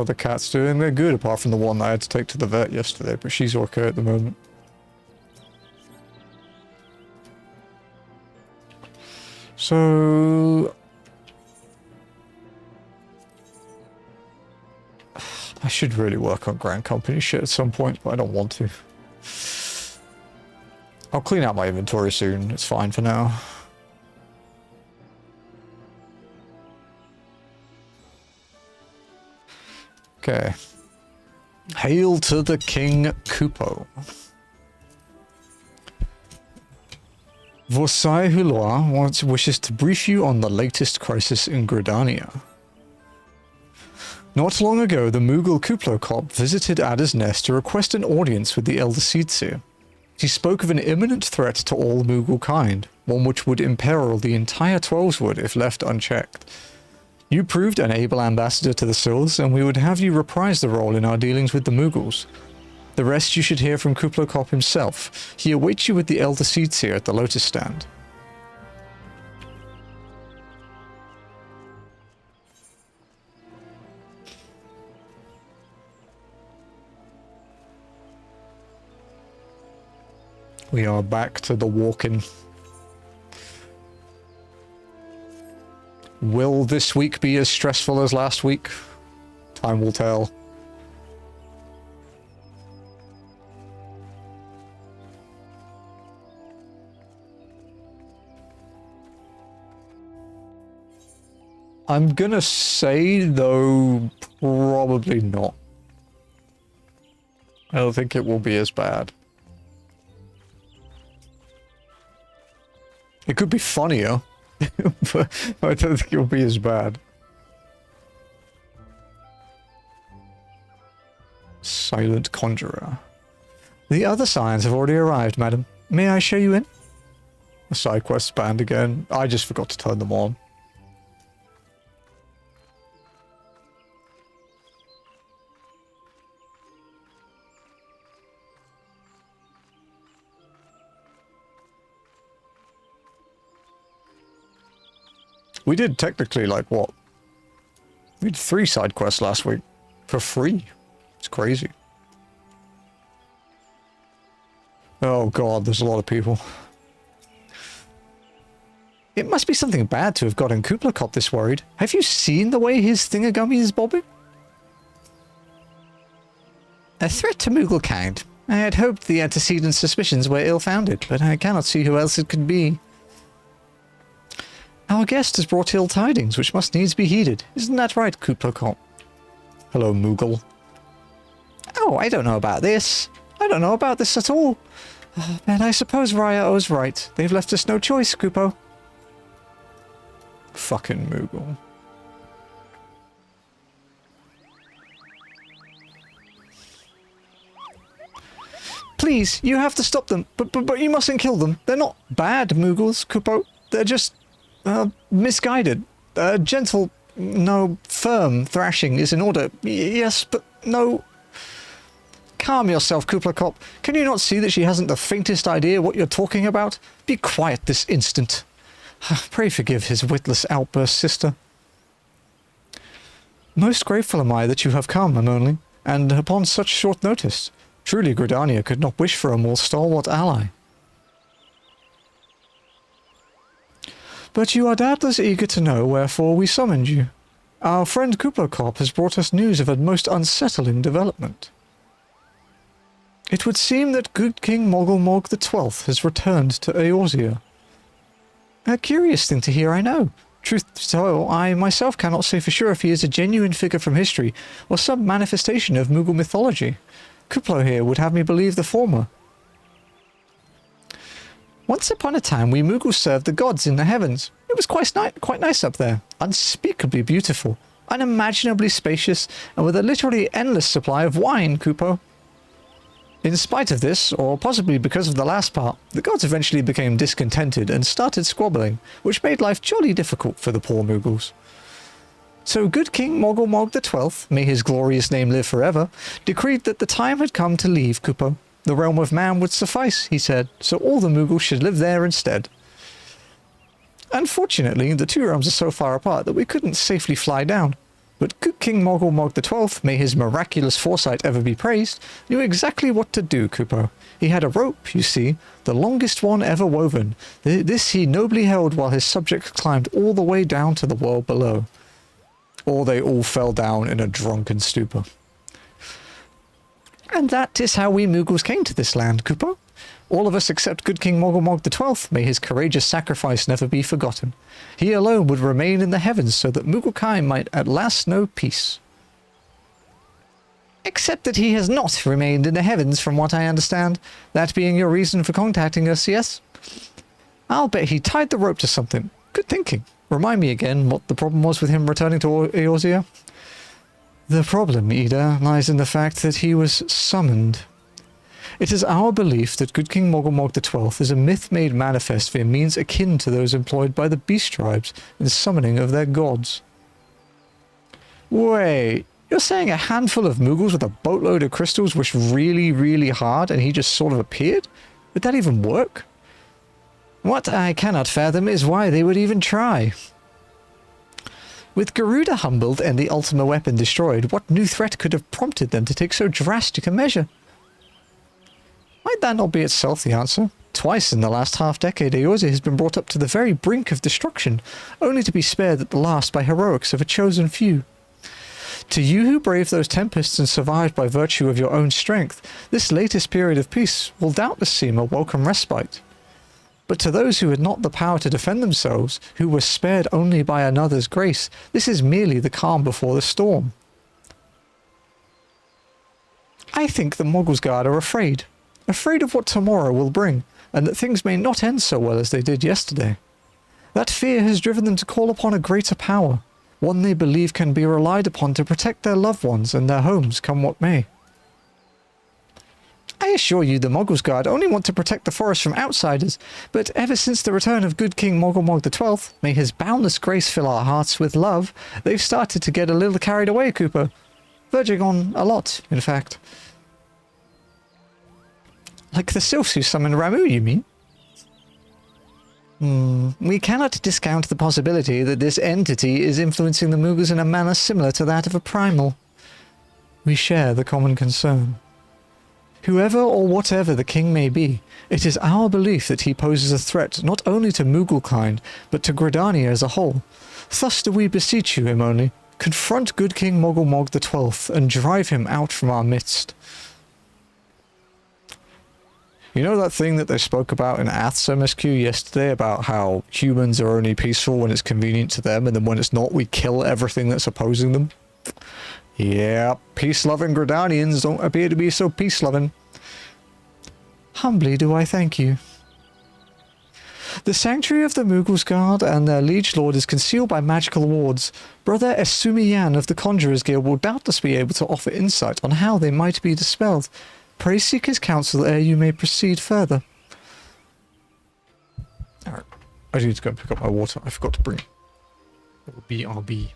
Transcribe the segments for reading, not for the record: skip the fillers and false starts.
What the cat's doing? They're good, apart from the one that I had to take to the vet yesterday, but she's okay at the moment. So... I should really work on Grand Company shit at some point, but I don't want to. I'll clean out my inventory soon, it's fine for now. Okay. Hail to the King Kupo. Vosai Hulua wishes to brief you on the latest crisis in Gridania. Not long ago, the Moogle Kuplokop visited Ada's nest to request an audience with the Elder Seedseer. He spoke of an imminent threat to all Moogle kind, one which would imperil the entire Twelveswood if left unchecked. You proved an able ambassador to the Sills, and we would have you reprise the role in our dealings with the Moogles. The rest you should hear from Kuplokop himself. He awaits you with the Elder Seedseer at the Lotus Stand. We are back to the walking. Will this week be as stressful as last week? Time will tell. I'm gonna say, though, probably not. I don't think it will be as bad. It could be funnier, but I don't think it'll be as bad. Silent Conjurer. The other signs have already arrived, madam. May I show you in? The side quests banned again. I just forgot to turn them on. We did technically, like, what? We did 3 side quests last week. For free. It's crazy. Oh god, there's a lot of people. It must be something bad to have gotten Kuplokop this worried. Have you seen the way his thingagummy is bobbing? A threat to Moogle kind. I had hoped the antecedent suspicions were ill-founded, but I cannot see who else it could be. Our guest has brought ill tidings, which must needs be heeded. Isn't that right, Kuplokop? Hello, Moogle. Oh, I don't know about this. I don't know about this at all. And I suppose Raya was right. They've left us no choice, Kupo. Fucking Moogle. Please, you have to stop them, but you mustn't kill them. They're not bad Moogles, Kupo. They're just... misguided. Gentle, no, firm thrashing is in order. Yes, but no. Calm yourself, Kuplokop. Can you not see that she hasn't the faintest idea what you're talking about? Be quiet this instant. Pray forgive his witless outburst, sister. Most grateful am I that you have come, Amonly, and upon such short notice. Truly, Gridania could not wish for a more stalwart ally. But you are doubtless eager to know wherefore we summoned you. Our friend Kuplokop has brought us news of a most unsettling development. It would seem that good King Moggle Mog the XII has returned to Eorzea. A curious thing to hear, I know. Truth to tell, I myself cannot say for sure if he is a genuine figure from history or some manifestation of Moogle mythology. Kuplo here would have me believe the former. Once upon a time, we Moogles served the gods in the heavens. It was quite nice up there. Unspeakably beautiful, unimaginably spacious, and with a literally endless supply of wine, Kupo. In spite of this, or possibly because of the last part, the gods eventually became discontented and started squabbling, which made life jolly difficult for the poor Moogles. So good King Moggle Mog the XII, may his glorious name live forever, decreed that the time had come to leave Kupo. The realm of man would suffice, he said, so all the Moogles should live there instead. Unfortunately, the 2 realms are so far apart that we couldn't safely fly down. But good King Moggle Mog XII, may his miraculous foresight ever be praised, knew exactly what to do, Kupo. He had a rope, you see, the longest one ever woven. This he nobly held while his subjects climbed all the way down to the world below. Or they all fell down in a drunken stupor. And that is how we Moogles came to this land, Kupo. All of us except good King Moggle Mog XII, may his courageous sacrifice never be forgotten. He alone would remain in the heavens so that Mooglekind might at last know peace. Except that he has not remained in the heavens from what I understand, that being your reason for contacting us, yes? I'll bet he tied the rope to something. Good thinking. Remind me again what the problem was with him returning to Eorzea? The problem, Ida, lies in the fact that he was summoned. It is our belief that good King Moggle Mog XII is a myth made manifest via means akin to those employed by the beast tribes in the summoning of their gods. Wait, you're saying a handful of Moogles with a boatload of crystals wished really, really hard and he just sort of appeared? Would that even work? What I cannot fathom is why they would even try. With Garuda humbled and the Ultima weapon destroyed, what new threat could have prompted them to take so drastic a measure? Might that not be itself the answer? Twice in the last half-decade, Eorzea has been brought up to the very brink of destruction, only to be spared at the last by heroics of a chosen few. To you who braved those tempests and survived by virtue of your own strength, this latest period of peace will doubtless seem a welcome respite. But to those who had not the power to defend themselves, who were spared only by another's grace, this is merely the calm before the storm. I think the Mogglesguard are afraid of what tomorrow will bring, and that things may not end so well as they did yesterday. That fear has driven them to call upon a greater power, one they believe can be relied upon to protect their loved ones and their homes, come what may. I assure you the Mogglesguard only want to protect the forest from outsiders, but ever since the return of good King Moggle Mog XII, may his boundless grace fill our hearts with love, they've started to get a little carried away, Cooper. Verging on a lot, in fact. Like the sylphs who summoned Ramu, you mean? We cannot discount the possibility that this entity is influencing the Moogles in a manner similar to that of a primal. We share the common concern. Whoever or whatever the king may be, it is our belief that he poses a threat not only to Mooglekind, but to Gridania as a whole. Thus do we beseech you, Emony, confront good King Moggle Mog XII and drive him out from our midst. You know that thing that they spoke about in Ath's MSQ yesterday about how humans are only peaceful when it's convenient to them, and then when it's not, we kill everything that's opposing them? Yeah, peace-loving Gridanians don't appear to be so peace-loving. Humbly do I thank you. The sanctuary of the Mogglesguard and their liege lord is concealed by magical wards. Brother Esumiyan of the Conjurers Guild will doubtless be able to offer insight on how they might be dispelled. Pray seek his counsel ere you may proceed further. Alright, I need to go and pick up my water. I forgot to bring it. BRB.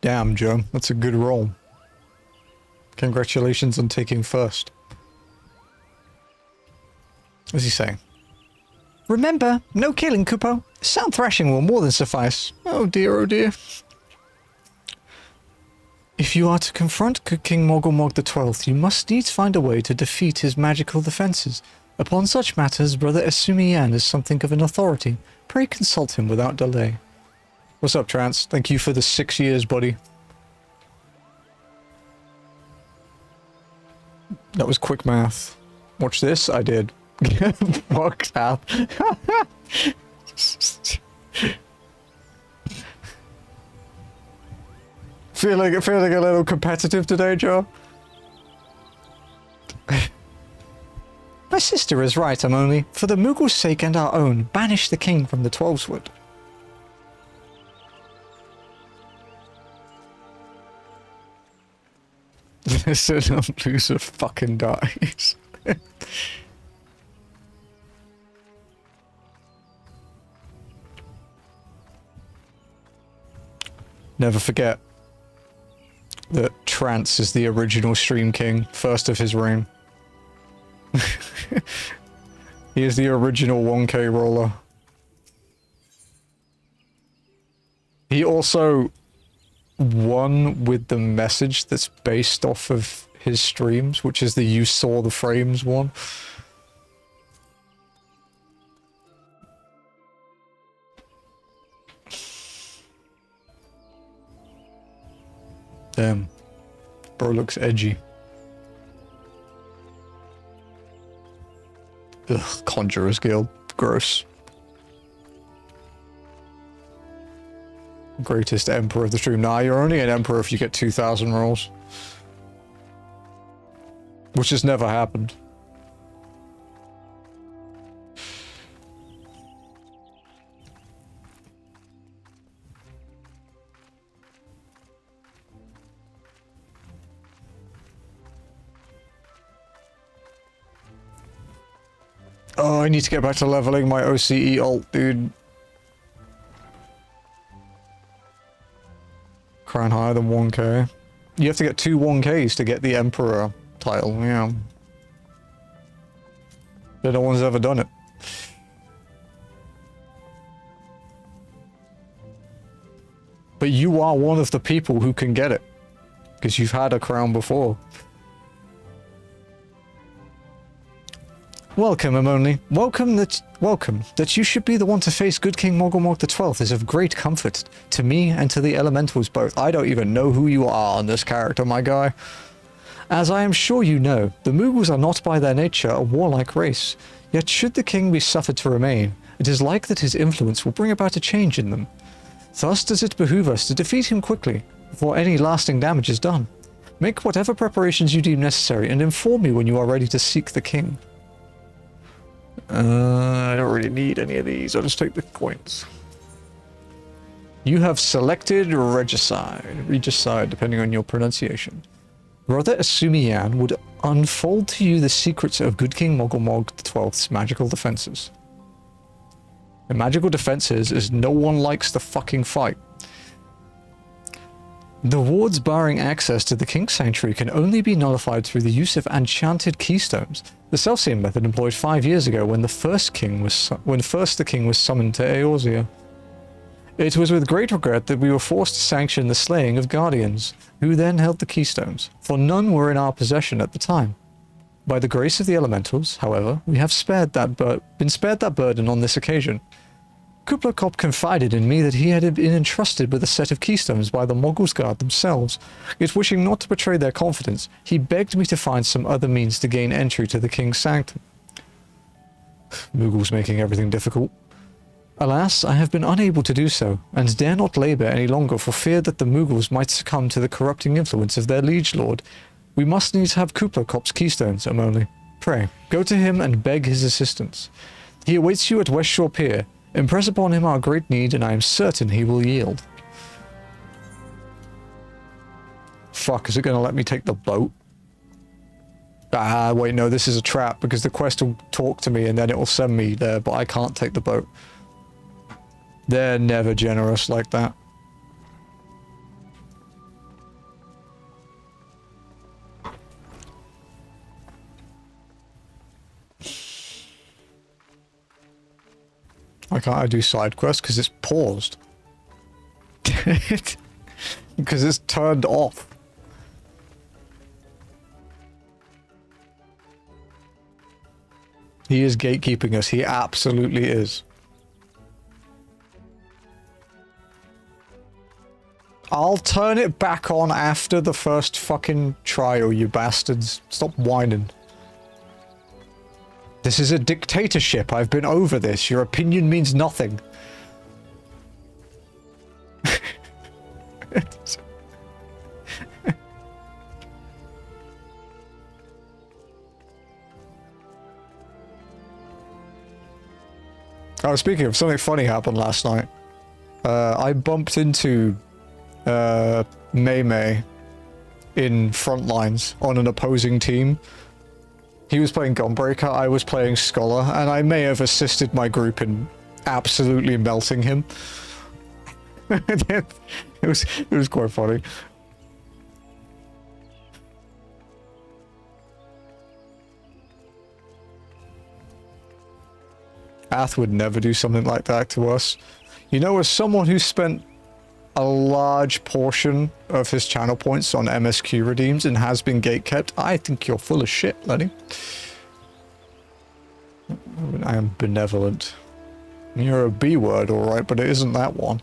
Damn, Joe, that's a good roll. Congratulations on taking first. What's he saying? Remember, no killing, Kupo. Sound thrashing will more than suffice. Oh dear, oh dear. If you are to confront King Moggle Mog the 12th, you must needs find a way to defeat his magical defences. Upon such matters, Brother Esumiyan is something of an authority. Pray consult him without delay. What's up, Trance? Thank you for the 6 years, buddy. That was quick math. Watch this, I did. Fucked up. feeling a little competitive today, Joe. My sister is right, I'm only, for the Moogle's sake and our own, banish the king from the Twelveswood. Listen, loser fucking dies. Never forget that Trance is the original Stream King, first of his reign. He is the original 1K roller. He also won with the message that's based off of his streams, which is the "you saw the frames" one. Damn. Bro looks edgy. Ugh, Conjurer's Guild. Gross. Greatest Emperor of the stream. Nah, you're only an Emperor if you get 2,000 rolls. Which has never happened. Oh, I need to get back to leveling my OCE ult, dude. Crown higher than 1K. You have to get 2 1Ks to get the Emperor title, yeah. But no one's ever done it. But you are one of the people who can get it. Because you've had a crown before. Welcome, Amonly. Welcome that you should be the one to face good King Moggle Mog the 12th is of great comfort to me and to the elementals both. I don't even know who you are on this character, my guy. As I am sure you know, the Moogles are not by their nature a warlike race. Yet should the king be suffered to remain, it is like that his influence will bring about a change in them. Thus does it behoove us to defeat him quickly, before any lasting damage is done. Make whatever preparations you deem necessary and inform me when you are ready to seek the king. I don't really need any of these. I'll just take the coins. You have selected Regicide, depending on your pronunciation. Brother Esumiyan would unfold to you the secrets of good King Moggle Mog the 12th's magical defenses. The magical defenses is no one likes the fucking fight. The wards barring access to the King's Sanctuary can only be nullified through the use of enchanted keystones, the self-same method employed 5 years ago when first the king was summoned to Eorzea. It was with great regret that we were forced to sanction the slaying of guardians, who then held the keystones, for none were in our possession at the time. By the grace of the elementals, however, we have been spared that burden on this occasion. Kuplakop confided in me that he had been entrusted with a set of keystones by the Moggles Guard themselves, yet wishing not to betray their confidence, he begged me to find some other means to gain entry to the King's Sanctum. Moogles making everything difficult. Alas, I have been unable to do so, and dare not labour any longer for fear that the Moogles might succumb to the corrupting influence of their liege lord. We must needs have Kuplakop's keystones, Amonly. Pray, go to him and beg his assistance. He awaits you at West Shore Pier. Impress upon him our great need, and I am certain he will yield. Fuck, is it going to let me take the boat? Ah, wait, no, this is a trap, because the quest will talk to me and then it will send me there, but I can't take the boat. They're never generous like that. Why can't I do side quests? Because it's paused. Because it's turned off. He is gatekeeping us. He absolutely is. I'll turn it back on after the first fucking trial, you bastards. Stop whining. This is a dictatorship. I've been over this. Your opinion means nothing. Oh, speaking of, something funny happened last night. I bumped into Mei Mei in Frontlines on an opposing team. He was playing Gunbreaker, I was playing Scholar, and I may have assisted my group in absolutely melting him. It was quite funny. Ath would never do something like that to us. You know, as someone who spent a large portion of his channel points on MSQ redeems and has been gatekept, I think you're full of shit, Lenny. I am benevolent. You're a B word, alright, but it isn't that one.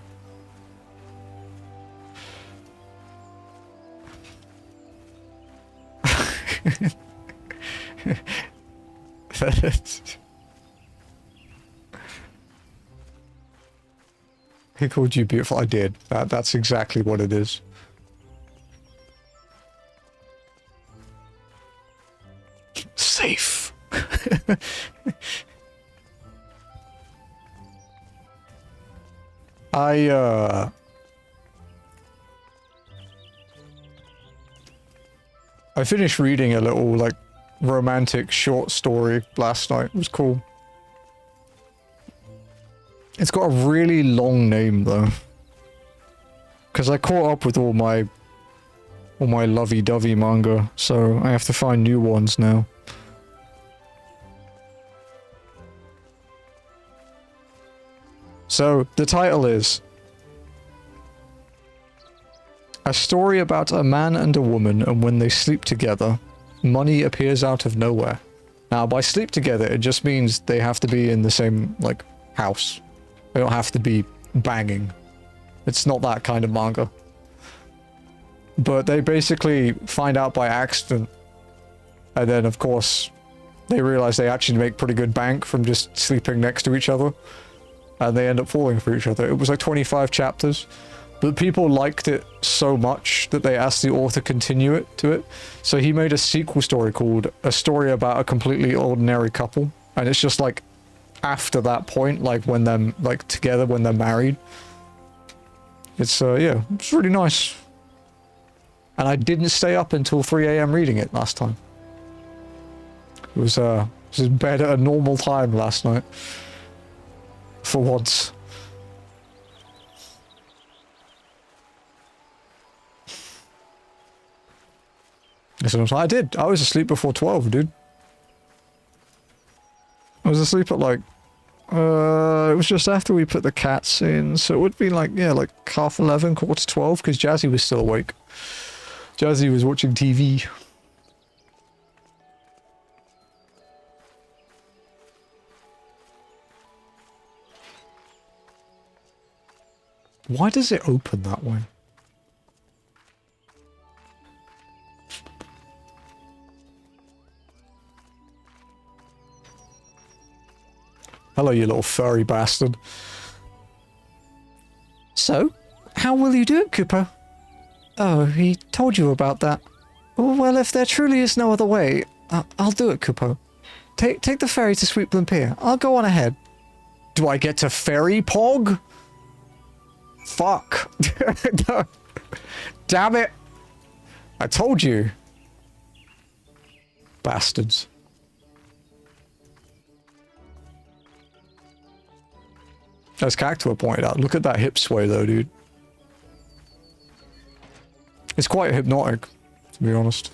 He called you beautiful. I did. That's exactly what it is. Safe. I finished reading a little, like, romantic short story last night. It was cool. It's got a really long name, though. Because I caught up with all my lovey-dovey manga, so I have to find new ones now. So, the title is A Story About a Man and a Woman, and when they sleep together, money appears out of nowhere. Now, by sleep together, it just means they have to be in the same, like, house. They don't have to be banging. It's not that kind of manga. But they basically find out by accident. And then, of course, they realize they actually make pretty good bank from just sleeping next to each other. And they end up falling for each other. It was like 25 chapters. But people liked it so much that they asked the author continue it to it. So he made a sequel story called A Story About a Completely Ordinary Couple. And it's just like after that point, like when they're like together, when they're married. It's yeah, it's really nice. And I didn't stay up until 3 AM reading it last time. It was in bed at a normal time last night. For once. I did. I was asleep before 12, dude. I was asleep at like, it was just after we put the cats in, so it would be like, yeah, like 11:30, 11:45, because Jazzy was still awake. Jazzy was watching TV. Why does it open that way? Hello, you little furry bastard. So, how will you do it, Cooper? Oh, he told you about that. Well, if there truly is no other way, I'll do it, Cooper. Take the ferry to Sweetbloom Pier. I'll go on ahead. Do I get to ferry, Pog? Fuck. No. Damn it. I told you. Bastards. As Cactua pointed out, look at that hip sway though, dude. It's quite hypnotic, to be honest.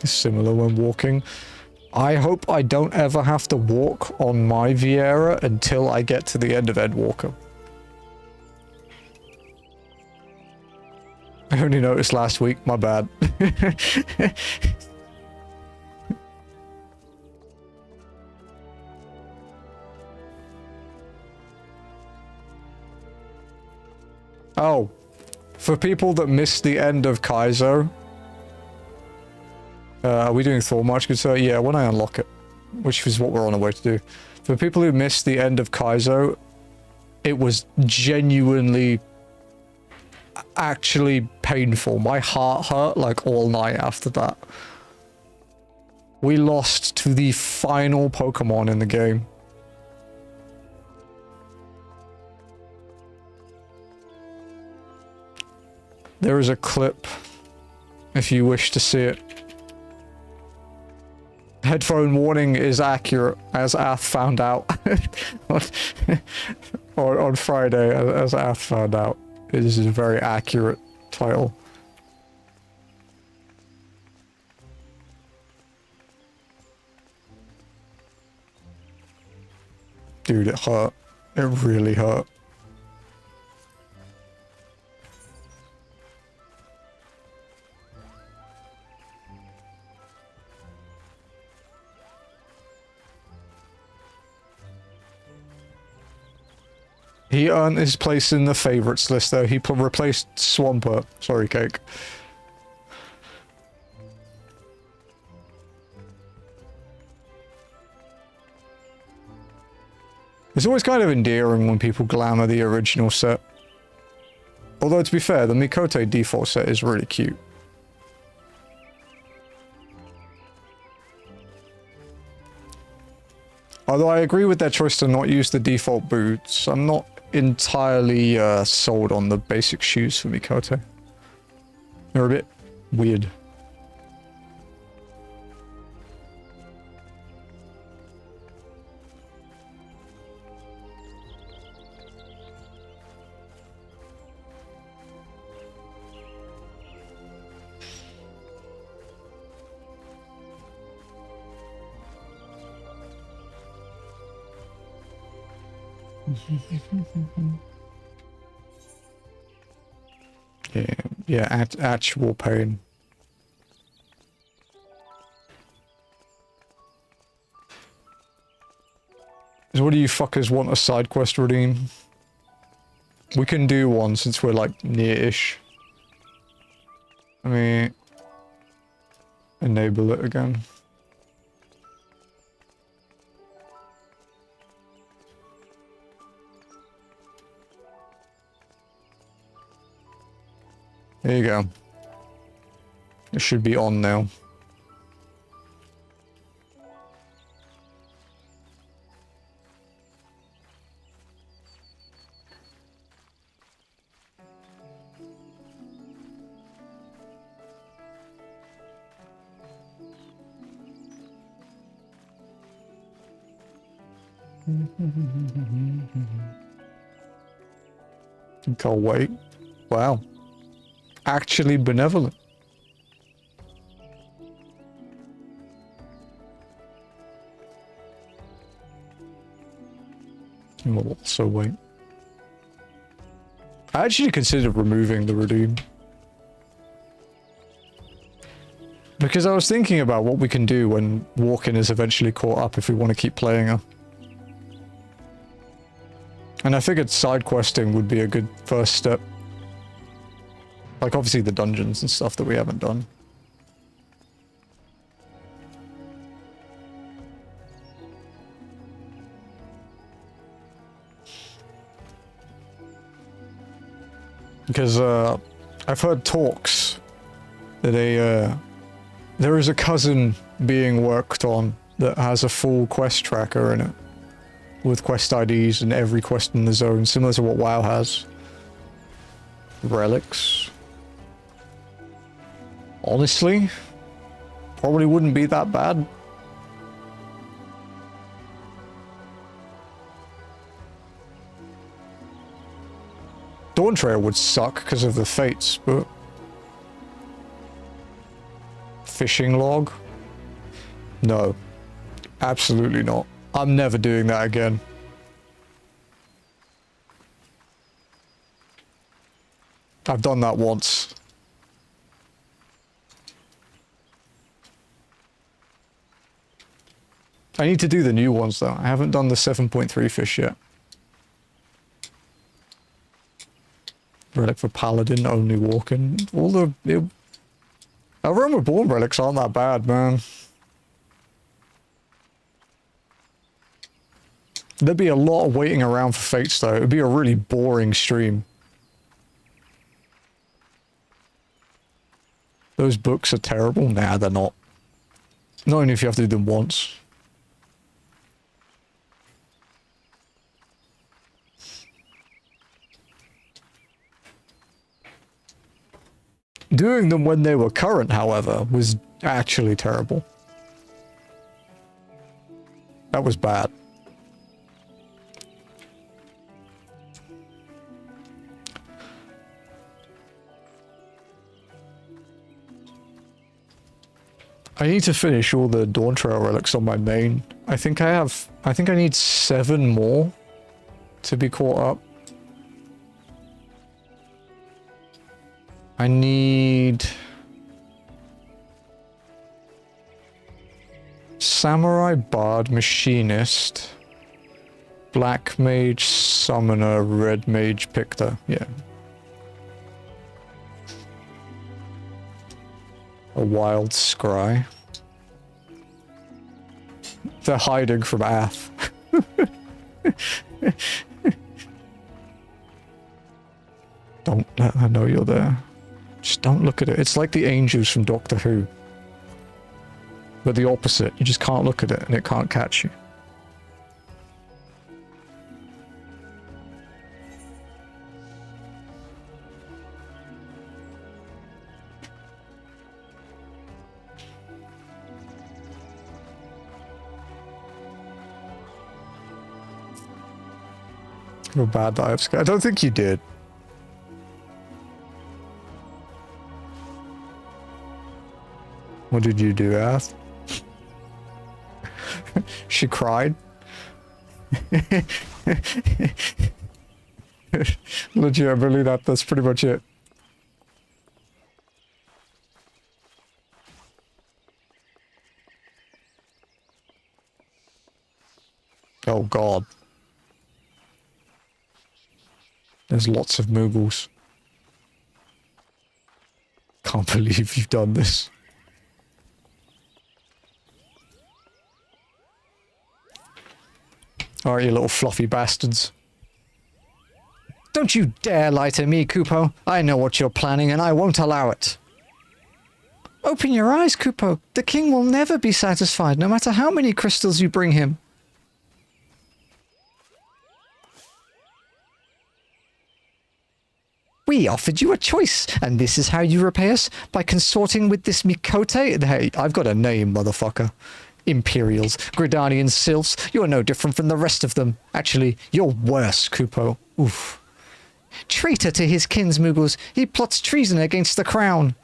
Similar when walking. I hope I don't ever have to walk on my Viera until I get to the end of Endwalker. I only noticed last week, my bad. Oh, for people that missed the end of Kaizo, are we doing Thornmarch? So yeah, when I unlock it, which is what we're on our way to do. For people who missed the end of Kaizo, it was genuinely, actually painful. My heart hurt like all night after that. We lost to the final Pokemon in the game. There is a clip, if you wish to see it. Headphone warning is accurate, as Ath found out on Friday, as Ath found out. It is a very accurate title. Dude, it hurt. It really hurt. He earned his place in the favorites list, though. He replaced Swampert. Sorry, Cake. It's always kind of endearing when people glamour the original set. Although, to be fair, the Mikote default set is really cute. Although I agree with their choice to not use the default boots, I'm not entirely sold on the basic shoes for Mikote. They're a bit weird. Yeah, actual pain. So what do you fuckers want a side quest redeem? We can do one since we're like near-ish. Let me enable it again. There you go. It should be on now. Can't wait. Wow. Actually benevolent. We'll also wait. I actually considered removing the redeem. Because I was thinking about what we can do when Walking is eventually caught up if we want to keep playing her. And I figured side questing would be a good first step. Like, obviously the dungeons and stuff that we haven't done. Because, I've heard talks that there is a cousin being worked on that has a full quest tracker in it. With quest IDs and every quest in the zone, similar to what WoW has. Relics. Honestly, probably wouldn't be that bad. Dawn Trail would suck because of the fates, but fishing log. No. Absolutely not. I'm never doing that again. I've done that once. I need to do the new ones though. I haven't done the 7.3 fish yet. Relic for Paladin, only walking. All the... Our Reborn relics aren't that bad, man. There'd be a lot of waiting around for fates though. It'd be a really boring stream. Those books are terrible? Nah, they're not. Not only if you have to do them once. Doing them when they were current, however, was actually terrible. That was bad. I need to finish all the Dawn Trail relics on my main. I think I need 7 more to be caught up. I need... Samurai Bard Machinist, Black Mage Summoner, Red Mage Pictor, yeah. A Wild Scry. They're hiding from Ath. Don't let her know you're there. Just don't look at it. It's like the angels from Doctor Who. But the opposite. You just can't look at it and it can't catch you. I feel bad that I have scared. I don't think you did. What did you do, Ath? She cried. Legitimately, that's pretty much it. Oh god. There's lots of Moogles. Can't believe you've done this. Alright, you little fluffy bastards. Don't you dare lie to me, Kupo. I know what you're planning and I won't allow it. Open your eyes, Kupo. The king will never be satisfied, no matter how many crystals you bring him. We offered you a choice, and this is how you repay us? By consorting with this Mikote? Hey, I've got a name, motherfucker. Imperials, Gridanian sylphs, you're no different from the rest of them. Actually, you're worse, Kupo. Oof. Traitor to his kinsmoogles, he plots treason against the crown.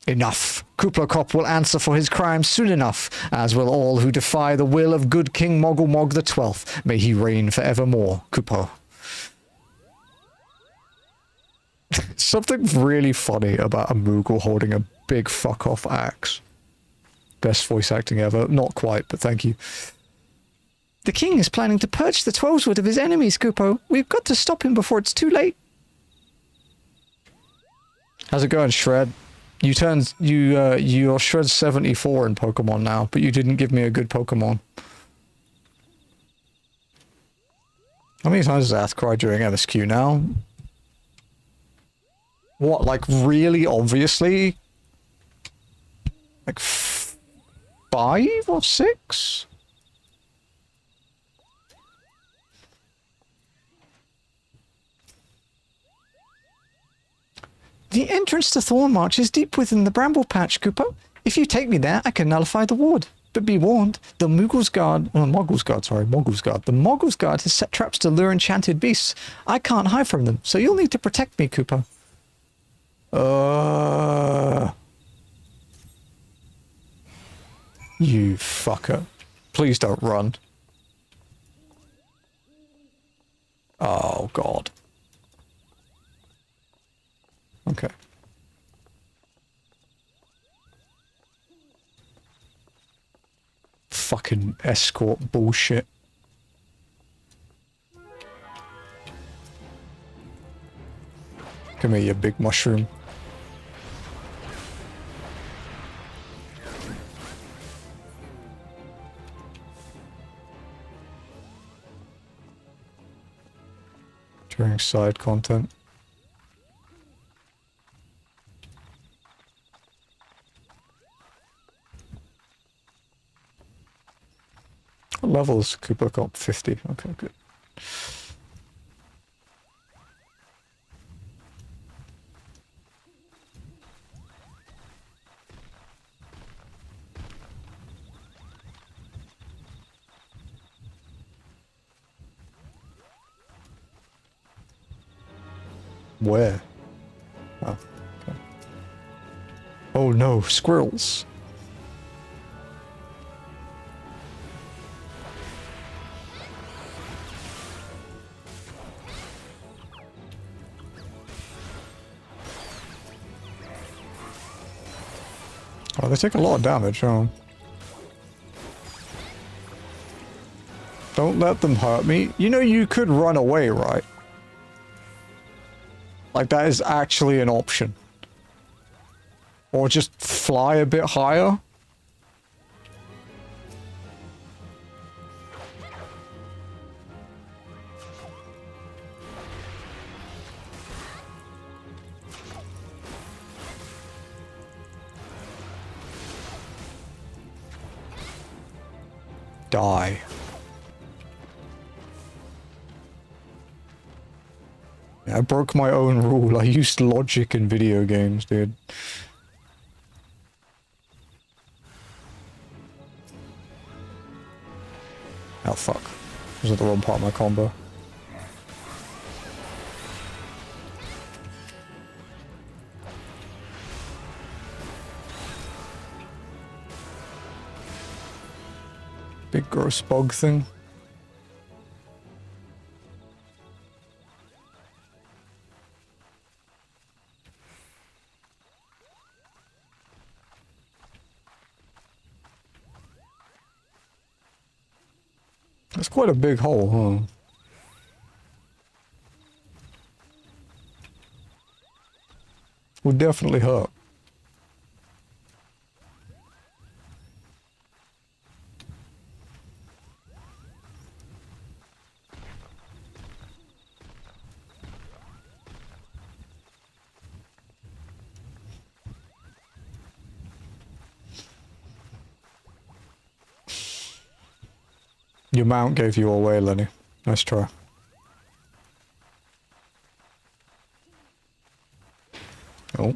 Enough. Kuplokop will answer for his crimes soon enough, as will all who defy the will of good King Moggle Mog the 12th. May he reign forevermore, Kupo. Something really funny about a Moogle holding a big fuck-off axe. Best voice acting ever. Not quite, but thank you. The king is planning to purge the Twelveswood of his enemies, Kupo. We've got to stop him before it's too late. How's it going, Shred? You're Shred 74 in Pokemon now, but you didn't give me a good Pokemon. How many times has Ath cried during MSQ now? What, like really obviously? Like 5 or 6? The entrance to Thornmarch is deep within the bramble patch, Kupo. If you take me there, I can nullify the ward. But be warned, the Moggle's Guard, the Moggle's Guard has set traps to lure enchanted beasts. I can't hide from them, so you'll need to protect me, Kupo. You fucker. Please don't run. Oh, God. Okay. Fucking escort bullshit. Come here, you big mushroom. During side content. What levels Cooper got? 50. Okay, good. Where? Oh, okay. Oh no, squirrels. Oh, they take a lot of damage, huh? Don't let them hurt me. You know you could run away, right? Like, that is actually an option. Or just fly a bit higher. Die. I broke my own rule. I used logic in video games, dude. Oh, fuck. I was at the wrong part of my combo. Big gross bug thing. That's quite a big hole, huh? Would definitely hurt. Your mount gave you away, Lenny. Nice try. Oh.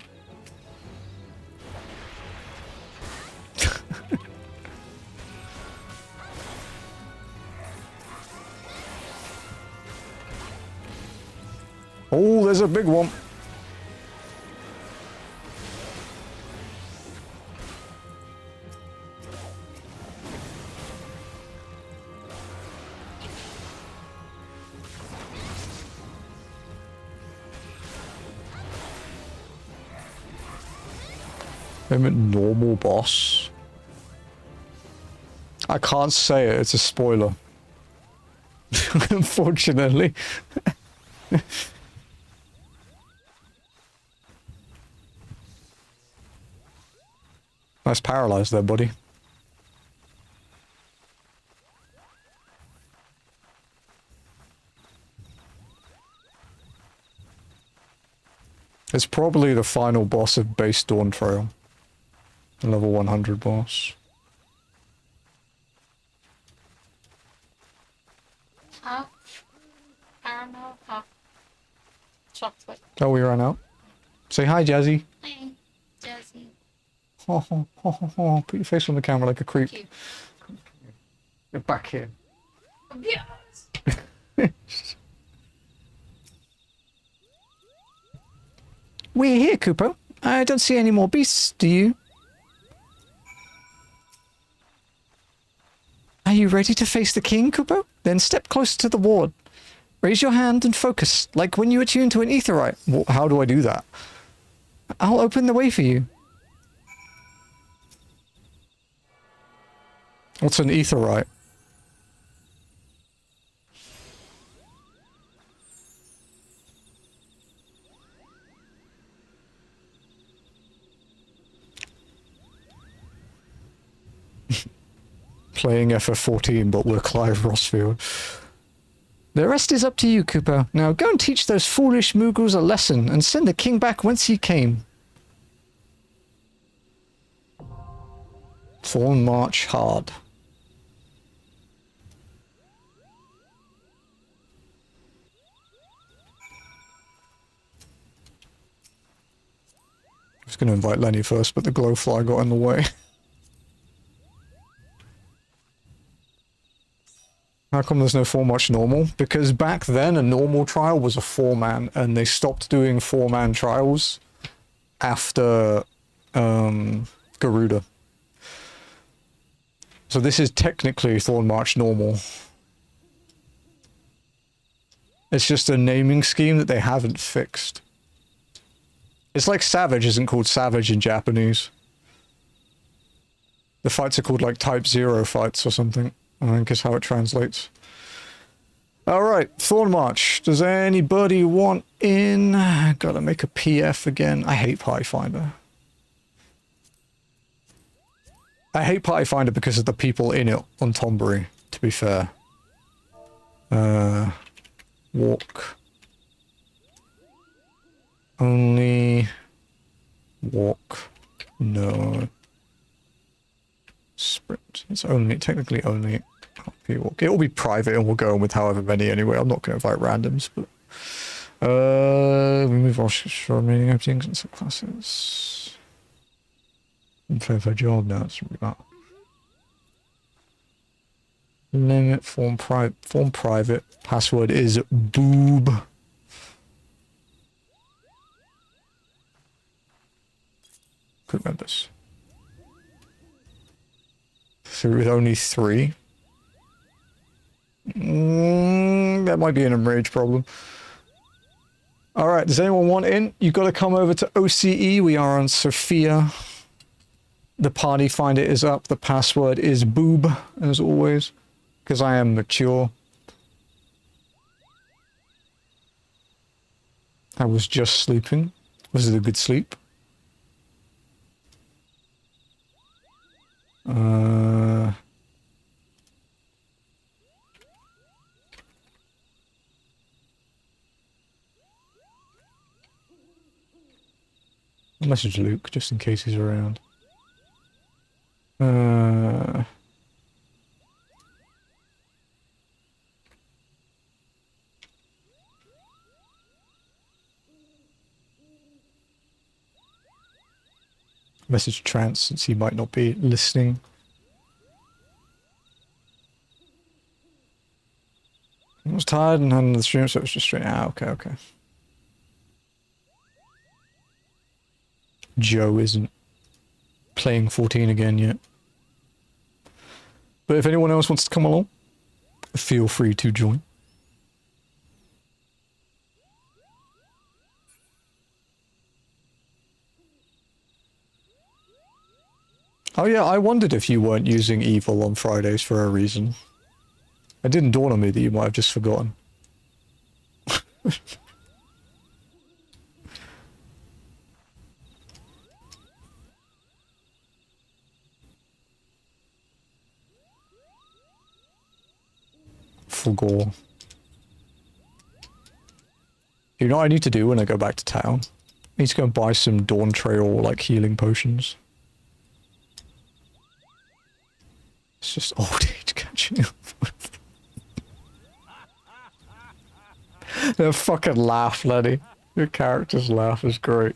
Oh, there's a big one. I'm a normal boss. I can't say it, it's a spoiler. Unfortunately. Nice paralyzed there, buddy. It's probably the final boss of Base Dawn Trail. The level 100 boss. Hot caramel hot chocolate. Oh, we ran out. Say hi, Jazzy. Hi, Jazzy. Ho, ho, ho, ho, ho. Put your face on the camera like a creep. Thank you. You're back here. Yes. We're here, Kupo. I don't see any more beasts, do you? Are you ready to face the king, Kupo? Then step closer to the ward. Raise your hand and focus, like when you attune to an Aetherite. Well, how do I do that? I'll open the way for you. What's an Aetherite? Playing FF14, but we're Clive Rossfield. The rest is up to you, Cooper. Now go and teach those foolish Moogles a lesson and send the king back whence he came. Thornmarch hard. I was going to invite Lenny first, but the glowfly got in the way. How come there's no Thornmarch normal? Because back then a normal trial was a 4-man, and they stopped doing 4-man trials after Garuda. So this is technically Thornmarch normal. It's just a naming scheme that they haven't fixed. It's like Savage isn't called Savage in Japanese. The fights are called like Type 0 fights or something. I think is how it translates. Alright, Thornmarch. Does anybody want in? Gotta make a PF again. I hate Party Finder. I hate Party Finder because of the people in it on Tombury, to be fair. Walk. Only. Walk. No. Sprint. It's only, technically only walk. It will be private and we'll go in with however many anyway. I'm not going to invite randoms, but... remove all remaining openings and subclasses. Unfair for job, no, it's really that. Limit, form private. Password is boob. Good members. Through with only 3. That might be an enrage problem. Alright, does anyone want in? You've got to come over to OCE. We are on Sophia. The party finder is up. The password is boob, as always. Because I am mature. I was just sleeping. Was it a good sleep? I'll message Luke just in case he's around. Message Trance since he might not be listening. I was tired and had the stream, so it was just straight. Ah, okay. Joe isn't playing 14 again yet. But if anyone else wants to come along, feel free to join. Oh yeah, I wondered if you weren't using Evil on Fridays for a reason. It didn't dawn on me that you might have just forgotten. Fulgore. You know what I need to do when I go back to town? I need to go and buy some Dawn Trail, like, healing potions. It's just old age catching up. That fucking laugh, Lenny. Your character's laugh is great.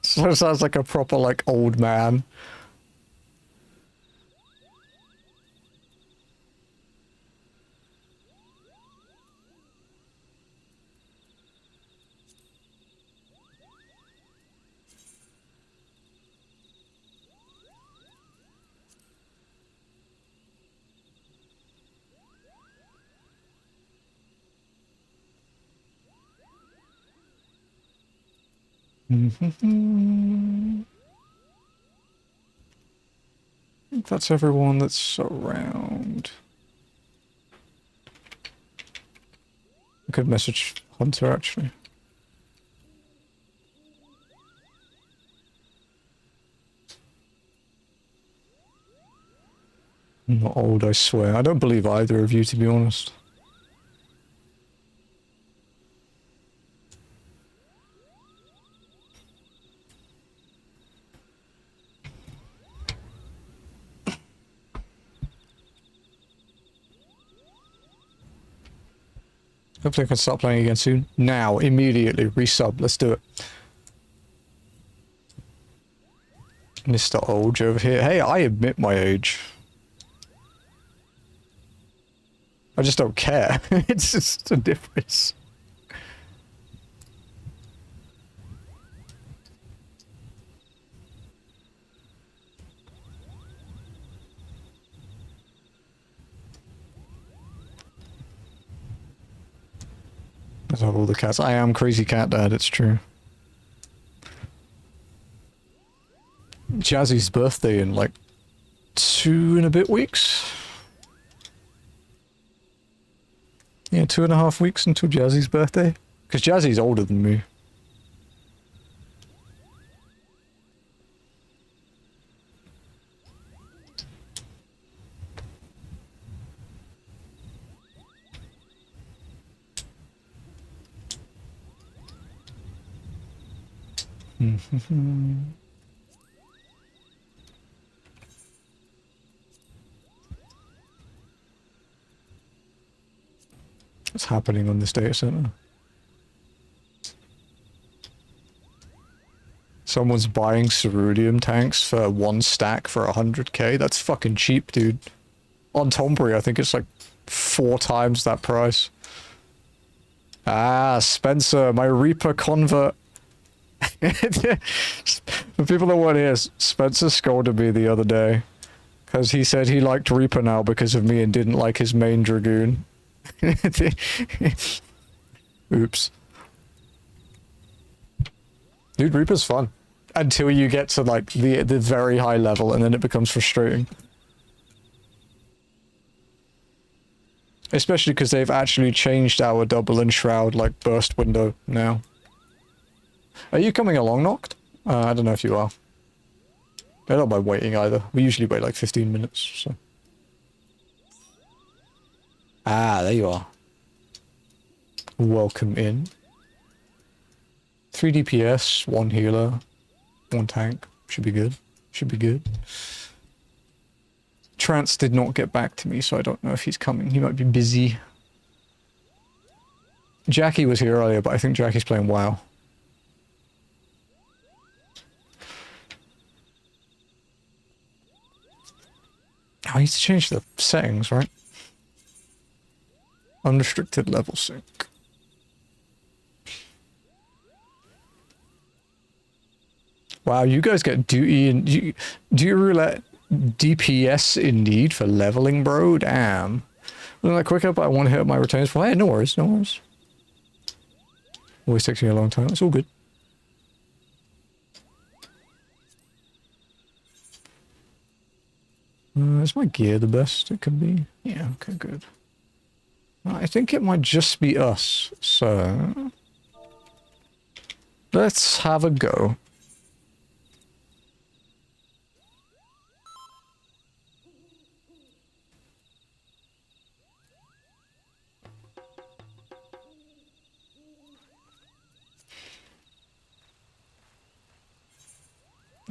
So it sounds like a proper, like, old man. I think that's everyone that's around. I could message Hunter, actually. I'm not old, I swear. I don't believe either of you, to be honest. Hopefully I can start playing again soon. Now, immediately, resub. Let's do it. Mr. Olge over here. Hey, I admit my age. I just don't care. It's just a difference. That's all the cats. I am crazy cat dad, it's true. Jazzy's birthday in like 2 and a bit weeks. Yeah, 2.5 weeks until Jazzy's birthday. Because Jazzy's older than me. What's happening on this data center? Someone's buying ceruleum tanks for 1 stack for 100k? That's fucking cheap, dude. On Thornmarch, I think it's like 4 times that price. Ah, Spencer, my Reaper convert. For people that weren't here, Spencer scolded me the other day. Because he said he liked Reaper now because of me and didn't like his main Dragoon. Oops. Dude, Reaper's fun. Until you get to like the very high level and then it becomes frustrating. Especially because they've actually changed our double and shroud like burst window now. Are you coming along, Noct? I don't know if you are. I don't mind waiting either. We usually wait like 15 minutes, so. Ah, there you are. Welcome in. 3 DPS, 1 healer, 1 tank. Should be good. Should be good. Trance did not get back to me, so I don't know if he's coming. He might be busy. Jackie was here earlier, but I think Jackie's playing WoW. Oh, I need to change the settings, right? Unrestricted level sync. Wow, you guys get duty and do you roulette DPS indeed for leveling, bro? Damn. Wasn't that quicker, but I want to hit my returns. Well, hey, no worries, no worries. Always takes me a long time. It's all good. Is my gear the best it can be? Yeah, okay, good. I think it might just be us, so let's have a go.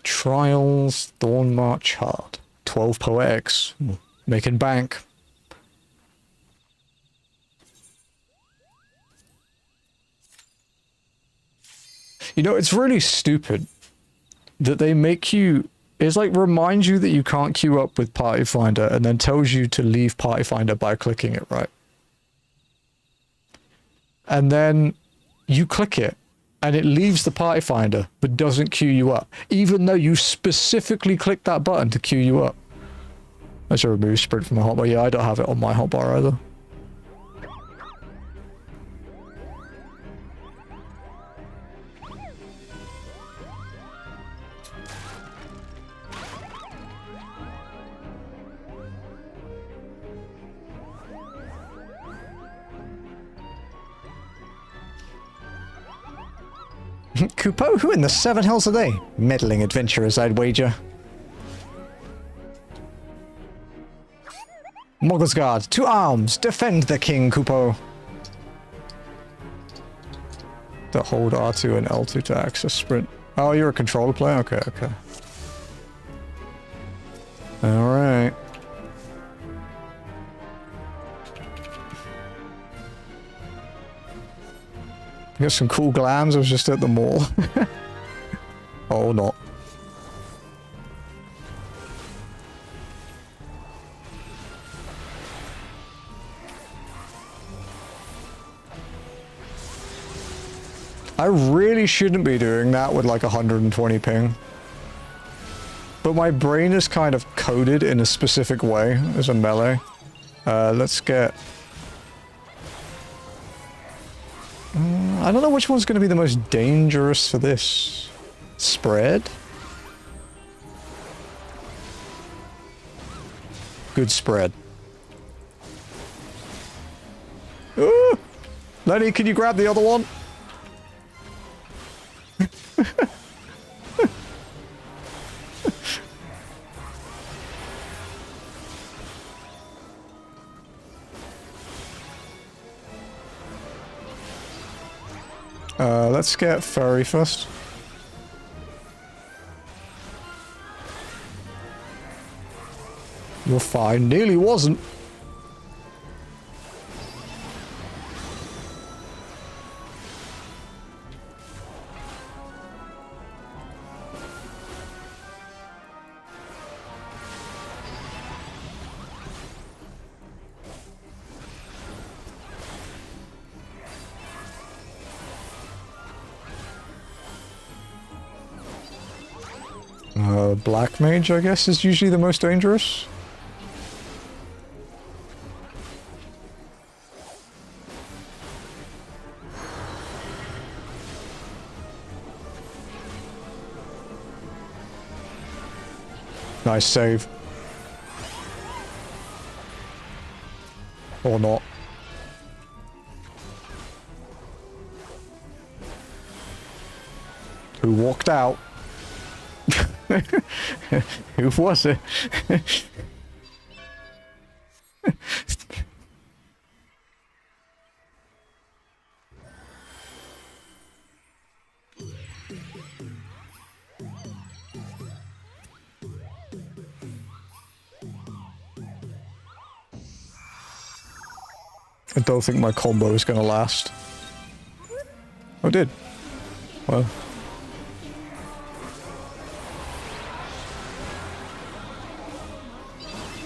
Trials, Thornmarch hard. 12 poetics. Making bank. You know, it's really stupid that they make you... It's like reminds you that you can't queue up with Party Finder and then tells you to leave Party Finder by clicking it, right? And then you click it and it leaves the Party Finder but doesn't queue you up, even though you specifically clicked that button to queue you up. I should remove sprint from my hotbar. Yeah, I don't have it on my hotbar either. Kupo, who in the seven hells are they? Meddling adventurers, I'd wager. Moggle's Guard, to arms! Defend the king, Kupo! To hold R2 and L2 to access sprint. Oh, you're a controller player? Okay, okay. Alright. Got some cool glams, I was just at the mall. Oh, not. I really shouldn't be doing that with like 120 ping. But my brain is kind of coded in a specific way as a melee. Let's get... I don't know which one's going to be the most dangerous for this. Spread? Good spread. Ooh! Lenny, can you grab the other one? Let's get Furry first. You're fine. Nearly wasn't. Black Mage, I guess, is usually the most dangerous. Nice save. Or not. Who walked out? Who was it? I don't think my combo is going to last. Oh, it did. Well.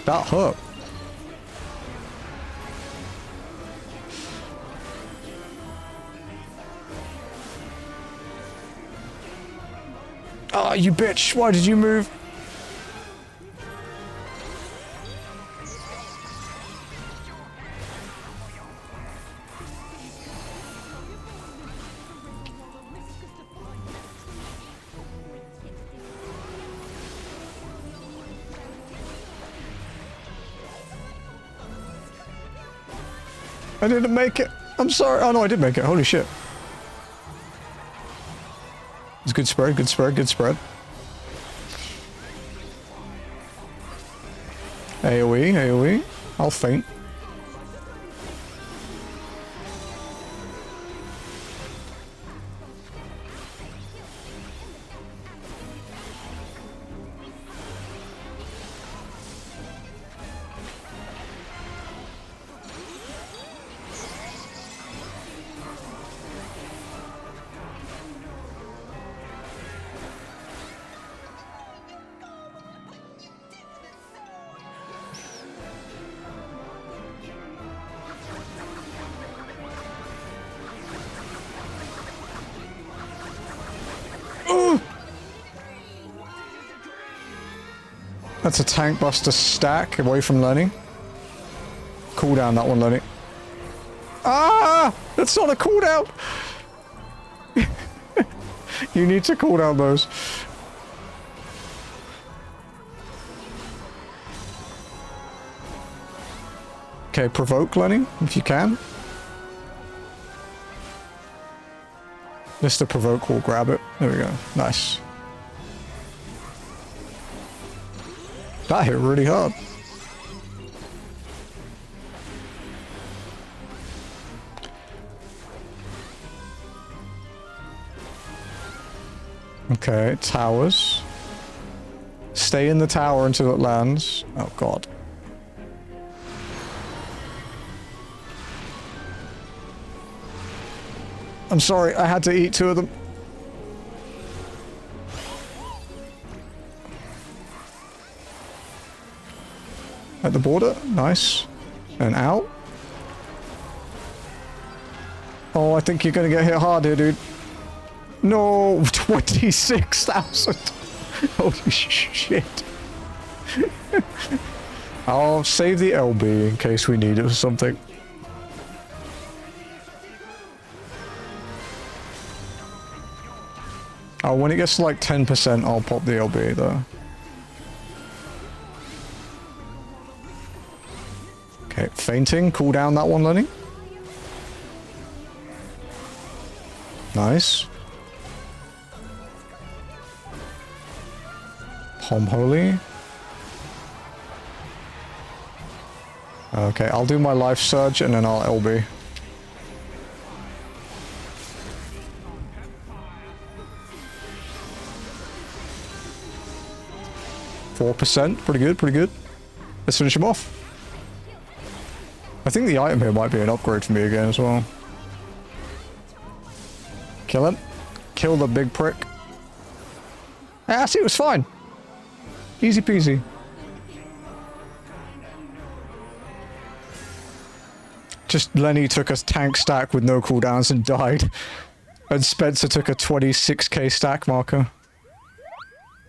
That hurt. Ah, you bitch! Why did you move? I didn't make it. I'm sorry. Oh no, I did make it. Holy shit. It's good spread, good spread, good spread. AoE, AoE. I'll faint. That's a tank buster stack away from Lenny. Cooldown that one, Lenny. Ah! That's not a cooldown! You need to cooldown those. Okay, provoke Lenny, if you can. Mr. Provoke will grab it. There we go. Nice. That hit really hard. Okay, towers. Stay in the tower until it lands. Oh god. I'm sorry, I had to eat 2 of them. At the border, nice. And out. Oh, I think you're gonna get hit hard here, dude. No, 26,000. Holy shit. I'll save the LB in case we need it or something. Oh, when it gets to like 10%, I'll pop the LB though. Okay, fainting. Cool down that one, Lenny. Nice. Home Holy. Okay, I'll do my life surge and then I'll LB. %, pretty good, pretty good. Let's finish him off. I think the item here might be an upgrade for me again as well. Kill him. Kill the big prick. Ah, see, it was fine. Easy peasy. Just Lenny took a tank stack with no cooldowns and died. And Spencer took a 26k stack marker.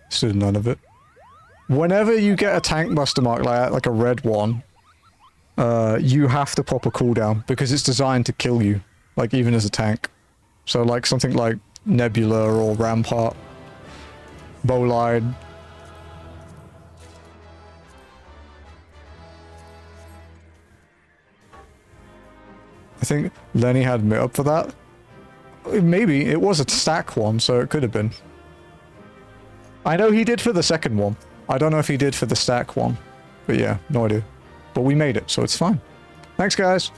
Stood none of it. Whenever you get a tank buster mark like that, like a red one, you have to pop a cooldown because it's designed to kill you, like even as a tank. So like something like Nebula or Rampart, Bolide. I think Lenny had me up for that. Maybe it was a stack one, so it could have been. I know he did for the second one. I don't know if he did for the stack one, but yeah, no idea. But we made it, so it's fine. Thanks, guys.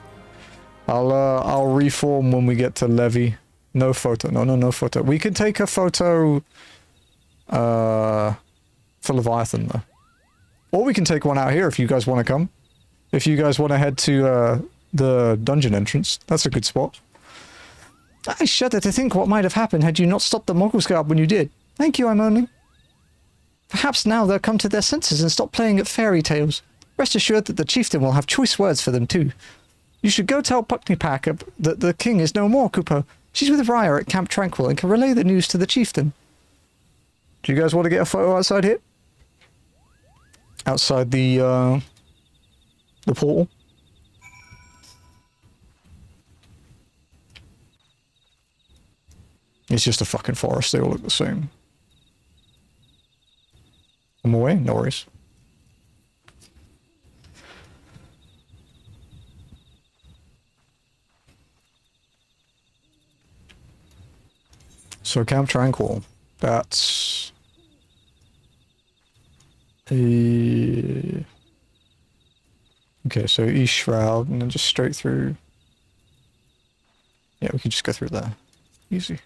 I'll reform when we get to Levy. No photo. No photo. We can take a photo for Leviathan, though. Or we can take one out here if you guys want to come. If you guys want to head to the dungeon entrance, that's a good spot. I shudder to think what might have happened had you not stopped the Moggle Guard when you did. Thank you, I'm only. Perhaps now they'll come to their senses and stop playing at fairy tales. Rest assured that the chieftain will have choice words for them too. You should go tell Puckneypack that the king is no more, Kupo. She's with Raya at Camp Tranquil and can relay the news to the chieftain. Do you guys want to get a photo outside here? Outside the portal? It's just a fucking forest, they all look the same. I'm away, no worries. So Camp Tranquil, that's a... Okay, so East Shroud, and then just straight through. Yeah, we can just go through there. Easy.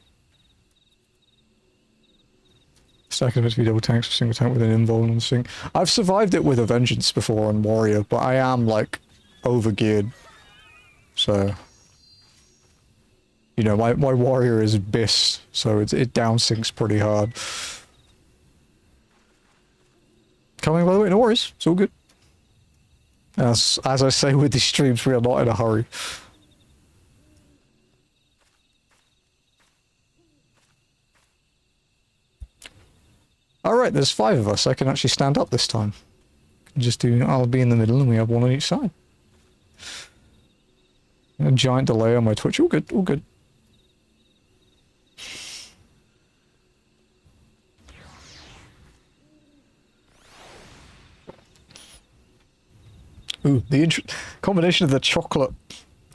Stack of double tanks, single tank with an invuln and sing. I've survived it with a vengeance before on warrior, but I am like over geared. So you know, my warrior is Biss, so it down sinks pretty hard. Coming by the way, no worries, it's all good. As I say with these streams, we are not in a hurry. Alright, there's 5 of us. I can actually stand up this time. Just do, I'll be in the middle and we have one on each side. A giant delay on my Twitch. All good, all good. Ooh, the combination of the chocolate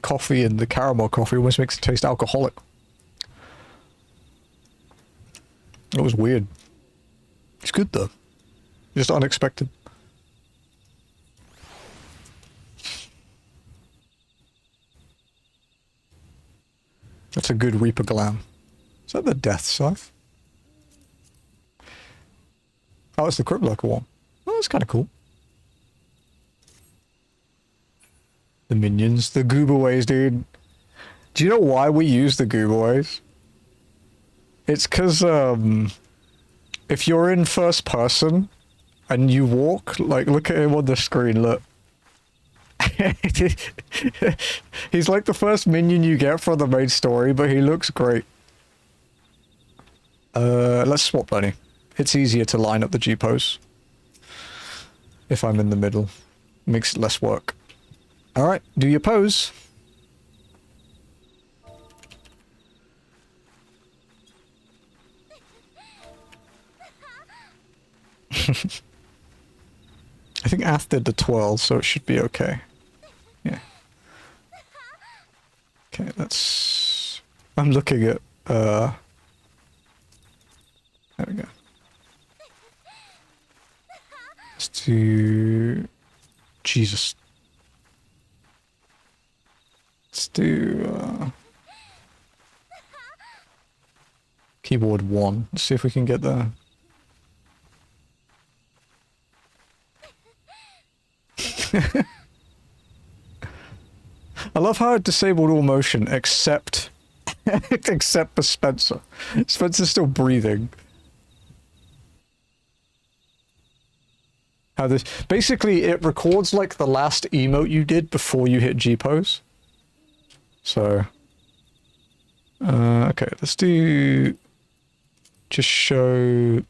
coffee and the caramel coffee almost makes it taste alcoholic. It was weird. It's good though. Just unexpected. That's a good Reaper Glam. Is that the Death Scythe? Oh, it's the Crypt Lurker one. Oh, that's kind of cool. The minions, the Gooberways, dude. Do you know why we use the Gooberways? It's because, if you're in first person and you walk, like, look at him on the screen, look. He's like the first minion you get from the main story, but he looks great. Let's swap Bunny. It's easier to line up the G-pose. If I'm in the middle. Makes it less work. Alright, do your pose. I think Ath did the 12, so it should be okay. Yeah. Okay, that's... I'm looking at, there we go. Let's do... Jesus. Let's do, keyboard 1. Let's see if we can get the... I love how it disabled all motion except except for Spencer. Spencer's still breathing. How this basically it records like the last emote you did before you hit G pose. So okay, let's do just show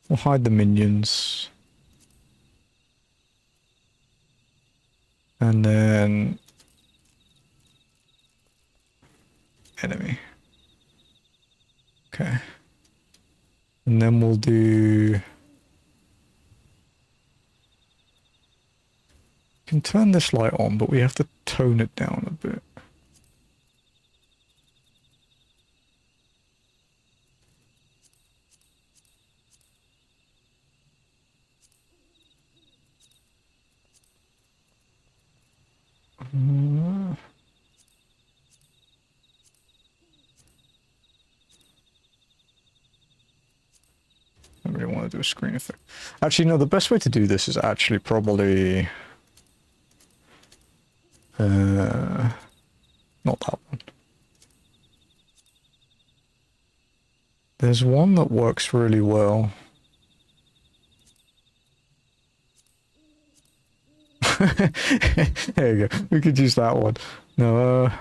we'll hide the minions. And then enemy. Okay. And then we'll do... can turn this light on, but we have to tone it down a bit. I really want to do a screen effect. Actually, no, the best way to do this is actually probably... not that one. There's one that works really well. There you go. We could use that one. No,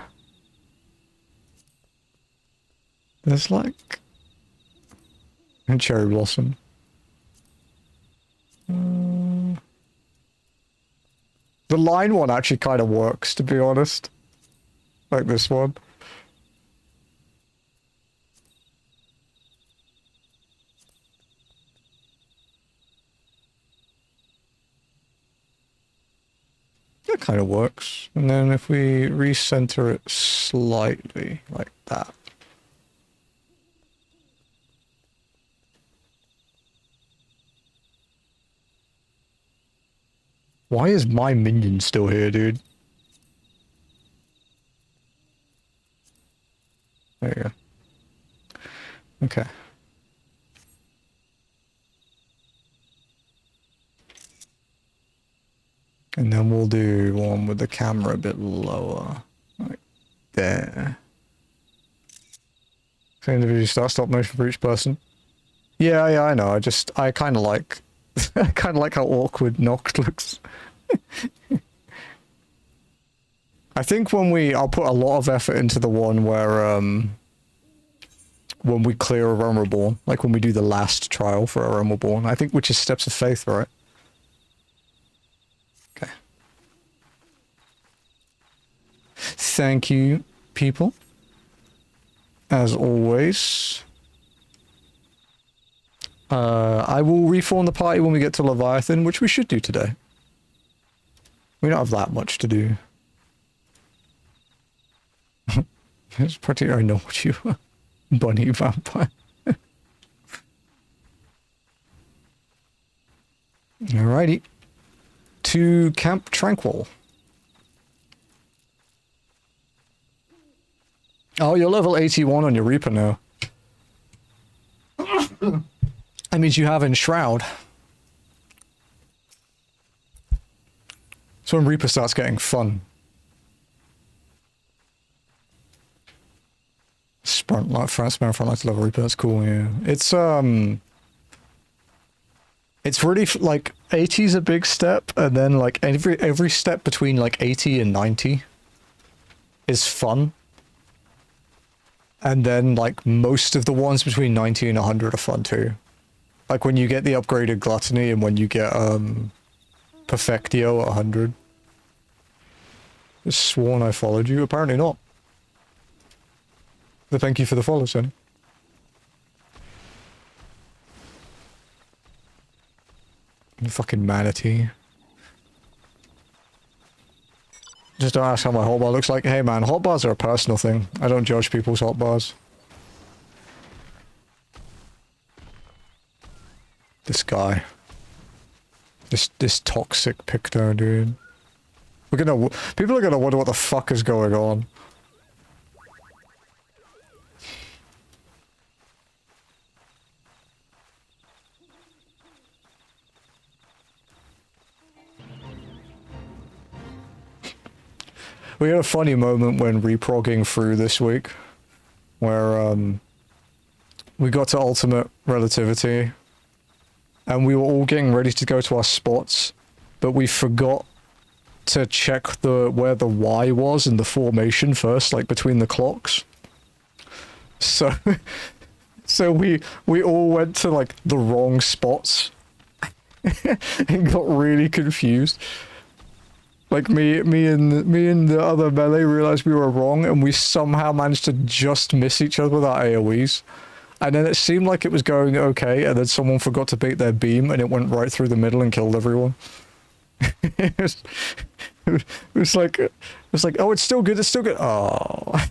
there's like... and Cherry Blossom. The line one actually kind of works, to be honest. Like this one. That kind of works. And then if we recenter it slightly, like that. Why is my minion still here, dude? There you go. Okay. And then we'll do one with the camera a bit lower. Like there. So individually stop motion for each person. Yeah, I know. I kind of like... I kind of like how awkward Noct looks. I think I'll put a lot of effort into the one where, when we clear a Realm Reborn, like when we do the last trial for a Realm Reborn, I think, which is Steps of Faith, right? Okay. Thank you, people. As always. I will reform the party when we get to Leviathan, which we should do today. We don't have that much to do. It's pretty, I know what you are. Bunny vampire. Alrighty. To Camp Tranquil. Oh, you're level 81 on your Reaper now. That means you have Enshroud. So when Reaper starts getting fun. Sprint like first man front like level Reaper, that's cool, yeah. It's really like 80 is a big step, and then like every step between like 80 and 90 is fun. And then like most of the ones between 90 and 100 are fun too. Like when you get the upgraded Gluttony and when you get Perfectio at 100. I sworn I followed you, apparently not. But thank you for the follow, Sonny. Fucking manatee. Just don't ask how my hotbar looks like. Hey man, hotbars are a personal thing. I don't judge people's hotbars. This guy. This toxic Picto, dude. People are gonna wonder what the fuck is going on. We had a funny moment when reprogging through this week, where we got to Ultimate Relativity, and we were all getting ready to go to our spots, but we forgot to check where the Y was in the formation first, like between the clocks. So, so we all went to like the wrong spots, and got really confused. Like me and the other melee realized we were wrong, and we somehow managed to just miss each other with our AoEs. And then it seemed like it was going okay, and then someone forgot to bait their beam, and it went right through the middle and killed everyone. it was like, oh, it's still good, it's still good. Oh.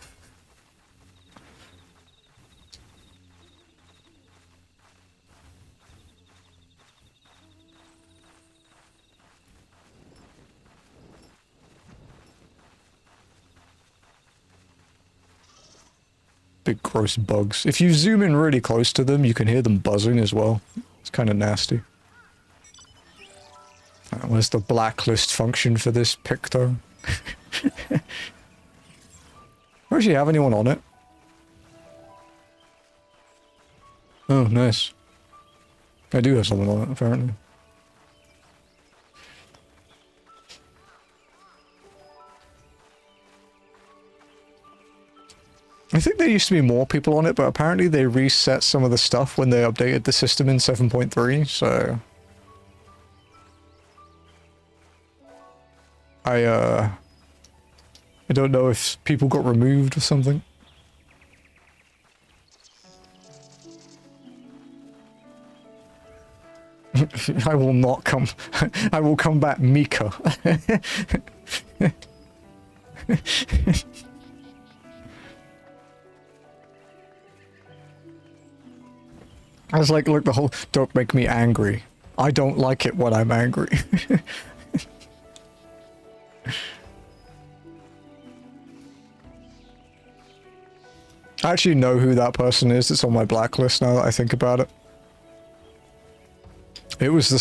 Big gross bugs. If you zoom in really close to them, you can hear them buzzing as well. It's kind of nasty. Where's the blacklist function for this Picto? I don't actually have anyone on it. Oh, nice. I do have someone on it, apparently. I think there used to be more people on it, but apparently they reset some of the stuff when they updated the system in 7.3, so... I don't know if people got removed or something. I will not come... I will come back Mika. I was like, look, the whole, don't make me angry. I don't like it when I'm angry. I actually know who that person is that's on my blacklist now that I think about it. It was the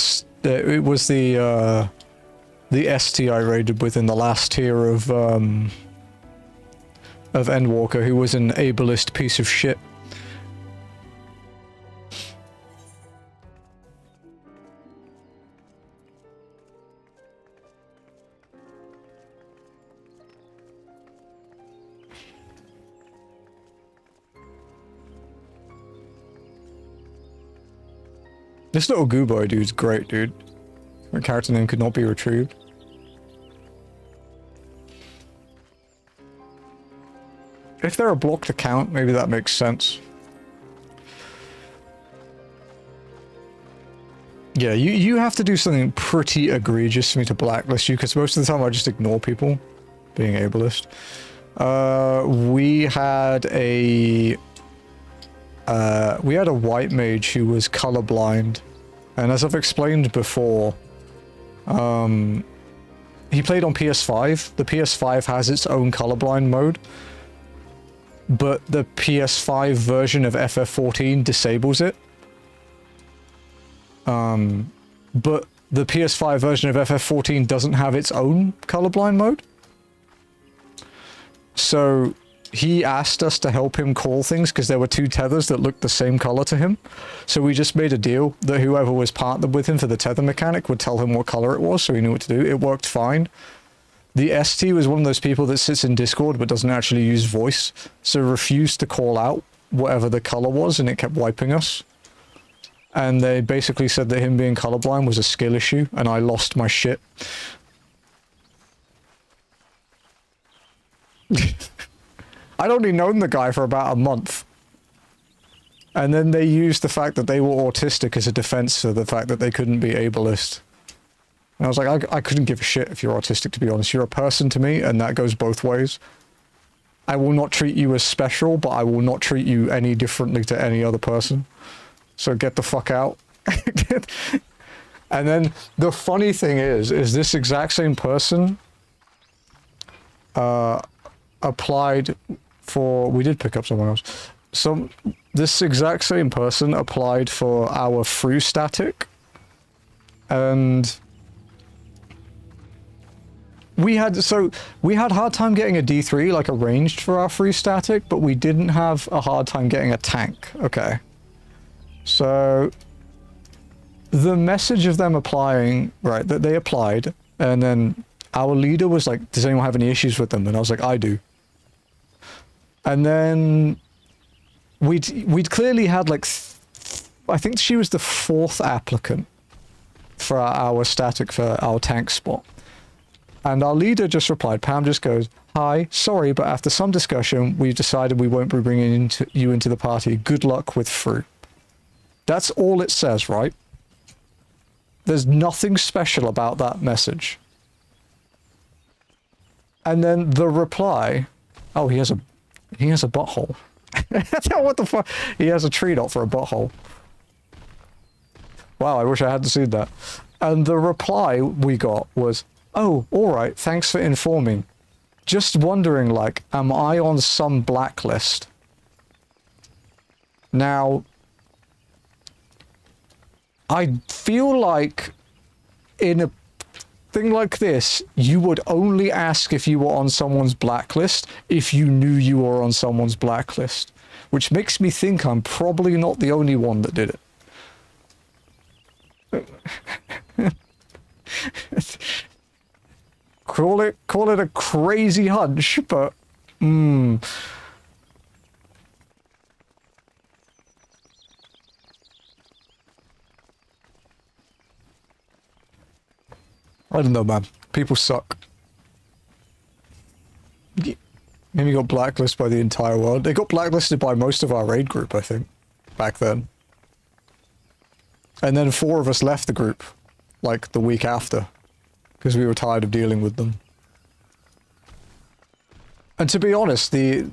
ST I raided with in the last tier of Endwalker, who was an ableist piece of shit. This little Gooboy dude's great, dude. My character name could not be retrieved. If they're a blocked account, maybe that makes sense. Yeah, you have to do something pretty egregious for me to blacklist you, because most of the time I just ignore people being ableist. We had a white mage who was colorblind, and as I've explained before, he played on PS5. The PS5 has its own colorblind mode, but the PS5 version of FF14 disables it. But the PS5 version of FF14 doesn't have its own colorblind mode. So he asked us to help him call things because there were two tethers that looked the same color to him. So we just made a deal that whoever was partnered with him for the tether mechanic would tell him what color it was so he knew what to do. It worked fine. The ST was one of those people that sits in Discord but doesn't actually use voice, so refused to call out whatever the color was, and it kept wiping us. And they basically said that him being colorblind was a skill issue, and I lost my shit. I'd only known the guy for about a month. And then they used the fact that they were autistic as a defense for the fact that they couldn't be ableist. And I was like, I couldn't give a shit if you're autistic, to be honest. You're a person to me, and that goes both ways. I will not treat you as special, but I will not treat you any differently to any other person. So get the fuck out. And then the funny thing is this exact same person applied for... We did pick up someone else. So this exact same person applied for our free static, and we had a hard time getting a D3, like arranged for our free static, but we didn't have a hard time getting a tank. Okay. So the message of them applying, right, that they applied, and then our leader was like, does anyone have any issues with them? And I was like, I do. And then we'd clearly had like, I think she was the 4th applicant for our static for our tank spot. And our leader just replied, Pam just goes, hi, sorry, but after some discussion, we've decided we won't be bringing you into the party. Good luck with Fru. That's all it says, right? There's nothing special about that message. And then the reply, oh, he has a butthole. What the fuck? He has a tree dot for a butthole. Wow, I wish I hadn't seen that. And the reply we got was, oh, alright, thanks for informing. Just wondering, like, am I on some blacklist? Now, I feel like in a thing like this, you would only ask if you were on someone's blacklist if you knew you were on someone's blacklist, which makes me think I'm probably not the only one that did it. Call it a crazy hunch, but I don't know, man. People suck. Maybe got blacklisted by the entire world. They got blacklisted by most of our raid group, I think, back then. And then 4 of us left the group, like, the week after, because we were tired of dealing with them. And to be honest, the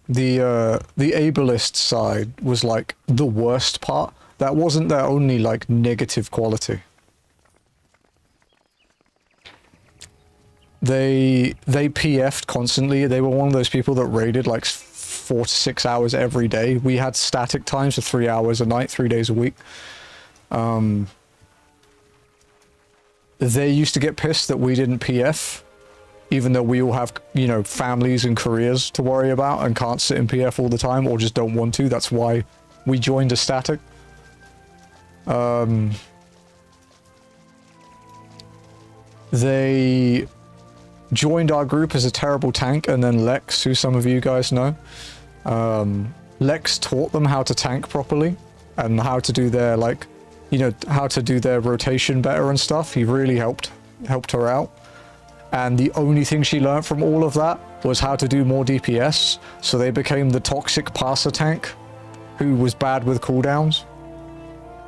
ableist side was, like, the worst part. That wasn't their only, like, negative quality. They PF'd constantly. They were one of those people that raided, like, 4 to 6 hours every day. We had static times of 3 hours a night, 3 days a week. They used to get pissed that we didn't PF, even though we all have, you know, families and careers to worry about and can't sit in PF all the time, or just don't want to. That's why we joined a static. They joined our group as a terrible tank, and then Lex, who some of you guys know, Lex taught them how to tank properly and how to do their, like, you know, how to do their rotation better and stuff. He really helped her out. And the only thing she learned from all of that was how to do more DPS, so they became the toxic passer tank who was bad with cooldowns.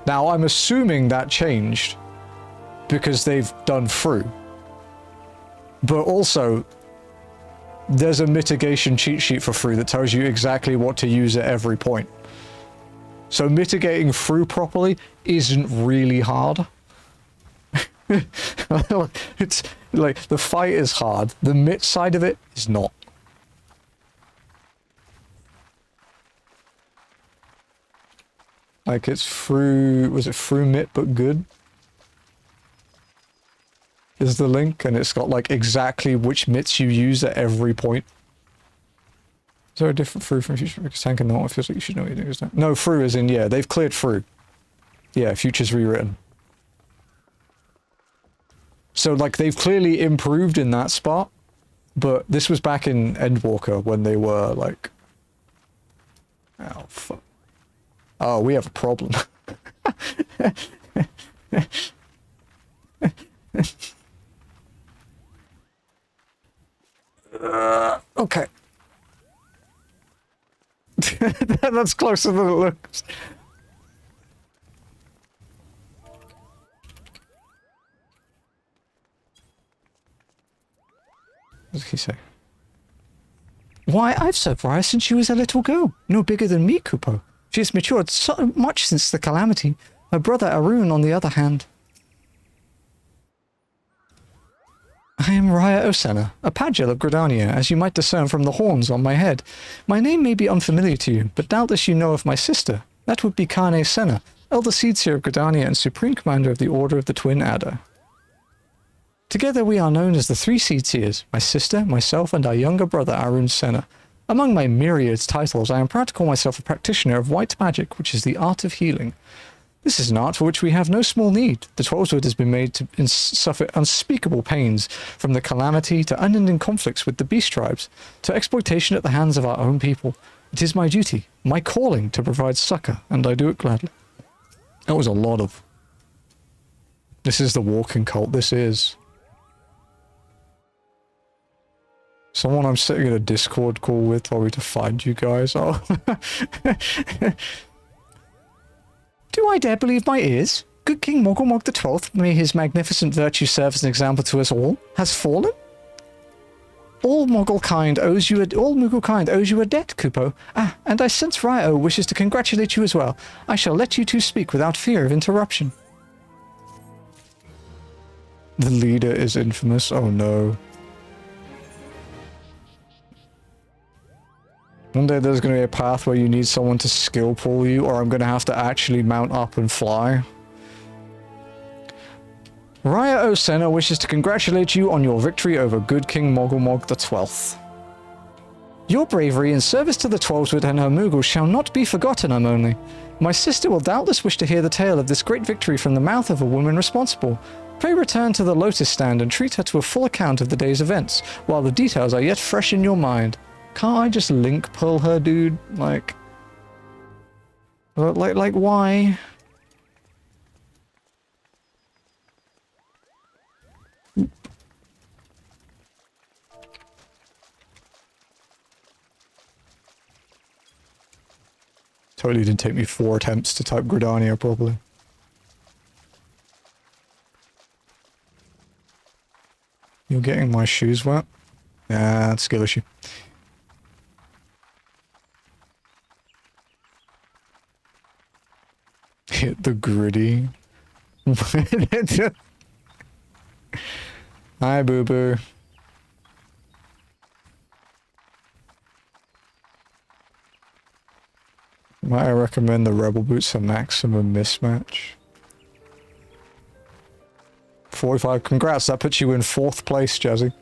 Now, I'm assuming that changed because they've done through. But also, there's a mitigation cheat sheet for Fru that tells you exactly what to use at every point. So mitigating Fru properly isn't really hard. It's like, the fight is hard. The mit side of it is not. Like, it's Fru... Was it Fru mit but good? Is the link, and it's got like exactly which mitts you use at every point. Is there a different Fru from Future? Because tank and not, it feels like you should know what you're doing. No, Fru is in, yeah, they've cleared Fru. Yeah, Future's rewritten. So like they've clearly improved in that spot, but this was back in Endwalker when they were like... Oh, fuck. Oh, we have a problem. Okay. That's closer than it looks. What did he say? Why, I've served Raya since she was a little girl. No bigger than me, Kupo. She has matured so much since the calamity. Her brother Arun, on the other hand. I am Raya Osena, a Padgil of Gridania, as you might discern from the horns on my head. My name may be unfamiliar to you, but doubtless you know of my sister. That would be Kane Senna, Elder Seedseer of Gridania and Supreme Commander of the Order of the Twin Adder. Together we are known as the Three Seedseers, my sister, myself, and our younger brother Arun Senna. Among my myriad titles, I am proud to call myself a practitioner of white magic, which is the art of healing. This is an art for which we have no small need. The Twelveswood has been made to suffer unspeakable pains, from the calamity to unending conflicts with the beast tribes, to exploitation at the hands of our own people. It is my duty, my calling, to provide succor, and I do it gladly. That was a lot of... This is the walking cult, this is. Someone I'm sitting in a Discord call with told me to find you guys. Oh. Do I dare believe my ears? Good King Moggle Mog the 12th, may his magnificent virtue serve as an example to us all, has fallen? All Moggle kind owes you a debt, Kupo. Ah, and I sense Ryo wishes to congratulate you as well. I shall let you two speak without fear of interruption. The leader is infamous. Oh no. One day there's going to be a path where you need someone to skill pull you, or I'm going to have to actually mount up and fly. Raya Osena wishes to congratulate you on your victory over Good King Moggle Mog the 12th. Your bravery in service to the Twelveswood and her Moogle shall not be forgotten, Amonli. My sister will doubtless wish to hear the tale of this great victory from the mouth of a woman responsible. Pray return to the Lotus Stand and treat her to a full account of the day's events, while the details are yet fresh in your mind. Can't I just link pull her, dude? Like why? Totally didn't take me 4 attempts to type Gridania properly. You're getting my shoes wet? Nah, that's a skill issue. Hit the gritty. Hi, boo boo. Might I recommend the Rebel Boots for maximum mismatch? 45. Congrats, that puts you in 4th place, Jazzy.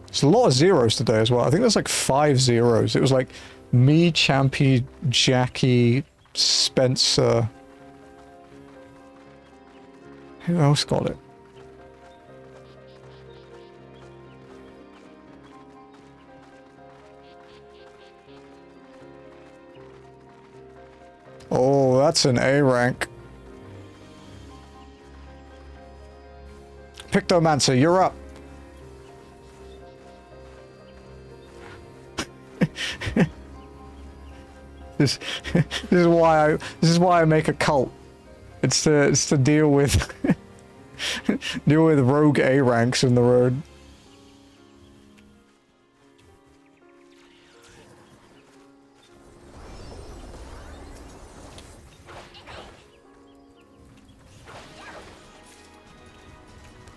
There's a lot of zeros today as well. I think there's like 5 zeros. It was like me, Champy, Jackie, Spencer. Who else got it? Oh, that's an A rank. Pictomancer, you're up. This, this is why I make a cult. It's to deal with deal with rogue A ranks in the road.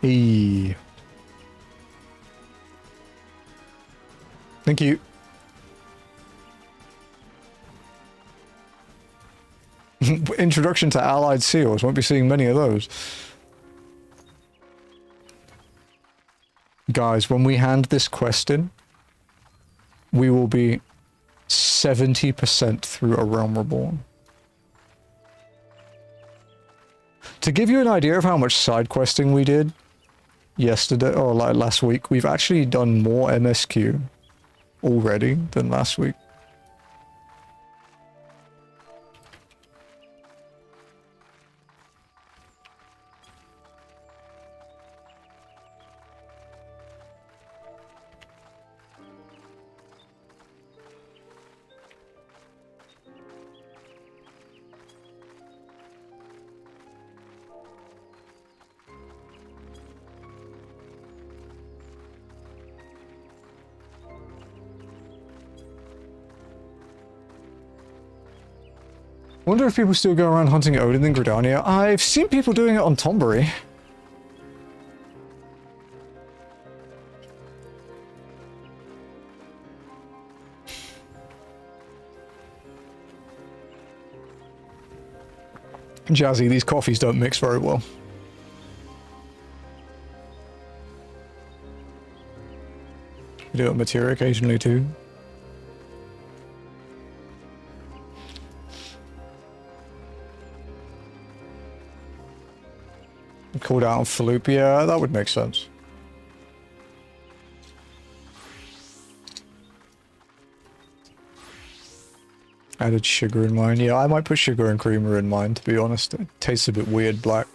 Hey. Thank you. Introduction to allied seals. Won't be seeing many of those. Guys, when we hand this quest in, we will be 70% through A Realm Reborn. To give you an idea of how much side questing we did yesterday, or like last week, we've actually done more MSQ already than last week. Wonder if people still go around hunting Odin in Gridania. I've seen people doing it on Tombury. Jazzy, these coffees don't mix very well. We do it on Materia occasionally too. Called out on Floop, yeah, that would make sense. Added sugar in mine. Yeah, I might put sugar and creamer in mine, to be honest. It tastes a bit weird black.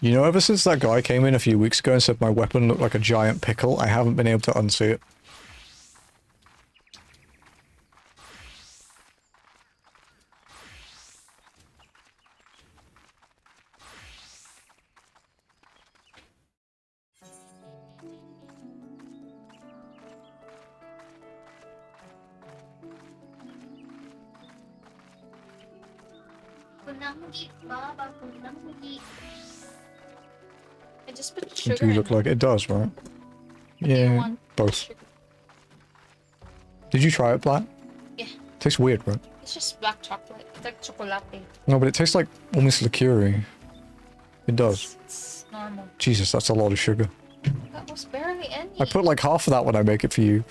You know, ever since that guy came in a few weeks ago and said my weapon looked like a giant pickle, I haven't been able to unsee it. I just put What sugar do you look in like? It does, right? Do you Yeah, want both. sugar? Did you try it, Black? Yeah. Tastes weird, right? It's just black chocolate. It's like chocolate. No, but it tastes like almost liqueur-y. It does. It's normal. Jesus, that's a lot of sugar. That was barely any. I put like half of that when I make it for you.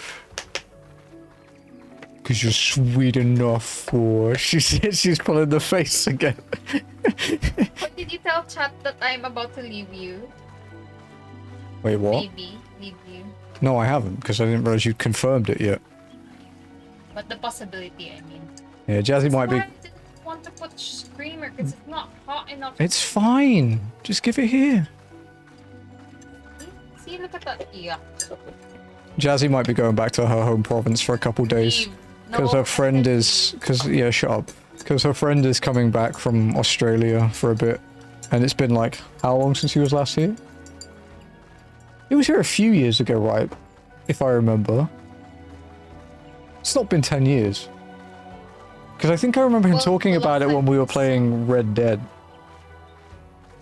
Because you're sweet enough for... She said she's pulling the face again. What did you tell chat that I'm about to leave you? Wait, what? Maybe leave you. No, I haven't, because I didn't realize you'd confirmed it yet. But the possibility, I mean. Yeah, Jazzy might be... I didn't want to put Screamer because it's not hot enough. It's fine. Just give it here. See, look at that. Yeah. Jazzy might be going back to her home province for a couple days. Leave. Because No, her friend is... Because, yeah, shut up. Because her friend is coming back from Australia for a bit. And it's been like, how long since he was last here? He was here a few years ago, right? If I remember. It's not been 10 years. Because I think I remember him talking about it when we were playing Red Dead.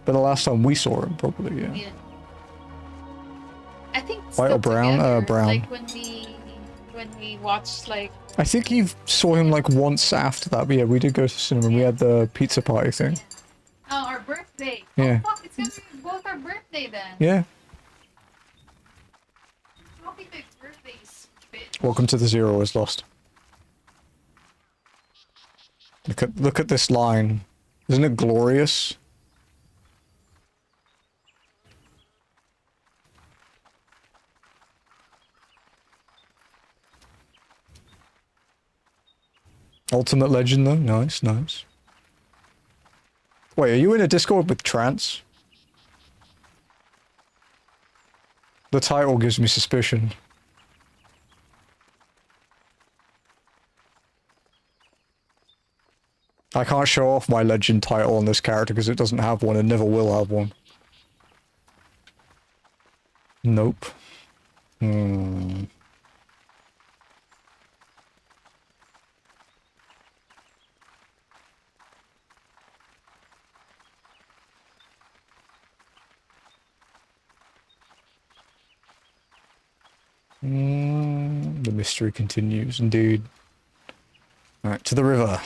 But the last time we saw him, probably, yeah. Yeah. I think White or brown? together, Brown. Like when we watched like... I think you saw him like once after that, but yeah, we did go to cinema. We had the pizza party thing. Oh, our birthday. Yeah. Oh, fuck, it's gonna be both our birthday then. Yeah. Happy birthdays, bitch. Welcome to the Zero is Lost. Look at this line. Isn't it glorious? Ultimate Legend though, nice, nice. Wait, are you in a Discord with Trance? The title gives me suspicion. I can't show off my legend title on this character because it doesn't have one and never will have one. Nope. Hmm. The mystery continues, indeed. Alright, to the river.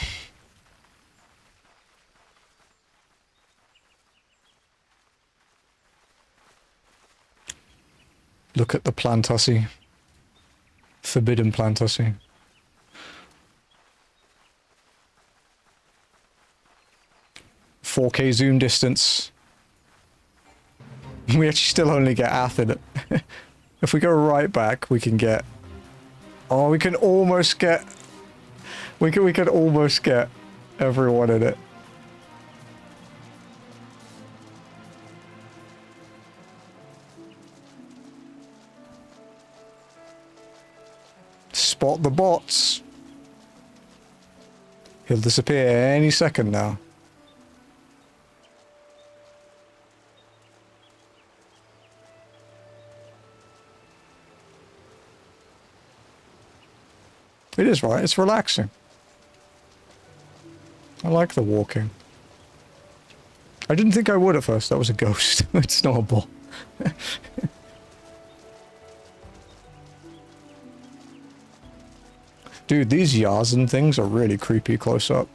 Look at the Plantussi. Forbidden Plantussi. .4K zoom distance. We actually still only get Atheria. If we go right back, we can get... Oh, we can almost get... We can almost get everyone in it. Spot the bots. He'll disappear any second now. It is right, it's relaxing. I like the walking. I didn't think I would at first, that was a ghost. It's not a bot. Dude, these Yazan things are really creepy close up.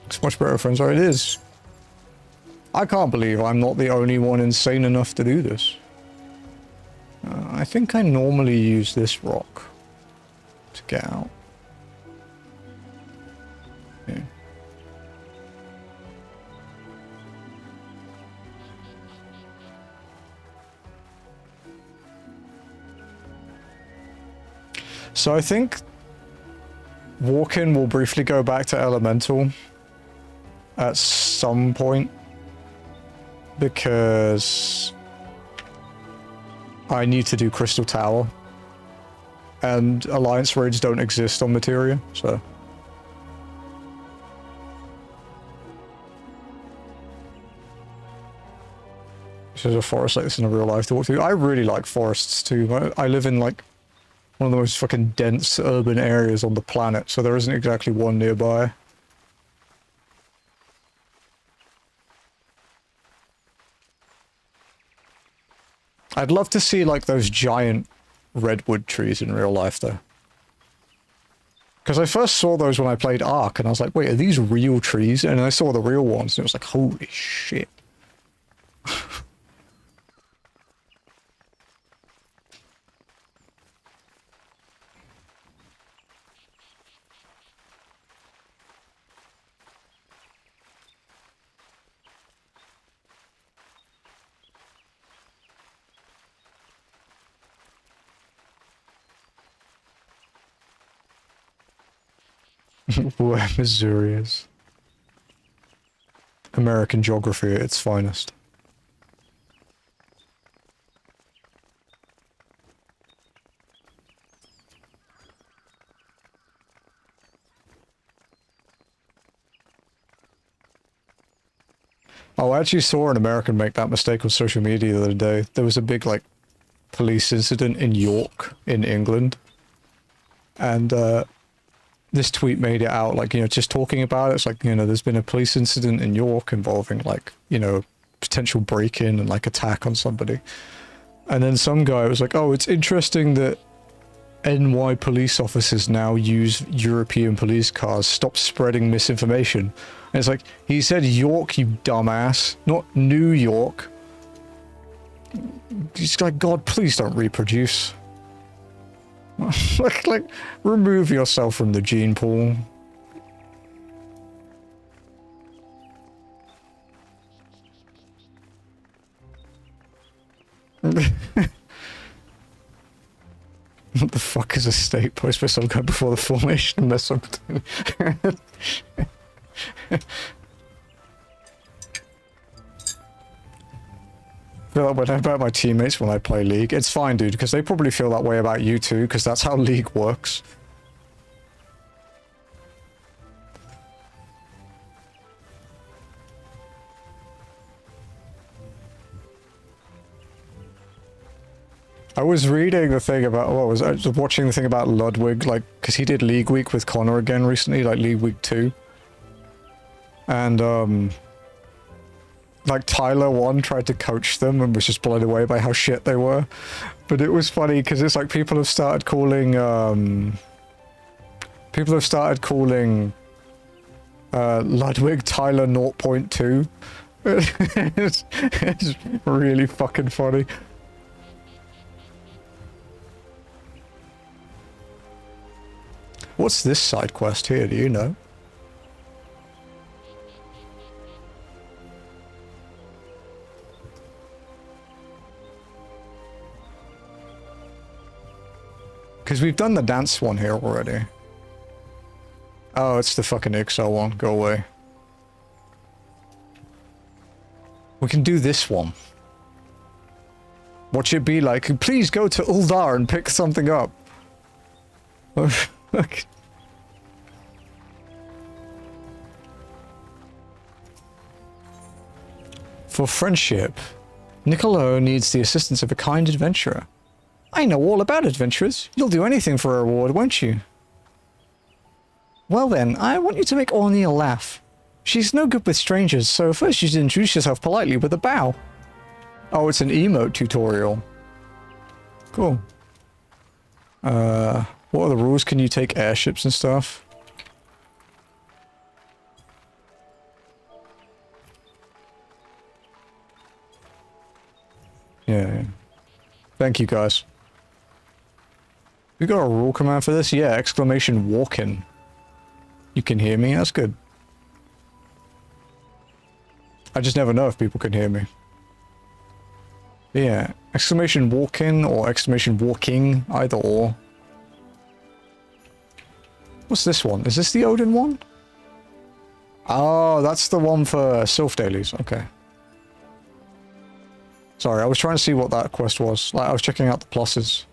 It's much better, friends. It is. I can't believe I'm not the only one insane enough to do this. I think I normally use this rock to get out. Yeah. So I think walking will briefly go back to elemental at some point because I need to do Crystal Tower and Alliance raids don't exist on Atheria, so there's a forest like this in a real life to walk through. I really like forests too. I live in like one of the most fucking dense urban areas on the planet, so there isn't exactly one nearby. I'd love to see like those giant redwood trees in real life though. Because I first saw those when I played Ark and I was like, wait, are these real trees? And I saw the real ones and it was like, holy shit. Where Missouri is. American geography at its finest. Oh, I actually saw an American make that mistake on social media the other day. There was a big, like, police incident in York, in England. And, this tweet made it out, like, you know, just talking about it. It's like, you know, there's been a police incident in York involving, like, you know, potential break-in and, like, attack on somebody. And then some guy was like, oh, it's interesting that NY police officers now use European police cars. Stop spreading misinformation. And it's like, he said York, you dumbass, not New York. He's like, God, please don't reproduce. like, remove yourself from the gene pool. What the fuck is a state post where some guy before the formation of Mesopotamia? I feel that way about my teammates when I play League. It's fine, dude, because they probably feel that way about you too, because that's how League works. I was reading the thing about, I was watching the thing about Ludwig, like, because he did League Week with Connor again recently, like League Week 2. And, like, Tyler 1 tried to coach them and was just blown away by how shit they were. But it was funny, because it's like people have started calling, Ludwig Tyler 0.2. It's really fucking funny. What's this side quest here, do you know? Because we've done the dance one here already. Oh, it's the fucking XL one. Go away. We can do this one. Watch it be like, please go to Uldar and pick something up. Look. For friendship, Niccolo needs the assistance of a kind adventurer. I know all about adventurers. You'll do anything for a reward, won't you? Well then, I want you to make O'Neill laugh. She's no good with strangers, so first you should introduce yourself politely with a bow. Oh, it's an emote tutorial. Cool. What are the rules? Can you take airships and stuff? Yeah. Thank you, guys. We got a rule command for this? Yeah, exclamation walk-in. You can hear me? That's good. I just never know if people can hear me. Yeah, exclamation walk-in or exclamation walking, either or. What's this one? Is this the Odin one? Oh, that's the one for Sylph dailies. Okay. Sorry, I was trying to see what that quest was. Like, I was checking out the pluses.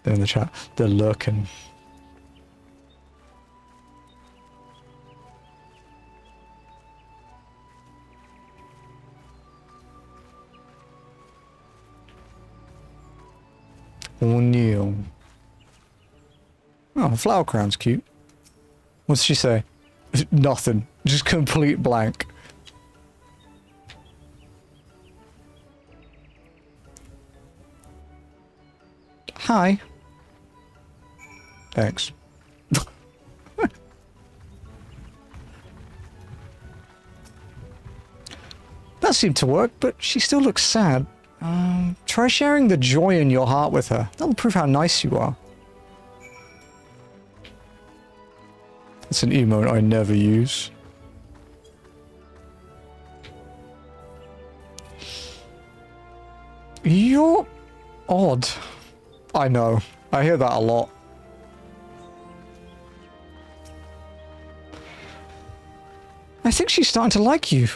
They're in the chat. They're lurking. O'Neill. Oh, flower crown's cute. What's she say? Nothing. Just complete blank. Hi. Thanks. That seemed to work, but she still looks sad. Try sharing the joy in your heart with her. That'll prove how nice you are. It's an emote I never use. You're odd. I know. I hear that a lot. I think she's starting to like you.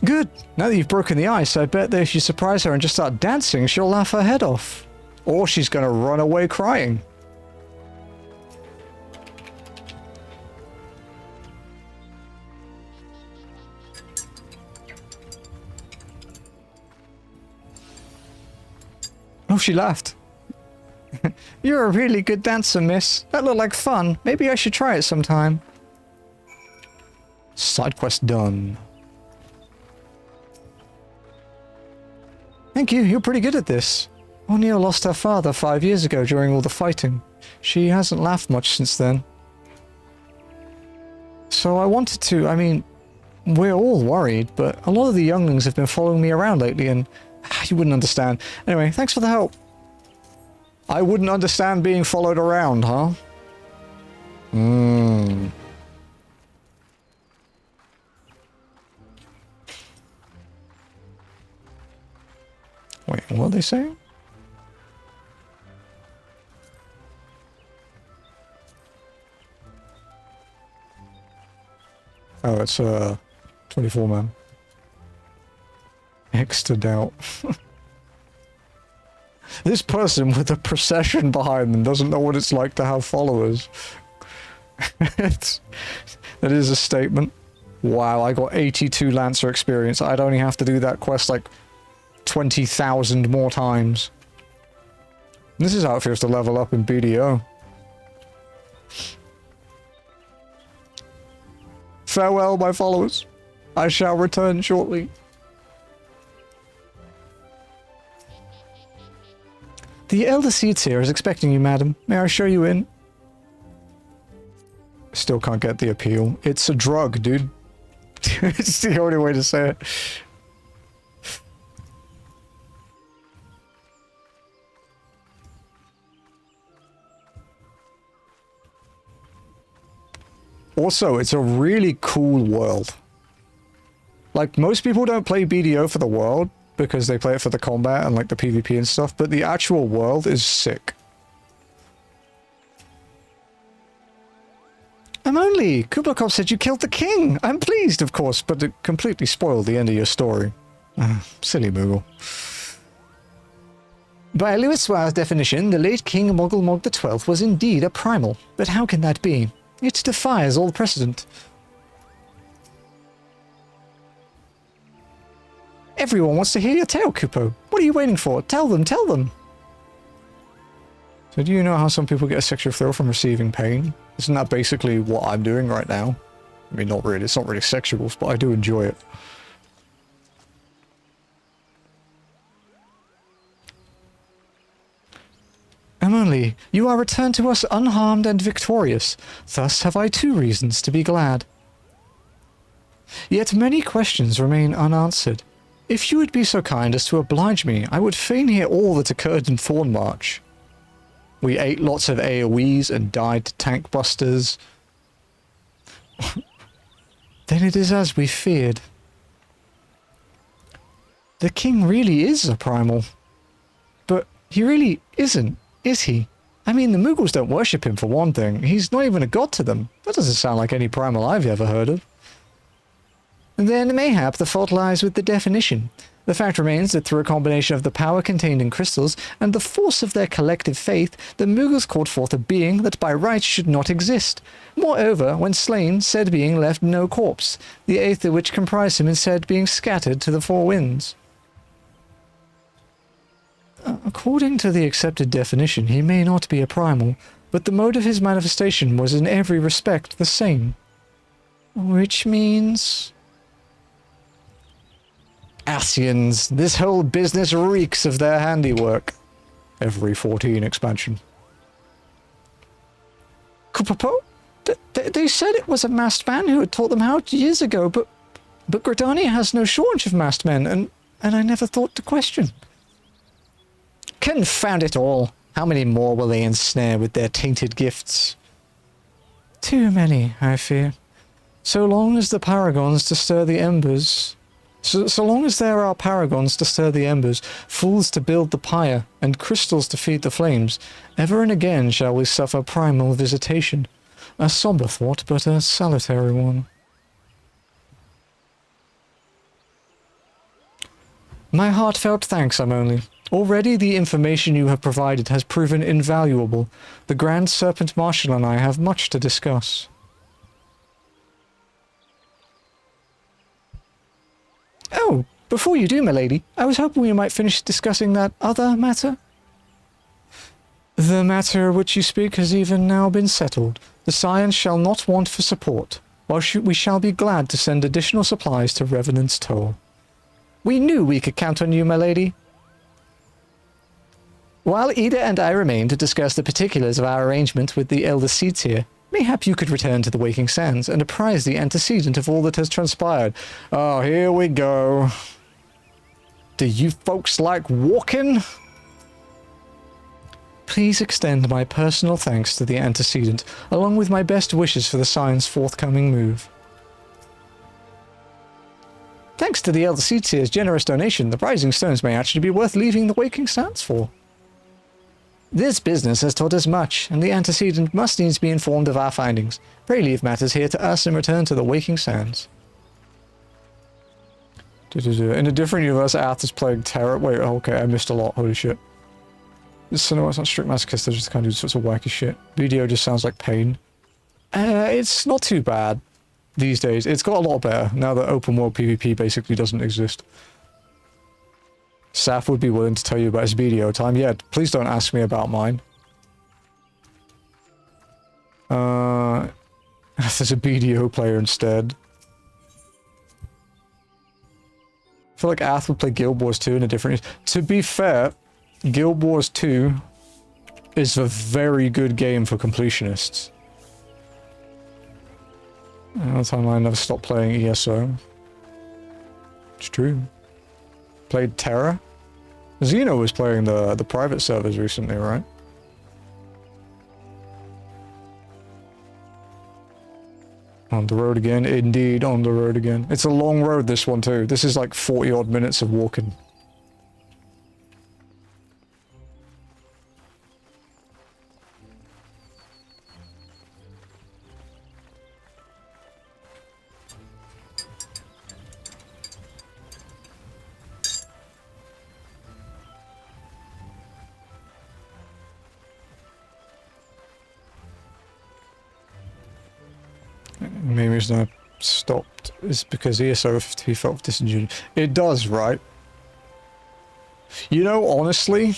Good. Now that you've broken the ice, I bet that if you surprise her and just start dancing, she'll laugh her head off. Or she's gonna run away crying. Oh, she laughed. You're a really good dancer, miss. That looked like fun. Maybe I should try it sometime. Side quest done. Thank you, you're pretty good at this. O'Neill lost her father 5 years ago during all the fighting. She hasn't laughed much since then. So I wanted to, I mean, we're all worried, but a lot of the younglings have been following me around lately and you wouldn't understand. Anyway, thanks for the help. I wouldn't understand being followed around, huh? Wait, What are they saying? Oh, it's 24 man. Extra doubt. This person with a procession behind them doesn't know what it's like to have followers. That is a statement. Wow, I got 82 Lancer experience. I'd only have to do that quest like 20,000 more times. This is how it feels to level up in BDO. Farewell, my followers. I shall return shortly. The Elder Seeds here is expecting you, madam. May I show you in? Still can't get the appeal. It's a drug, dude. It's the only way to say it. Also, it's a really cool world. Like, most people don't play BDO for the world, because they play it for the combat and like the PvP and stuff, but the actual world is sick. I'm only... Kublakov said you killed the king! I'm pleased, of course, but it completely spoiled the end of your story. Silly Moogle. By Louis Suar's definition, the late King Moggle Mog XII was indeed a primal. But how can that be? It defies all precedent. Everyone wants to hear your tale, Kupo. What are you waiting for? Tell them, tell them! So do you know how some people get a sexual thrill from receiving pain? Isn't that basically what I'm doing right now? I mean, not really. It's not really sexual, but I do enjoy it. Emily, you are returned to us unharmed and victorious. Thus have I 2 reasons to be glad. Yet many questions remain unanswered. If you would be so kind as to oblige me, I would fain hear all that occurred in Thornmarch. We ate lots of AoEs and died to tank busters. Then it is as we feared. The king really is a primal. But he really isn't, is he? I mean, the Moogles don't worship him for one thing. He's not even a god to them. That doesn't sound like any primal I've ever heard of. Then mayhap the fault lies with the definition. The fact remains that through a combination of the power contained in crystals and the force of their collective faith, the Moogles called forth a being that by right should not exist. Moreover, when slain, said being left no corpse, the aether which comprised him instead being scattered to the 4 winds. According to the accepted definition, he may not be a primal, but the mode of his manifestation was in every respect the same. Which means... Asians, this whole business reeks of their handiwork. Every 14 expansion. Kupopo? They said it was a masked man who had taught them how years ago, but Gridania has no shortage of masked men, and I never thought to question. Confound it all! How many more will they ensnare with their tainted gifts? Too many, I fear. So long as the paragons to stir the embers... So long as there are paragons to stir the embers, fools to build the pyre, and crystals to feed the flames, ever and again shall we suffer primal visitation. A sombre thought, but a salutary one. My heartfelt thanks, Amoni. Already the information you have provided has proven invaluable. The Grand Serpent Marshal and I have much to discuss. Oh, before you do, milady, I was hoping we might finish discussing that other matter. The matter which you speak has even now been settled. The Scions shall not want for support, while we shall be glad to send additional supplies to Revenant's Toll. We knew we could count on you, milady. While Ida and I remain to discuss the particulars of our arrangement with the Elder Seeds here, mayhap you could return to the Waking Sands and apprise the antecedent of all that has transpired. Oh, here we go. Do you folks like walking? Please extend my personal thanks to the antecedent, along with my best wishes for the Scion's forthcoming move. Thanks to the LC tier's generous donation, the Rising Stones may actually be worth leaving the Waking Sands for. This business has taught us much, and the antecedent must needs be informed of our findings. Pray leave matters here to us and return to the Waking Sands. In a different universe, Ath is playing Terror. Wait, okay, I missed a lot. Holy shit. So no, it's not strict masochist, they're just kind of sorts of wacky shit. BDO just sounds like pain. It's not too bad these days. It's got a lot better now that open world PvP basically doesn't exist. Saf would be willing to tell you about his BDO time. Yeah, please don't ask me about mine. There's a BDO player instead. I feel like Ath would play Guild Wars 2 in a different... To be fair, Guild Wars 2 is a very good game for completionists. Another time I never stopped playing ESO. It's true. Played Terra. Xeno was playing the private servers recently, right? On the road again. Indeed, on the road again. It's a long road, this one too. This is like 40 odd minutes of walking. Maybe it's not stopped is because ESO he felt disingenuous. It does, right? You know, honestly,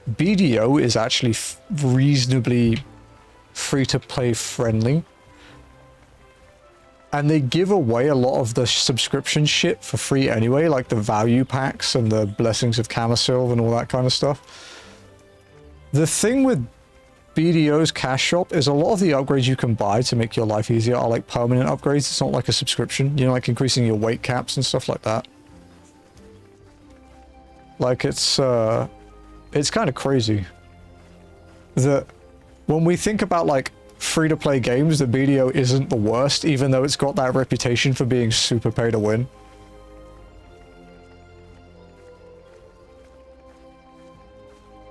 BDO is actually reasonably free-to-play friendly. And they give away a lot of the subscription shit for free anyway, like the value packs and the blessings of Camasil and all that kind of stuff. The thing with BDO's cash shop is a lot of the upgrades you can buy to make your life easier are like permanent upgrades. It's not like a subscription, you know, like increasing your weight caps and stuff like that. Like it's kind of crazy that when we think about like free-to-play games, the BDO isn't the worst, even though it's got that reputation for being super pay to win.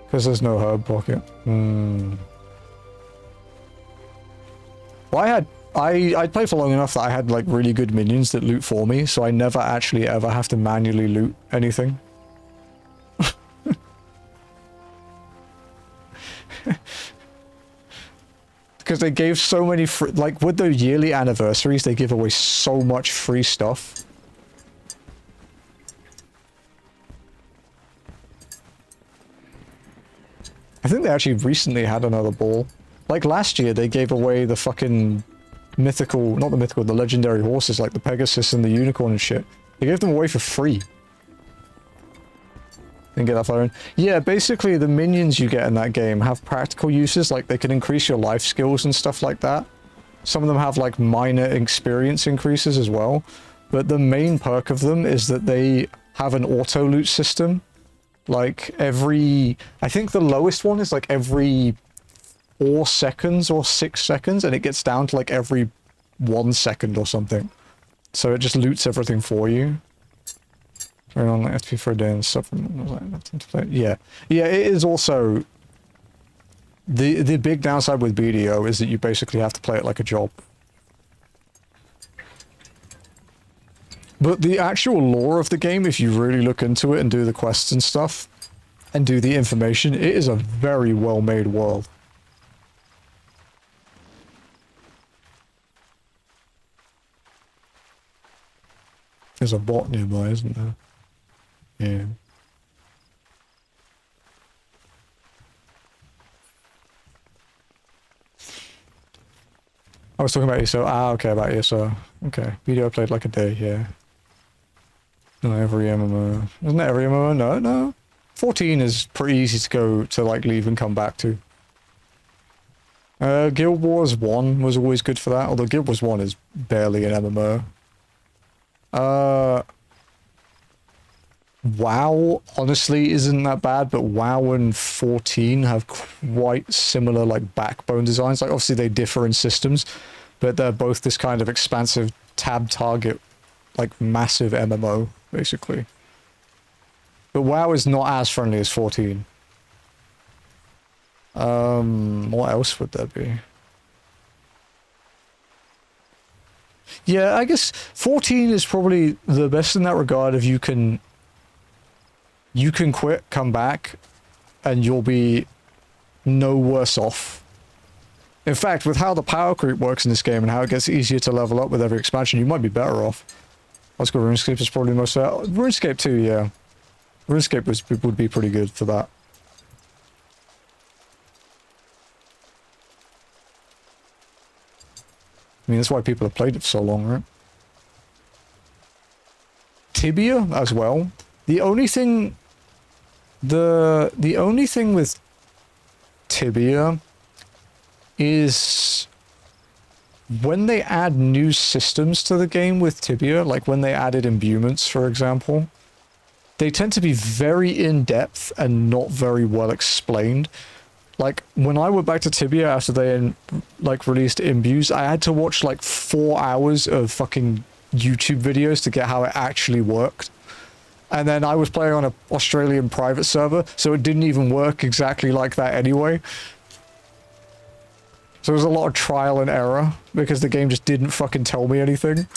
Because there's no herb pocket. Well, I'd played for long enough that I had like really good minions that loot for me, so I never actually ever have to manually loot anything. Because they gave so many free, like with the yearly anniversaries, they give away so much free stuff. I think they actually recently had another ball. Like last year, they gave away the fucking mythical, not the mythical, the legendary horses, like the Pegasus and the Unicorn and shit. They gave them away for free. Didn't get that far in. Yeah, basically the minions you get in that game have practical uses, like they can increase your life skills and stuff like that. Some of them have like minor experience increases as well. But the main perk of them is that they have an auto loot system. Like every, I think the lowest one is like every 4 seconds or 6 seconds, and it gets down to like every 1 second or something. So it just loots everything for you. Very long FP for a day and supplement. Yeah. Yeah, it is also the big downside with BDO is that you basically have to play it like a job. But the actual lore of the game, if you really look into it and do the quests and stuff, and do the information, it is a very well-made world. There's a bot nearby, isn't there? Yeah. I was talking about ESO. Ah, okay, about ESO. Okay. Video played like a day, yeah. Not every MMO. Isn't it every MMO? No, no. 14 is pretty easy to go to, like, leave and come back to. Guild Wars 1 was always good for that, although Guild Wars 1 is barely an MMO. WoW, honestly, isn't that bad, but WoW and 14 have quite similar, like, backbone designs. Like, obviously they differ in systems, but they're both this kind of expansive tab target like, massive MMO, basically. But WoW is not as friendly as 14. What else would there be? Yeah, I guess 14 is probably the best in that regard. If you can quit, come back, and you'll be no worse off. In fact, with how the power creep works in this game and how it gets easier to level up with every expansion, you might be better off. Let's go. RuneScape is probably the most fair. RuneScape 2, yeah. RuneScape would be pretty good for that. I mean, that's why people have played it for so long, right? Tibia as well. The only thing with Tibia is when they add new systems to the game with Tibia, like when they added imbuements, for example, they tend to be very in-depth and not very well explained. Like, when I went back to Tibia after they, like, released imbues, I had to watch, like, 4 hours of fucking YouTube videos to get how it actually worked. And then I was playing on an Australian private server, so it didn't even work exactly like that anyway. So there was a lot of trial and error, because the game just didn't fucking tell me anything.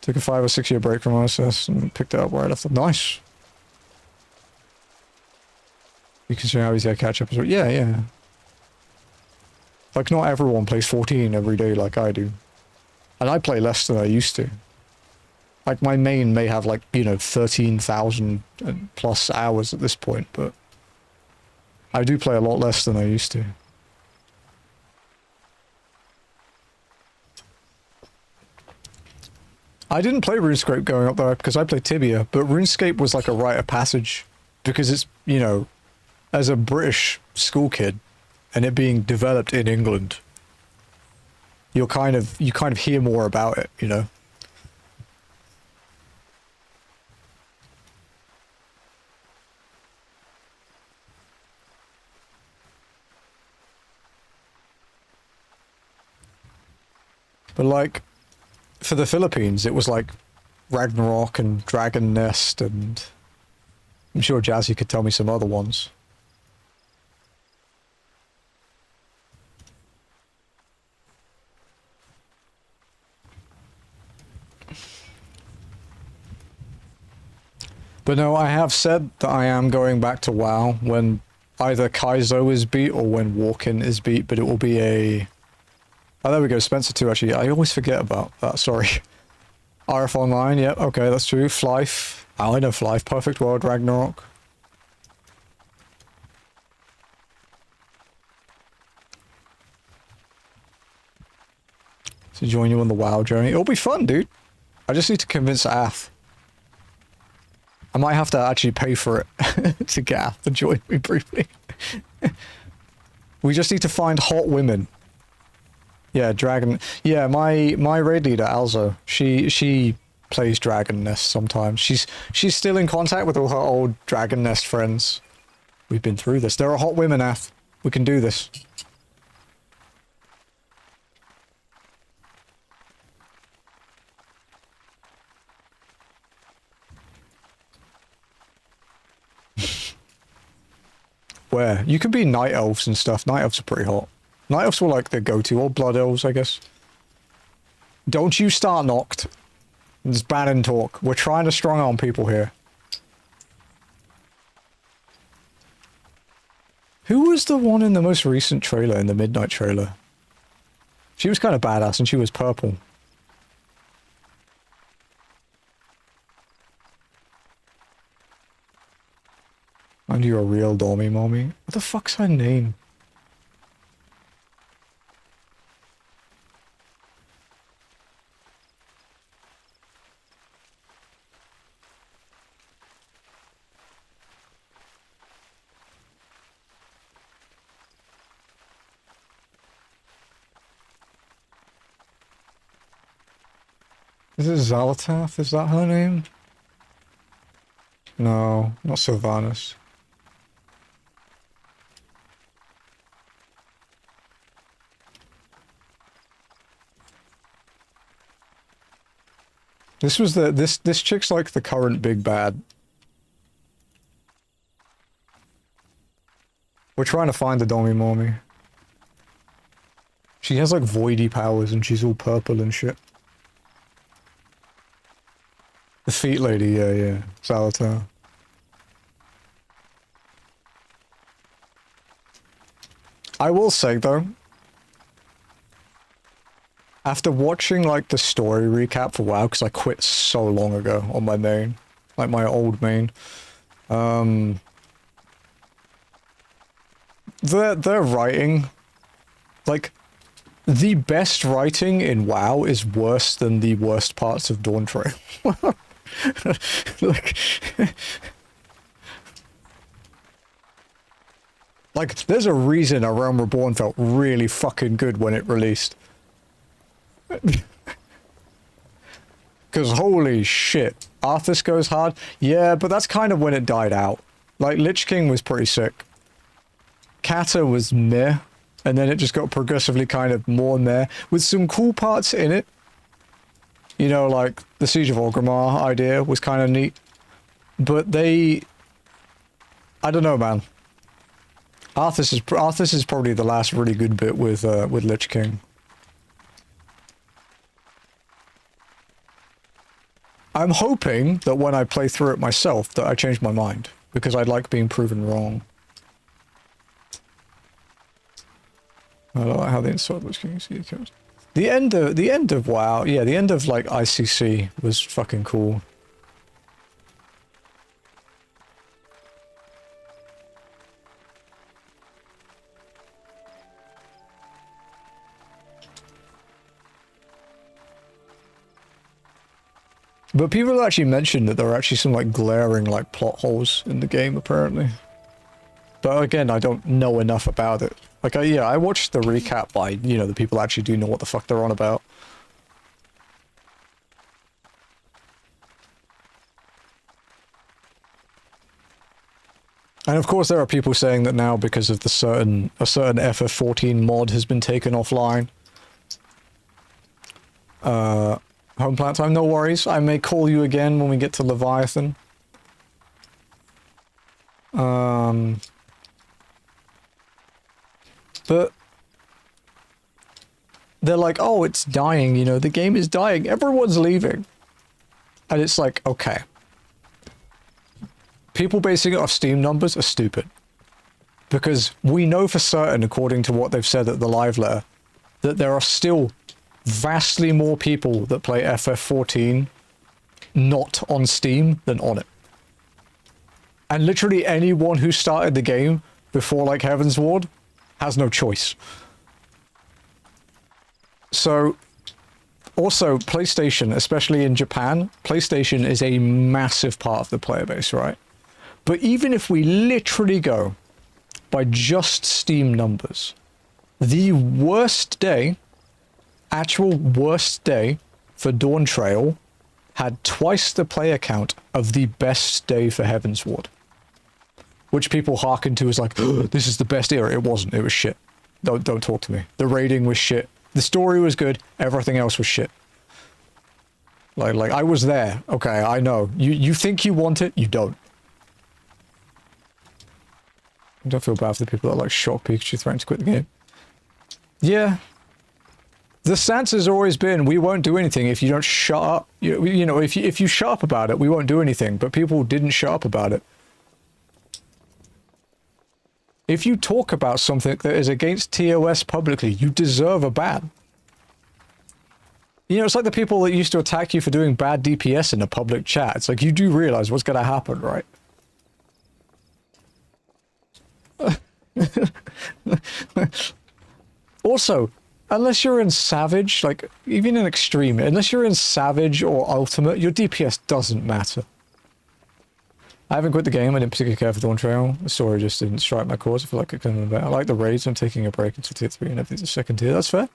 Took a 5 or 6 year break from OSS and picked it up where I left it. Nice. You consider how easy I catch up as well. Yeah, yeah. Like, not everyone plays 14 every day like I do. And I play less than I used to. Like, my main may have, like, you know, 13,000 plus hours at this point, but I do play a lot less than I used to. I didn't play RuneScape going up there because I played Tibia, but RuneScape was like a rite of passage because it's, you know, as a British school kid and it being developed in England, you kind of hear more about it, you know. But like, for the Philippines, it was like Ragnarok and Dragon Nest, and I'm sure Jazzy could tell me some other ones. But no, I have said that I am going back to WoW when either Kaizo is beat or when Walk-In is beat, but it will be a... Oh, there we go, Spencer too, actually. I always forget about that, sorry. RF Online, yep, okay, that's true. Flyfe. Oh, I know Flyfe. Perfect World, Ragnarok. To join you on the WoW journey. It'll be fun, dude. I just need to convince Ath. I might have to actually pay for it to get Ath to join me briefly. We just need to find hot women. Yeah, Dragon... Yeah, my raid leader, Alzo, she plays Dragon Nest sometimes. She's still in contact with all her old Dragon Nest friends. We've been through this. There are hot women, Ath. We can do this. Where? You can be night elves and stuff. Night elves are pretty hot. Night elves were like the go-to, or blood elves, I guess. Don't you start knocked. It's bad in talk. We're trying to strong arm people here. Who was the one in the most recent trailer, in the Midnight trailer? She was kind of badass and she was purple. And you're a real dormy mommy. What the fuck's her name? Is it Zalatath? Is that her name? No, not Sylvanas. This was the this chick's like the current big bad. We're trying to find the Domi Mommy. She has like voidy powers and she's all purple and shit. The feet lady, yeah. Salatar. I will say though, after watching like the story recap for WoW, because I quit so long ago on my main, like my old main, their writing, like, the best writing in WoW is worse than the worst parts of Dawn Trail. Like, there's a reason A Realm Reborn felt really fucking good when it released. Because holy shit, Arthas goes hard. Yeah, but that's kind of when it died out. Like, Lich King was pretty sick. Kata was meh, and then it just got progressively kind of more meh, with some cool parts in it. You know, like, the Siege of Orgrimmar idea was kind of neat. But they... I don't know, man. Arthas is probably the last really good bit with Lich King. I'm hoping that when I play through it myself that I change my mind, because I like being proven wrong. I don't like how the inside Lich King see it. The end of WoW, yeah, the end of like ICC was fucking cool. But people actually mentioned that there are actually some like glaring like plot holes in the game apparently. But again, I don't know enough about it. Like, yeah, I watched the recap by, you know, the people actually do know what the fuck they're on about. And of course there are people saying that now because of a certain FF14 mod has been taken offline. Home plant time, no worries. I may call you again when we get to Leviathan. But they're like, oh, it's dying, you know, the game is dying, everyone's leaving. And it's like, okay. People basing it off Steam numbers are stupid. Because we know for certain, according to what they've said at the live letter, that there are still vastly more people that play FF14 not on Steam than on it. And literally anyone who started the game before, like, Heaven's Ward has no choice. So, also, PlayStation, especially in Japan, PlayStation is a massive part of the player base, right? But even if we literally go by just Steam numbers, the worst day, actual worst day for Dawn Trail had twice the player count of the best day for Heaven's Ward. Which people hearken to as like, oh, this is the best era. It wasn't. It was shit. Don't talk to me. The rating was shit. The story was good. Everything else was shit. Like I was there. Okay, I know. You think you want it, you don't. I don't feel bad for the people that like shock Pikachu threatening to quit the game. Yeah. The stance has always been, we won't do anything if you don't shut up. You know, if you shut up about it, we won't do anything. But people didn't shut up about it. If you talk about something that is against TOS publicly, you deserve a ban. You know, it's like the people that used to attack you for doing bad DPS in a public chat. It's like, you do realize what's going to happen, right? Also, unless you're in Savage, like, even in Extreme, unless you're in Savage or Ultimate, your DPS doesn't matter. I haven't quit the game. I didn't particularly care for Dawn Trail. The story just didn't strike my chords. I feel like it could have been better. I like the raids. I'm taking a break into tier 3 and everything's a second tier. That's fair.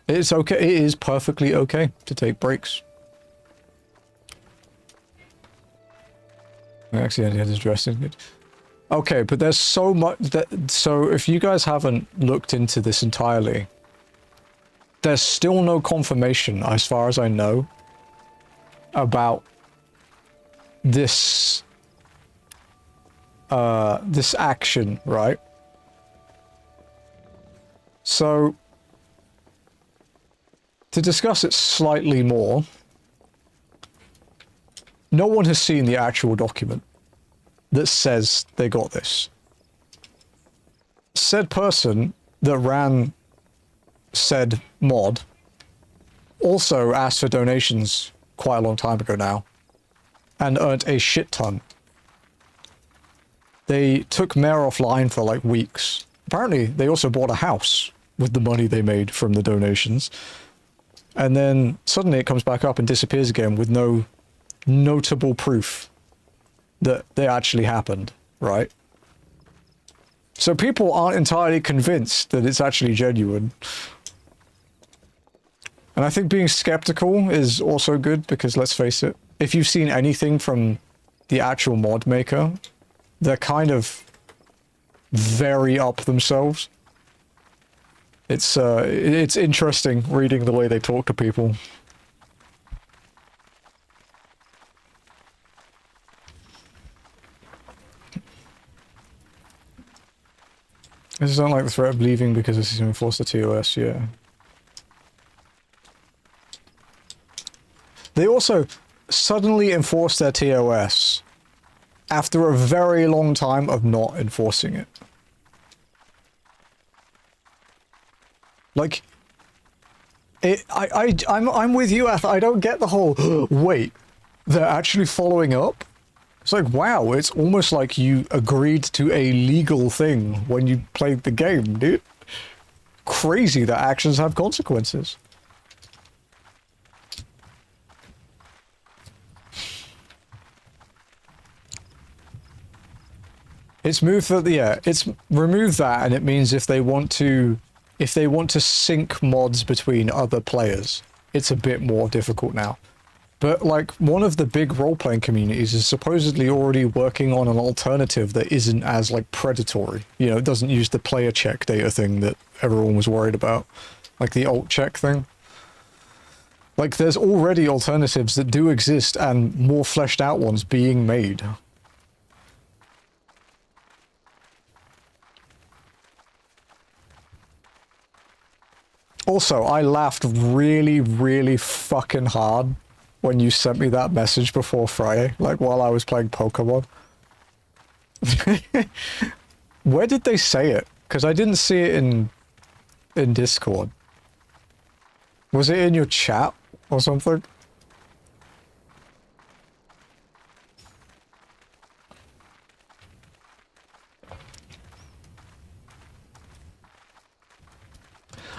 It's okay. It is perfectly okay to take breaks. I actually had this dressed in good. Okay, but there's so much that, so if you guys haven't looked into this entirely, there's still no confirmation, as far as I know, about this this action, right? So to discuss it slightly more, no one has seen the actual document that says they got this. Said person that ran said mod also asked for donations quite a long time ago now and earned a shit ton. They took Mare offline for like weeks. Apparently they also bought a house with the money they made from the donations, and then suddenly it comes back up and disappears again with no notable proof that they actually happened, right? So people aren't entirely convinced that it's actually genuine. And I think being skeptical is also good, because let's face it, if you've seen anything from the actual mod maker, they're kind of very up themselves. It's interesting reading the way they talk to people. I just don't like the threat of leaving because this is going to enforce the TOS, yeah. They also suddenly enforced their TOS after a very long time of not enforcing it. Like, I'm with you, I don't get the whole, wait, they're actually following up? It's like, wow, it's almost like you agreed to a legal thing when you played the game, dude. Crazy that actions have consequences. It's moved that, yeah, it's removed that, and it means if they want to sync mods between other players, it's a bit more difficult now. But, like, one of the big role-playing communities is supposedly already working on an alternative that isn't as, like, predatory. You know, it doesn't use the player check data thing that everyone was worried about. Like the alt check thing. Like, there's already alternatives that do exist and more fleshed out ones being made. Also, I laughed really, really fucking hard when you sent me that message before Friday, like while I was playing Pokemon. Where did they say it? Because I didn't see it in Discord. Was it in your chat or something?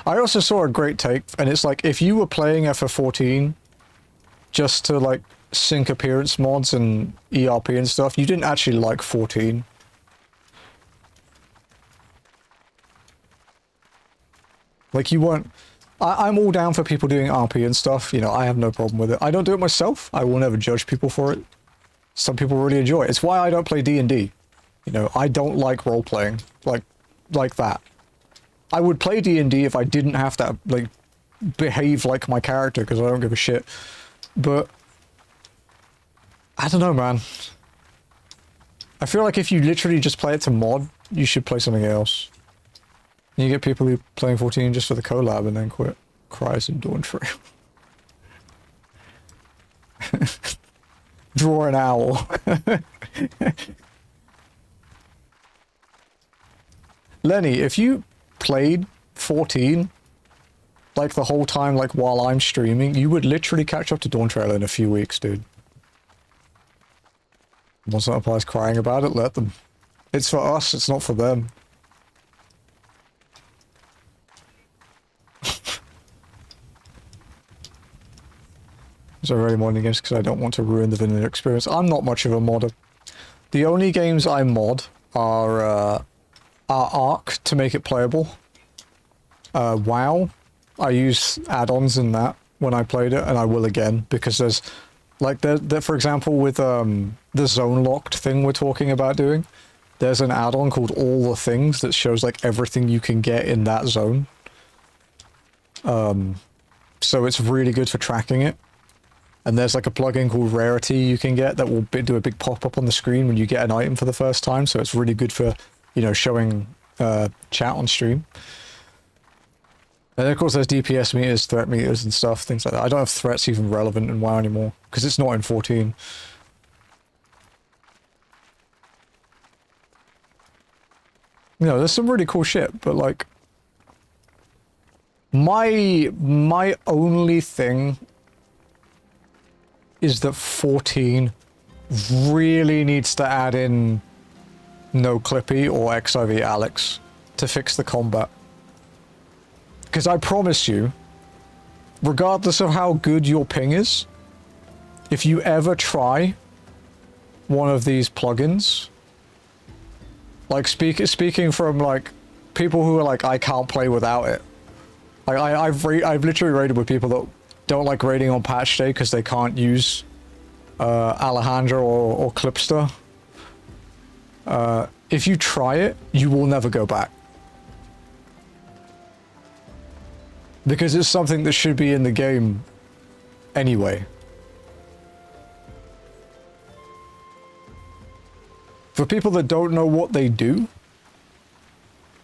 I also saw a great take, and it's like, if you were playing FF14 just to, like, sync appearance mods and ERP and stuff, you didn't actually like 14. Like, you weren't... I'm all down for people doing RP and stuff, you know, I have no problem with it. I don't do it myself, I will never judge people for it. Some people really enjoy it. It's why I don't play D&D. You know, I don't like role-playing, like that. I would play D&D if I didn't have to, like, behave like my character, because I don't give a shit. But I don't know, man. I feel like if you literally just play it to mod, you should play something else. You get people who playing 14 just for the collab and then quit. Cries and Dawn Trail. Draw an owl. Lenny, if you played 14 like the whole time, like while I'm streaming, you would literally catch up to Dawn Trail in a few weeks, dude. Once that applies crying about it, let them. It's for us, it's not for them. So I'm really modding games because I don't want to ruin the vanilla experience. I'm not much of a modder. The only games I mod are Ark to make it playable. WoW, I use add-ons in that when I played it, and I will again, because there's, like, for example, with the zone-locked thing we're talking about doing, there's an add-on called All the Things that shows, like, everything you can get in that zone. So it's really good for tracking it. And there's like a plugin called Rarity you can get that will do a big pop-up on the screen when you get an item for the first time. So it's really good for, you know, showing chat on stream. And then of course there's DPS meters, threat meters and stuff, things like that. I don't know if threats even relevant in WoW anymore, because it's not in 14. You know, there's some really cool shit, but like... My only thing is that 14 really needs to add in No Clippy or XIV Alex to fix the combat. Because I promise you, regardless of how good your ping is, if you ever try one of these plugins, like speaking from like people who are like, I can't play without it. Like I've literally raided with people that don't like raiding on patch day because they can't use Alejandra or Clipster. If you try it, you will never go back. Because it's something that should be in the game anyway. For people that don't know what they do,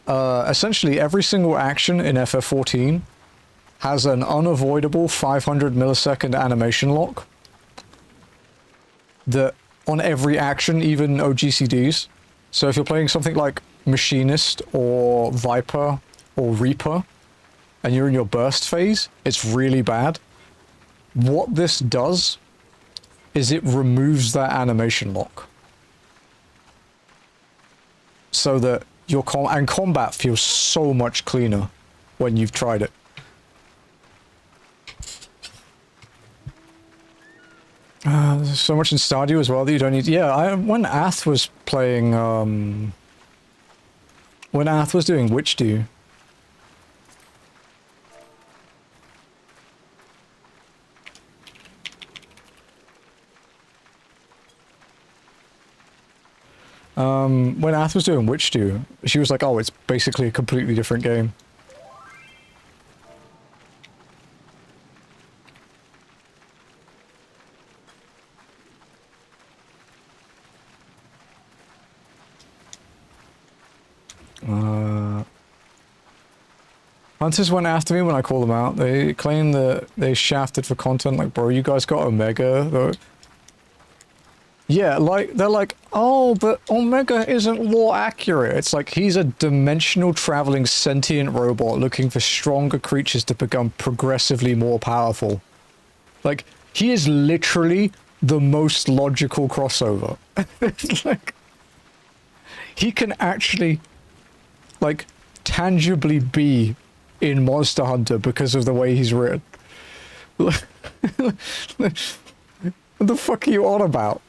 essentially every single action in FF14 has an unavoidable 500 millisecond animation lock that on every action, even OGCDs. So if you're playing something like Machinist or Viper or Reaper and you're in your burst phase, it's really bad. What this does is it removes that animation lock. So that your combat feels so much cleaner when you've tried it. There's so much in Stardew as well that you don't need. Yeah, when Ath was playing, when Ath was doing Witch Dew. When Ath was doing Witch Dew, she was like, oh, it's basically a completely different game. Hunters went after me when I called them out. They claim that they shafted for content. Like, bro, you guys got Omega, though. Yeah, like, they're like, oh, but Omega isn't lore accurate. It's like, he's a dimensional traveling sentient robot looking for stronger creatures to become progressively more powerful. Like, he is literally the most logical crossover. Like, he can actually, like, tangibly be in Monster Hunter because of the way he's written. What the fuck are you on about?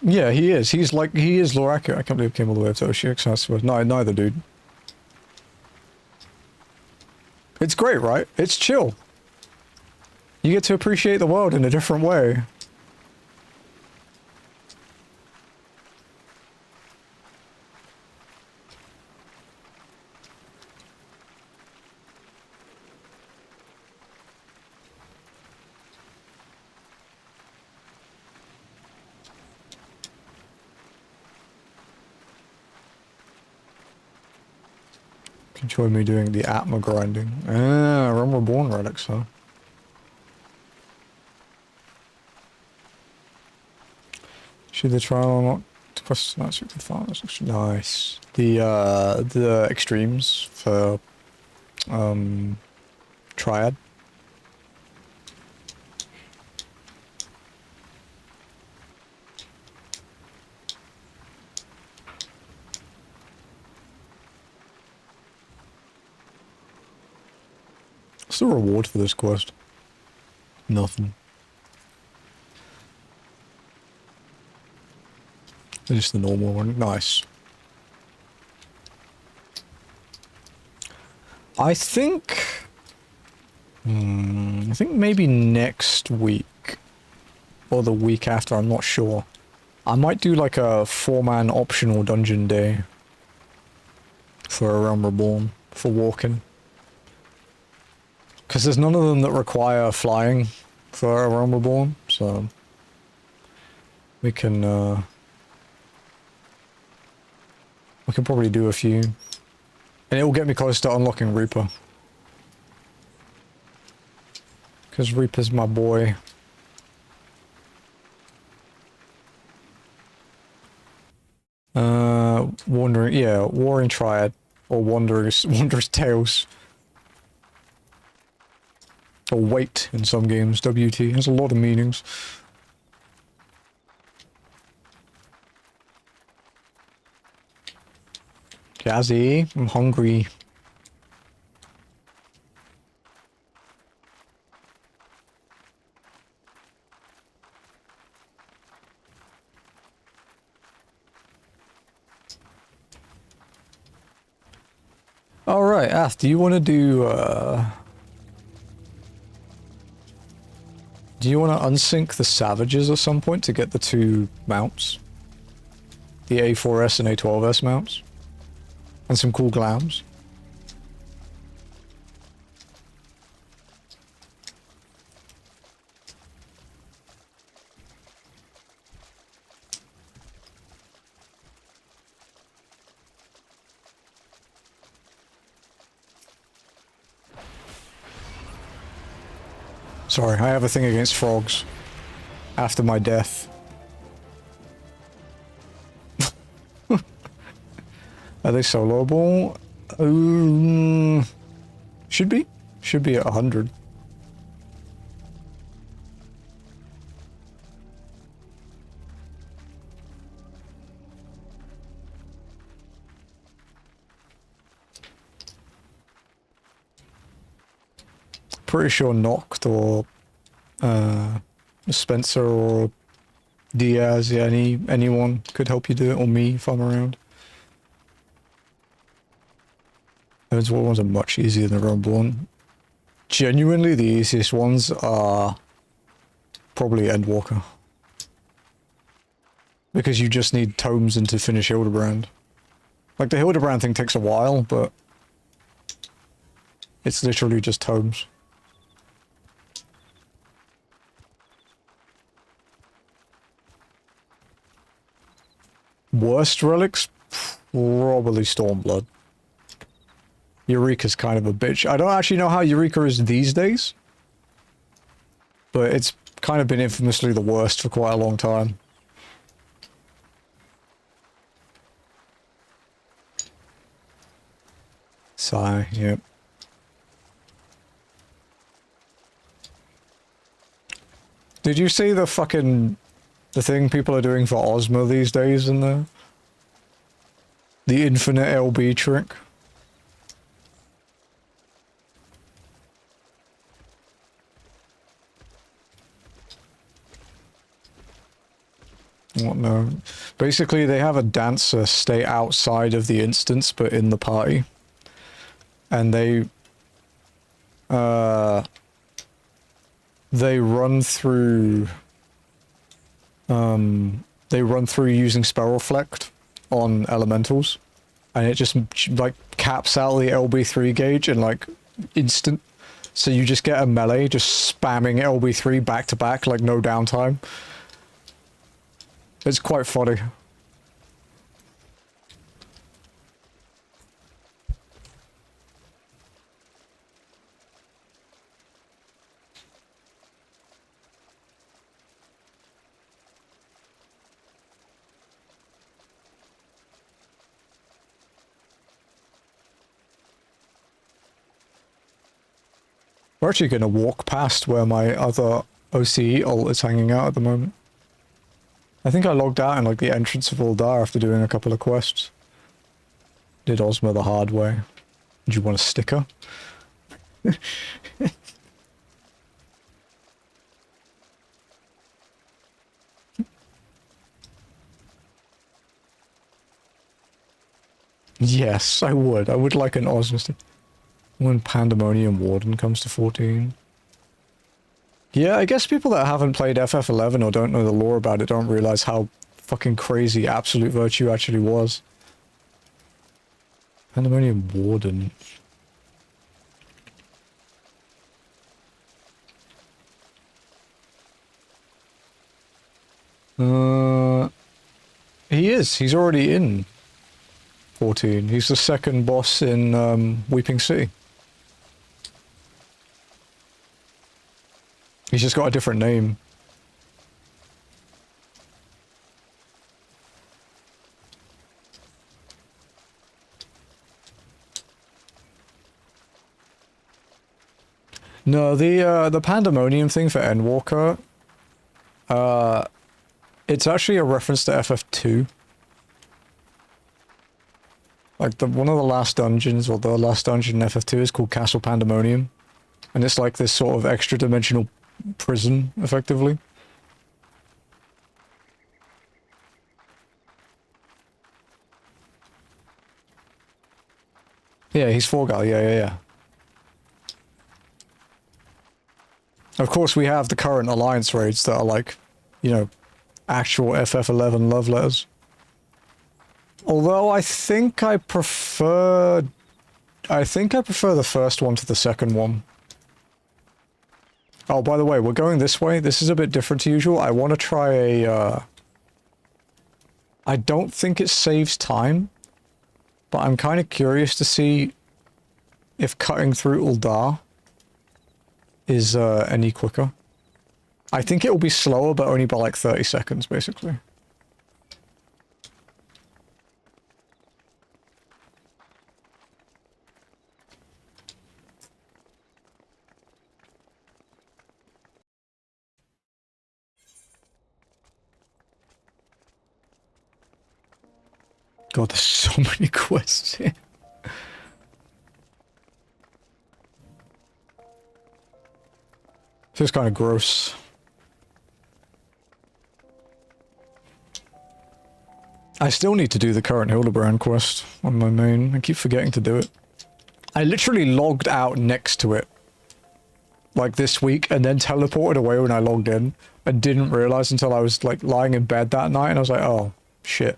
Yeah, he is. He's like, he is lore accurate. I can't believe it came all the way up to Oceanic. No, neither, dude. It's great, right? It's chill. You get to appreciate the world in a different way. Enjoy me doing the Atma grinding. Ah, Realm Reborn relics, huh? Should the trial not quest not super fast? Nice. The extremes for Triad. What's the reward for this quest? Nothing. Just the normal one. Nice. I think I think maybe next week. Or the week after, I'm not sure. I might do like a 4-man optional dungeon day. For a Realm Reborn. For walking. Because there's none of them that require flying for a Realm Reborn, so... We can probably do a few. And it will get me close to unlocking Reaper. Because Reaper's my boy. Wandering, yeah, Warring Triad. Or Wanderer's Tales. Or Wait in some games, WT. Has a lot of meanings. Jazzy, I'm hungry. Alright, Ath, do you want to do, do you want to unsync the Savages at some point to get the 2 mounts? The A4S and A12S mounts? And some cool glams? Sorry, I have a thing against frogs. After my death. Are they soloable? Should be. Should be at 100. Pretty sure Noct or Spencer or Diaz, yeah, anyone could help you do it, or me if I'm around. Those ones are much easier than Realmborn. Genuinely, the easiest ones are probably Endwalker. Because you just need tomes and to finish Hildebrand. Like, the Hildebrand thing takes a while, but it's literally just tomes. Worst relics? Probably Stormblood. Eureka's kind of a bitch. I don't actually know how Eureka is these days. But it's kind of been infamously the worst for quite a long time. Sigh, yep. Did you see the fucking... the thing people are doing for Ozma these days in there? The infinite LB trick? What, no. Basically, they have a dancer stay outside of the instance, but in the party. And they run through... they run through using Spell Reflect on elementals. And it just, like, caps out the LB3 gauge in, like, instant. So you just get a melee just spamming LB3 back to back, like, no downtime. It's quite funny. We're actually going to walk past where my other OCE ult is hanging out at the moment. I think I logged out in like the entrance of Uldar after doing a couple of quests. Did Ozma the hard way. Did you want a sticker? Yes, I would. I would like an Ozma sticker. When Pandemonium Warden comes to 14. Yeah, I guess people that haven't played FF11 or don't know the lore about it don't realize how fucking crazy Absolute Virtue actually was. Pandemonium Warden. He is. He's already in 14. He's the second boss in Weeping City. He's just got a different name. No, the Pandemonium thing for Endwalker, it's actually a reference to FF2. Like one of the last dungeons, or the last dungeon in FF2 is called Castle Pandemonium. And it's like this sort of extra-dimensional prison, effectively. Yeah, he's Forgal, yeah. Of course, we have the current Alliance raids that are like, you know, actual FF11 love letters. Although I think I prefer the first one to the second one. Oh, by the way, we're going this way. This is a bit different to usual. I want to try a, I don't think it saves time, but I'm kind of curious to see if cutting through Uldar is any quicker. I think it will be slower, but only by like 30 seconds, basically. God, there's so many quests here. This is kind of gross. I still need to do the current Hildebrand quest on my main. I keep forgetting to do it. I literally logged out next to it, like this week, and then teleported away when I logged in, and didn't realize until I was like lying in bed that night, and I was like, oh, shit.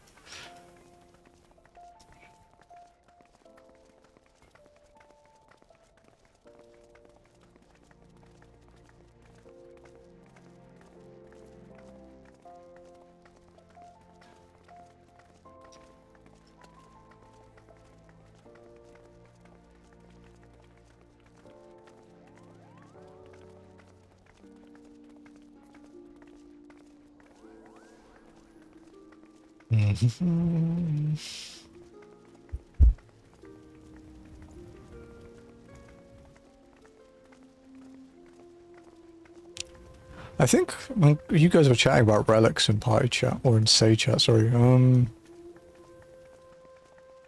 I think when you guys were chatting about relics in party chat, or in say chat, sorry.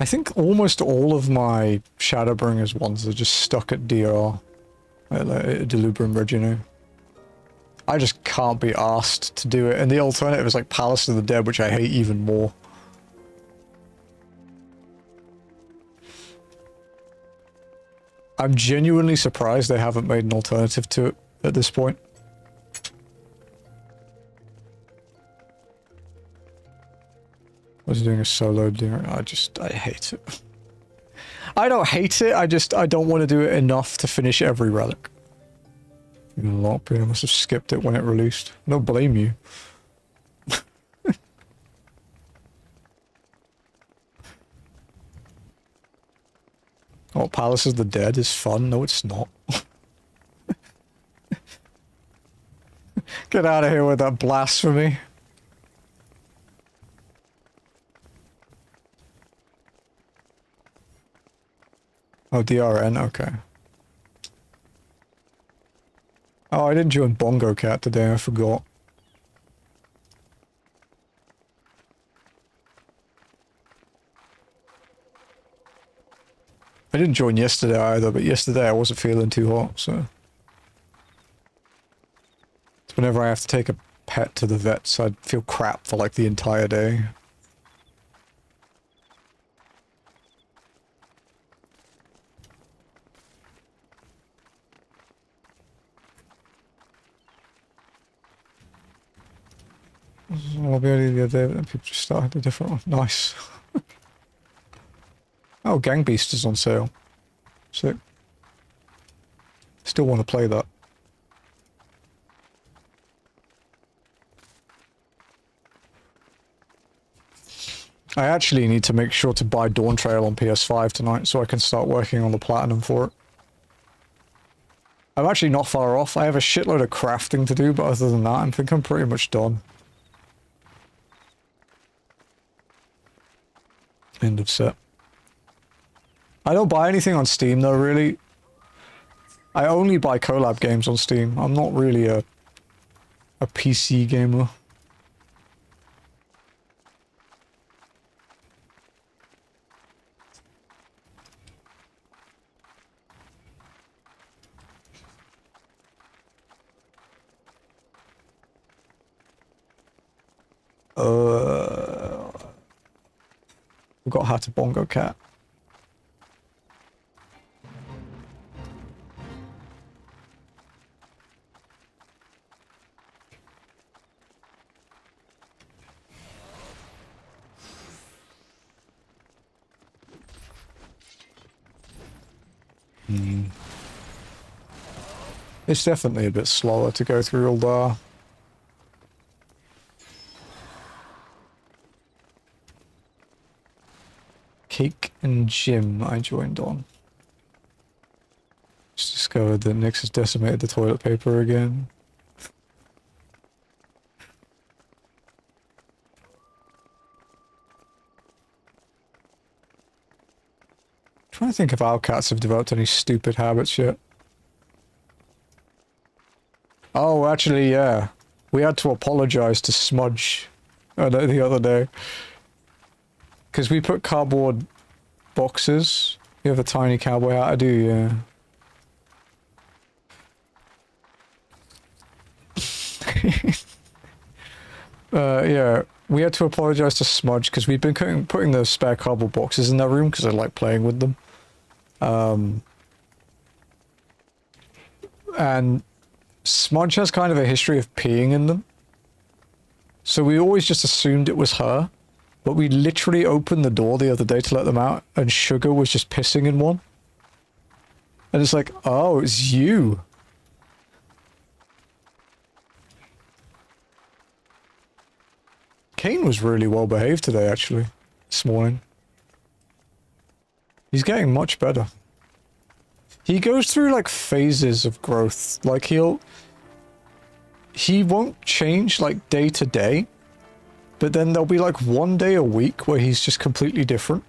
I think almost all of my Shadowbringers ones are just stuck at DR, at Delubrum Regino. I just can't be asked to do it, and the alternative is like Palace of the Dead, which I hate even more. I'm genuinely surprised they haven't made an alternative to it at this point. I was doing a solo dinner. I hate it. I don't hate it, I don't want to do it enough to finish every relic. A lot of people must have skipped it when it released. I don't blame you. Oh, Palace of the Dead is fun. No, it's not. Get out of here with that blasphemy. Oh, DRN, okay. Oh, I didn't join Bongo Cat today, I forgot. I didn't join yesterday either, but yesterday I wasn't feeling too hot, so... It's whenever I have to take a pet to the vets, I'd feel crap for like the entire day. lobby earlier the other day, but then people just started a different one. Nice. Oh, Gang Beast is on sale. Sick. Still want to play that. I actually need to make sure to buy Dawn Trail on PS5 tonight so I can start working on the platinum for it. I'm actually not far off. I have a shitload of crafting to do, but other than that, I think I'm pretty much done. End of set. I don't buy anything on Steam though, really. I only buy collab games on Steam. I'm not really a PC gamer. Forgot how to bongo cat. It's definitely a bit slower to go through all the... Cake and Jim I joined on. Just discovered that Nyx has decimated the toilet paper again. Trying to think if our cats have developed any stupid habits yet. Oh, actually, yeah. We had to apologize to Smudge the other day. Because we put cardboard boxes. You have a tiny cowboy hat, I do, yeah. Yeah, we had to apologize to Smudge because we've been putting those spare cardboard boxes in their room because I like playing with them. And Smudge has kind of a history of peeing in them. So we always just assumed it was her. But we literally opened the door the other day to let them out, and Sugar was just pissing in one. And it's like, oh, it's you. Kane was really well behaved today, actually, this morning. He's getting much better. He goes through, like, phases of growth. Like, he won't change, like, day to day. But then there'll be like one day a week where he's just completely different.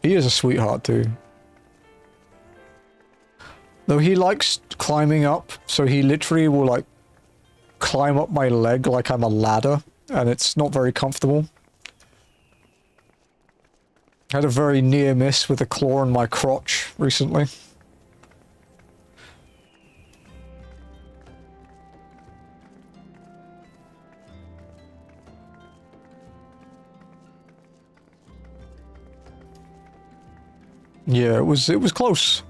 He is a sweetheart too. Though he likes climbing up, so he literally will like climb up my leg like I'm a ladder, and it's not very comfortable. Had a very near miss with a claw in my crotch recently. Yeah, it was close.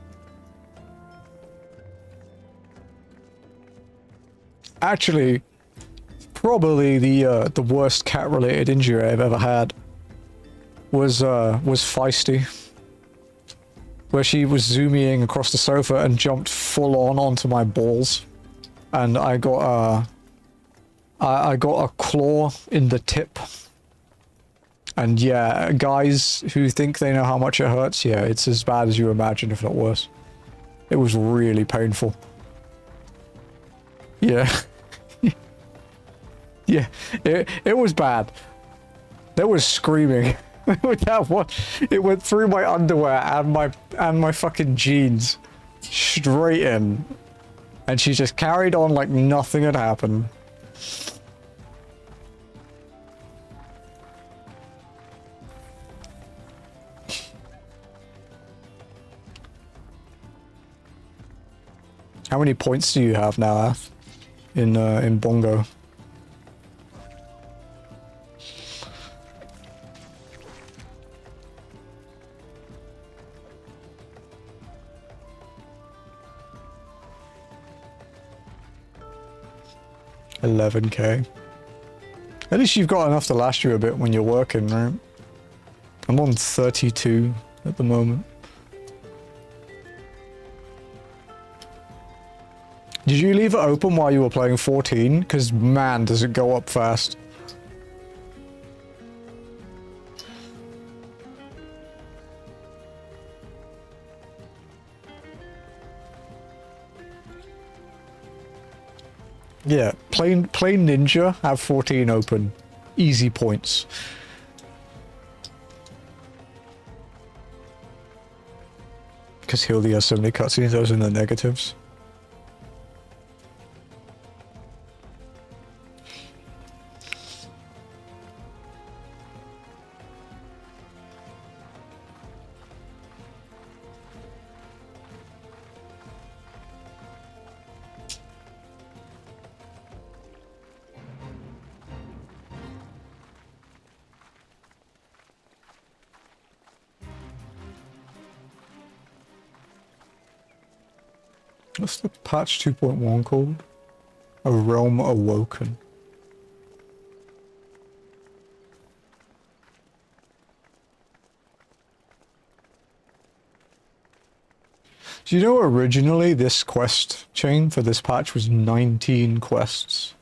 Actually, probably the worst cat-related injury I've ever had was Feisty, where she was zooming across the sofa and jumped full on onto my balls, and I got a claw in the tip. And yeah, guys who think they know how much it hurts, yeah, it's as bad as you imagine, if not worse. It was really painful. Yeah. Yeah, it was bad. There was screaming. With that one, it went through my underwear and my fucking jeans. Straight in. And she just carried on like nothing had happened. How many points do you have now, Ath? In Bongo? 11k. At least you've got enough to last you a bit when you're working, right? I'm on 32 at the moment. Did you leave it open while you were playing 14? Because man, does it go up fast. Yeah, plain ninja, have 14 open. Easy points. Because Hildy has so many cutscenes, those are the negatives. What's the patch 2.1 called? A Realm Awoken. Do you know originally this quest chain for this patch was 19 quests?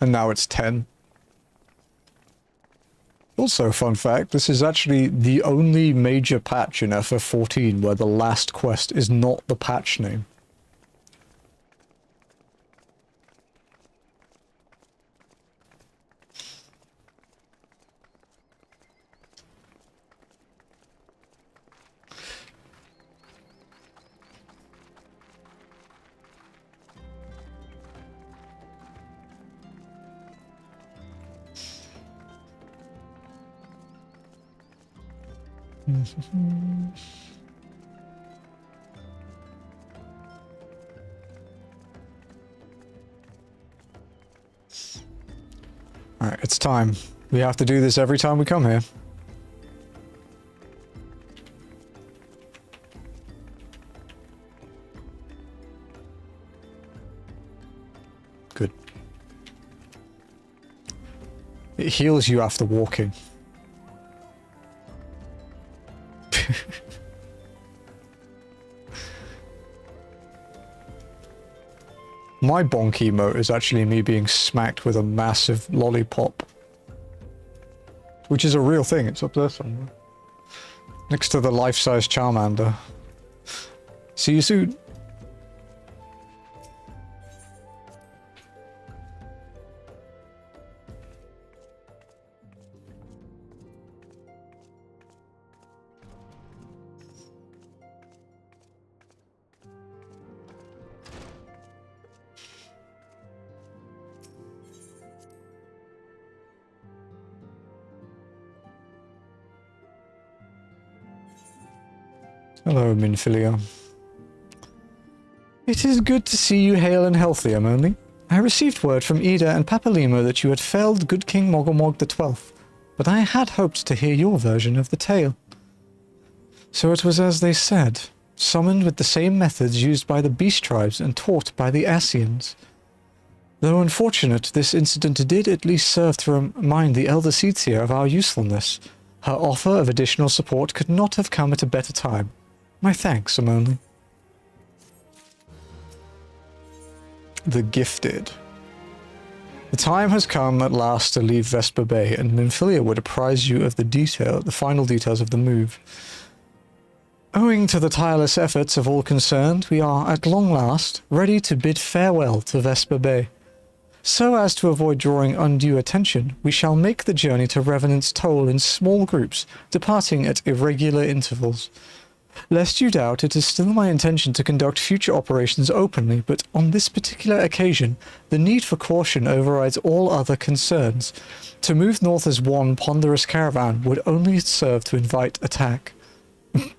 And now it's 10. Also, fun fact, this is actually the only major patch in FF14 where the last quest is not the patch name. Alright, it's time. We have to do this every time we come here. Good. It heals you after walking. My bonk emote is actually me being smacked with a massive lollipop. Which is a real thing, it's up there somewhere. Next to the life-size Charmander. See you soon. Hello, Minfilia. It is good to see you hale and healthy, Amonli. I received word from Ida and Papalimo that you had felled good King Moggle Mog the 12th, but I had hoped to hear your version of the tale. So it was as they said, summoned with the same methods used by the beast tribes and taught by the Asians. Though unfortunate, this incident did at least serve to remind the Elder Seedseer of our usefulness. Her offer of additional support could not have come at a better time. My thanks, Amonli. The Gifted. The time has come at last to leave Vesper Bay, and Minfilia would apprise you of the final details of the move. Owing to the tireless efforts of all concerned, we are, at long last, ready to bid farewell to Vesper Bay. So as to avoid drawing undue attention, we shall make the journey to Revenant's Toll in small groups, departing at irregular intervals. Lest you doubt, it is still my intention to conduct future operations openly, but on this particular occasion, the need for caution overrides all other concerns. To move north as one ponderous caravan would only serve to invite attack.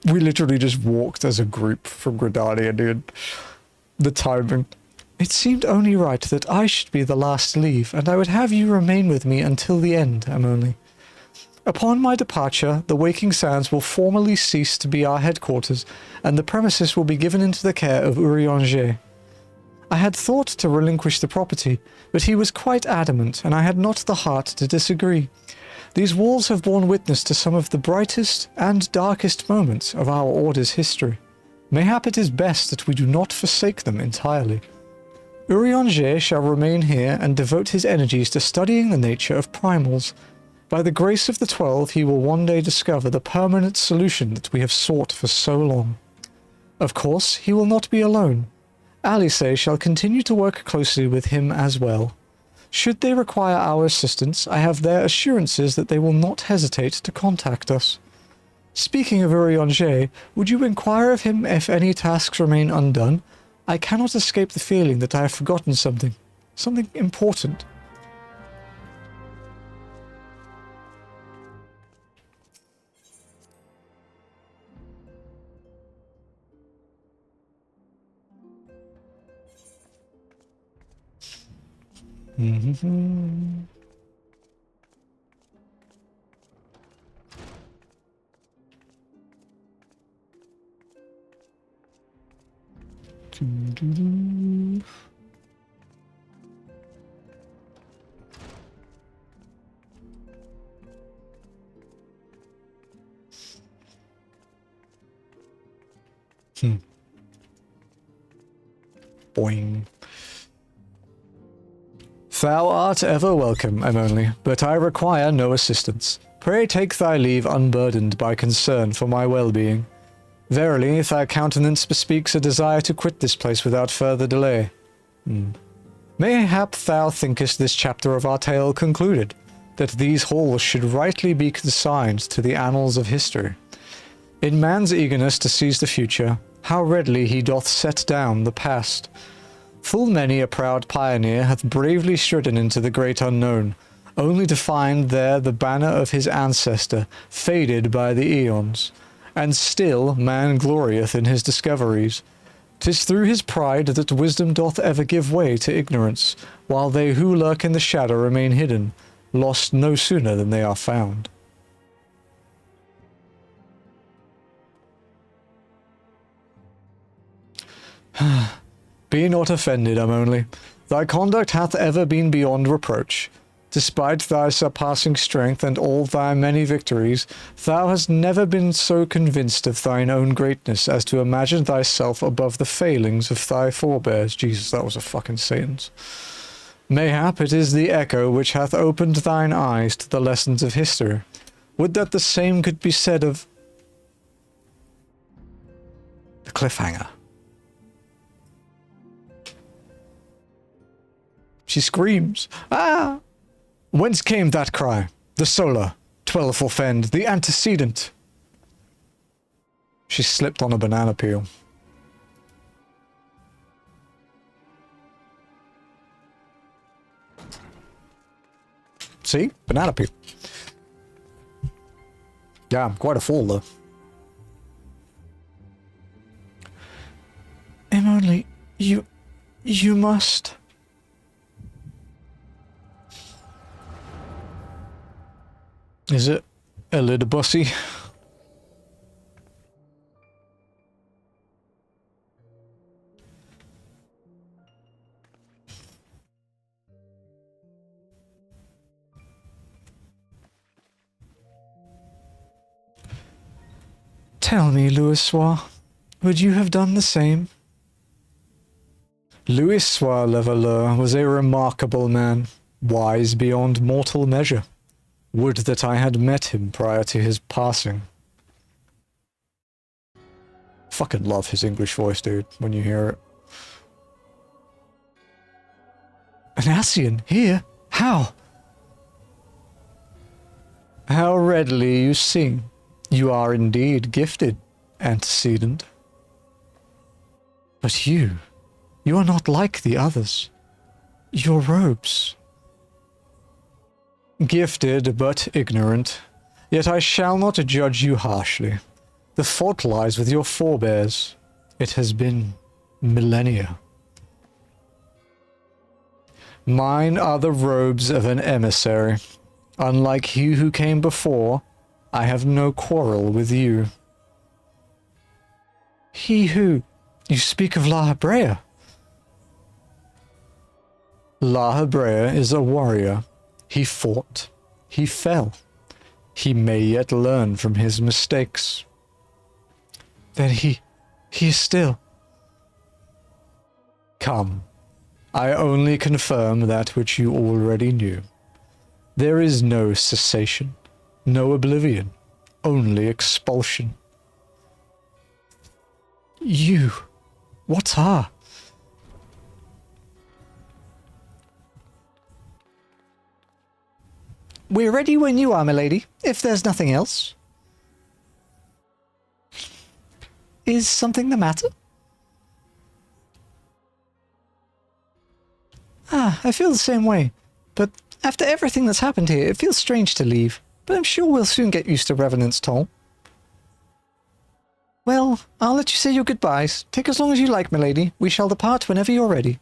We literally just walked as a group from Gridania, dude. The timing. It seemed only right that I should be the last to leave, and I would have you remain with me until the end, Amonli. Upon my departure, the Waking Sands will formally cease to be our headquarters, and the premises will be given into the care of Urianger. I had thought to relinquish the property, but he was quite adamant, and I had not the heart to disagree. These walls have borne witness to some of the brightest and darkest moments of our Order's history. Mayhap it is best that we do not forsake them entirely. Urianger shall remain here and devote his energies to studying the nature of primals. By the grace of the 12, he will one day discover the permanent solution that we have sought for so long. Of course, he will not be alone. Alice shall continue to work closely with him as well. Should they require our assistance, I have their assurances that they will not hesitate to contact us. Speaking of Urianger, would you inquire of him if any tasks remain undone? I cannot escape the feeling that I have forgotten something. Something important. Boing. Thou art ever welcome, Emily, but I require no assistance. Pray take thy leave unburdened by concern for my well-being. Verily, thy countenance bespeaks a desire to quit this place without further delay. Mayhap thou thinkest this chapter of our tale concluded, that these halls should rightly be consigned to the annals of history. In man's eagerness to seize the future, how readily he doth set down the past. Full many a proud pioneer hath bravely stridden into the great unknown, only to find there the banner of his ancestor, faded by the eons. And still man glorieth in his discoveries. 'Tis through his pride that wisdom doth ever give way to ignorance, while they who lurk in the shadow remain hidden, lost no sooner than they are found. Be not offended, only. Thy conduct hath ever been beyond reproach. Despite thy surpassing strength and all thy many victories, thou hast never been so convinced of thine own greatness as to imagine thyself above the failings of thy forebears. Jesus, that was a fucking sentence. Mayhap it is the echo which hath opened thine eyes to the lessons of history. Would that the same could be said of the cliffhanger. She screams. Ah! Whence came that cry? The solar, 12 forfend, the antecedent. She slipped on a banana peel. See? Banana peel. Yeah, quite a fall though. Emily, you must... Is it a little bossy? Tell me, Louisois, would you have done the same? Louisois Levaleur was a remarkable man, wise beyond mortal measure. Would that I had met him prior to his passing. Fucking love his English voice, dude, when you hear it. An Ascian here? How? How readily you sing. You are indeed gifted, antecedent. But you are not like the others. Your robes... Gifted, but ignorant. Yet I shall not judge you harshly. The fault lies with your forebears. It has been millennia. Mine are the robes of an emissary. Unlike he who came before, I have no quarrel with you. He who? You speak of La Habrea. La Habrea is a warrior. He fought. He fell. He may yet learn from his mistakes. Then he is still... Come. I only confirm that which you already knew. There is no cessation, no oblivion, only expulsion. You... what are? We're ready when you are, milady, if there's nothing else. Is something the matter? Ah, I feel the same way. But after everything that's happened here, it feels strange to leave. But I'm sure we'll soon get used to Revenant's toll. Well, I'll let you say your goodbyes. Take as long as you like, milady. We shall depart whenever you're ready.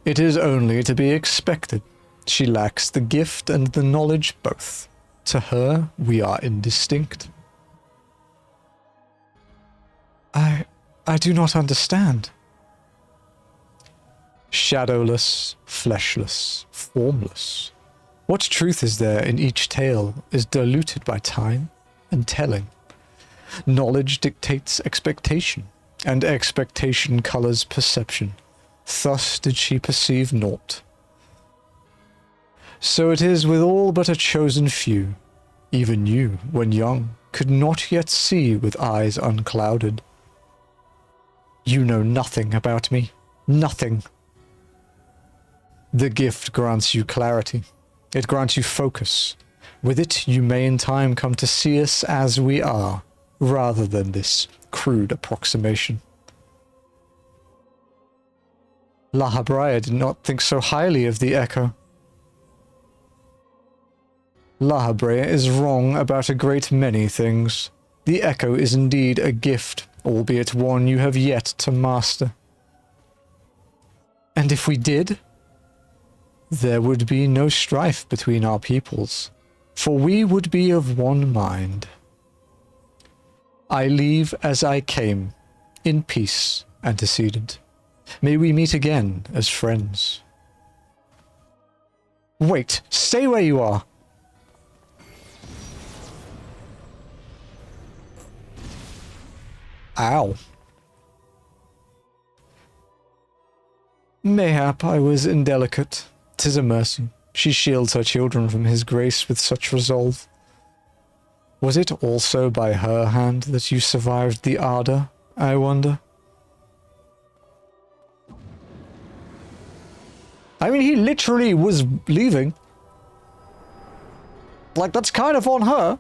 It is only to be expected. She lacks the gift and the knowledge both. To her, we are indistinct. I do not understand. Shadowless, fleshless, formless. What truth is there in each tale is diluted by time and telling. Knowledge dictates expectation, and expectation colours perception. Thus did she perceive naught. So it is with all but a chosen few. Even you, when young, could not yet see with eyes unclouded. You know nothing about me. Nothing. The gift grants you clarity. It grants you focus. With it, you may in time come to see us as we are, rather than this crude approximation. La Habrea did not think so highly of the Echo. La Habrea is wrong about a great many things. The Echo is indeed a gift, albeit one you have yet to master. And if we did, there would be no strife between our peoples, for we would be of one mind. I leave as I came, in peace, antecedent. May we meet again as friends. Wait, stay where you are. Ow. Mayhap I was indelicate. 'Tis a mercy. She shields her children from his grace with such resolve. Was it also by her hand that you survived the ardor, I wonder? I mean, he literally was leaving. Like, that's kind of on her.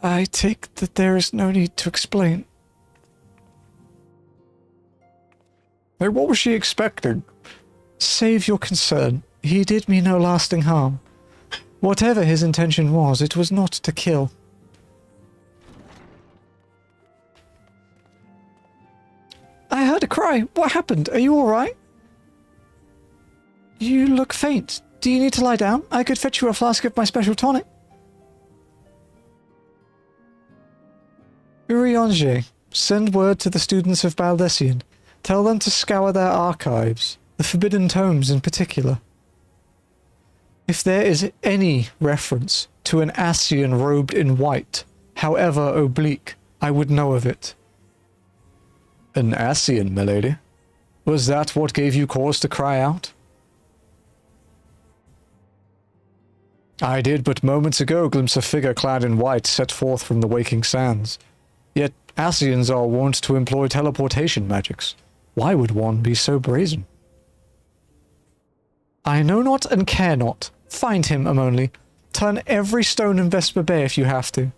I take that there is no need to explain. Like, what was she expecting? Save your concern. He did me no lasting harm. Whatever his intention was, it was not to kill. I heard a cry. What happened? Are you alright? You look faint. Do you need to lie down? I could fetch you a flask of my special tonic. Urianger, send word to the students of Baldessian. Tell them to scour their archives, the forbidden tomes in particular. If there is any reference to an Ascian robed in white, however oblique, I would know of it. An Ascian, milady? Was that what gave you cause to cry out? I did but moments ago glimpse a figure clad in white set forth from the waking sands. Yet Ascians are wont to employ teleportation magics. Why would one be so brazen? I know not and care not. Find him, Amonli. Turn every stone in Vesper Bay if you have to.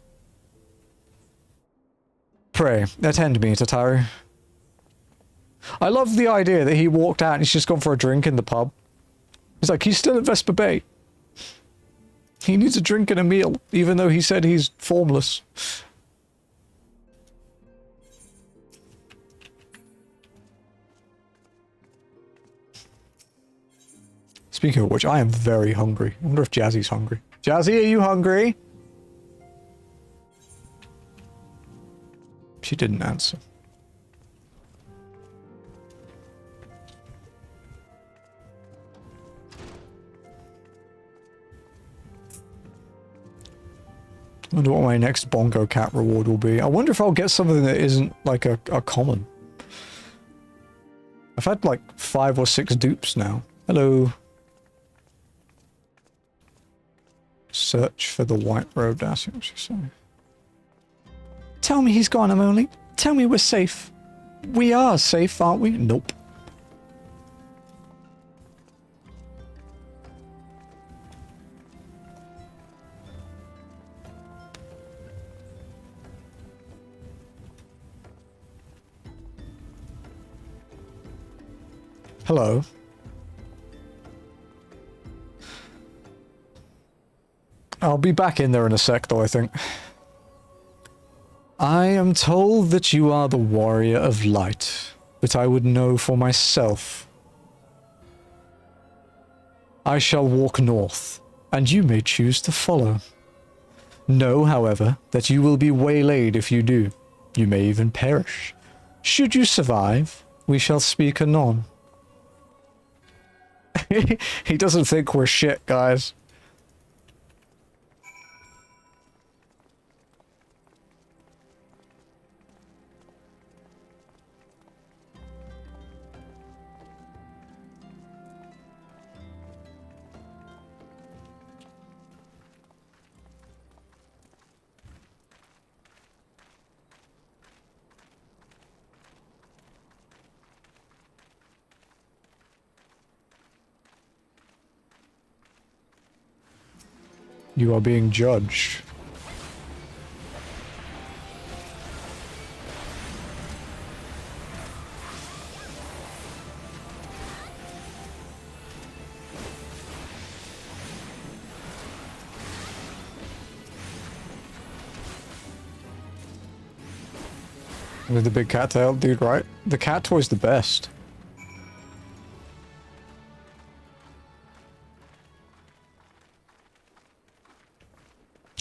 Pray, attend me, Tatari. I love the idea that he walked out and he's just gone for a drink in the pub. He's like, he's still at Vesper Bay. He needs a drink and a meal, even though he said he's formless. Speaking of which, I am very hungry. I wonder if Jazzy's hungry. Jazzy, are you hungry? She didn't answer. I wonder what my next Bongo Cat reward will be. I wonder if I'll get something that isn't like a common. I've had like 5 or 6 dupes now. Hello. Search for the white robe. That's what she's saying. Tell me he's gone, Emily. Tell me we're safe. We are safe, aren't we? Nope. Hello. I'll be back in there in a sec, though, I think. I am told that you are the warrior of light, but I would know for myself. I shall walk north, and you may choose to follow. Know, however, that you will be waylaid if you do. You may even perish. Should you survive, we shall speak anon. He doesn't think we're shit, guys. You are being judged. With the big cat tail, dude, right? The cat toy's the best.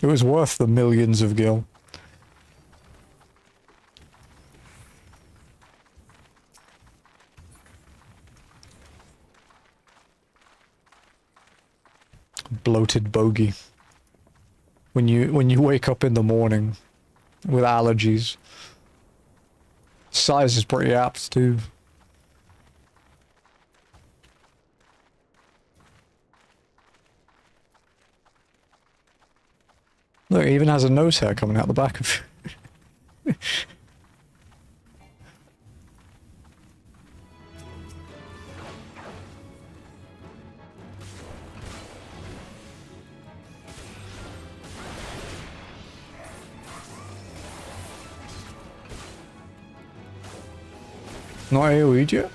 It was worth the millions of gil. Bloated bogey. When you wake up in the morning with allergies. Size is pretty apt too. Look, it even has a nose hair coming out the back of it. Not AoE'd yet?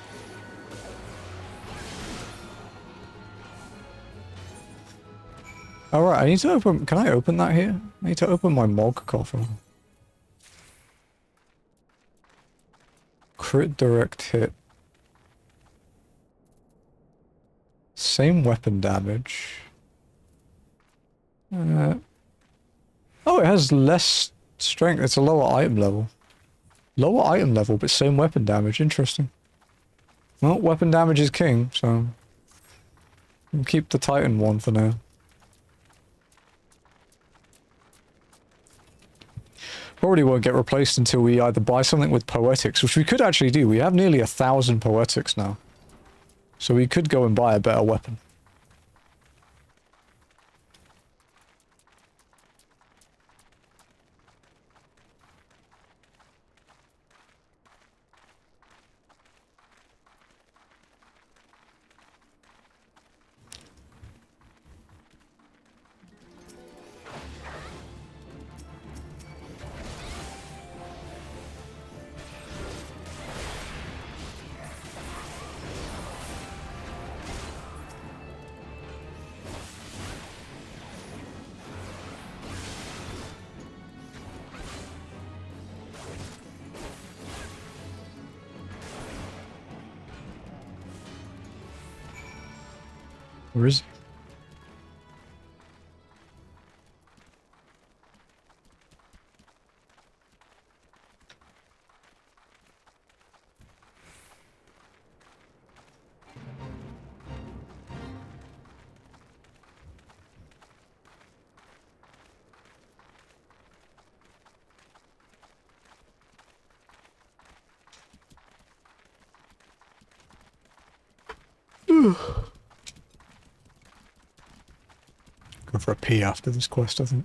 Alright, I need to open... Can I open that here? I need to open my Mog coffer. Crit direct hit. Same weapon damage. Oh, it has less strength. It's a lower item level. Lower item level, but same weapon damage. Interesting. Well, weapon damage is king, so... We'll keep the Titan one for now. Probably won't get replaced until we either buy something with poetics, which we could actually do. We have nearly 1,000 poetics now. So we could go and buy a better weapon. Where is it? Go for a pee after this quest, I think.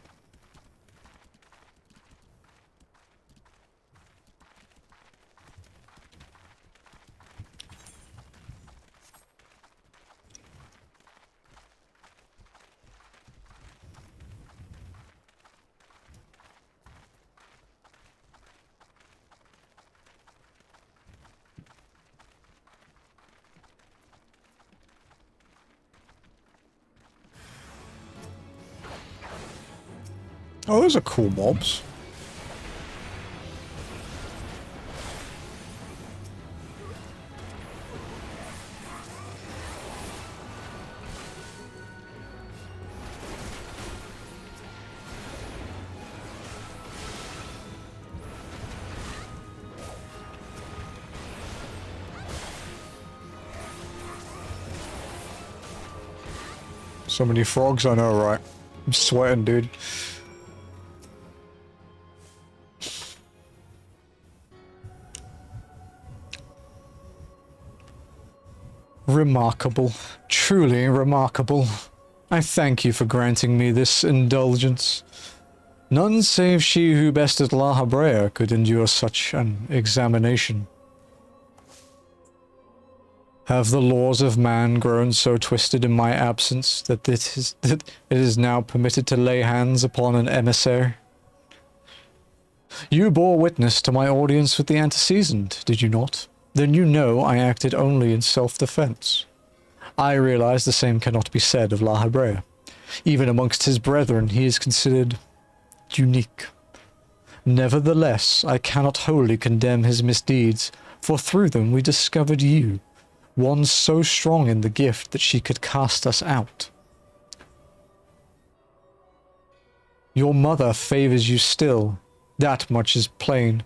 Oh, those are cool mobs. So many frogs, I know, right? I'm sweating, dude. Remarkable. Truly remarkable. I thank you for granting me this indulgence. None save she who bested La Habrea could endure such an examination. Have the laws of man grown so twisted in my absence that it is now permitted to lay hands upon an emissary? You bore witness to my audience with the antecedent, did you not? Then you know I acted only in self-defense. I realize the same cannot be said of La Habrea. Even amongst his brethren he is considered unique. Nevertheless, I cannot wholly condemn his misdeeds, for through them we discovered you, one so strong in the gift that she could cast us out. Your mother favors you still, that much is plain,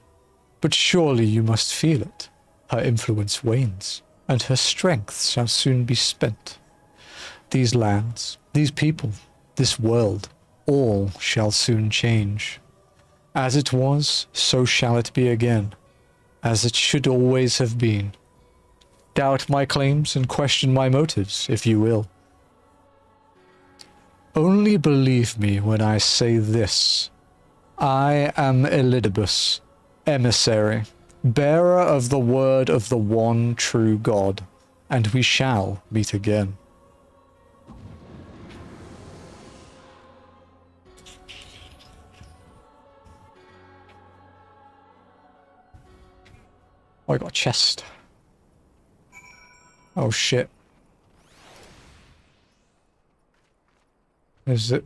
but surely you must feel it. Her influence wanes, and her strength shall soon be spent. These lands, these people, this world, all shall soon change. As it was, so shall it be again, as it should always have been. Doubt my claims and question my motives, if you will. Only believe me when I say this. I am Elidibus, emissary, bearer of the word of the one true God, and we shall meet again. Oh, I got a chest. Oh shit. Is it?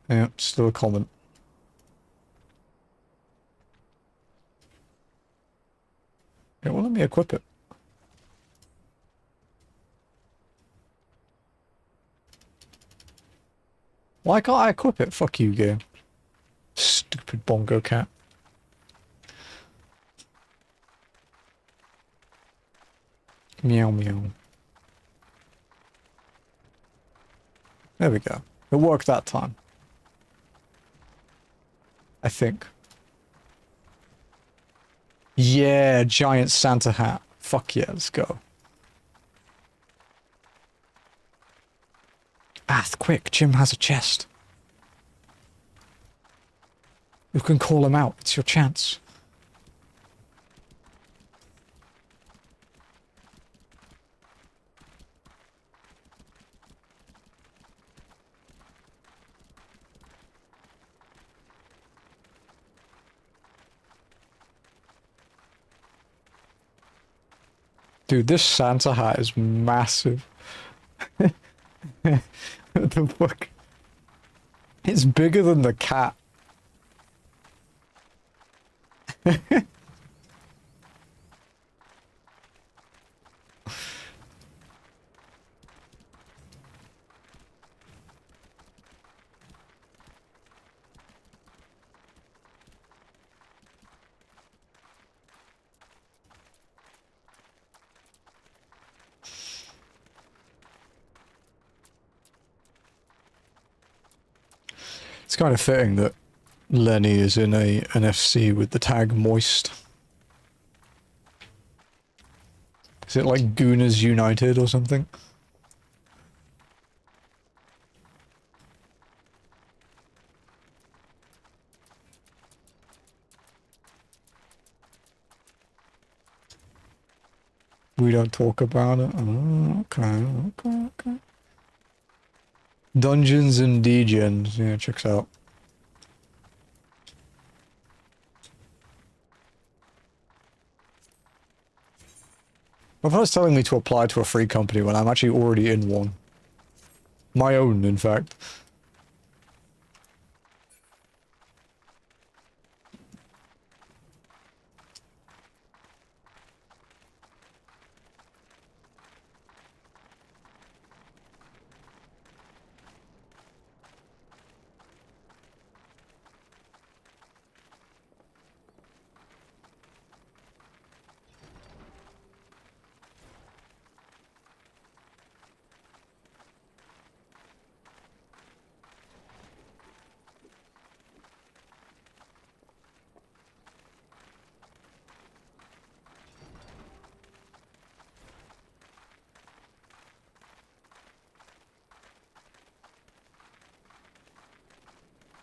Yeah, still a comment. It won't let me equip it. Why can't I equip it? Fuck you, game. Stupid bongo cat. Meow meow. There we go. It worked that time. I think. Yeah, giant Santa hat. Fuck yeah, let's go. Ath, quick, Jim has a chest. You can call him out, it's your chance. Dude, this Santa hat is massive. What the fuck? It's bigger than the cat. It's kind of fitting that Lenny is in a NFC with the tag moist. Is it like Gooners United or something? We don't talk about it. Oh, okay. Dungeons and Degens. Yeah, checks out. My father's telling me to apply to a free company when I'm actually already in one. My own, in fact.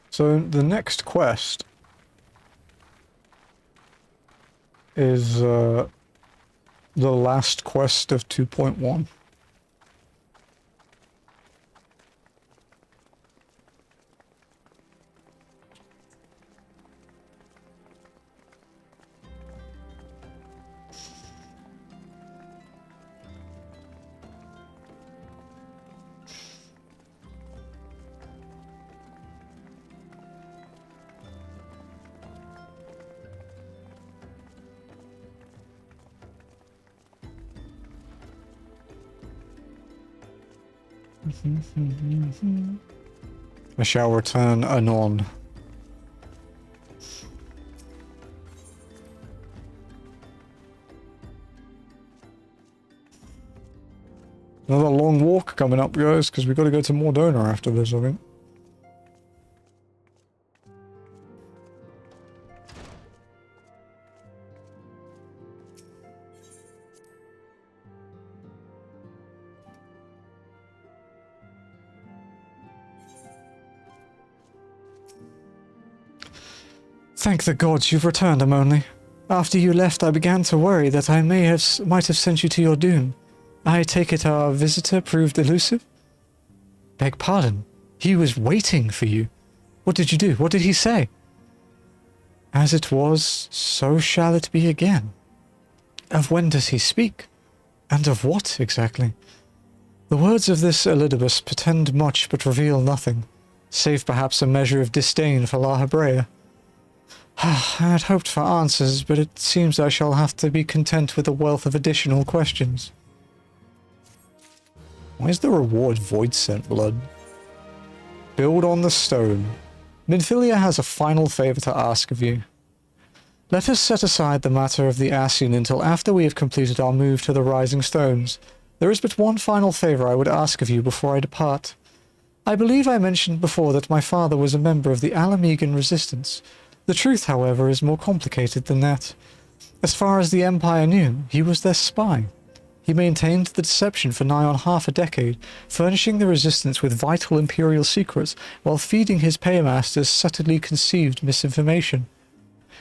So the next quest is the last quest of 2.1. I shall return anon. Another long walk coming up, guys, because we've got to go to Mordona after this, I think. Thank the gods you've returned, Amonli. After you left, I began to worry that I might have sent you to your doom. I take it our visitor proved elusive? Beg pardon. He was waiting for you. What did you do? What did he say? As it was, so shall it be again. Of when does he speak? And of what, exactly? The words of this Elidibus pretend much but reveal nothing, save perhaps a measure of disdain for La Hebrea. I had hoped for answers, but it seems I shall have to be content with a wealth of additional questions. Why is the reward void scent blood? Build on the stone. Minfilia has a final favour to ask of you. Let us set aside the matter of the Ascian until after we have completed our move to the Rising Stones. There is but one final favour I would ask of you before I depart. I believe I mentioned before that my father was a member of the Alamegan Resistance. The truth, however, is more complicated than that. As far as the Empire knew, he was their spy. He maintained the deception for nigh on half a decade, furnishing the Resistance with vital Imperial secrets, while feeding his paymasters subtly conceived misinformation.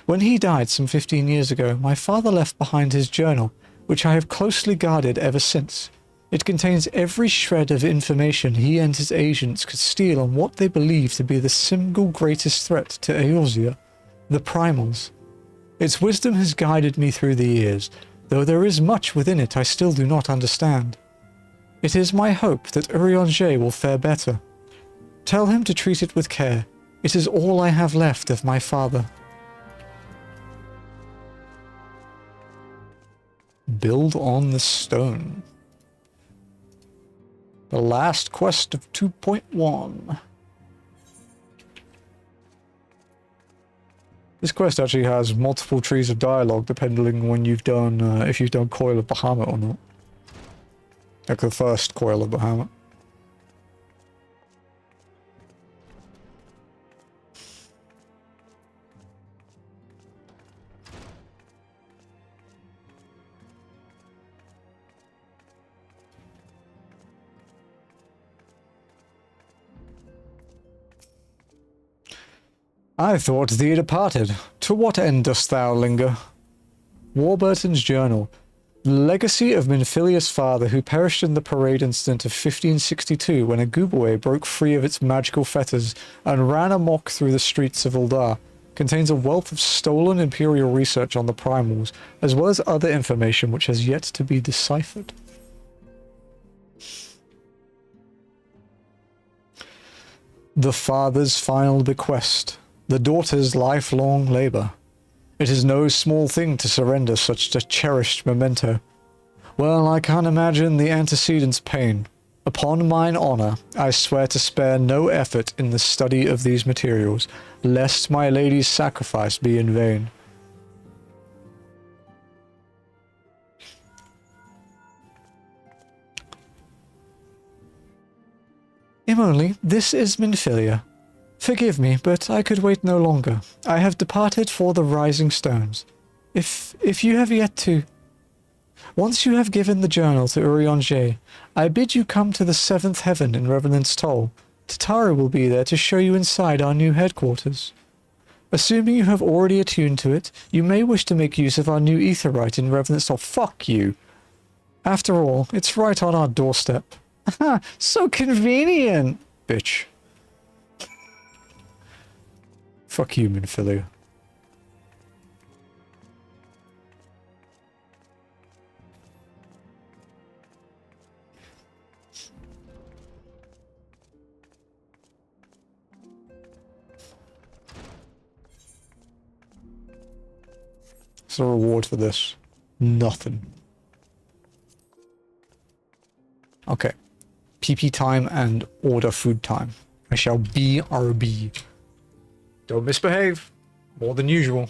When he died some 15 years ago, my father left behind his journal, which I have closely guarded ever since. It contains every shred of information he and his agents could steal on what they believe to be the single greatest threat to Eorzea. The Primals. Its wisdom has guided me through the years, though there is much within it I still do not understand. It is my hope that Urianger will fare better. Tell him to treat it with care. It is all I have left of my father. Build on the stone. The last quest of 2.1. This quest actually has multiple trees of dialogue depending when you've done, if you've done Coil of Bahamut or not. Like the first Coil of Bahamut. I thought thee departed. To what end dost thou linger? Warburton's journal. The legacy of Minfilius' father, who perished in the parade incident of 1562 when a Goobaway broke free of its magical fetters and ran amok through the streets of Uldar, contains a wealth of stolen Imperial research on the primals, as well as other information which has yet to be deciphered. The father's final bequest, the daughter's lifelong labor. It is no small thing to surrender such a cherished memento. Well, I can't imagine the antecedent's pain. Upon mine honor, I swear to spare no effort in the study of these materials, lest my lady's sacrifice be in vain. Imoli, this is Minfilia. Forgive me, but I could wait no longer. I have departed for the Rising Stones. If you have yet to... Once you have given the journal to Urianger, I bid you come to the 7th heaven in Revenant's Toll. Tatara will be there to show you inside our new headquarters. Assuming you have already attuned to it, you may wish to make use of our new Aetherite in Revenant's Toll. Fuck you. After all, it's right on our doorstep. Ha! So convenient! Bitch. Fuck you, Minfilia. What's the reward for this? Nothing. Okay. PP time and order food time. I shall BRB. Don't misbehave. More than usual.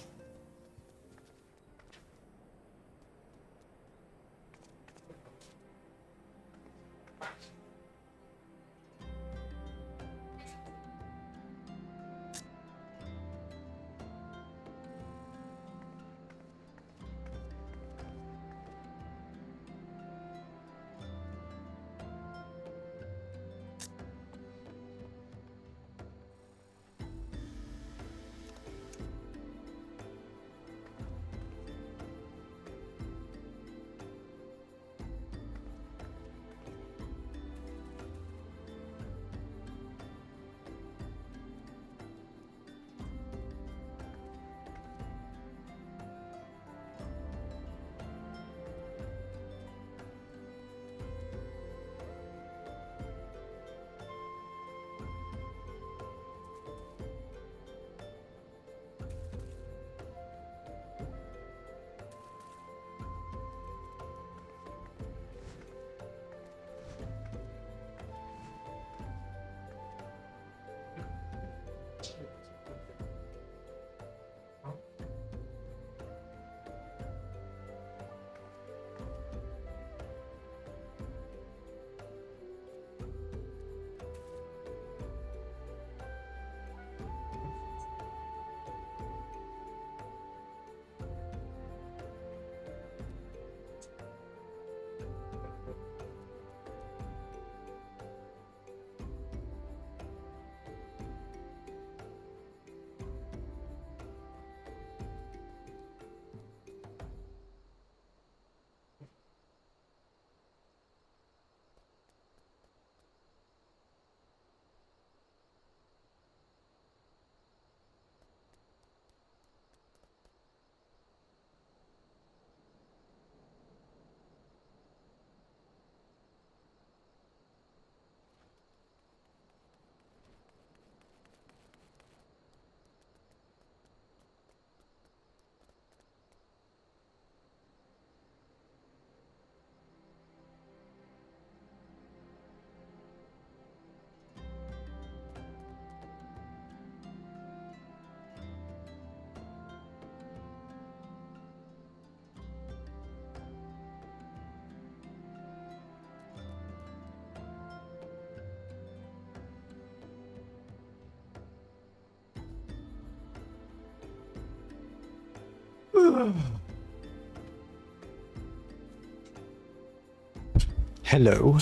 Hello.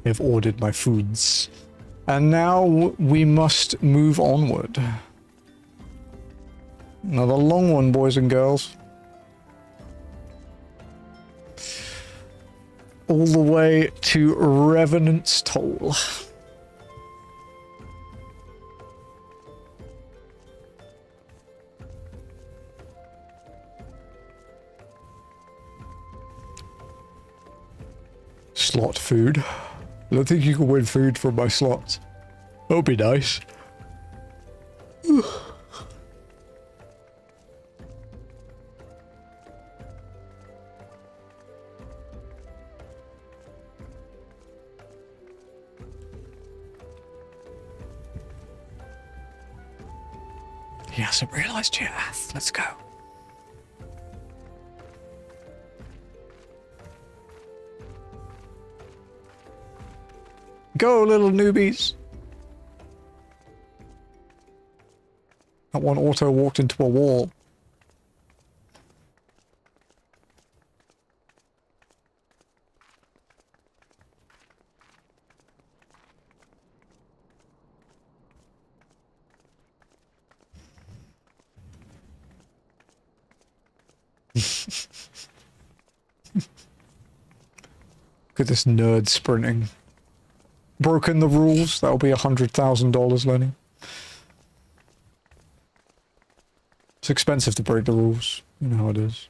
I've ordered my foods. And now we must move onward. Another long one, boys and girls. All the way to Revenant's Toll. Slot food. I don't think you can win food from my slots. That would be nice. He hasn't realised yet, Ath. Let's go. Go, little newbies. That one auto walked into a wall. Look at this nerd sprinting. Broken the rules, that'll be $100,000, Lenny. It's expensive to break the rules. You know how it is.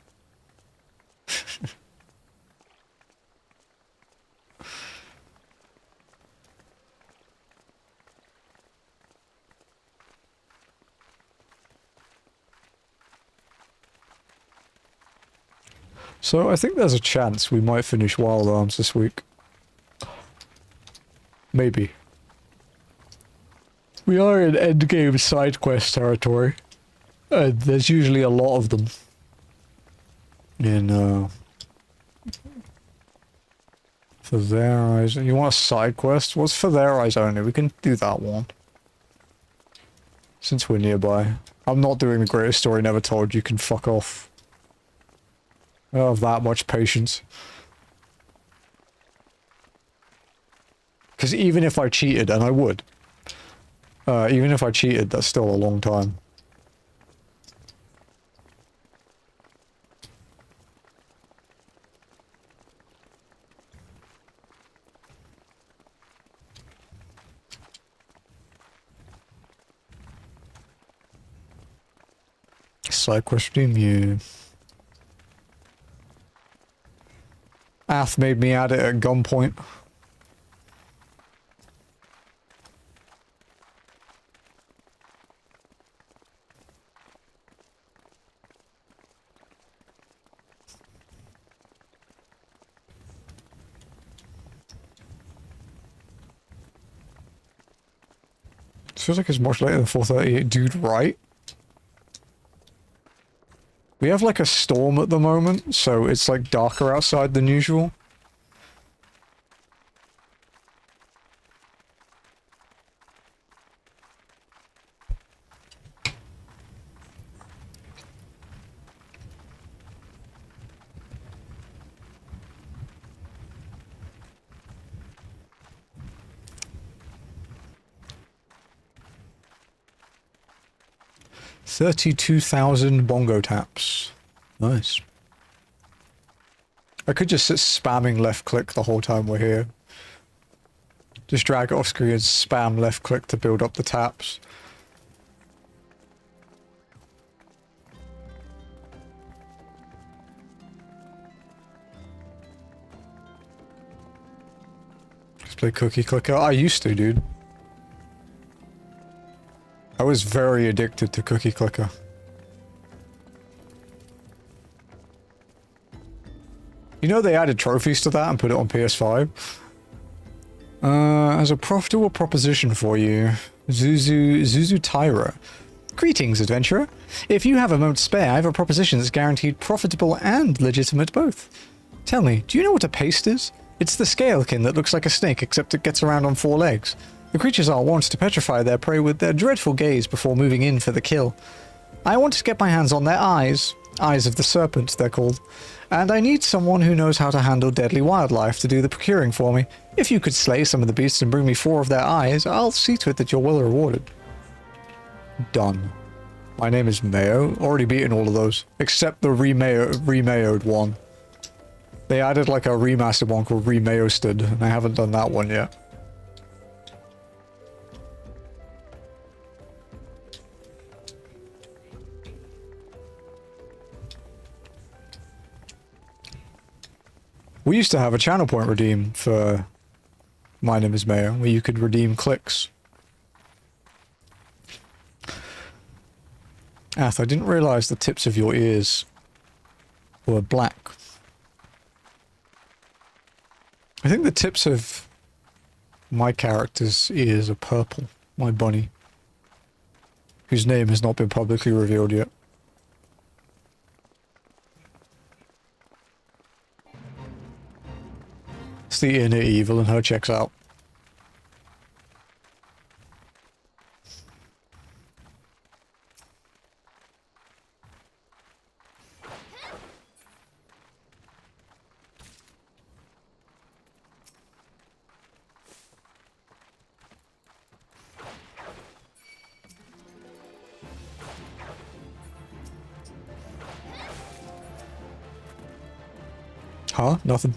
So I think there's a chance we might finish Wild Arms this week. Maybe. We are in endgame side quest territory. There's usually a lot of them. In, For Their Eyes. You want a side quest? What's For Their Eyes only? We can do that one. Since we're nearby. I'm not doing the greatest story never told. You can fuck off. I don't have that much patience. Because even if I cheated, and I would. Even if I cheated, that's still a long time. Side quest stream, you. Ath made me add it at gunpoint. Feels like it's much later than 4:38, dude, right? We have like a storm at the moment, so it's like darker outside than usual. $32,000 bongo taps. Nice. I could just sit spamming left click the whole time we're here. Just drag it off screen and spam left click to build up the taps. Just play cookie clicker. I used to, dude. I was very addicted to Cookie Clicker. You know they added trophies to that and put it on PS5? As a profitable proposition for you, Zuzu Tyra. Greetings, adventurer. If you have a moment to spare, I have a proposition that's guaranteed profitable and legitimate both. Tell me, do you know what a paste is? It's the scalekin that looks like a snake except it gets around on 4 legs. The creatures are wont to petrify their prey with their dreadful gaze before moving in for the kill. I want to get my hands on their eyes. Eyes of the Serpent, they're called. And I need someone who knows how to handle deadly wildlife to do the procuring for me. If you could slay some of the beasts and bring me 4 of their eyes, I'll see to it that you're well rewarded. Done. My name is Mayo. Already beaten all of those. Except the remayoed one. They added like a remastered one called Remayosted, and I haven't done that one yet. We used to have a channel point redeem for My Name is Mayo, where you could redeem clicks. Ath, I didn't realise the tips of your ears were black. I think the tips of my character's ears are purple. My bunny. Whose name has not been publicly revealed yet. It's the inner evil and her checks out. Huh? Nothing.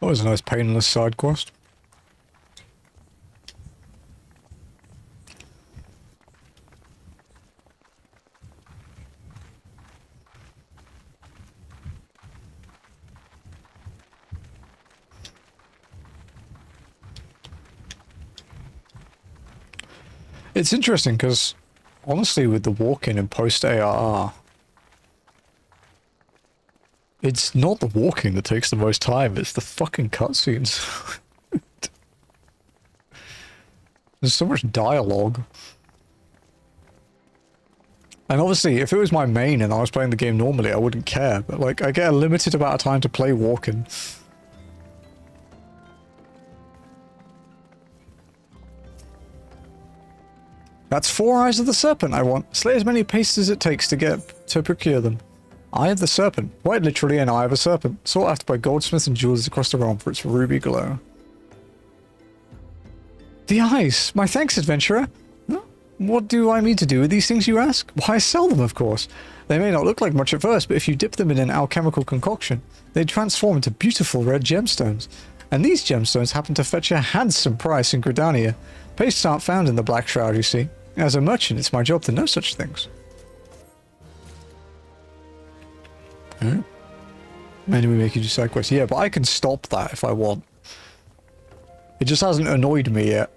That was a nice painless side quest. It's interesting because, honestly, with the walk-in and post-ARR, it's not the walking that takes the most time, it's the fucking cutscenes. There's so much dialogue. And obviously, if it was my main and I was playing the game normally, I wouldn't care. But, like, I get a limited amount of time to play walking. That's 4 Eyes of the Serpent I want. Slay as many paces as it takes to procure them. Eye of the Serpent. Quite literally an eye of a serpent. Sought after by goldsmiths and jewelers across the realm for its ruby glow. The eyes! My thanks, adventurer! Huh? What do I mean to do with these things, you ask? Why, sell them, of course. They may not look like much at first, but if you dip them in an alchemical concoction, they transform into beautiful red gemstones. And these gemstones happen to fetch a handsome price in Gridania. Pastes aren't found in the Black Shroud, you see. As a merchant, it's my job to know such things. Alright. Maybe we make you do side quests. Yeah, but I can stop that if I want. It just hasn't annoyed me yet.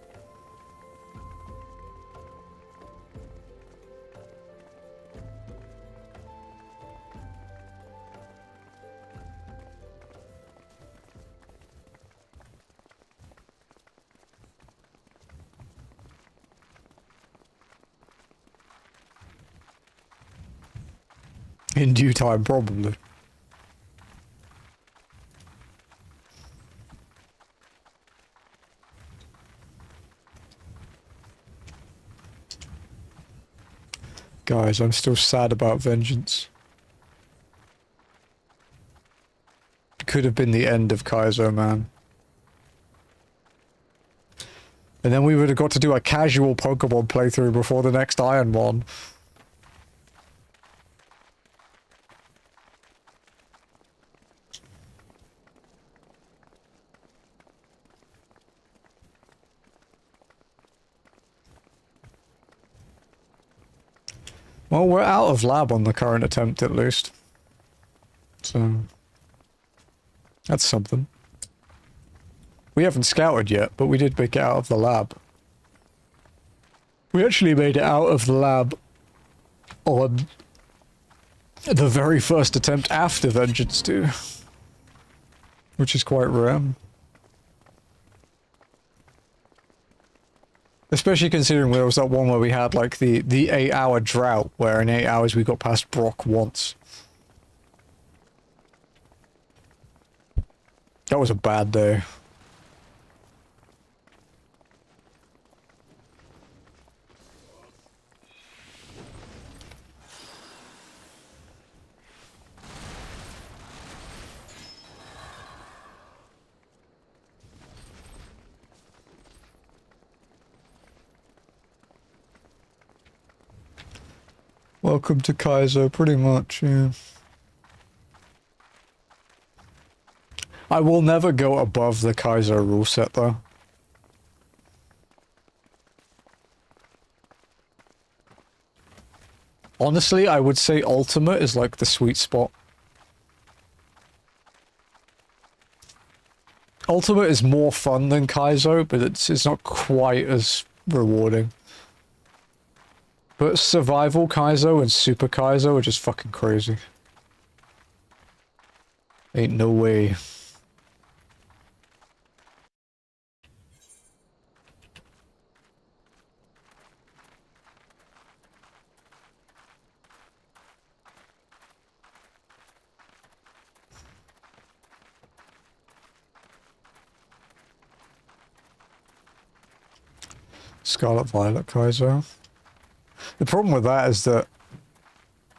In due time, probably. Guys, I'm still sad about Vengeance. It could have been the end of Kaizo, man. And then we would have got to do a casual Pokemon playthrough before the next Iron one. Well, we're out of lab on the current attempt, at least. So... that's something. We haven't scouted yet, but we did make it out of the lab. We actually made it out of the lab on the very first attempt after Vengeance 2. Which is quite rare. Especially considering there was that one where we had like the 8-hour drought, where in 8 hours we got past Brock once. That was a bad day. Welcome to Kaiser, pretty much, yeah. I will never go above the Kaiser rule set, though. Honestly, I would say Ultimate is like the sweet spot. Ultimate is more fun than Kaizo, but it's not quite as rewarding. But Survival Kaizo and Super Kaizo are just fucking crazy. Ain't no way. Scarlet Violet Kaizo. The problem with that is that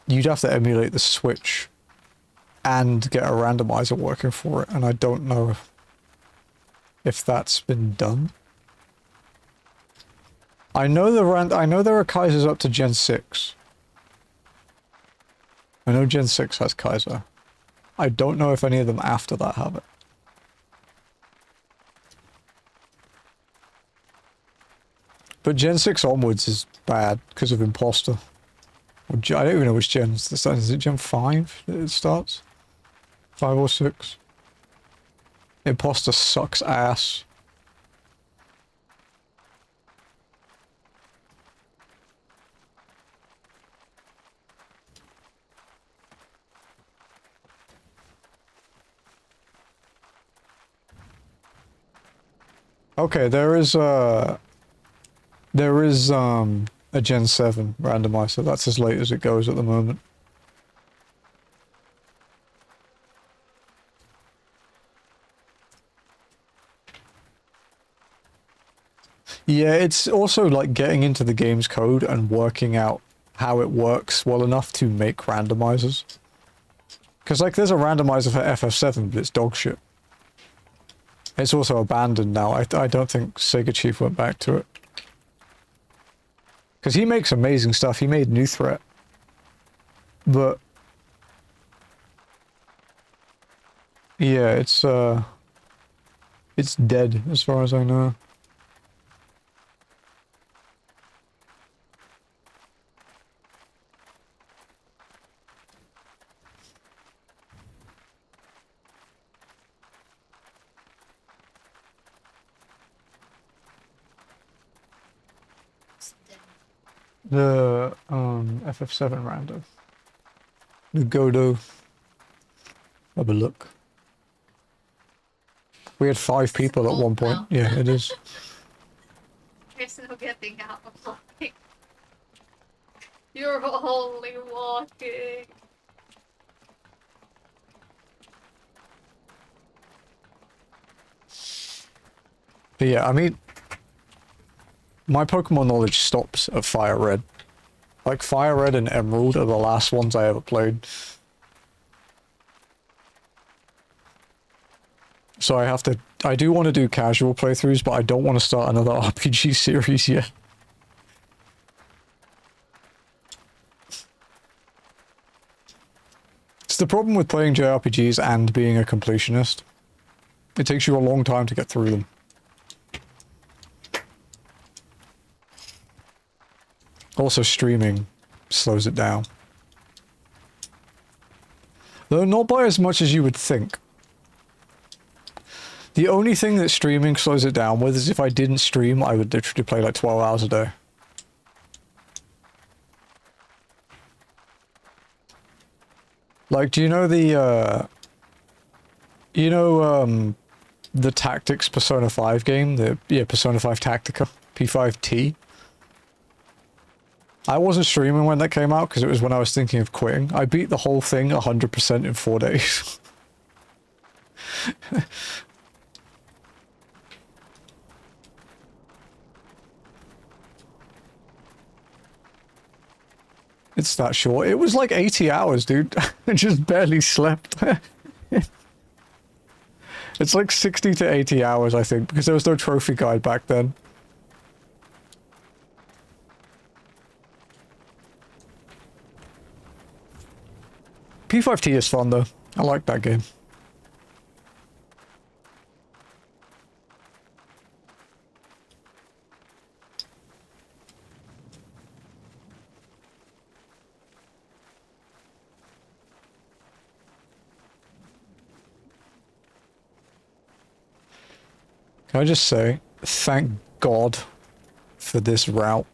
you'd have to emulate the Switch and get a randomizer working for it, and I don't know if that's been done. I know I know there are Kaisers up to Gen 6. I know Gen 6 has Kaiser. I don't know if any of them after that have it. But Gen 6 onwards is bad because of Imposter. Or I don't even know which gen. Is it Gen 5 that it starts? 5 or 6? Imposter sucks ass. Okay, there is a Gen 7 randomizer. That's as late as it goes at the moment. Yeah, it's also like getting into the game's code and working out how it works well enough to make randomizers. Because like there's a randomizer for FF7, but it's dog shit. It's also abandoned now. I don't think Sega Chief went back to it. Because he makes amazing stuff. He made New Threat. But yeah, it's dead as far as I know. The FF7 random. The Godo. Have a look. We had 5 people at one point. Now. Yeah, it is. There's no getting out of walking. You're only walking. But yeah, I mean, my Pokemon knowledge stops at Fire Red. Like, Fire Red and Emerald are the last ones I ever played. So I do want to do casual playthroughs, but I don't want to start another RPG series yet. It's the problem with playing JRPGs and being a completionist. It takes you a long time to get through them. Also, streaming slows it down. Though not by as much as you would think. The only thing that streaming slows it down with is if I didn't stream, I would literally play like 12 hours a day. Like, do you know the, the Tactics Persona 5 game, Persona 5 Tactica, P5T. I wasn't streaming when that came out because it was when I was thinking of quitting. I beat the whole thing 100% in 4 days. It's that short. It was like 80 hours, dude. I just barely slept. It's like 60 to 80 hours, I think, because there was no trophy guide back then. P5T is fun, though. I like that game. Can I just say, thank God for this route.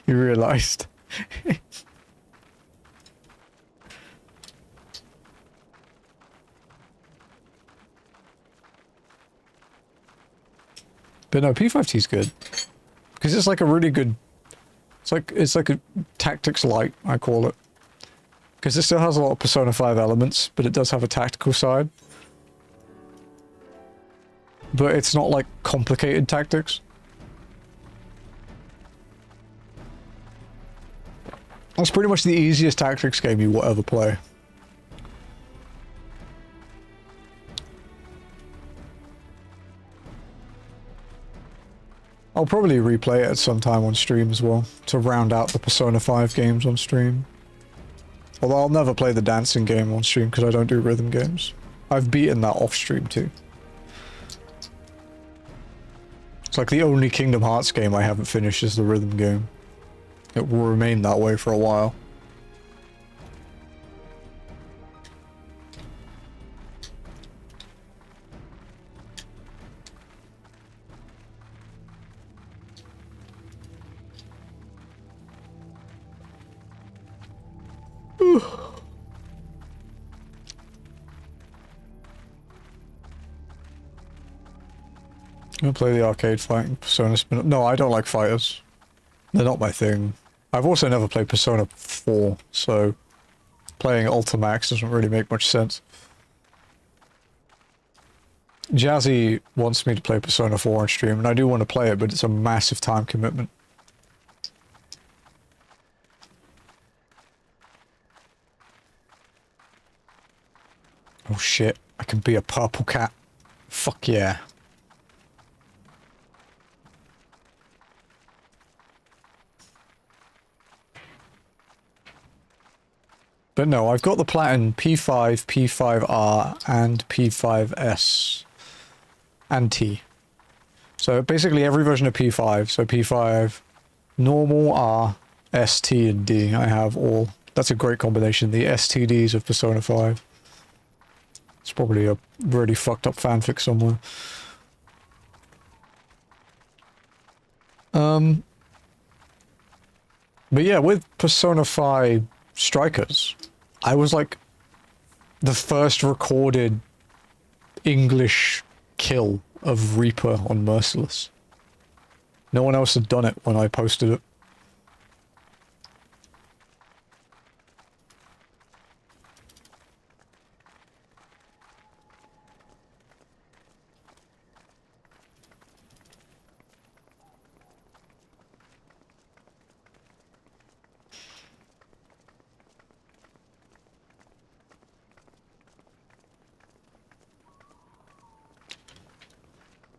You realized. But no, P5T is good. Because it's like a really good... It's like a tactics light, I call it. Because it still has a lot of Persona 5 elements, but it does have a tactical side. But it's not like complicated tactics. That's pretty much the easiest tactics game you will ever play. I'll probably replay it at some time on stream as well, to round out the Persona 5 games on stream. Although I'll never play the dancing game on stream because I don't do rhythm games. I've beaten that off stream too. It's like the only Kingdom Hearts game I haven't finished is the rhythm game. It will remain that way for a while. I'm gonna play the arcade fighting Persona spin. No, I don't like fighters. They're not my thing. I've also never played Persona 4, so playing Ultimax doesn't really make much sense. Jazzy wants me to play Persona 4 on stream, and I do want to play it, but it's a massive time commitment. Oh shit, I can be a purple cat. Fuck yeah. But no, I've got the Platinum P5, P5R, and P5S. And T. So basically every version of P5. So P5, normal, R, S, T, and D. I have all. That's a great combination. The STDs of Persona 5. It's probably a really fucked up fanfic somewhere. But yeah, with Persona 5 Strikers, I was like the first recorded English kill of Reaper on Merciless. No one else had done it when I posted it.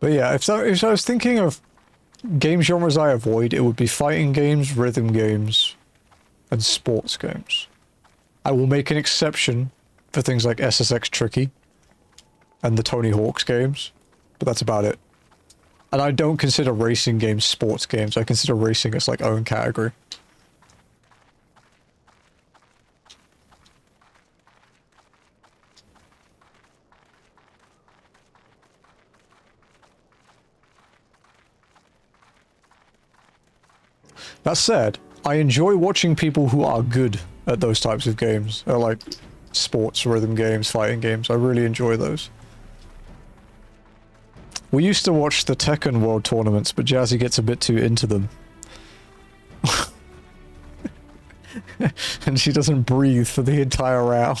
But yeah, if I was thinking of game genres I avoid, it would be fighting games, rhythm games, and sports games. I will make an exception for things like SSX Tricky and the Tony Hawk's games, but that's about it. And I don't consider racing games sports games. I consider racing as like own category. That said, I enjoy watching people who are good at those types of games. Like sports, rhythm games, fighting games. I really enjoy those. We used to watch the Tekken World Tournaments, but Jazzy gets a bit too into them. And she doesn't breathe for the entire round.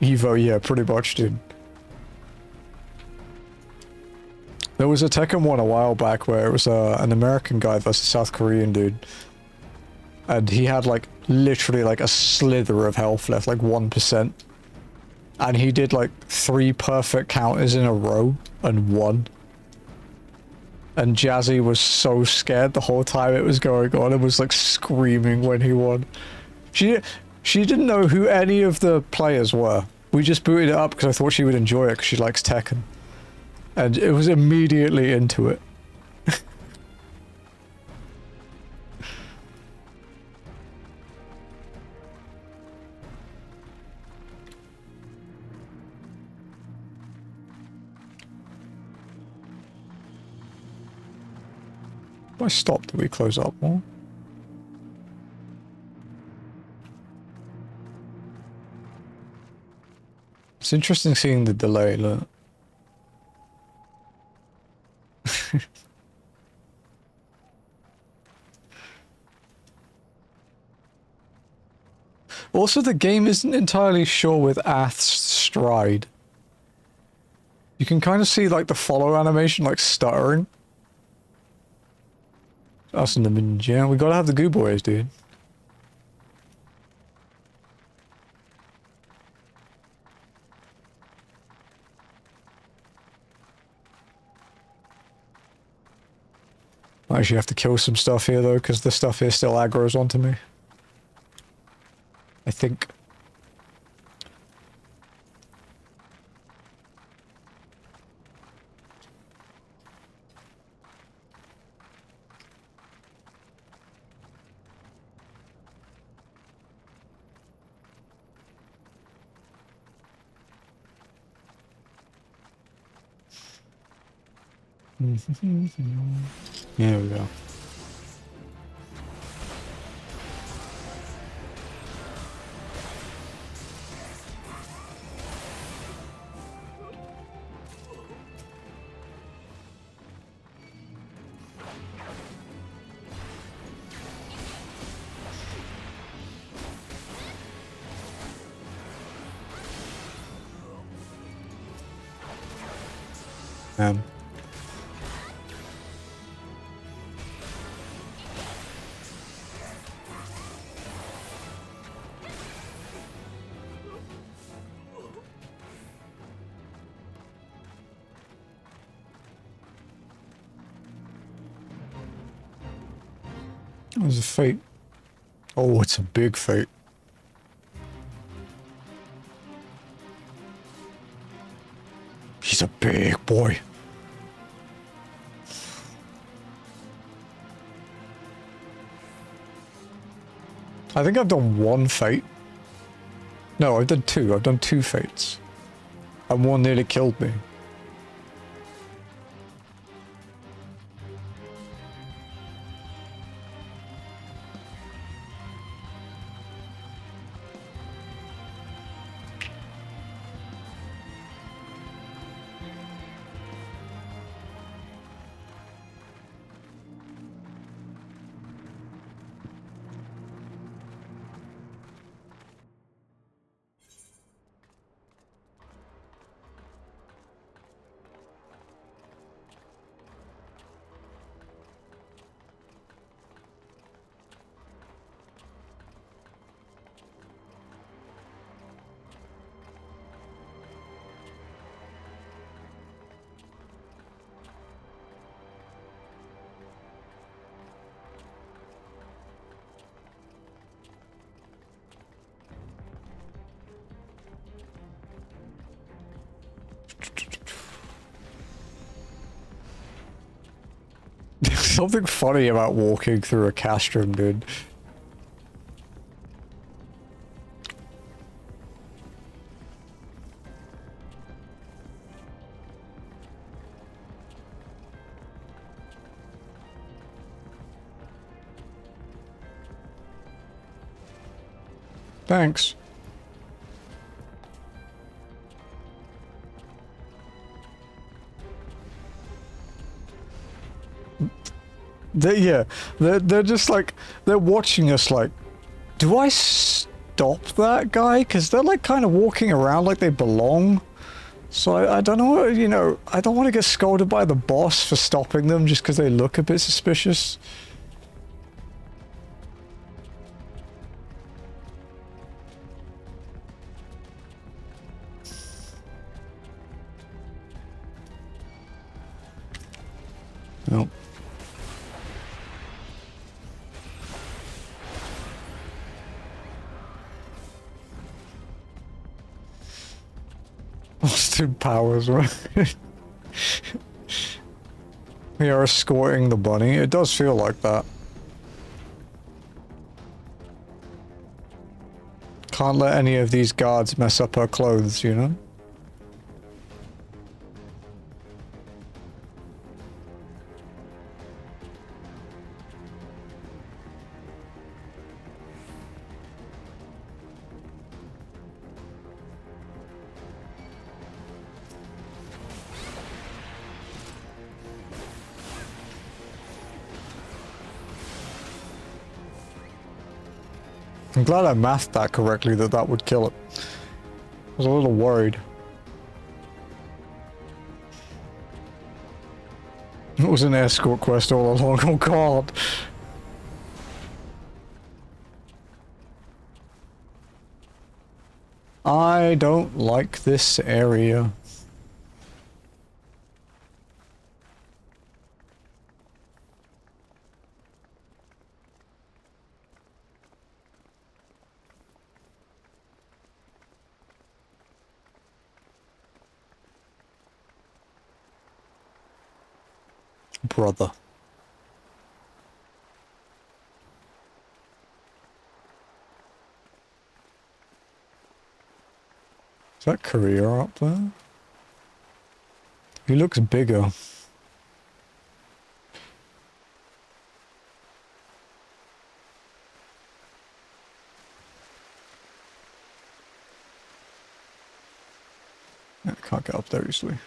Evo, yeah, pretty much, dude. There was a Tekken one a while back where it was an American guy versus a South Korean dude. And he had like literally like a slither of health left, like 1%. And he did like 3 perfect counters in a row and won. And Jazzy was so scared the whole time it was going on and was like screaming when he won. She didn't know who any of the players were. We just booted it up because I thought she would enjoy it because she likes Tekken. And it was immediately into it. If I stop, do we close up more? It's interesting seeing the delay, look. Also, the game isn't entirely sure with Ath's stride. You can kind of see, like, the follow animation, like, stuttering. Us in the ninja. We gotta have the goo boys, dude. I actually have to kill some stuff here, though, because the stuff here still aggroes onto me. I think. There we go. Um. There's a fate. Oh, it's a big fate. He's a big boy. I think I've done 1 fate. No, I've done 2. I've done 2 fates. And 1 nearly killed me. There's something funny about walking through a castrum, dude. Thanks. They're just like, they're watching us like, do I stop that guy? Because they're like kind of walking around like they belong. So I don't know, you know, I don't want to get scolded by the boss for stopping them just because they look a bit suspicious. Nope. Austin Powers, right? We are escorting the bunny. It does feel like that. Can't let any of these guards mess up her clothes, you know? I'm glad I mathed that correctly, that would kill it. I was a little worried. It was an escort quest all along, oh god. I don't like this area. Brother. Is that Korea up there? He looks bigger. I can't get up there easily.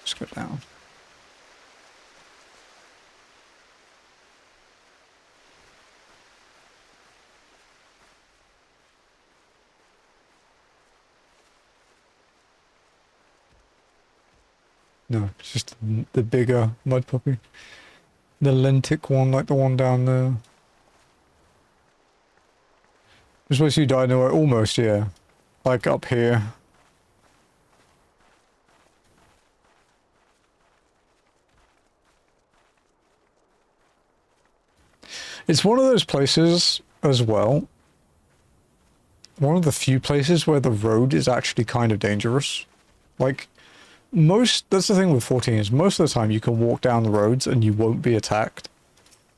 Just go down. No, it's just the bigger mud puppy. The lentic one, like the one down there. You're supposed to die nowhere, almost, yeah. Like up here. It's one of those places as well. One of the few places where the road is actually kind of dangerous. Like, that's the thing with 14 is most of the time you can walk down the roads and you won't be attacked.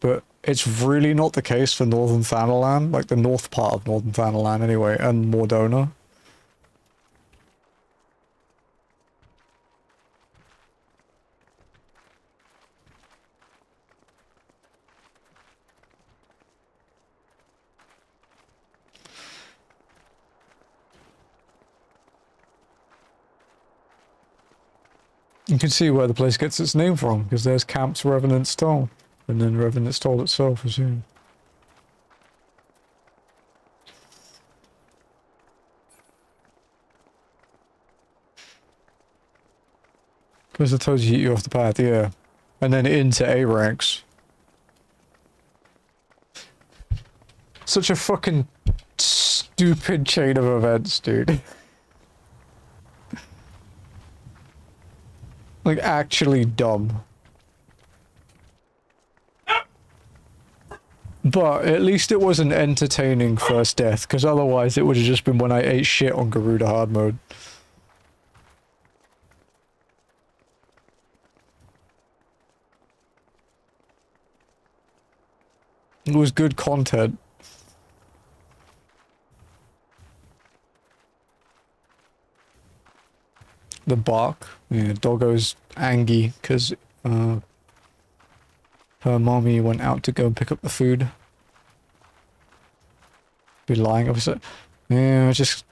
But it's really not the case for Northern Thanalan, like the north part of Northern Thanalan anyway, and Mordona. You can see where the place gets its name from, because there's Camp's Revenant Stole, and then Revenant Stole itself is here. Because the toads eat you off the path, yeah. And then into A ranks. Such a fucking stupid chain of events, dude. Like, actually dumb. But at least it was an entertaining first death, because otherwise it would have just been when I ate shit on Garuda hard mode. It was good content. The bark. Yeah, Doggo's angry because her mommy went out to go and pick up the food. Be lying. I was yeah, just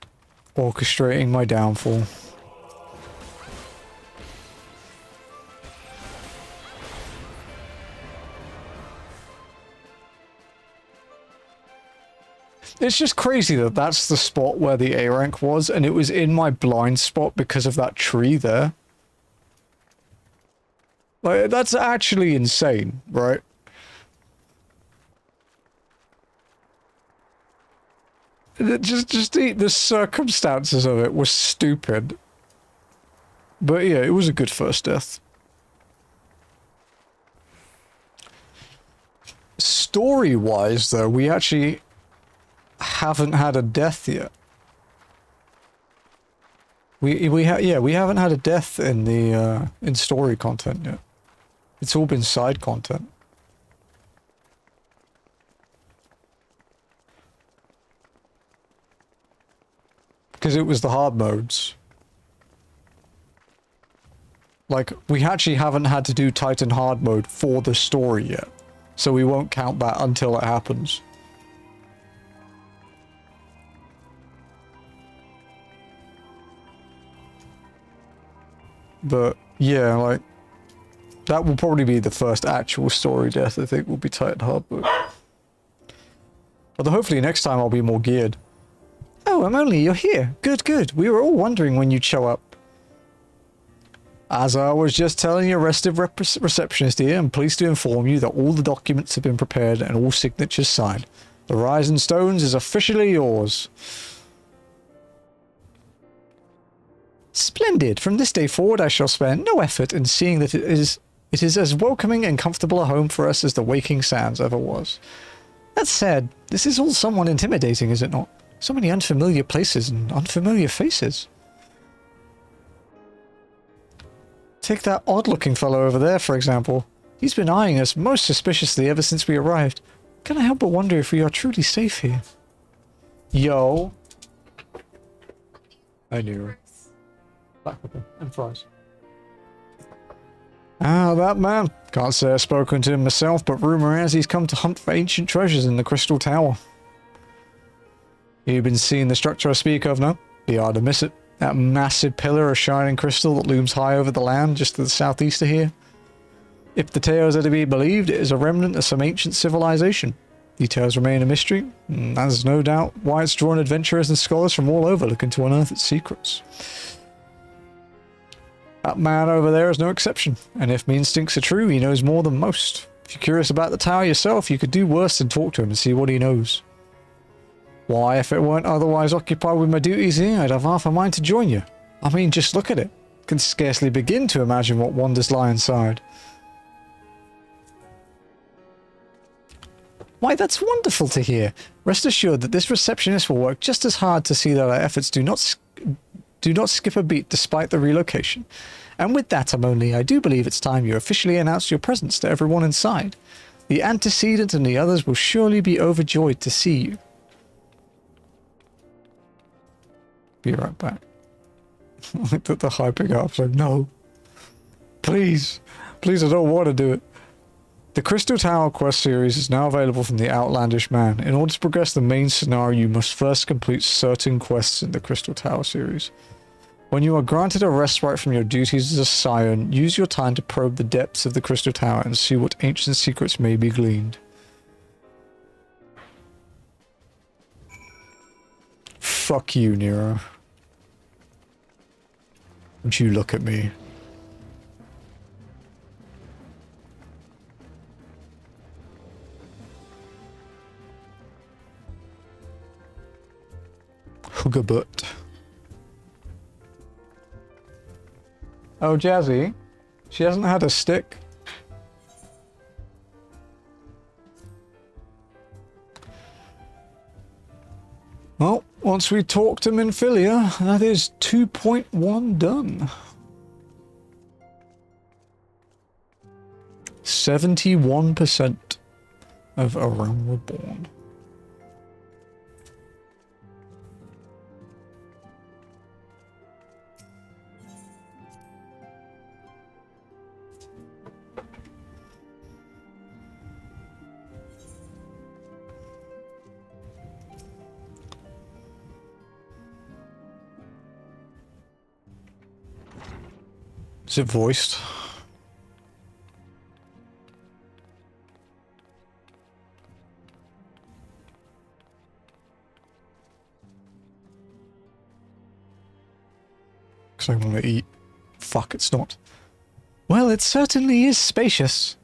orchestrating my downfall. It's just crazy that that's the spot where the A rank was, and it was in my blind spot because of that tree there. Like, that's actually insane, right? Just the circumstances of it were stupid. But yeah, it was a good first death. Story-wise, though, we actually haven't had a death yet. We haven't had a death in the in story content yet. It's all been side content. Because it was the hard modes. Like, we actually haven't had to do Titan hard mode for the story yet. So we won't count that until it happens. But, yeah, like, that will probably be the first actual story death, I think, will be Titan hard mode. Although hopefully next time I'll be more geared. Oh, Emily, you're here. Good, good. We were all wondering when you'd show up. As I was just telling your restive receptionist here, I'm pleased to inform you that all the documents have been prepared and all signatures signed. The Rise in Stones is officially yours. Splendid. From this day forward, I shall spare no effort in seeing that it is as welcoming and comfortable a home for us as the Waking Sands ever was. That said, this is all somewhat intimidating, is it not? So many unfamiliar places and unfamiliar faces. Take that odd-looking fellow over there, for example. He's been eyeing us most suspiciously ever since we arrived. Can I help but wonder if we are truly safe here? Yo. I knew. Black pepper and fries. Ah, that man. Can't say I've spoken to him myself, but rumour has he's come to hunt for ancient treasures in the Crystal Tower. You've been seeing the structure I speak of, no? Be hard to miss it. That massive pillar of shining crystal that looms high over the land just to the southeast of here. If the tales are to be believed, it is a remnant of some ancient civilization. Details remain a mystery, and there's no doubt why it's drawn adventurers and scholars from all over looking to unearth its secrets. That man over there is no exception, and if my instincts are true, he knows more than most. If you're curious about the tower yourself, you could do worse than talk to him and see what he knows. Why, if it weren't otherwise occupied with my duties here, I'd have half a mind to join you. I mean, just look at it. Can scarcely begin to imagine what wonders lie inside. Why, that's wonderful to hear. Rest assured that this receptionist will work just as hard to see that our efforts do not skip a beat despite the relocation. And with that, I do believe it's time you officially announced your presence to everyone inside. The antecedent and the others will surely be overjoyed to see you. Be right back. I took the hyping up. So no. Please. Please, I don't want to do it. The Crystal Tower quest series is now available from the Outlandish Man. In order to progress the main scenario, you must first complete certain quests in the Crystal Tower series. When you are granted a respite from your duties as a scion, use your time to probe the depths of the Crystal Tower and see what ancient secrets may be gleaned. Fuck you, Nero. Don't you look at me. Hugabut. Oh, Jazzy. She hasn't had a stick. Well, once we talk to Minfilia, that is 2.1 done. 71% of A Realm Reborn. Is it voiced? Because I want to eat. Fuck, it's not. Well, it certainly is spacious.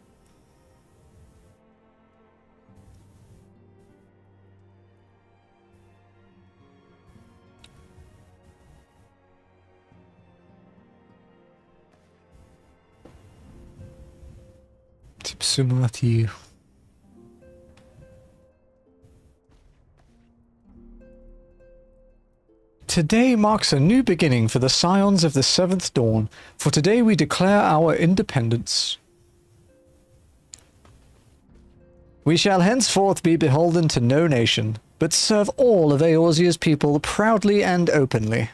Tipsumati. Today marks a new beginning for the Scions of the Seventh Dawn, for today we declare our independence. We shall henceforth be beholden to no nation, but serve all of Eorzea's people proudly and openly.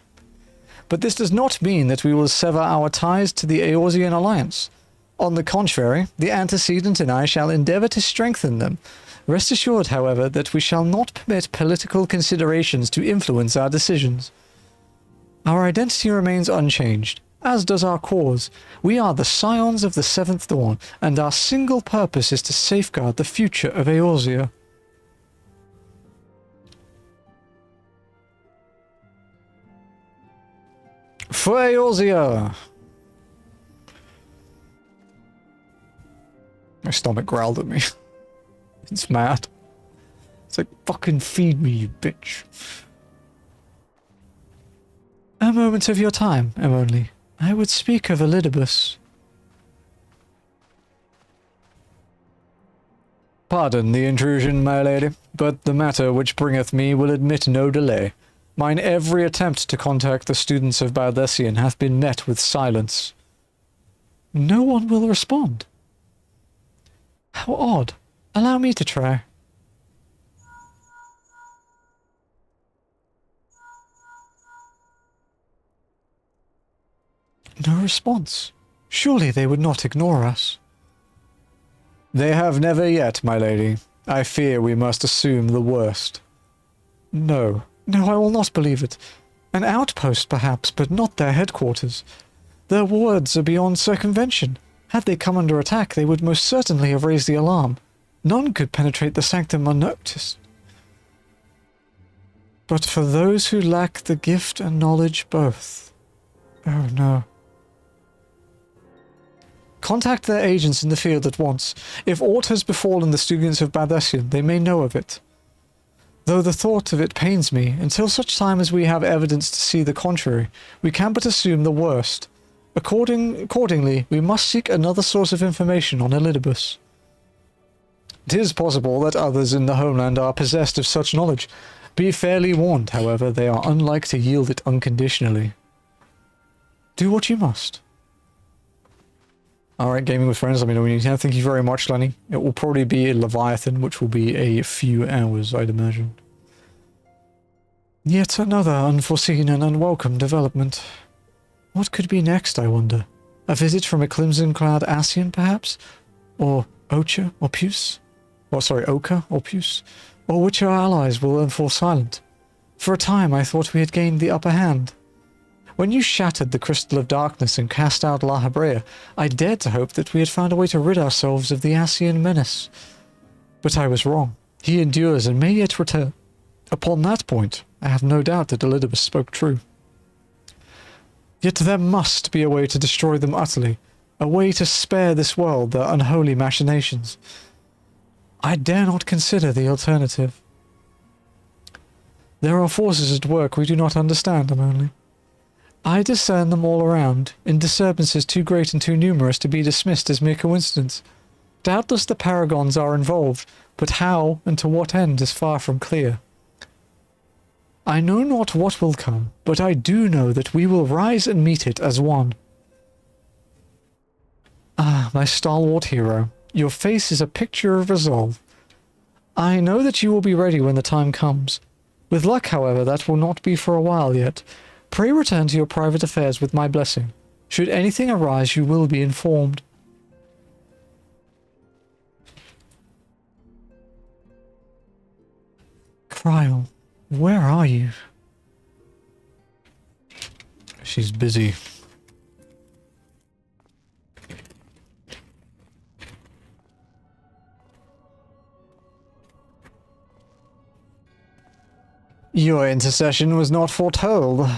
But this does not mean that we will sever our ties to the Eorzean alliance. On the contrary, the antecedent and I shall endeavour to strengthen them. Rest assured, however, that we shall not permit political considerations to influence our decisions. Our identity remains unchanged, as does our cause. We are the Scions of the Seventh Dawn, and our single purpose is to safeguard the future of Eorzea. For Eorzea! My stomach growled at me. It's mad. It's like, fucking feed me, you bitch. A moment of your time, Emily. I would speak of Elidibus. Pardon the intrusion, my lady, but the matter which bringeth me will admit no delay. Mine every attempt to contact the students of Baldessian hath been met with silence. No one will respond. How odd. Allow me to try. No response. Surely they would not ignore us. They have never yet, my lady. I fear we must assume the worst. No, I will not believe it. An outpost, perhaps, but not their headquarters. Their words are beyond circumvention. Had they come under attack, they would most certainly have raised the alarm. None could penetrate the sanctum unnoticed. But for those who lack the gift and knowledge both. Oh no. Contact their agents in the field at once. If aught has befallen the students of Baldessian, they may know of it. Though the thought of it pains me, until such time as we have evidence to see the contrary, we can but assume the worst. Accordingly, we must seek another source of information on Elidibus. 'Tis possible that others in the homeland are possessed of such knowledge. Be fairly warned, however, they are unlike to yield it unconditionally. Do what you must. Alright, gaming with friends, let me know when you can. Thank you very much, Lenny. It will probably be a Leviathan, which will be a few hours, I'd imagine. Yet another unforeseen and unwelcome development. What could be next, I wonder? A visit from a crimson-clad Ascian, perhaps? Or Ocha, or Puce? Oka, or Puce? Or which our allies will then fall silent? For a time I thought we had gained the upper hand. When you shattered the Crystal of Darkness and cast out La Habrea, I dared to hope that we had found a way to rid ourselves of the Ascian menace. But I was wrong. He endures and may yet return. Upon that point, I have no doubt that Elidibus spoke true. Yet there must be a way to destroy them utterly, a way to spare this world their unholy machinations. I dare not consider the alternative. There are forces at work we do not understand, Emily. I discern them all around, in disturbances too great and too numerous to be dismissed as mere coincidence. Doubtless the paragons are involved, but how and to what end is far from clear. I know not what will come, but I do know that we will rise and meet it as one. Ah, my stalwart hero, your face is a picture of resolve. I know that you will be ready when the time comes. With luck, however, that will not be for a while yet. Pray return to your private affairs with my blessing. Should anything arise, you will be informed. Cryle, where are you? She's busy. Your intercession was not foretold.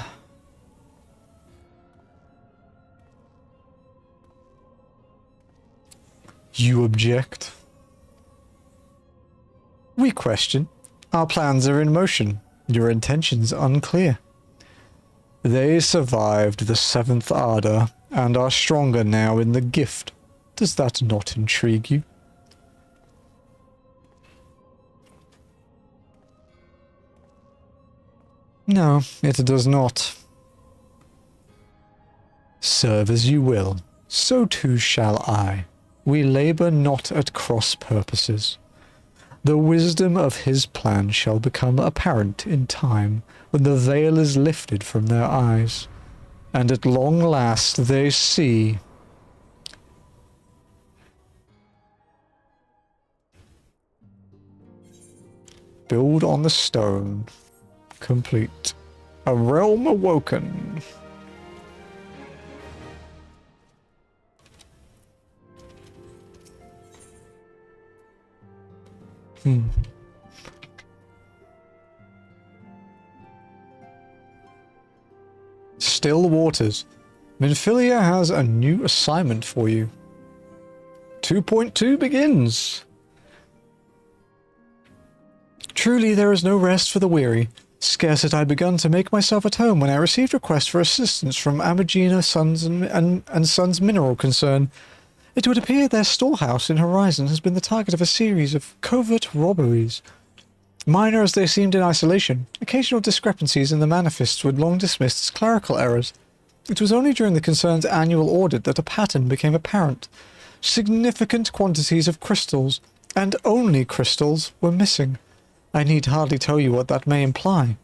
You object? We question. Our plans are in motion. Your intentions unclear. They survived the seventh Ardor and are stronger now in the gift. Does that not intrigue you? No, it does not. Serve as you will, so too shall I. We labor not at cross purposes. The wisdom of his plan shall become apparent in time, when the veil is lifted from their eyes, and at long last they see. Build on the stone. Complete. A realm awoken. Still waters. Minfilia has a new assignment for you. 2.2 begins. Truly there is no rest for the weary. Scarce had I begun to make myself at home when I received request for assistance from Abigina Sons and Sons Mineral Concern. It would appear their storehouse in Horizon has been the target of a series of covert robberies. Minor as they seemed in isolation, occasional discrepancies in the manifests were long dismissed as clerical errors. It was only during the concern's annual audit that a pattern became apparent. Significant quantities of crystals, and only crystals, were missing. I need hardly tell you what that may imply.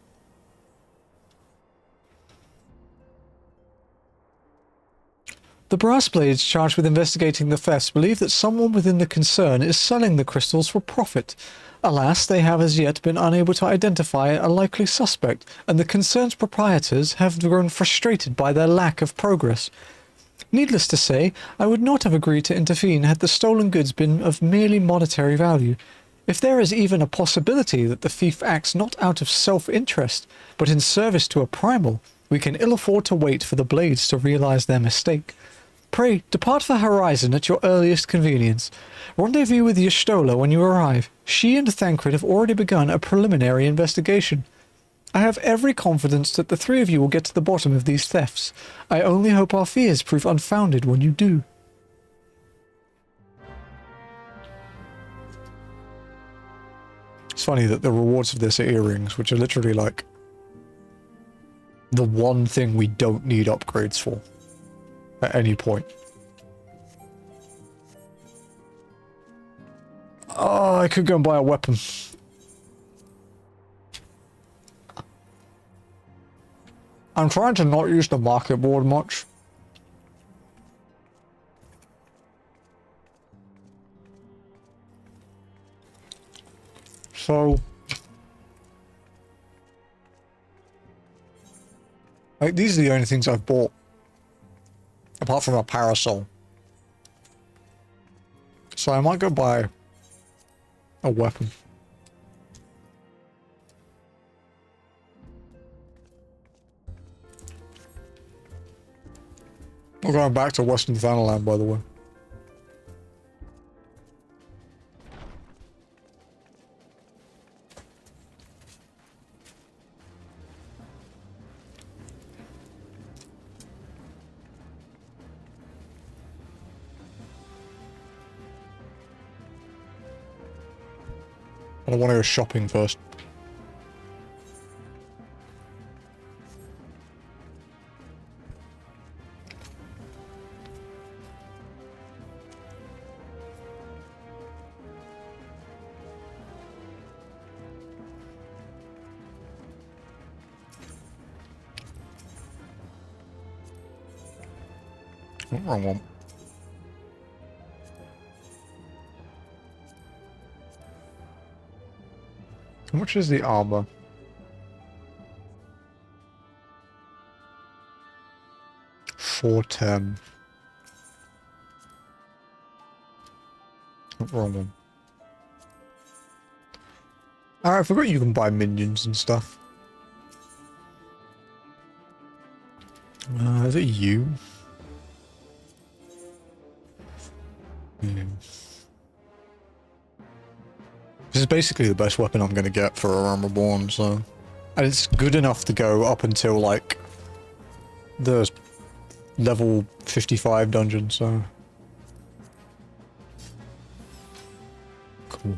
The Brassblades charged with investigating the thefts believe that someone within the concern is selling the crystals for profit. Alas, they have as yet been unable to identify a likely suspect, and the concern's proprietors have grown frustrated by their lack of progress. Needless to say, I would not have agreed to intervene had the stolen goods been of merely monetary value. If there is even a possibility that the thief acts not out of self-interest, but in service to a primal, we can ill afford to wait for the Blades to realize their mistake. Pray, depart for Horizon at your earliest convenience. Rendezvous with Y'shtola when you arrive. She and Thancred have already begun a preliminary investigation. I have every confidence that the three of you will get to the bottom of these thefts. I only hope our fears prove unfounded when you do. It's funny that the rewards for this are earrings, which are literally like the one thing we don't need upgrades for at any point. Oh, I could go and buy a weapon. I'm trying to not use the market board much. So, like, these are the only things I've bought. Apart from a parasol. So I might go buy a weapon. We're going back to Western Thanalan, by the way. I want to go shopping first. Oh, wrong one. How much is the armor? $410. Wrong one. I forgot you can buy minions and stuff. Is it you? Yeah. This is basically the best weapon I'm going to get for a Realm Reborn, so... And it's good enough to go up until, like, the level 55 dungeon, so... Cool.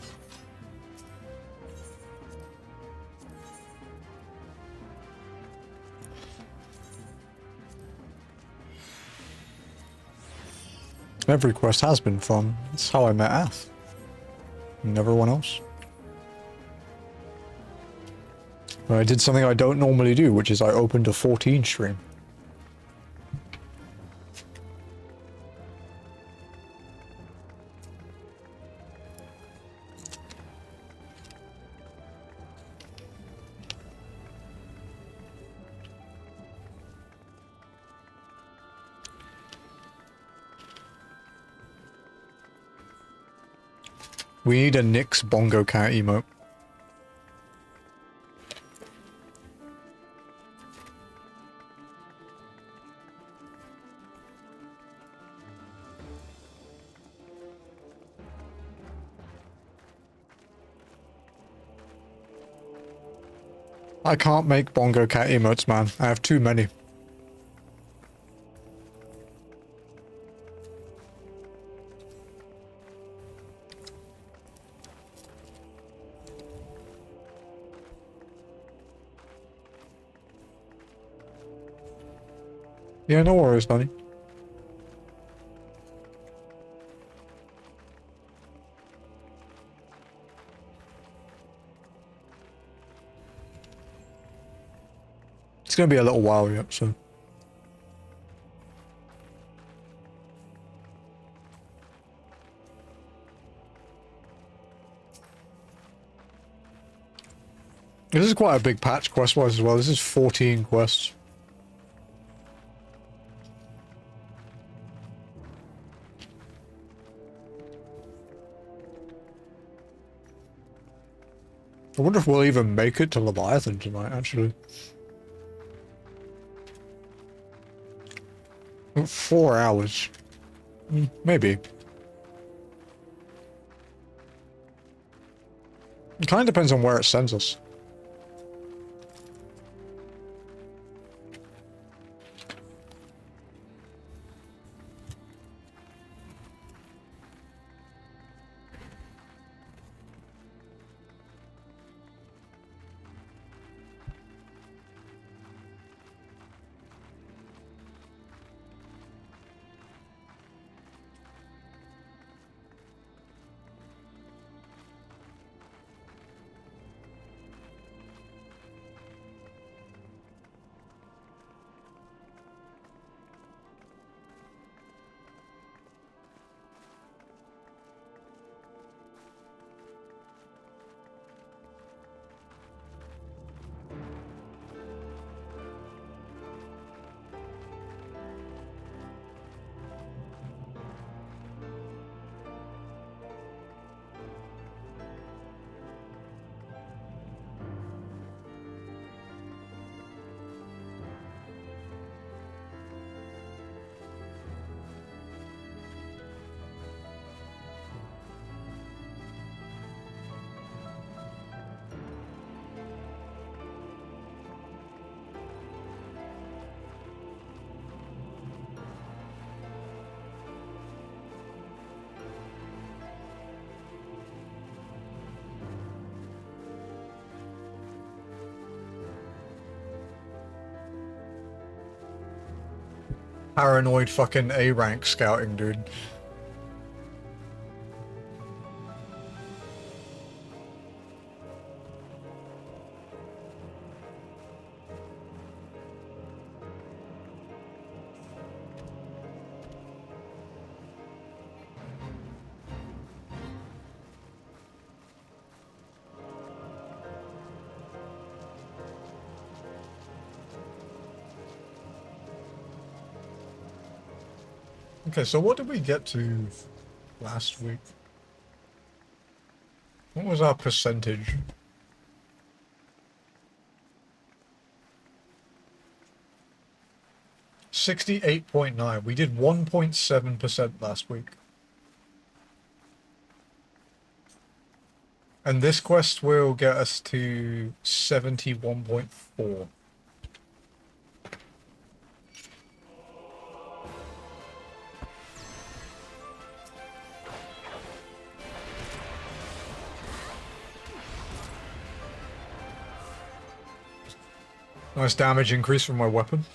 Every quest has been fun. That's how I met Ath. And everyone else. I did something I don't normally do, which is I opened a 14 stream. We need a Nyx Bongo Cat emote. I can't make Bongo Cat emotes, man. I have too many. Yeah, no worries, buddy. It's gonna be a little while yet, so... This is quite a big patch quest-wise as well. This is 14 quests. I wonder if we'll even make it to Leviathan tonight, actually. 4 hours. Maybe. It kind of depends on where it sends us. Paranoid fucking A-rank scouting, dude. Okay, so what did we get to last week? What was our percentage? 68.9. We did 1.7% last week. And this quest will get us to 71.4. Nice damage increase from my weapon.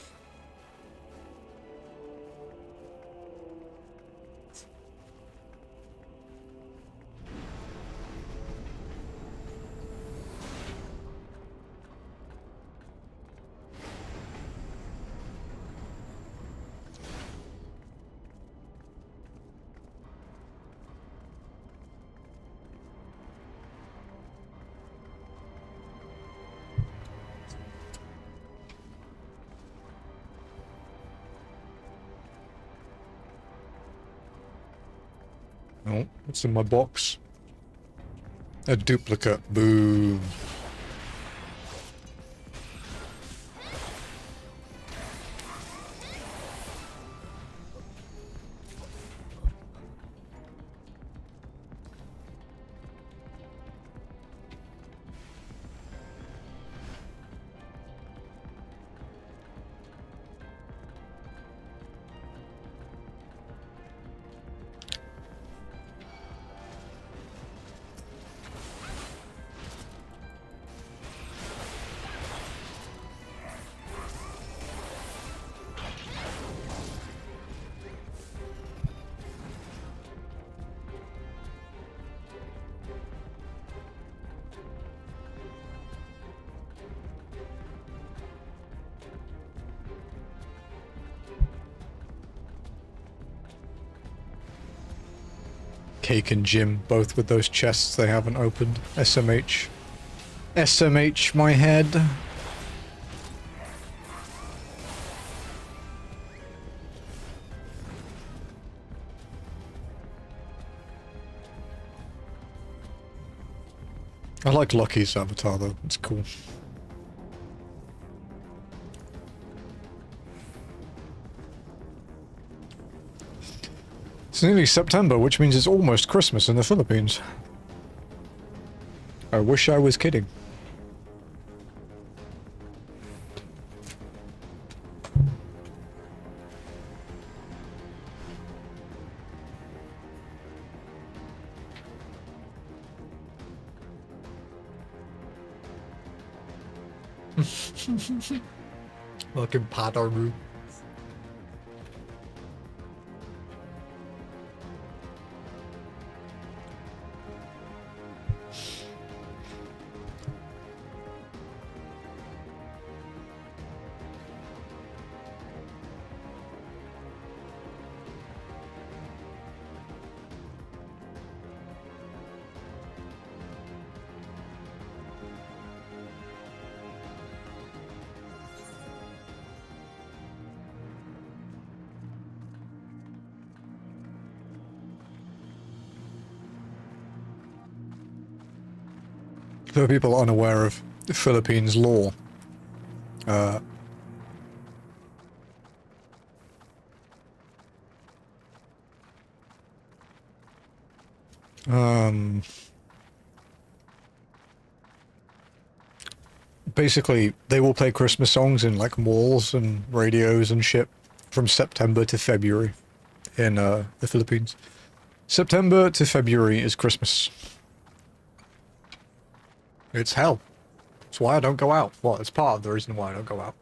Oh, what's in my box? A duplicate. Boom. Cake and Jim, both with those chests they haven't opened. SMH. SMH, my head. I like Lucky's avatar though, it's cool. It's nearly September, which means it's almost Christmas in the Philippines. I wish I was kidding. Fucking Padaru. For people unaware of the Philippines law, basically they will play Christmas songs in like malls and radios and shit from September to February in the Philippines. September to February is Christmas. It's hell. That's why I don't go out. Well, it's part of the reason why I don't go out.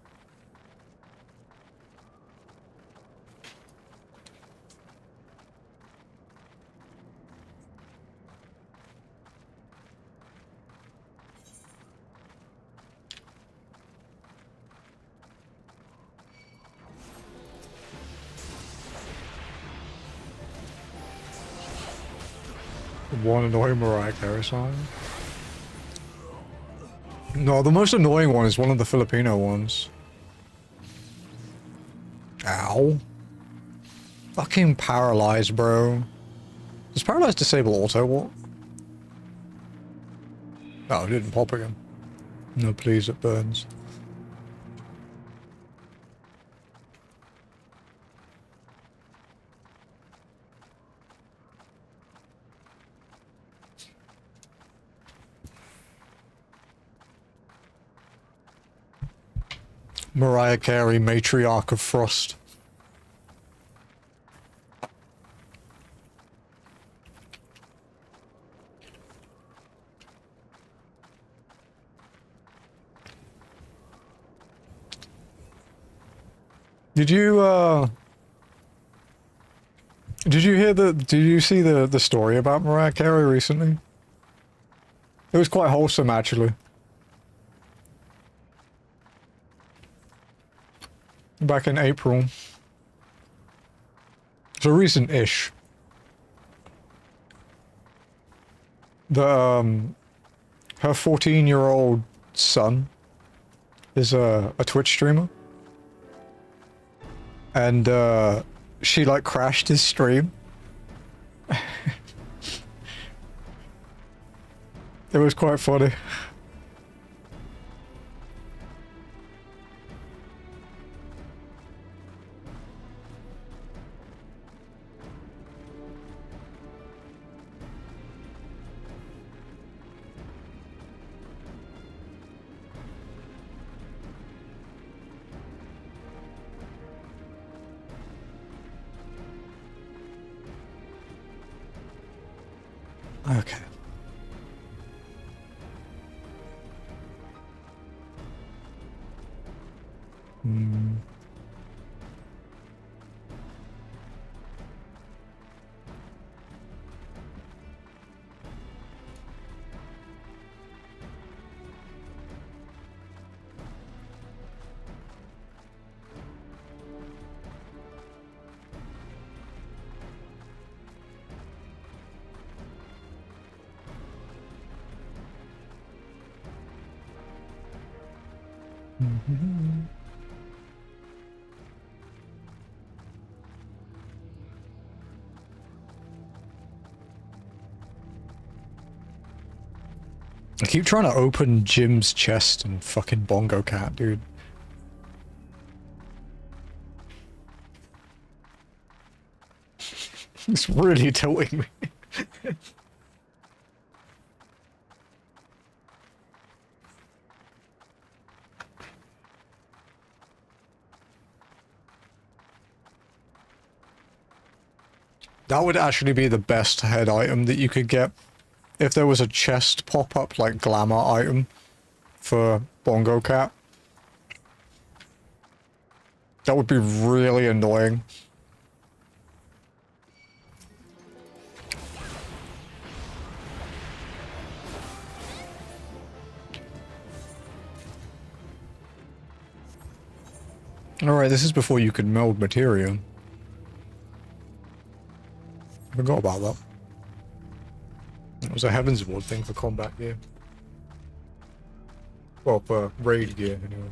One annoying Mariah Carey song. No, the most annoying one is one of the Filipino ones. Ow. Fucking paralyzed, bro. Does paralyzed disable auto walk? Oh, it didn't pop again. No, please, it burns. Mariah Carey, Matriarch of Frost. Did you see the story about Mariah Carey recently? It was quite wholesome, actually. Back in April. So recent-ish. Her 14-year-old son is a Twitch streamer. And she like crashed his stream. It was quite funny. Okay. I keep trying to open Jim's chest and fucking Bongo Cat, dude. It's really tilting me. That would actually be the best head item that you could get. If there was a chest pop-up, like, glamour item for Bongo Cat. That would be really annoying. Alright, this is before you could meld materia. I forgot about that. It was a Heavens Ward thing for combat gear. Well, for raid gear, anyway.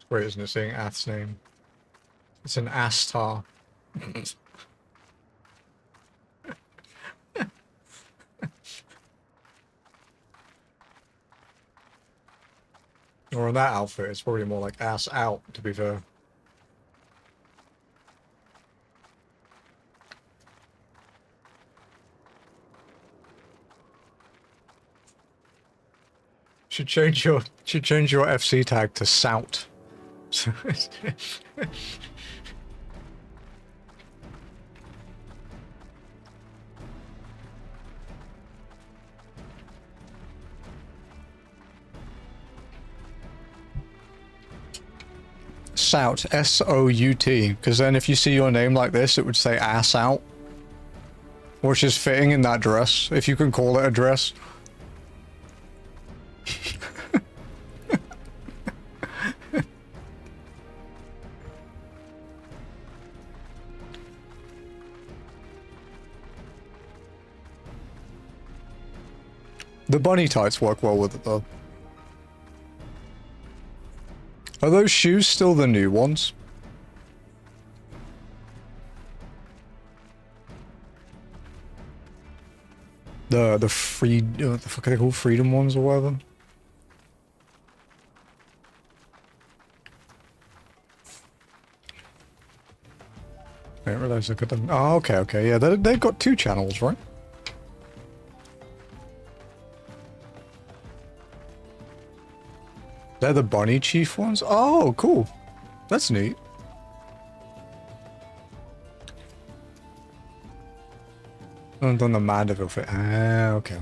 Wait, isn't it saying Ath's name? It's an Astar. Or in that outfit, it's probably more like ass out, to be fair. Should change your FC tag to Sout. ass out, S-O-U-T, because then if you see your name like this, it would say ass out. Which is fitting in that dress, if you can call it a dress. The bunny tights work well with it though. Are those shoes still the new ones? The free, the fuck are they called, freedom ones or whatever? I didn't realize I could them. Oh, okay, yeah, they've got 2 channels, right? They're the bunny chief ones? Oh, cool. That's neat. And then the Mandeville fit. Ah, okay.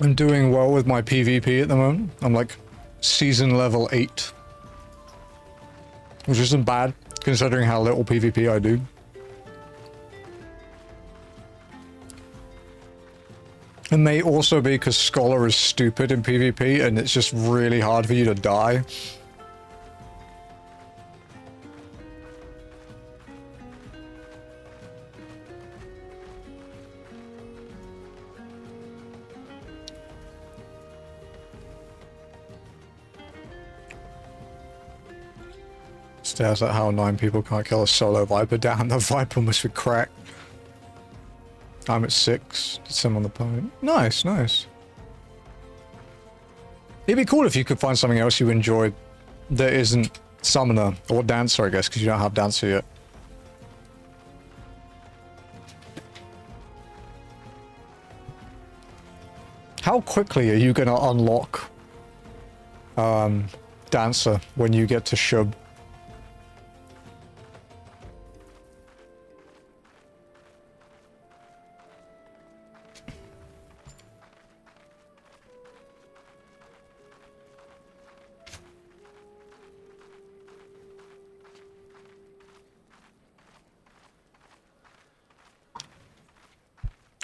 I'm doing well with my PvP at the moment. I'm like season level 8. Which isn't bad, considering how little PvP I do. It may also be because Scholar is stupid in PvP and it's just really hard for you to die. Stares at how 9 people can't kill a solo Viper. Damn, the Viper must be cracked. I'm at 6. Did some on the point. Nice. It'd be cool if you could find something else you enjoyed that isn't Summoner or Dancer, I guess, because you don't have Dancer yet. How quickly are you going to unlock Dancer when you get to Shub?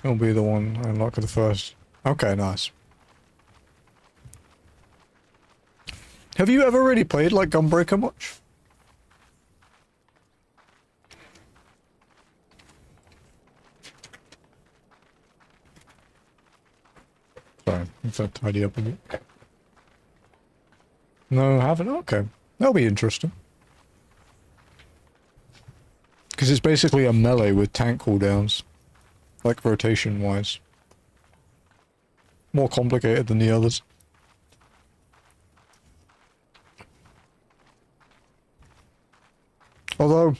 It'll be the one I unlock at the first. Okay, nice. Have you ever really played like Gunbreaker much? Sorry, let's tidy up a bit. No, haven't? Okay. That'll be interesting. Because it's basically a melee with tank cooldowns. Like rotation-wise. More complicated than the others. Although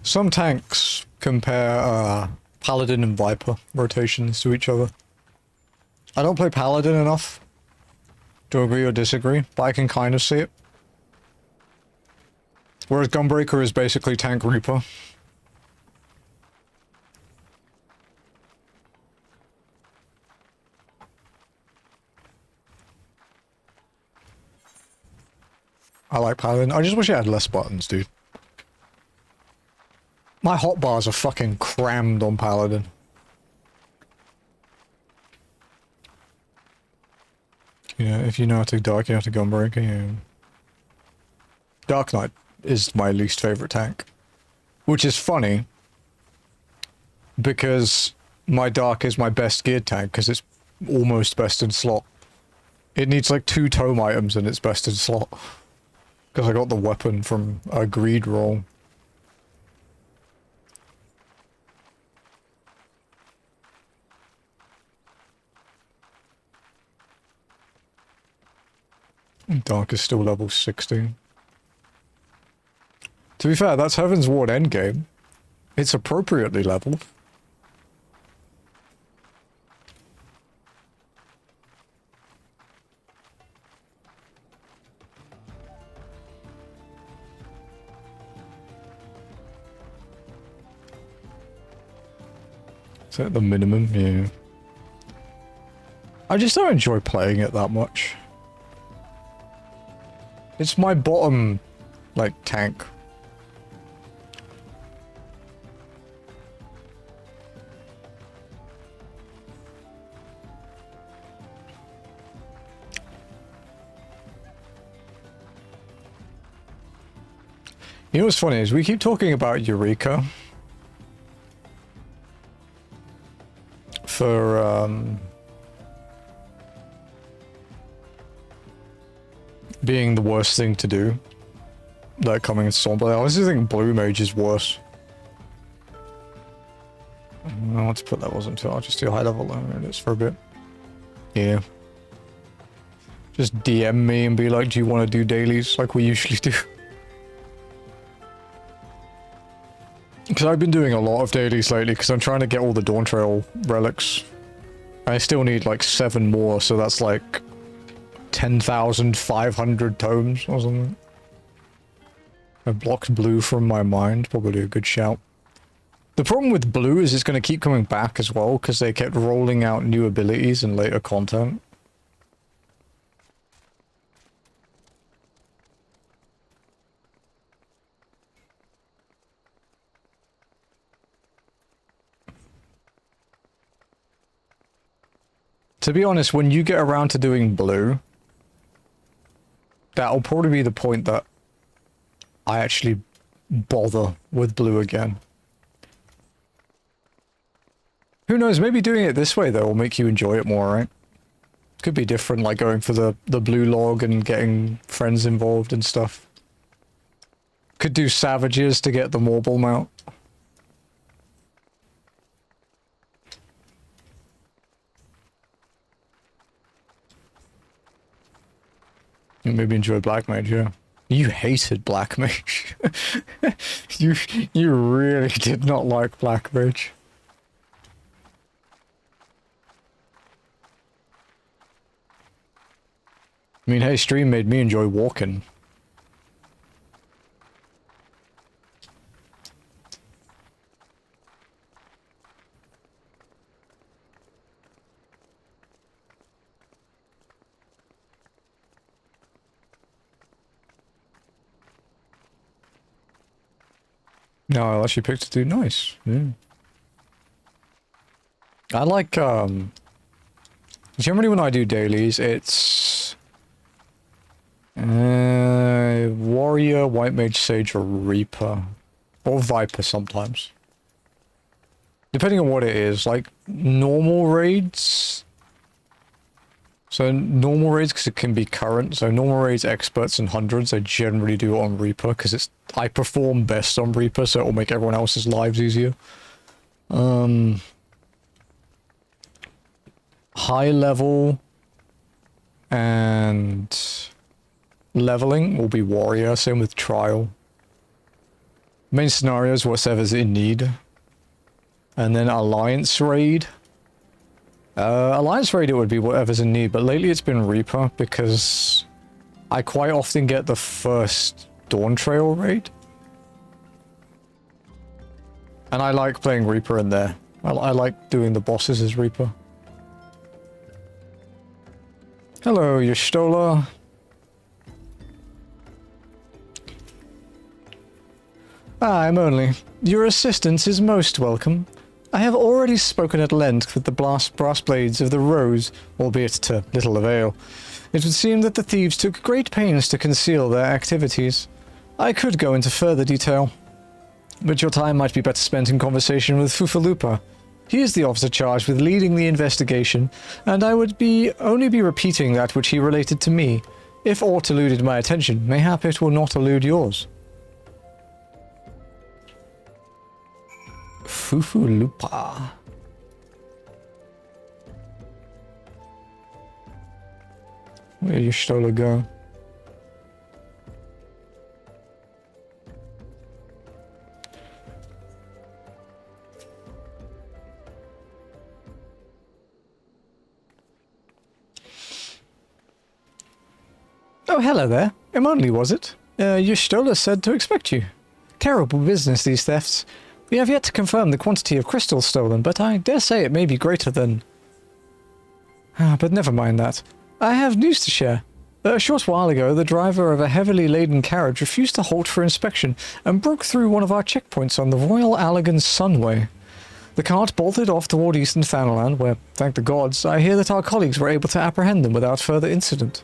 some tanks compare Paladin and Viper rotations to each other. I don't play Paladin enough to agree or disagree, but I can kind of see it. Whereas Gunbreaker is basically Tank Reaper. I like Paladin. I just wish it had less buttons, dude. My hotbars are fucking crammed on Paladin. Yeah, if you know how to Dark, you have to Gunbreaker, yeah. Dark Knight is my least favorite tank. Which is funny. Because my Dark is my best geared tank, because it's almost best in slot. It needs like 2 tome items and it's best in slot. Because I got the weapon from a greed roll. Dark is still level 16. To be fair, that's Heaven's Ward endgame. It's appropriately leveled. Is that the minimum? Yeah. I just don't enjoy playing it that much. It's my bottom, like, tank. You know what's funny is we keep talking about Eureka for being the worst thing to do, like coming in Storm, but I honestly think Blue Mage is worse. I don't know what to put levels into. I'll just do high level just for a bit. Yeah. Just DM me and be like, do you want to do dailies like we usually do? Because I've been doing a lot of dailies lately because I'm trying to get all the Dawn Trail relics. I still need like 7 more, so that's like 10,500 tomes or something. I blocked Blue from my mind, probably a good shout. The problem with Blue is it's going to keep coming back as well because they kept rolling out new abilities and later content. To be honest, when you get around to doing Blue, that'll probably be the point that I actually bother with Blue again. Who knows, maybe doing it this way, though, will make you enjoy it more, right? Could be different, like going for the blue log and getting friends involved and stuff. Could do Savages to get the Morble mount. Maybe enjoy Black Mage, yeah. You hated Black Mage. You really did not like Black Mage. I mean, hey, stream made me enjoy walking. No, I actually picked to do nice. Yeah. I like, generally when I do dailies, it's Warrior, White Mage, Sage, or Reaper. Or Viper sometimes. Depending on what it is, like normal raids. So normal raids, because it can be current, so normal raids, experts, and hundreds, I generally do it on Reaper, because it's I perform best on Reaper, so it will make everyone else's lives easier. High level and leveling will be Warrior, same with Trial. Main scenarios, whatever's in need. And then Alliance raid. Alliance raid it would be whatever's in need, but lately it's been Reaper because I quite often get the first Dawn Trail raid. And I like playing Reaper in there. I like doing the bosses as Reaper. Hello, Y'shtola. I'm only. Your assistance is most welcome. I have already spoken at length with the brass blades of the Rose, albeit to little avail. It would seem that the thieves took great pains to conceal their activities. I could go into further detail, but your time might be better spent in conversation with Fufalupa. He is the officer charged with leading the investigation, and I would only be repeating that which he related to me. If aught eluded my attention, mayhap it will not elude yours. Fufalupa. Where did Y'shtola go? Oh, hello there. Emondly, was it? Y'shtola said to expect you. Terrible business, these thefts. We have yet to confirm the quantity of crystals stolen, but I dare say it may be greater than... but never mind that. I have news to share. A short while ago, the driver of a heavily laden carriage refused to halt for inspection and broke through one of our checkpoints on the Royal Allegan Sunway. The cart bolted off toward Eastern Thanalan, where, thank the gods, I hear that our colleagues were able to apprehend them without further incident.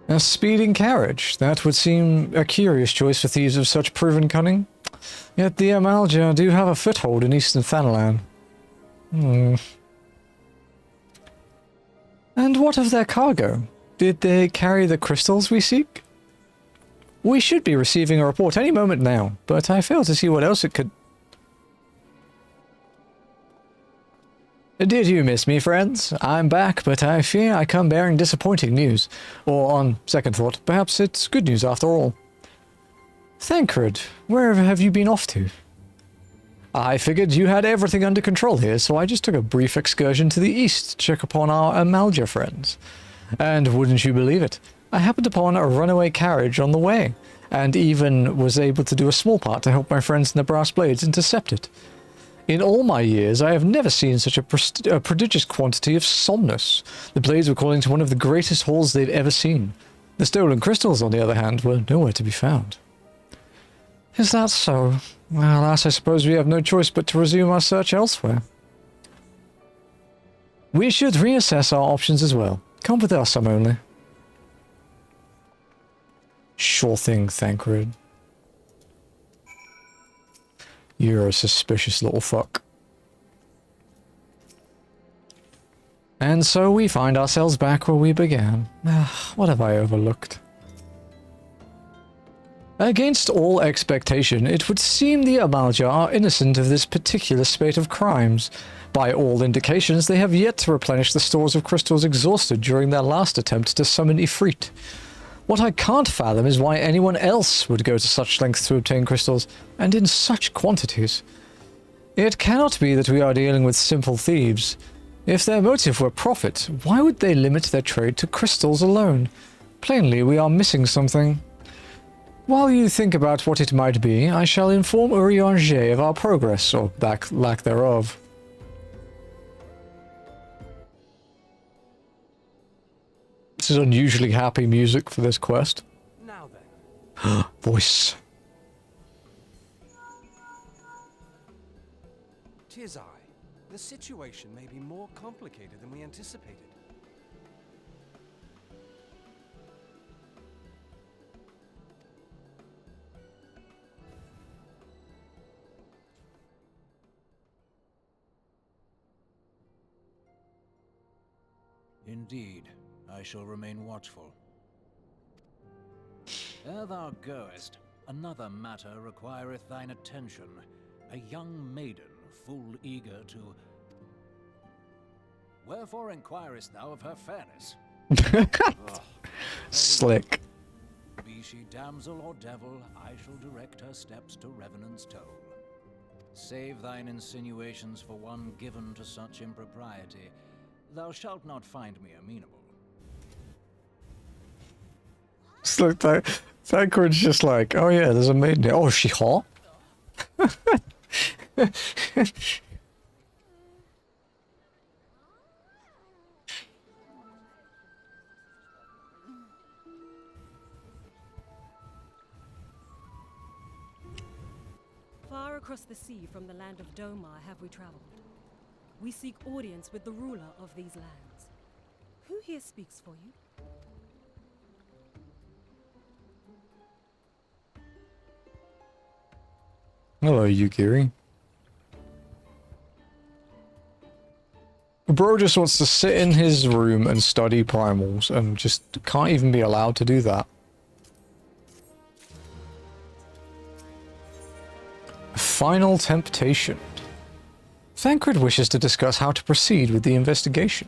A speeding carriage. That would seem a curious choice for thieves of such proven cunning. Yet the Amalja do have a foothold in Eastern Thanalan. And what of their cargo? Did they carry the crystals we seek? We should be receiving a report any moment now, but I fail to see what else it could... Did you miss me, friends? I'm back, but I fear I come bearing disappointing news. Or, on second thought, perhaps it's good news after all. Thancred, where have you been off to? I figured you had everything under control here, so I just took a brief excursion to the east to check upon our Amalja friends. And wouldn't you believe it, I happened upon a runaway carriage on the way, and even was able to do a small part to help my friends in the Brass Blades intercept it. In all my years, I have never seen such a prodigious quantity of somnus. The blades were calling to one of the greatest hauls they'd ever seen. The stolen crystals, on the other hand, were nowhere to be found. Is that so? Well, alas, I suppose we have no choice but to resume our search elsewhere. We should reassess our options as well. Come with us, some only. Sure thing, Thancred. You're a suspicious little fuck. And so we find ourselves back where we began. What have I overlooked? Against all expectation, it would seem the Amalja are innocent of this particular spate of crimes. By all indications, they have yet to replenish the stores of crystals exhausted during their last attempt to summon Ifrit. What I can't fathom is why anyone else would go to such lengths to obtain crystals, and in such quantities. It cannot be that we are dealing with simple thieves. If their motive were profit, why would they limit their trade to crystals alone? Plainly, we are missing something. While you think about what it might be, I shall inform Urianger of our progress, or lack thereof. This is unusually happy music for this quest. Now then. Voice. 'Tis I. The situation may be more complicated than we anticipated. Indeed, I shall remain watchful. Ere thou goest, another matter requireth thine attention. A young maiden, full eager to... Wherefore inquirest thou of her fairness? Slick. Be she damsel or devil, I shall direct her steps to Revenant's Toll. Save thine insinuations for one given to such impropriety. Thou shalt not find me amenable. It's like Thancred's just like, oh yeah, there's a maiden here. Oh, is she hot? Far across the sea from the land of Domar have we traveled. We seek audience with the ruler of these lands. Who here speaks for you? Hello, Yugiri. Bro just wants to sit in his room and study primals and just can't even be allowed to do that. Final temptation. Thancred wishes to discuss how to proceed with the investigation.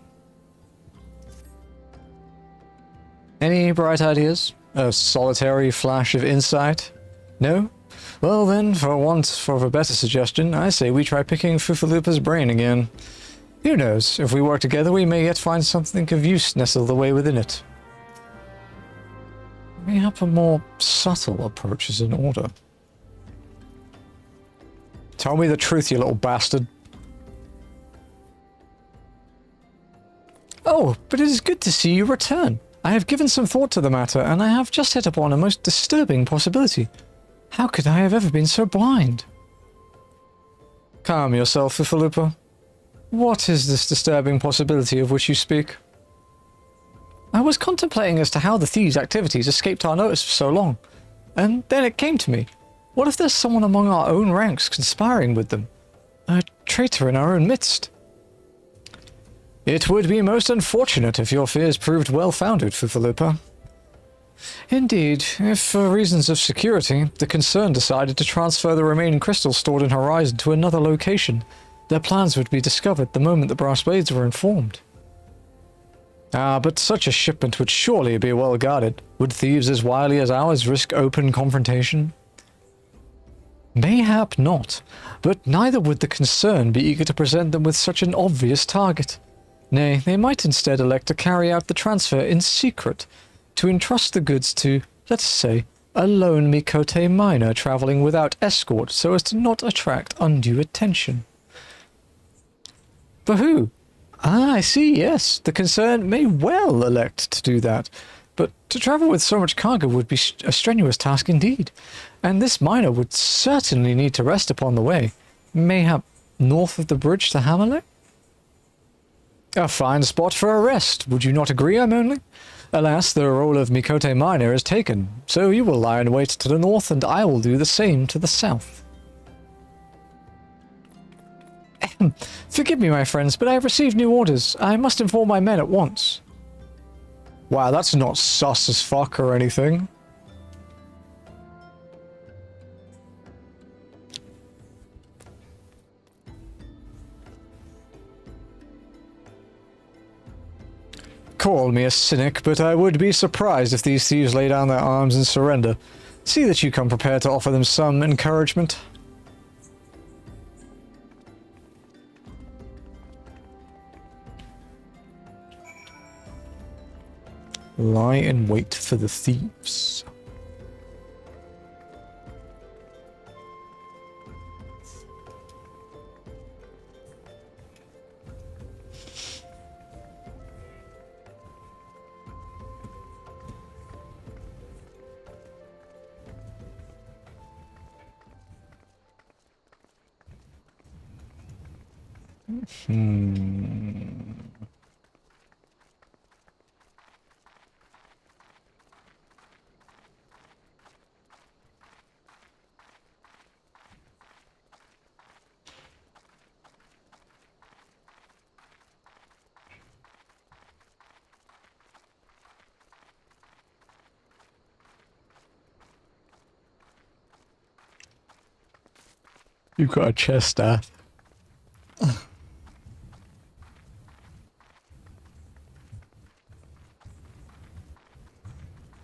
Any bright ideas? A solitary flash of insight? No? Well then, for want of a better suggestion, I say we try picking Fufalupa's brain again. Who knows, if we work together we may yet find something of use nestled away within it. We have a more subtle approach is in order. Tell me the truth, you little bastard. Oh, but it is good to see you return. I have given some thought to the matter, and I have just hit upon a most disturbing possibility. How could I have ever been so blind? Calm yourself, Ufalupa. What is this disturbing possibility of which you speak? I was contemplating as to how the thieves' activities escaped our notice for so long, and then it came to me. What if there's someone among our own ranks conspiring with them? A traitor in our own midst? It would be most unfortunate if your fears proved well-founded, Fufalupa. Indeed, if for reasons of security, the Concern decided to transfer the remaining crystals stored in Horizon to another location, their plans would be discovered the moment the Brass Blades were informed. Ah, but such a shipment would surely be well guarded. Would thieves as wily as ours risk open confrontation? Mayhap not, but neither would the Concern be eager to present them with such an obvious target. Nay, they might instead elect to carry out the transfer in secret, to entrust the goods to, let us say, a lone Mikote miner travelling without escort so as to not attract undue attention. For who? Ah, I see, yes. The Concern may well elect to do that, but to travel with so much cargo would be a strenuous task indeed, and this miner would certainly need to rest upon the way, mayhap north of the bridge to Hammerley? A fine spot for a rest, would you not agree, I'm only? Alas, the role of Mikote miner is taken, so you will lie in wait to the north, and I will do the same to the south. Forgive me, my friends, but I have received new orders. I must inform my men at once. Wow, that's not sus as fuck or anything. Call me a cynic, but I would be surprised if these thieves lay down their arms and surrender. See that you come prepared to offer them some encouragement. Lie in wait for the thieves. You've got a chest staff.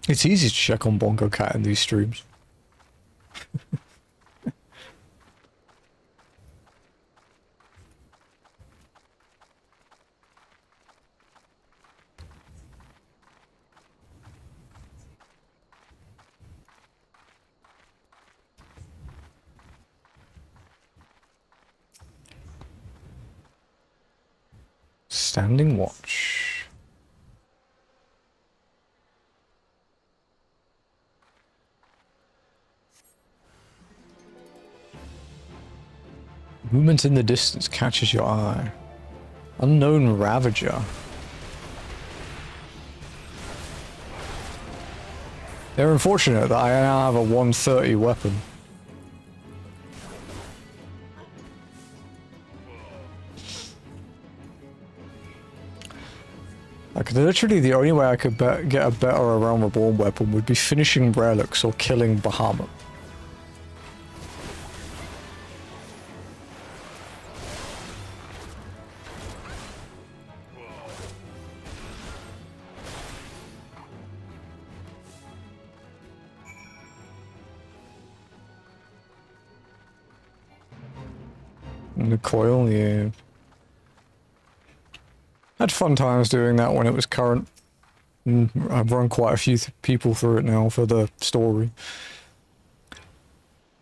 It's easy to check on Bongo Cat in these streams. Standing watch. Movement in the distance catches your eye. Unknown Ravager. They're unfortunate that I now have a 130 weapon. Literally, the only way I could get a better Realm Reborn weapon would be finishing relics or killing Bahamut. And the coil, yeah. Had fun times doing that when it was current. I've run quite a few people through it now for the story.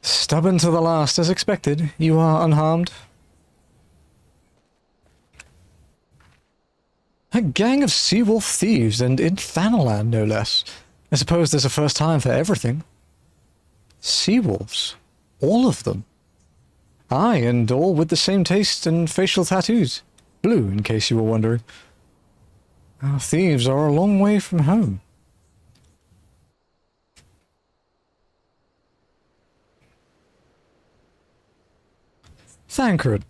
Stubborn to the last, as expected. You are unharmed. A gang of seawolf thieves, and in Thanalan, no less. I suppose there's a first time for everything. Seawolves. All of them. Aye, and all with the same taste and facial tattoos. Blue, in case you were wondering. Our thieves are a long way from home. Thancred,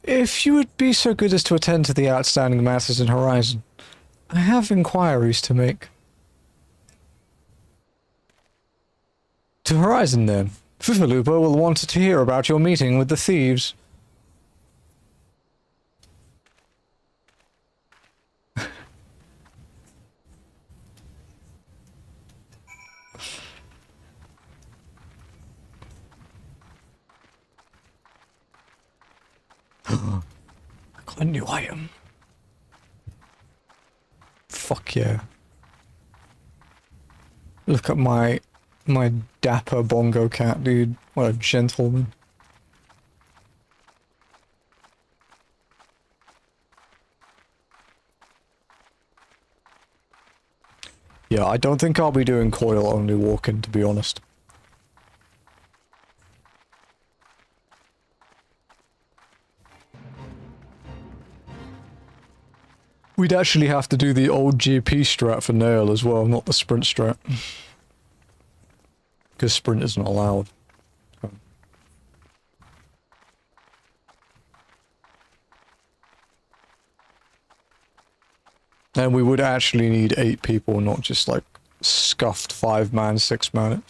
if you would be so good as to attend to the outstanding matters in Horizon, I have inquiries to make. To Horizon, then. Fufalupa will want to hear about your meeting with the thieves. I got a new item. Fuck yeah. Look at my dapper bongo cat, dude. What a gentleman. Yeah, I don't think I'll be doing coil only walking, to be honest. We'd actually have to do the old GP strat for Nail as well, not the sprint strat. Because sprint isn't allowed. And we would actually need 8 people, not just like scuffed 5-man, 6-man.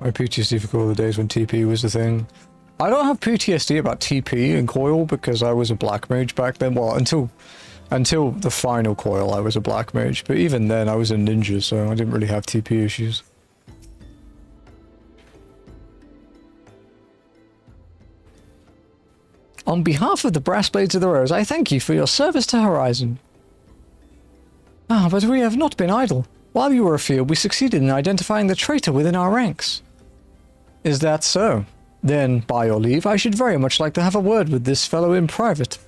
My PTSD for Coil the days when TP was the thing. I don't have PTSD about TP and Coil because I was a black mage back then. Well, until the final Coil I was a black mage, but even then I was a ninja, so I didn't really have TP issues. On behalf of the Brass Blades of the Rose, I thank you for your service to Horizon. Ah, but we have not been idle. While you were afield, we succeeded in identifying the traitor within our ranks. Is that so? Then, by your leave, I should very much like to have a word with this fellow in private.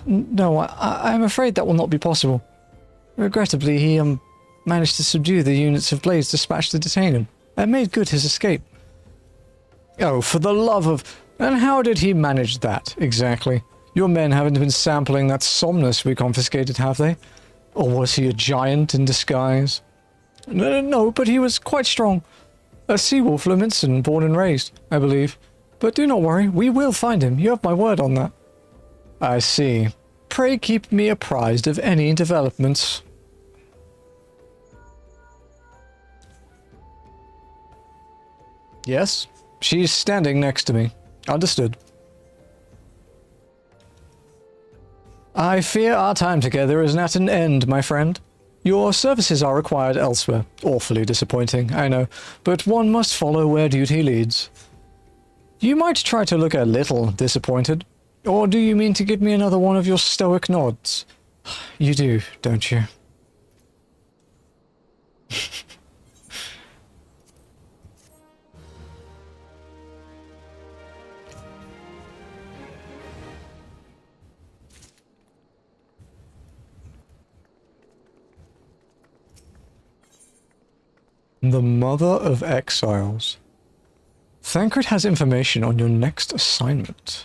No, I'm afraid that will not be possible. Regrettably, he, managed to subdue the units of blades dispatched to detain him, and made good his escape. Oh, for the love of... And how did he manage that, exactly? Your men haven't been sampling that somnus we confiscated, have they? Or was he a giant in disguise? No, but he was quite strong. A seawolf Leminson, born and raised, I believe. But do not worry, we will find him. You have my word on that. I see. Pray keep me apprised of any developments. Yes, she's standing next to me. Understood. I fear our time together is at an end, my friend. Your services are required elsewhere. Awfully disappointing, I know, but one must follow where duty leads. You might try to look a little disappointed. Or do you mean to give me another one of your stoic nods? You do, don't you? The Mother of Exiles. Thancred has information on your next assignment.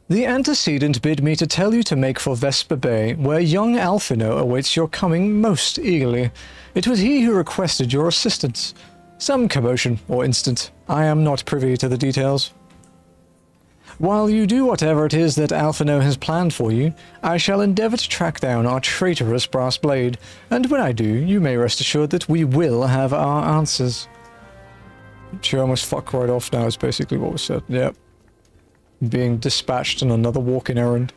The antecedent bid me to tell you to make for Vesper Bay, where young Alphino awaits your coming most eagerly. It was he who requested your assistance. Some commotion or instant. I am not privy to the details. While you do whatever it is that Alphino has planned for you, I shall endeavor to track down our traitorous brass blade, and when I do, you may rest assured that we will have our answers. She almost fuck right off now is basically what was said. Yep. Being dispatched on another walking errand.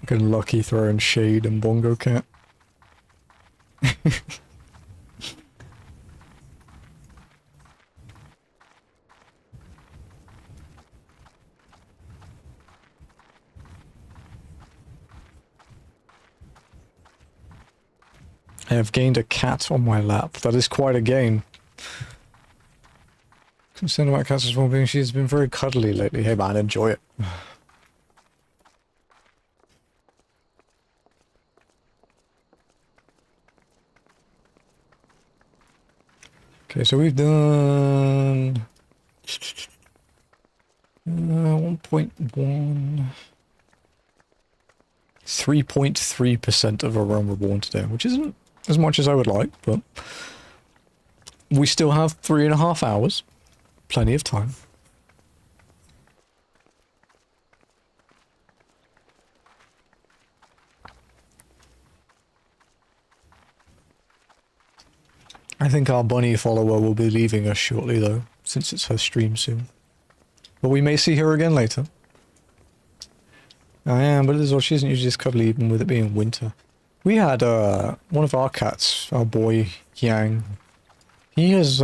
Fucking Lucky throwing shade and Bongo Cat. I have gained a cat on my lap. That is quite a gain. Concerned about cats' well-being. She's been very cuddly lately. Hey man, enjoy it. Okay, so we've done 1.1, 3.3% of our Realm Reborn today, which isn't as much as I would like, but we still have 3.5 hours. Plenty of time. I think our bunny follower will be leaving us shortly though, since it's her stream soon. But we may see her again later. I am, but as well, she isn't usually this cuddly even with it being winter. We had one of our cats, our boy Yang. He has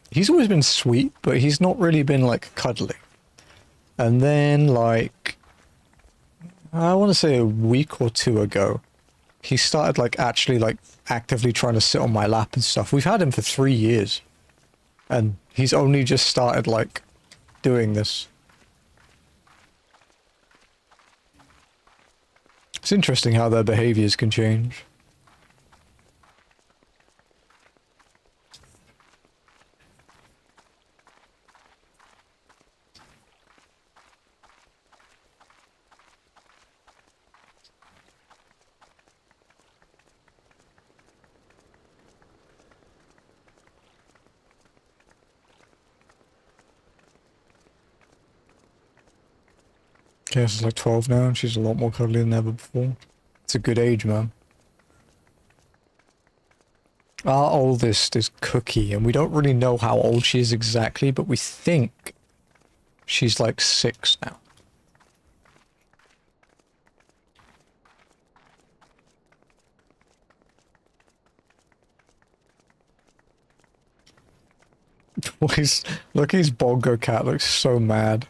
he's always been sweet, but he's not really been like cuddly. And then like I want to say a week or two ago, he started like actually like actively trying to sit on my lap and stuff. We've had him for 3 years. And he's only just started like doing this. It's interesting how their behaviors can change. Cass is like 12 now, and she's a lot more cuddly than ever before. It's a good age, man. Our oldest is Cookie, and we don't really know how old she is exactly, but we think she's like 6 now. Look, his Bongo Cat looks so mad.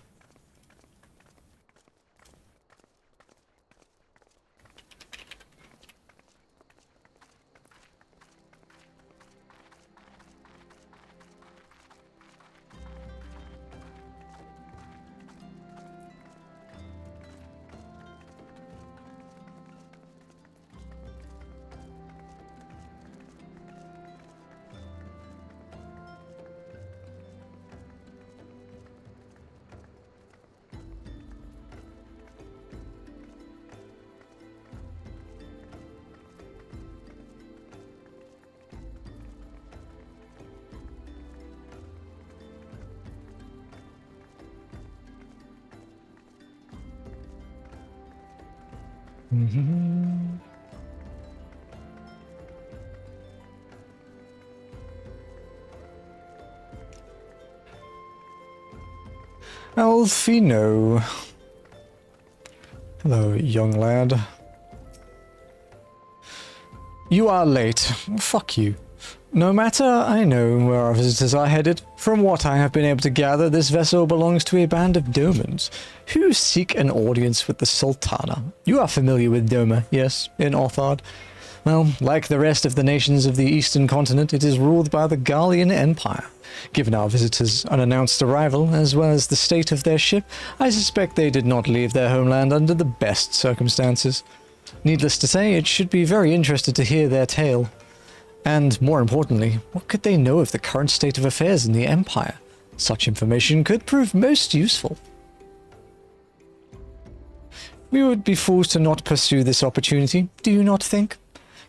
Alfino. Hello, young lad. You are late. Fuck you. No matter, I know where our visitors are headed. From what I have been able to gather, this vessel belongs to a band of Domans, who seek an audience with the Sultana. You are familiar with Doma, yes, in Orthard. Well, like the rest of the nations of the Eastern Continent, it is ruled by the Gallian Empire. Given our visitors' unannounced arrival, as well as the state of their ship, I suspect they did not leave their homeland under the best circumstances. Needless to say, it should be very interesting to hear their tale. And, more importantly, what could they know of the current state of affairs in the Empire? Such information could prove most useful. We would be fools to not pursue this opportunity, do you not think?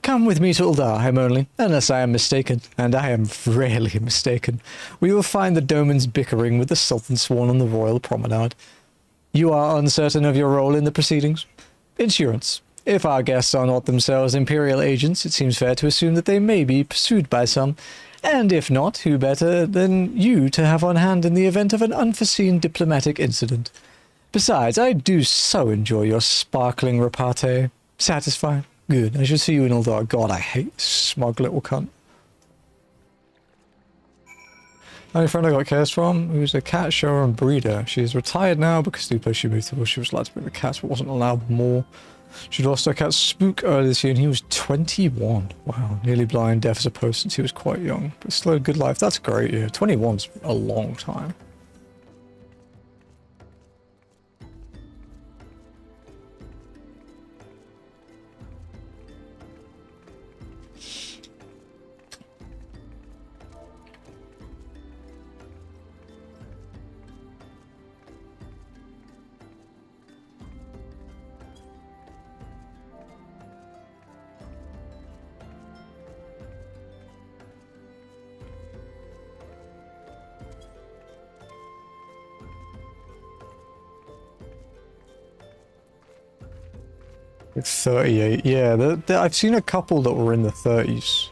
Come with me to Uldar, Hermione, unless I am mistaken, and I am rarely mistaken. We will find the Domans bickering with the Sultan Sworn on the Royal Promenade. You are uncertain of your role in the proceedings? Insurance. If our guests are not themselves Imperial agents, it seems fair to assume that they may be pursued by some. And if not, who better than you to have on hand in the event of an unforeseen diplomatic incident? Besides, I do so enjoy your sparkling repartee. Satisfied? Good. I should see you in all that. God, I hate this smug little cunt. Only friend I got cares from, who's a cat shower and breeder. She is retired now because the place she moved to, she was allowed to bring the cats but wasn't allowed more. She lost her cat Spook earlier this year and he was 21. Wow, nearly blind, deaf as a post since he was quite young. But still a good life. That's great, yeah. 21's a long time. It's 38. Yeah, I've seen a couple that were in the 30s.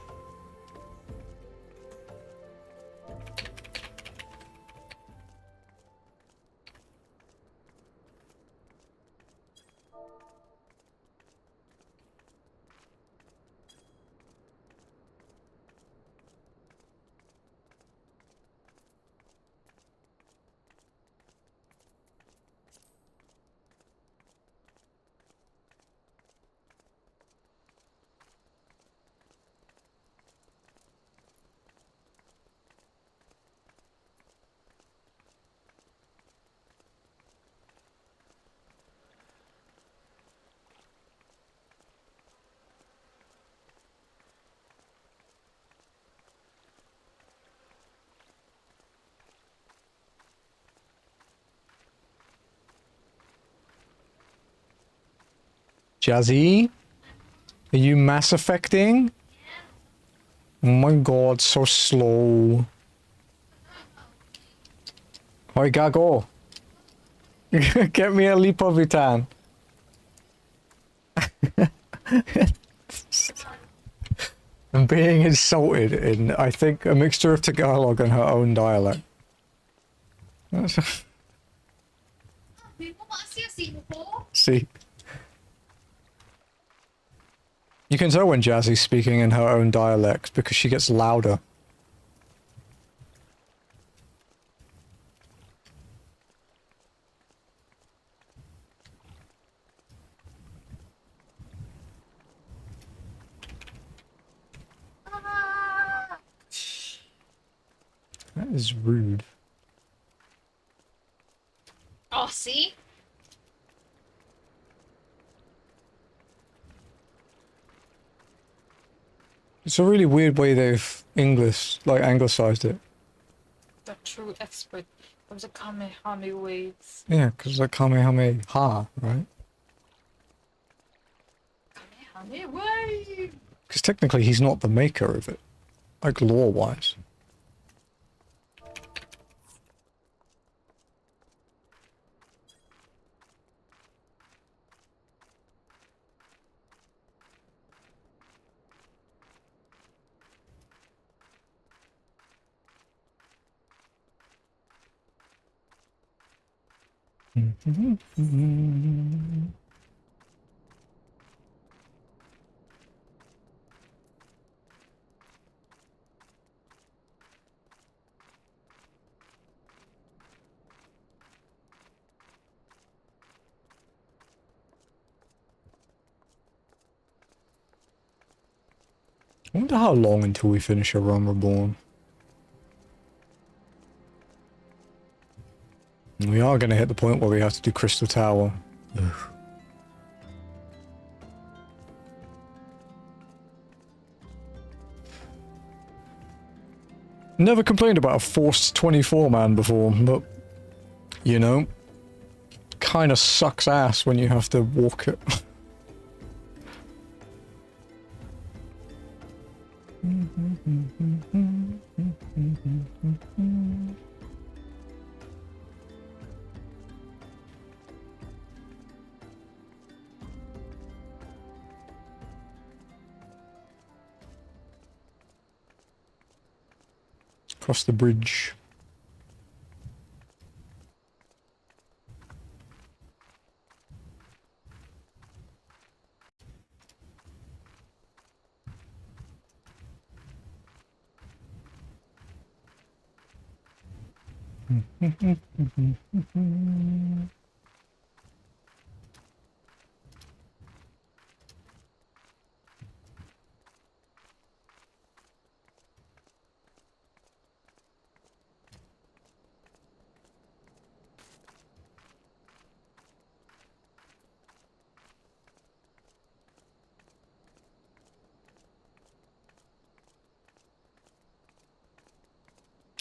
Jazzy? Are you mass affecting? Oh my god, so slow. Oi, Gago. Get me a Lipovitan. I'm being insulted in, I think, a mixture of Tagalog and her own dialect. See? You can tell when Jazzy's speaking in her own dialect because she gets louder. That is rude. Oh, see? It's a really weird way they've anglicized it. The true expert of the Kamehame waves. Yeah, because like Kamehameha, right? Kamehame wave! Because technically he's not the maker of it, like lore-wise. I wonder how long until we finish a Run Reborn. We are going to hit the point where we have to do Crystal Tower. Ugh. Never complained about a forced 24 man before, but you know, kind of sucks ass when you have to walk it. Across the bridge.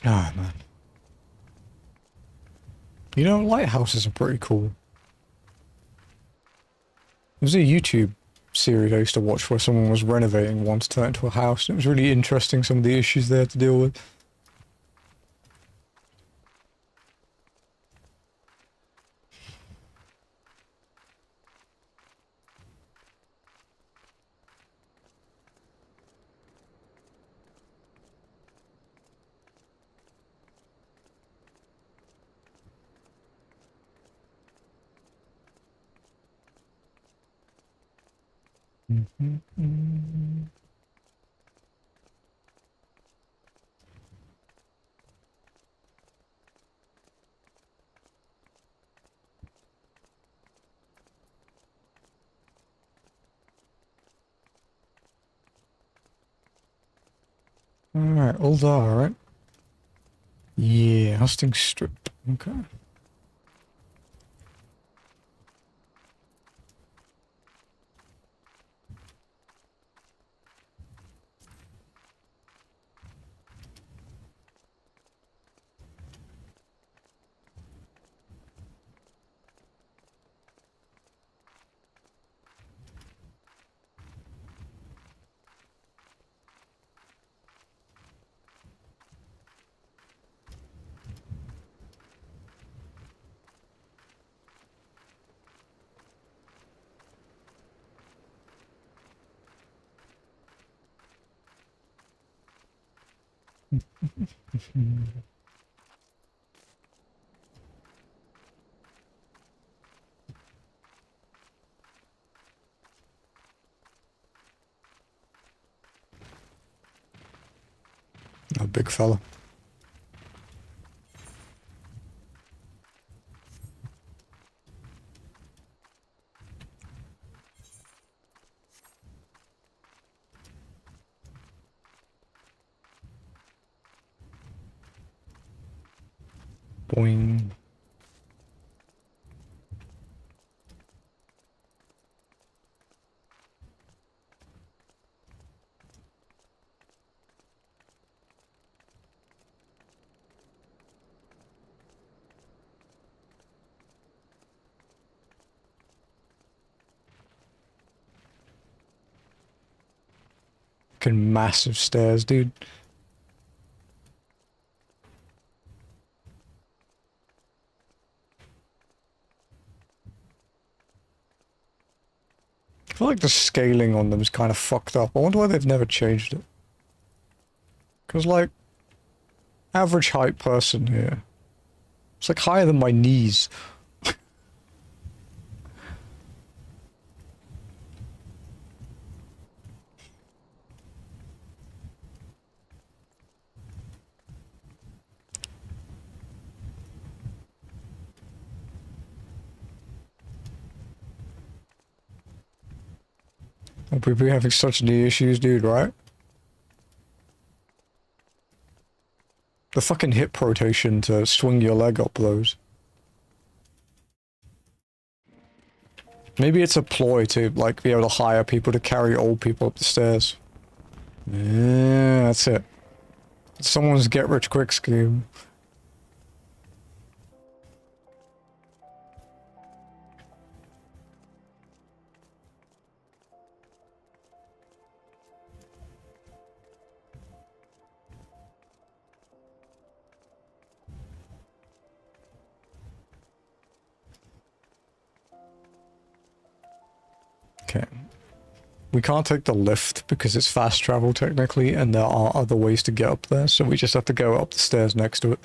Ah, man. You know, lighthouses are pretty cool. There was a YouTube series I used to watch where someone was renovating one to turn it into a house, and it was really interesting, some of the issues they had to deal with. Alright, Uldar, right? Yeah, hosting strip. Okay. A big fella. Boing. Fucking massive stairs, dude. I feel like the scaling on them is kind of fucked up. I wonder why they've never changed it. Because, like, average height person here. It's like higher than my knees. We've been having such knee issues, dude, right? The fucking hip rotation to swing your leg up those. Maybe it's a ploy to, like, be able to hire people to carry old people up the stairs. Yeah, that's it. It's someone's get-rich-quick scheme. Okay. We can't take the lift because it's fast travel technically, and there are other ways to get up there, so we just have to go up the stairs next to it.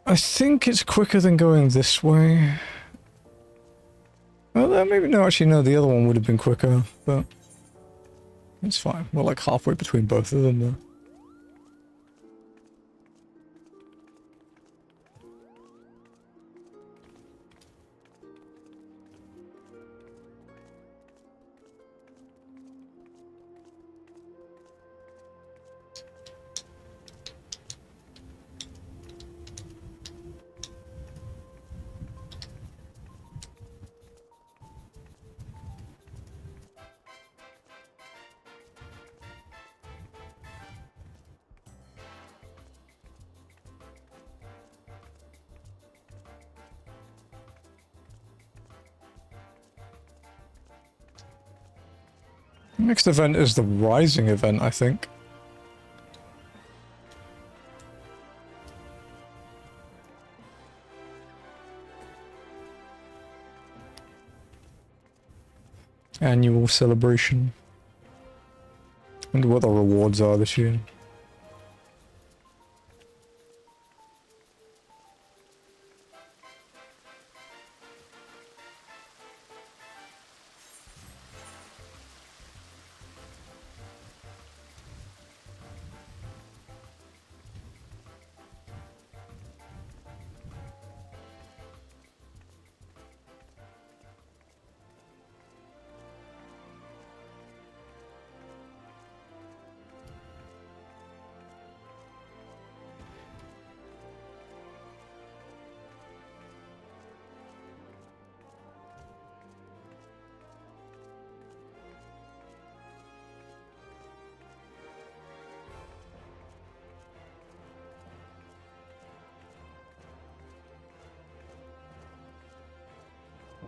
I think it's quicker than going this way. Well, maybe no, actually no, the other one would have been quicker, but it's fine. We're like halfway between both of them though. Next event is the Rising event, I think. Annual celebration. Wonder what the rewards are this year.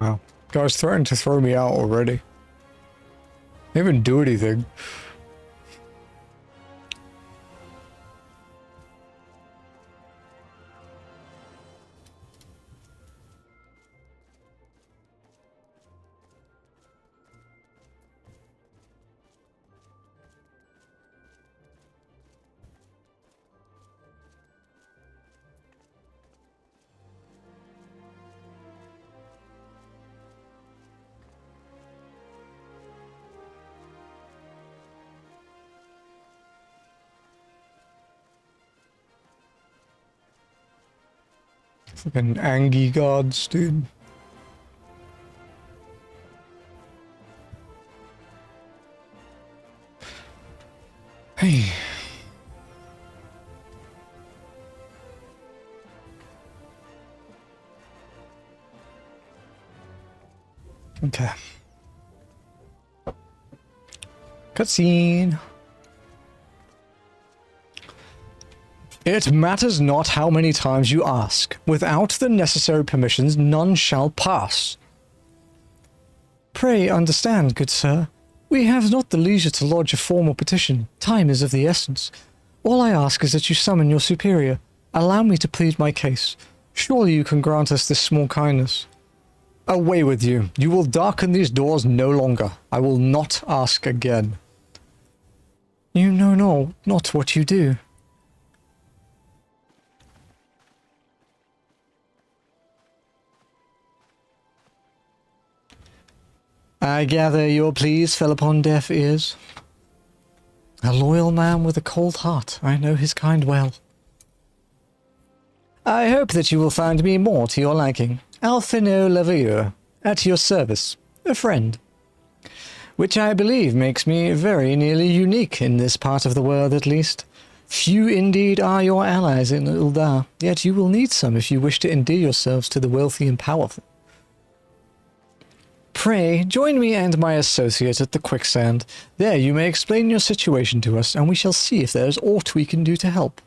Wow. Guys threatened to throw me out already. They didn't do anything. Fucking Angie gods, dude. Hey. Okay. Cutscene. It matters not how many times you ask. Without the necessary permissions, none shall pass. Pray understand, good sir. We have not the leisure to lodge a formal petition. Time is of the essence. All I ask is that you summon your superior. Allow me to plead my case. Surely you can grant us this small kindness. Away with you. You will darken these doors no longer. I will not ask again. You know not what you do. I gather your pleas fell upon deaf ears. A loyal man with a cold heart. I know his kind well. I hope that you will find me more to your liking. Alphino Leviathan, at your service. A friend. Which I believe makes me very nearly unique in this part of the world, at least. Few indeed are your allies in Uldar, yet you will need some if you wish to endear yourselves to the wealthy and powerful. Pray, join me and my associate at the quicksand. There you may explain your situation to us, and we shall see if there is aught we can do to help.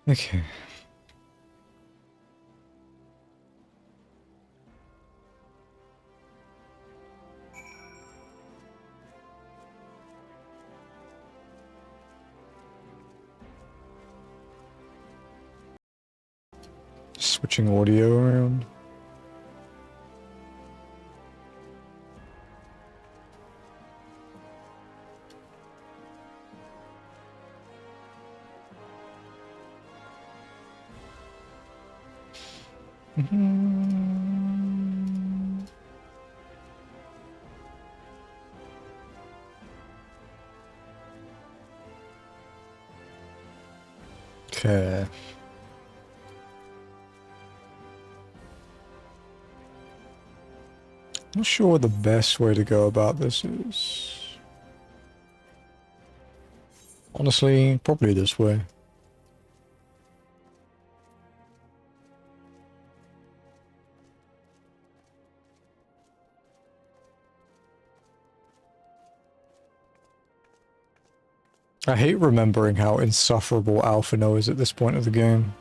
Okay. Switching audio around. Okay. Not sure what the best way to go about this is. Honestly, probably this way. I hate remembering how insufferable Alphino is at this point of the game.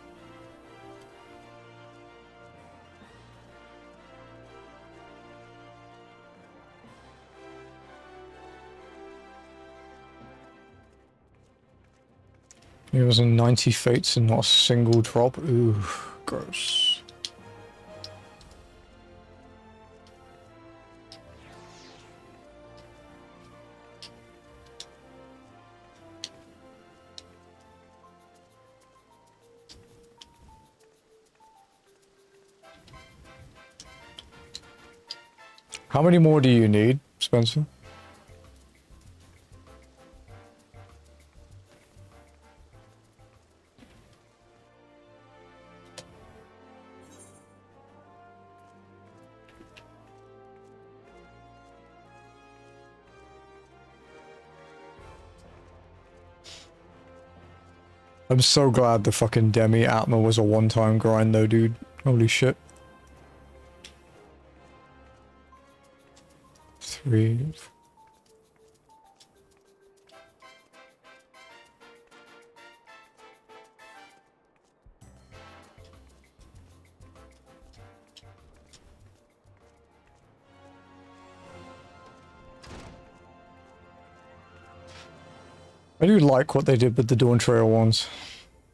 He was in 90 fates and not a single drop. Ooh, gross. How many more do you need, Spencer? I'm so glad the fucking Demi Atma was a one-time grind though, dude. Holy shit. 3. I do like what they did with the Dawn Trail ones.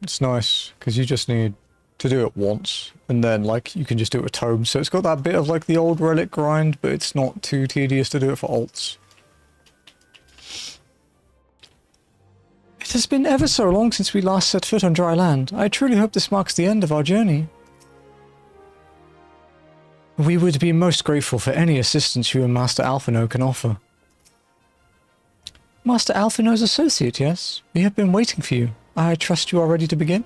It's nice, because you just need to do it once, and then, like, you can just do it with tomes. So it's got that bit of, like, the old relic grind, but it's not too tedious to do it for alts. It has been ever so long since we last set foot on dry land. I truly hope this marks the end of our journey. We would be most grateful for any assistance you and Master Alphino can offer. Master Alphino's associate, yes? We have been waiting for you. I trust you are ready to begin?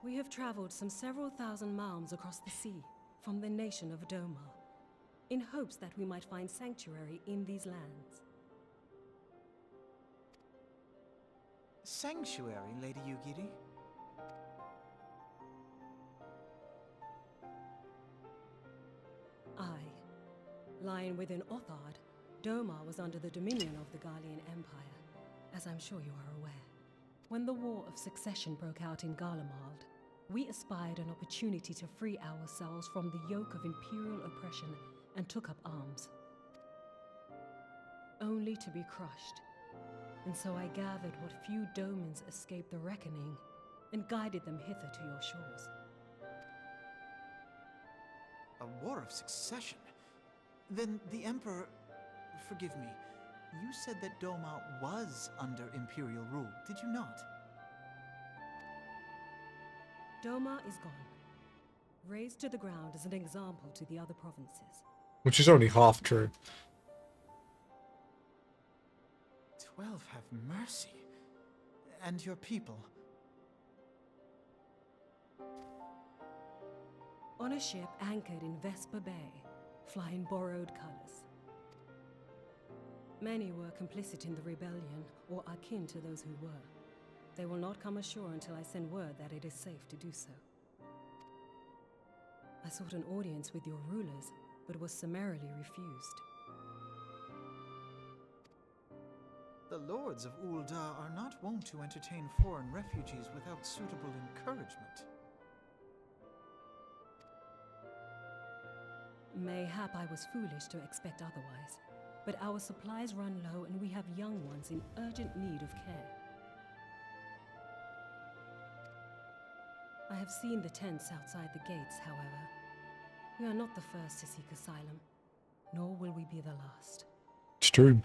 We have traveled some several thousand miles across the sea from the nation of Doma, in hopes that we might find sanctuary in these lands. Sanctuary, Lady Yugiri? Aye. Lying within Othard, Doma was under the dominion of the Garlean Empire, as I'm sure you are aware. When the War of Succession broke out in Garlemald, we espied an opportunity to free ourselves from the yoke of imperial oppression and took up arms. Only to be crushed. And so I gathered what few Domans escaped the reckoning and guided them hither to your shores. A war of succession? Then the Emperor... Forgive me. You said that Doma was under Imperial rule, did you not? Doma is gone. Razed to the ground as an example to the other provinces. Which is only half true. 12 have mercy. And your people? On a ship anchored in Vesper Bay, flying borrowed colors. Many were complicit in the rebellion, or akin to those who were. They will not come ashore until I send word that it is safe to do so. I sought an audience with your rulers, but was summarily refused. The lords of Ul'dah are not wont to entertain foreign refugees without suitable encouragement. Mayhap I was foolish to expect otherwise, but our supplies run low and we have young ones in urgent need of care. I have seen the tents outside the gates, however. We are not the first to seek asylum, nor will we be the last. It's true.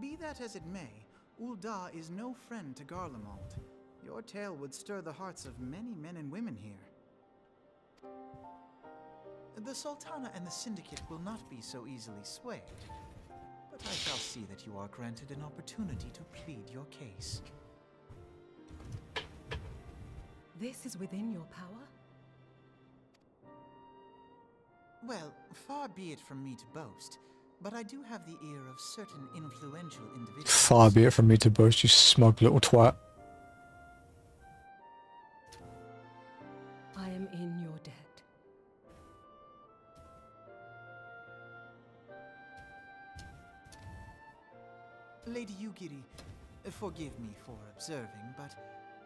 Be that as it may, Ul'dah is no friend to Garlemald. Your tale would stir the hearts of many men and women here. The Sultana and the Syndicate will not be so easily swayed. But I shall see that you are granted an opportunity to plead your case. This is within your power? Well, far be it from me to boast, but I do have the ear of certain influential individuals. Far be it from me to boast, you smug little twat. I am in your debt. Lady Yugiri, forgive me for observing, but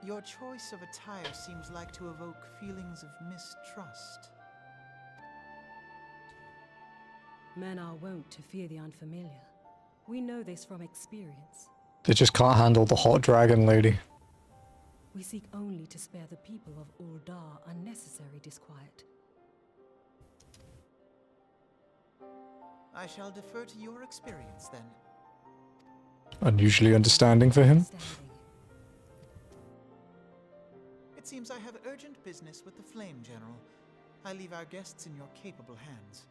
your choice of attire seems like to evoke feelings of mistrust. Men are wont to fear the unfamiliar. We know this from experience. They just can't handle the hot dragon lady. We seek only to spare the people of Uldar unnecessary disquiet. I shall defer to your experience then. Unusually understanding for him. It seems I have urgent business with the Flame General. I leave our guests in your capable hands.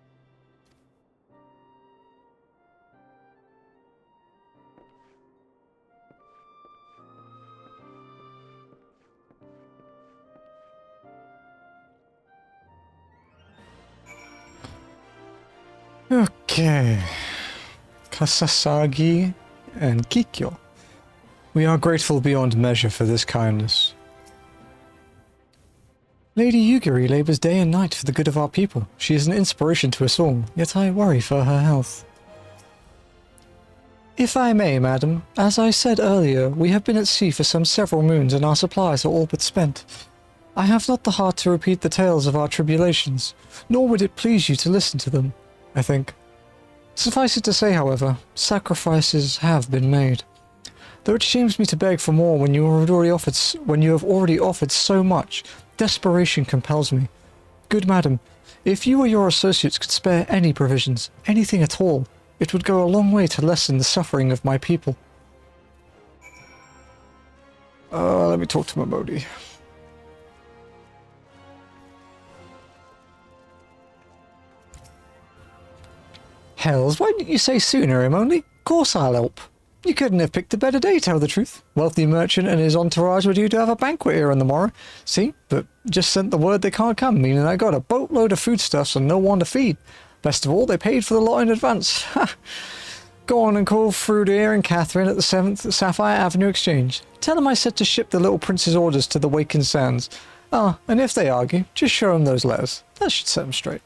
Okay. Kasasagi and Kikyo. We are grateful beyond measure for this kindness. Lady Yugiri labors day and night for the good of our people. She is an inspiration to us all, yet I worry for her health. If I may, madam, as I said earlier, we have been at sea for some several moons and our supplies are all but spent. I have not the heart to repeat the tales of our tribulations, nor would it please you to listen to them, I think. Suffice it to say, however, sacrifices have been made. Though it shames me to beg for more when you have already offered so much, desperation compels me. Good madam, if you or your associates could spare any provisions, anything at all, it would go a long way to lessen the suffering of my people. Let me talk to Momodi. Hells, why didn't you say sooner, Emily? Course I'll help. You couldn't have picked a better day, tell the truth. Wealthy merchant and his entourage were due to have a banquet here on the morrow. See, but just sent the word they can't come, meaning I got a boatload of foodstuffs and no one to feed. Best of all, they paid for the lot in advance. Go on and call Frudier and Catherine at the 7th Sapphire Avenue Exchange. Tell them I said to ship the little prince's orders to the Waken Sands. Ah, and if they argue, just show them those letters. That should set them straight.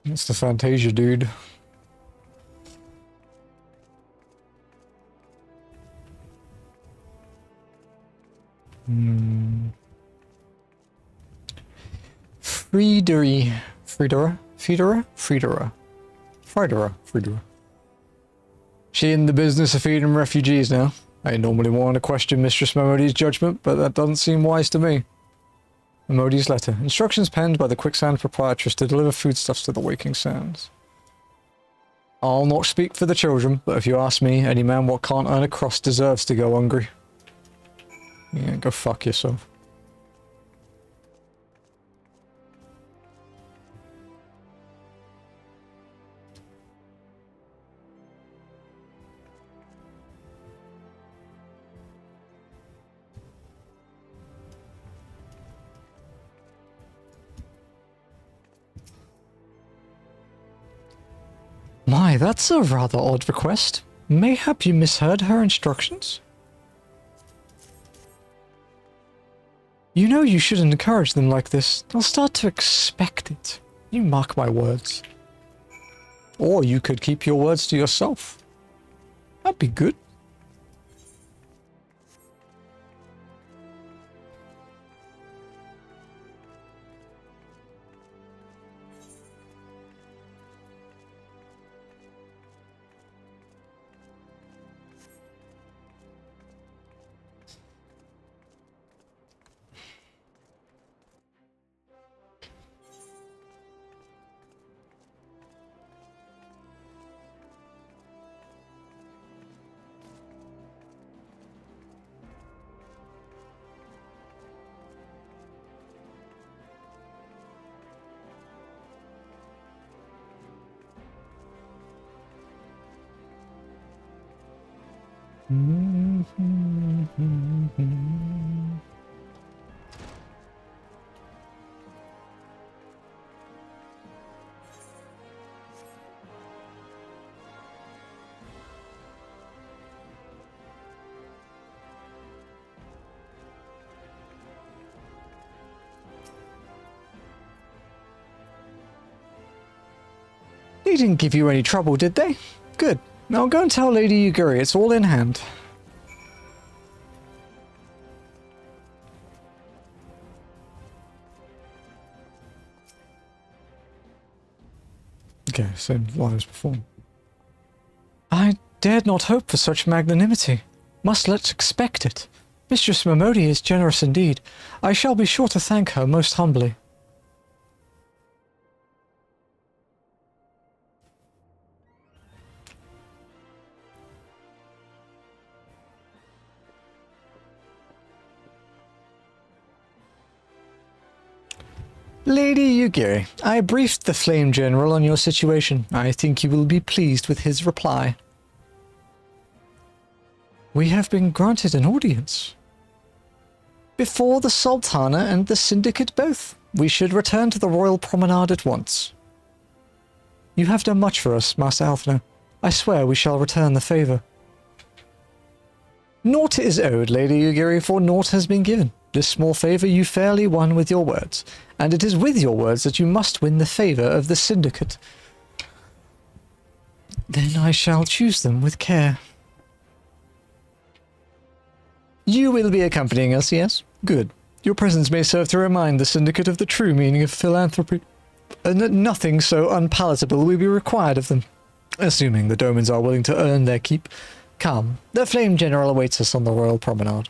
It's the Fantasia dude. Friedera. She in the business of feeding refugees now. I normally want to question Mistress Momodi's judgment, but that doesn't seem wise to me. Momodi's letter. Instructions penned by the Quicksand proprietress to deliver foodstuffs to the Waking Sands. I'll not speak for the children, but if you ask me, any man what can't earn a crust deserves to go hungry. Yeah, go fuck yourself. My, that's a rather odd request. Mayhap you misheard her instructions? You know you shouldn't encourage them like this. They'll start to expect it. You mark my words. Or you could keep your words to yourself. That'd be good. They didn't give you any trouble, did they? Good. Now go and tell Lady Yuguri it's all in hand. Okay, same line as before. I dared not hope for such magnanimity. Must let's expect it. Mistress Momodi is generous indeed. I shall be sure to thank her most humbly. Lady Yugiri, I briefed the Flame General on your situation. I think you will be pleased with his reply. We have been granted an audience. Before the Sultana and the Syndicate both. We should return to the Royal Promenade at once. You have done much for us, Master Althner. I swear we shall return the favour. Naught is owed, Lady Yugiri, for naught has been given. This small favour you fairly won with your words, and it is with your words that you must win the favour of the Syndicate. Then I shall choose them with care. You will be accompanying us, yes? Good. Your presence may serve to remind the Syndicate of the true meaning of philanthropy, and that nothing so unpalatable will be required of them. Assuming the Domans are willing to earn their keep. Come, the Flame General awaits us on the Royal Promenade.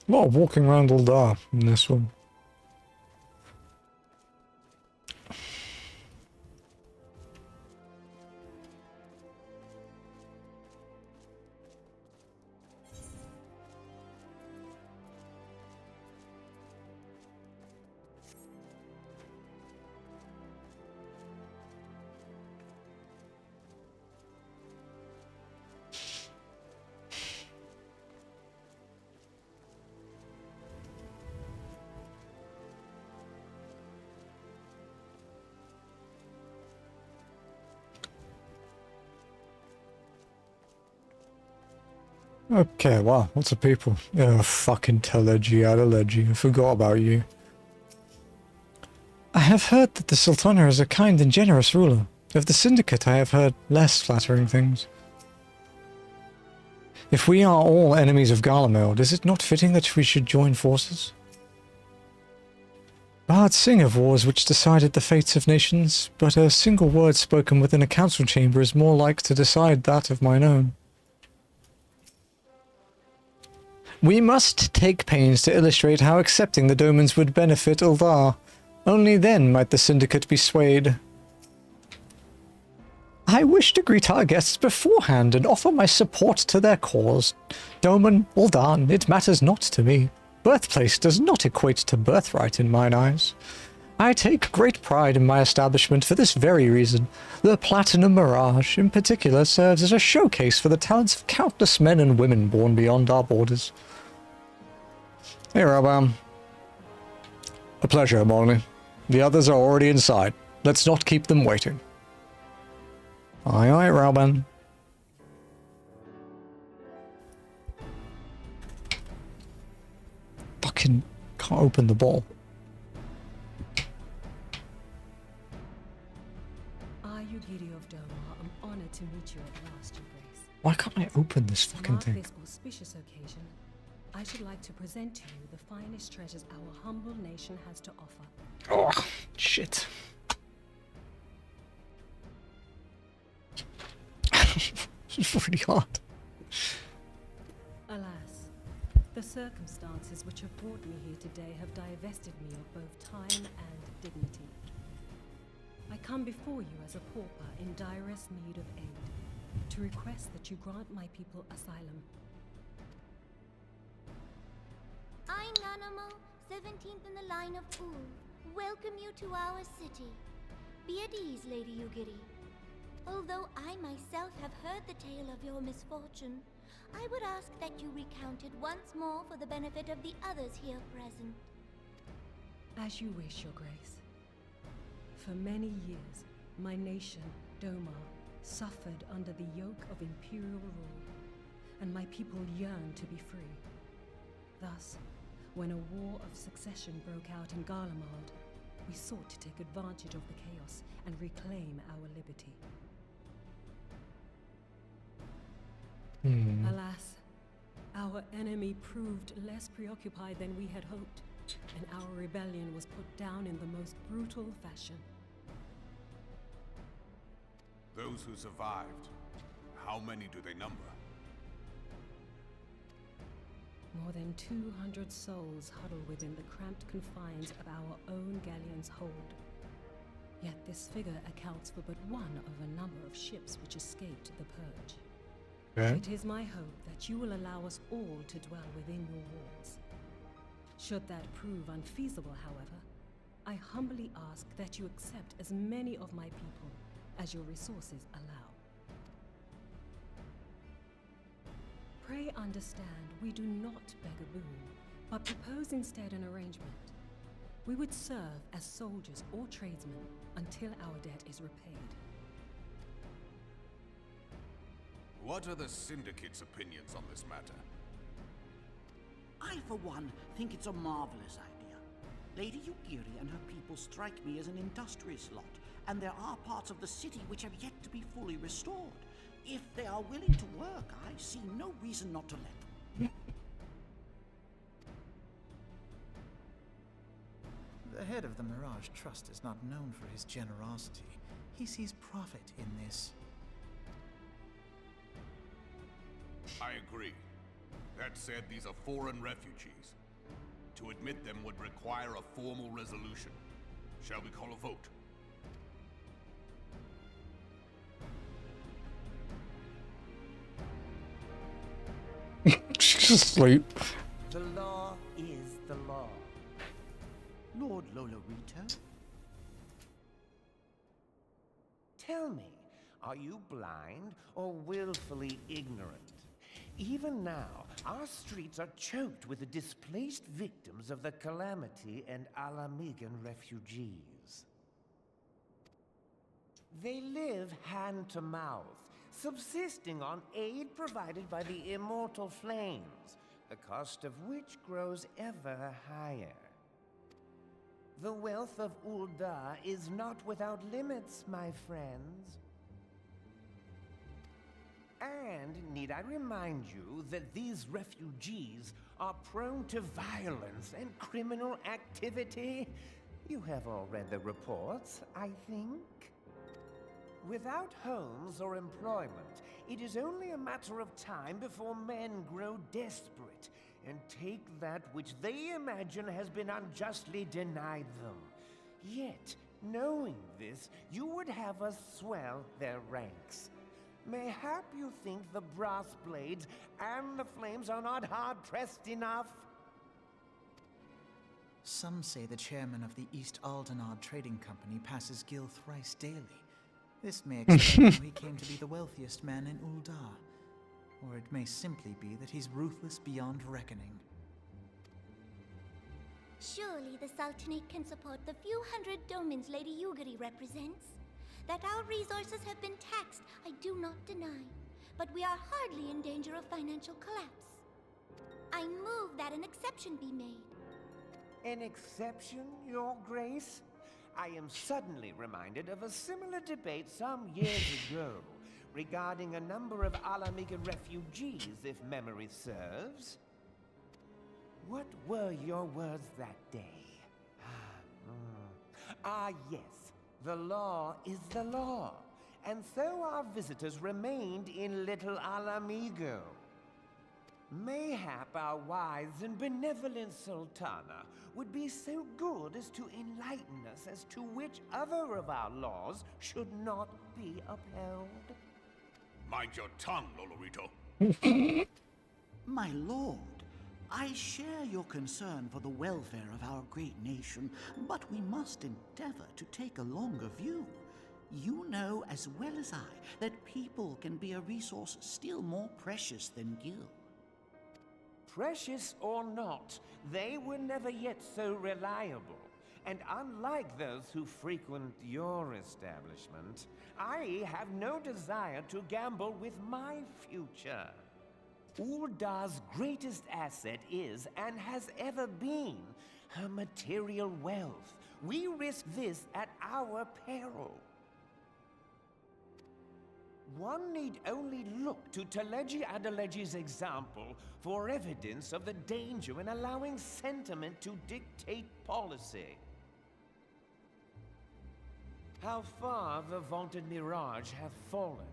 A lot of walking around Uldar in this one. Okay, wow, lots of people. Oh, fucking Telegy, Adelegy, I forgot about you. I have heard that the Sultana is a kind and generous ruler. Of the Syndicate, I have heard less flattering things. If we are all enemies of Garlemald, is it not fitting that we should join forces? Bards sing of wars which decided the fates of nations, but a single word spoken within a council chamber is more like to decide that of mine own. We must take pains to illustrate how accepting the Domans would benefit Uldar. Only then might the Syndicate be swayed. I wish to greet our guests beforehand and offer my support to their cause. Doman, Uldan, it matters not to me. Birthplace does not equate to birthright in mine eyes. I take great pride in my establishment for this very reason. The Platinum Mirage, in particular, serves as a showcase for the talents of countless men and women born beyond our borders. Hey, Rabam. A pleasure, Molly. The others are already inside. Let's not keep them waiting. Aye, aye, Rauban. Fucking can't open the ball. Are you Giri of Domar? I'm honored to meet you at last, Your Grace. Why can't I open this To fucking mark thing? this auspicious occasion, I should like to present to you the finest treasures our humble nation has to offer. Oh, shit. It's really hard. Alas, the circumstances which have brought me here today have divested me of both time and dignity. I come before you as a pauper in direst need of aid, to request that you grant my people asylum. I'm Nanamo, 17th in the line of Pool. Welcome you to our city. Be at ease, Lady Ugiri. Although I myself have heard the tale of your misfortune, I would ask that you recount it once more for the benefit of the others here present. As you wish, Your Grace. For many years, my nation, Domar, suffered under the yoke of imperial rule, and my people yearned to be free. Thus, when a war of succession broke out in Garlemald, we sought to take advantage of the chaos and reclaim our liberty. Alas, our enemy proved less preoccupied than we had hoped, and our rebellion was put down in the most brutal fashion. Those who survived, how many do they number? More than 200 souls huddle within the cramped confines of our own galleon's hold. Yet this figure accounts for but one of a number of ships which escaped the purge. Okay. It is my hope that you will allow us all to dwell within your walls. Should that prove unfeasible, however, I humbly ask that you accept as many of my people as your resources allow. Pray understand, we do not beg a boon, but propose instead an arrangement. We would serve as soldiers or tradesmen until our debt is repaid. What are the Syndicate's opinions on this matter? I, for one, think it's a marvelous idea. Lady Ugiri and her people strike me as an industrious lot, and there are parts of the city which have yet to be fully restored. If they are willing to work, I see no reason not to let them. The head of the Mirage Trust is not known for his generosity. He sees profit in this. I agree. That said, these are foreign refugees. To admit them would require a formal resolution. Shall we call a vote? She's asleep. The law is the law. Lord Lolorito? Tell me, are you blind or willfully ignorant? Even now, our streets are choked with the displaced victims of the Calamity and Alamigan refugees. They live hand to mouth, subsisting on aid provided by the immortal flames, the cost of which grows ever higher. The wealth of Uldar is not without limits, my friends. And need I remind you that these refugees are prone to violence and criminal activity? You have all read the reports, I think? Without homes or employment, it is only a matter of time before men grow desperate and take that which they imagine has been unjustly denied them. Yet, knowing this, you would have us swell their ranks. Mayhap you think the brass blades and the flames are not hard-pressed enough? Some say the chairman of the East Aldenard Trading Company passes Gil thrice daily. This may explain how he came to be the wealthiest man in Uldar. Or it may simply be that he's ruthless beyond reckoning. Surely the Sultanate can support the few hundred domins Lady Yugiri represents. That our resources have been taxed, I do not deny. But we are hardly in danger of financial collapse. I move that an exception be made. An exception, Your Grace? I am suddenly reminded of a similar debate some years ago regarding a number of Alamiga refugees, if memory serves. What were your words that day? Yes. The law is the law, and so our visitors remained in Little Alamigo. Mayhap our wise and benevolent Sultana would be so good as to enlighten us as to which other of our laws should not be upheld. Mind your tongue, Lolorito. My lord, I share your concern for the welfare of our great nation, but we must endeavor to take a longer view. You know as well as I that people can be a resource still more precious than gil. Precious or not, they were never yet so reliable. And unlike those who frequent your establishment, I have no desire to gamble with my future. Uldar's greatest asset is, and has ever been, her material wealth. We risk this at our peril. One need only look to Teleji Adeleji's example for evidence of the danger in allowing sentiment to dictate policy. How far the vaunted Mirage hath fallen,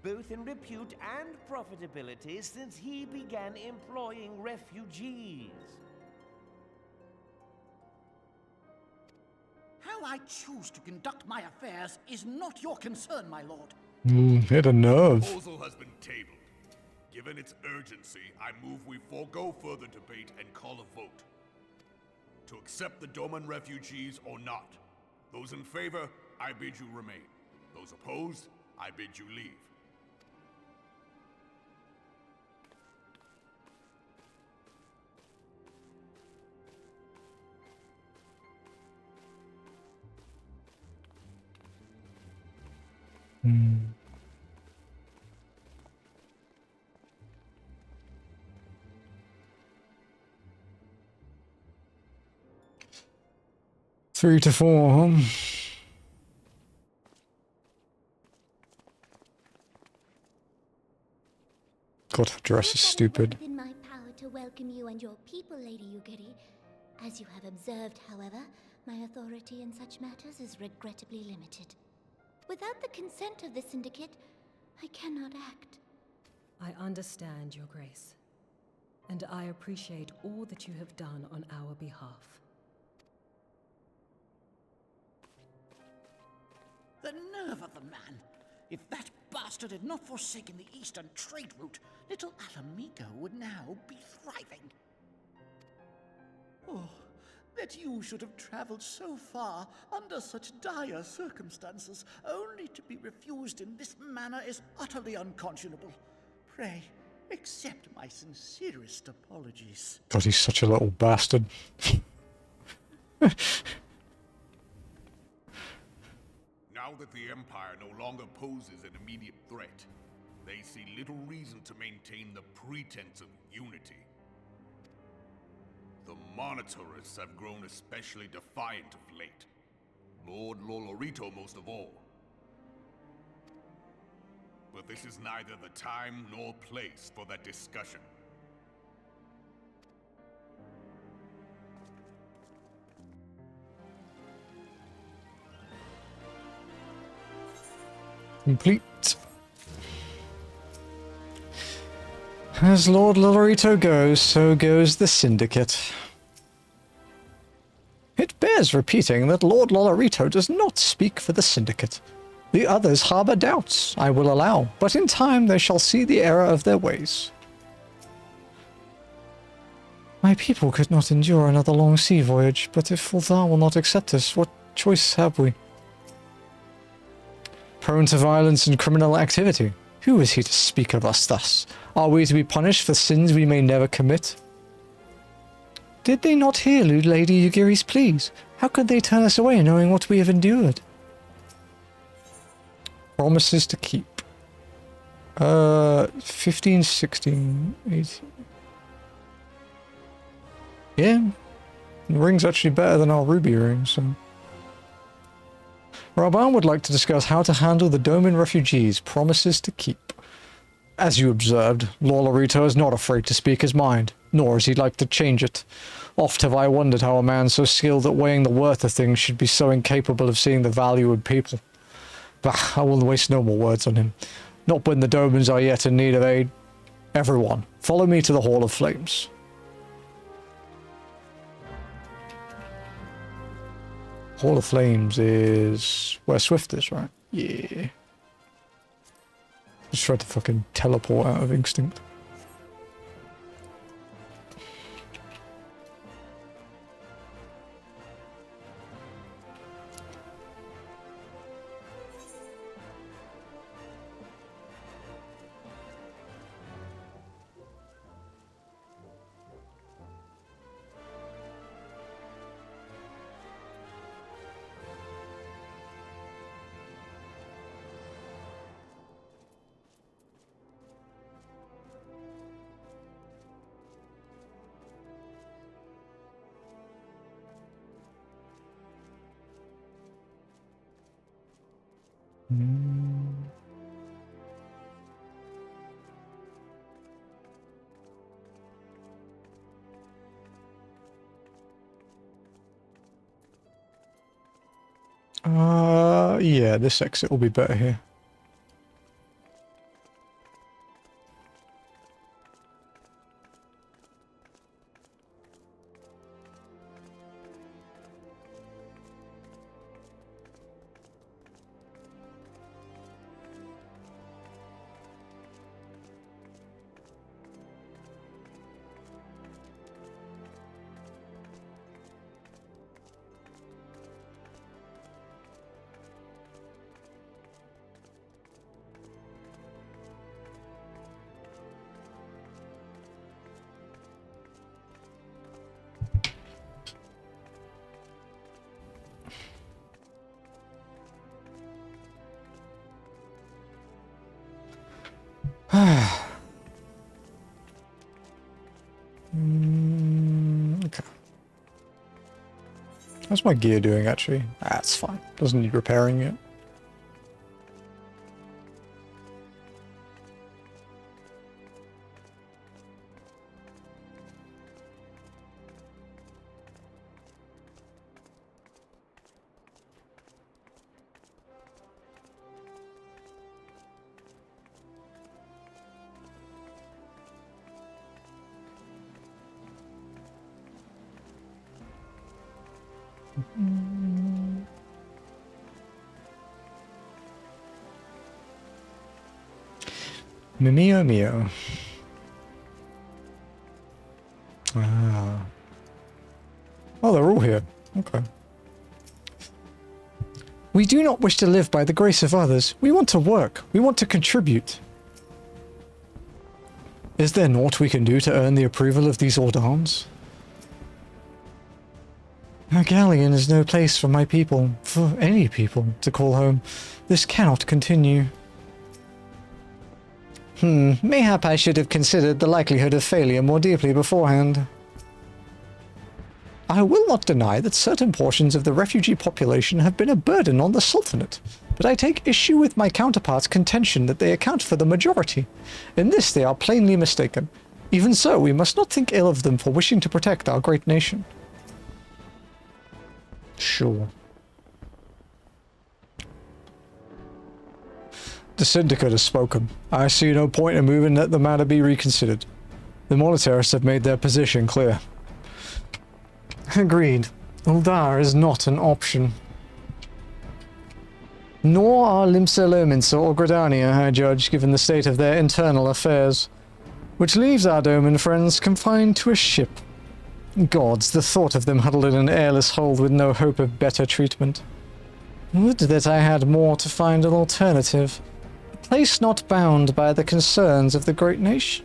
both in repute and profitability, since he began employing refugees. How I choose to conduct my affairs is not your concern, my lord. Hit a nerve. Proposal has been tabled. Given its urgency, I move we forego further debate and call a vote. To accept the Doman refugees or not. Those in favor, I bid you remain. Those opposed, I bid you leave. Hmm. Three to four, huh? God, dress is stupid. Within my power to welcome you and your people, Lady Yugiri. As you have observed, however, my authority in such matters is regrettably limited. Without the consent of the Syndicate, I cannot act. I understand, Your Grace, and I appreciate all that you have done on our behalf. The nerve of the man! If that bastard had not forsaken the eastern trade route, Little Alamigo would now be thriving. Oh, that you should have traveled so far under such dire circumstances, only to be refused in this manner is utterly unconscionable. Pray, accept my sincerest apologies. God, he's such a little bastard. Now that the Empire no longer poses an immediate threat, they see little reason to maintain the pretense of unity. The Monitorists have grown especially defiant of late. Lord Lolorito most of all. But this is neither the time nor place for that discussion. Complete. As Lord Lolorito goes, so goes the Syndicate. It bears repeating that Lord Lolorito does not speak for the Syndicate. The others harbour doubts, I will allow, but in time they shall see the error of their ways. My people could not endure another long sea voyage, but if Ulthar will not accept us, what choice have we? Prone to violence and criminal activity. Who is he to speak of us thus? Are we to be punished for sins we may never commit? Did they not hear Lady Yugiri's pleas? How could they turn us away knowing what we have endured? Promises to keep. 15, 16, 18. Yeah. The ring's actually better than our ruby ring, so... Raban would like to discuss how to handle the Doman refugees. Promises to keep. As you observed, Lolorito is not afraid to speak his mind, nor is he like to change it. Oft have I wondered how a man so skilled at weighing the worth of things should be so incapable of seeing the value in people. Bah, I will waste no more words on him. Not when the Domans are yet in need of aid. Everyone, follow me to the Hall of Flames. Hall of Flames is where Swift is, right? Yeah. Just tried to fucking teleport out of instinct. Yeah, this exit will be better here. Okay. How's my gear doing, actually? That's fine. Doesn't need repairing yet. Mio mio. Ah. Oh, they're all here. Okay. We do not wish to live by the grace of others. We want to work. We want to contribute. Is there naught we can do to earn the approval of these Ordans? A galleon is no place for my people, for any people, to call home. This cannot continue. Mayhap I should have considered the likelihood of failure more deeply beforehand. I will not deny that certain portions of the refugee population have been a burden on the Sultanate, but I take issue with my counterparts' contention that they account for the majority. In this they are plainly mistaken. Even so, we must not think ill of them for wishing to protect our great nation. Sure. Syndicate has spoken. I see no point in moving let the matter be reconsidered. The monetarists have made their position clear. Agreed. Uldar is not an option. Nor are Limsa Lominsa or Gridania, I judge, given the state of their internal affairs. Which leaves our Doman friends confined to a ship. Gods, the thought of them huddled in an airless hold with no hope of better treatment. Would that I had more to find an alternative. A place not bound by the concerns of the great nation.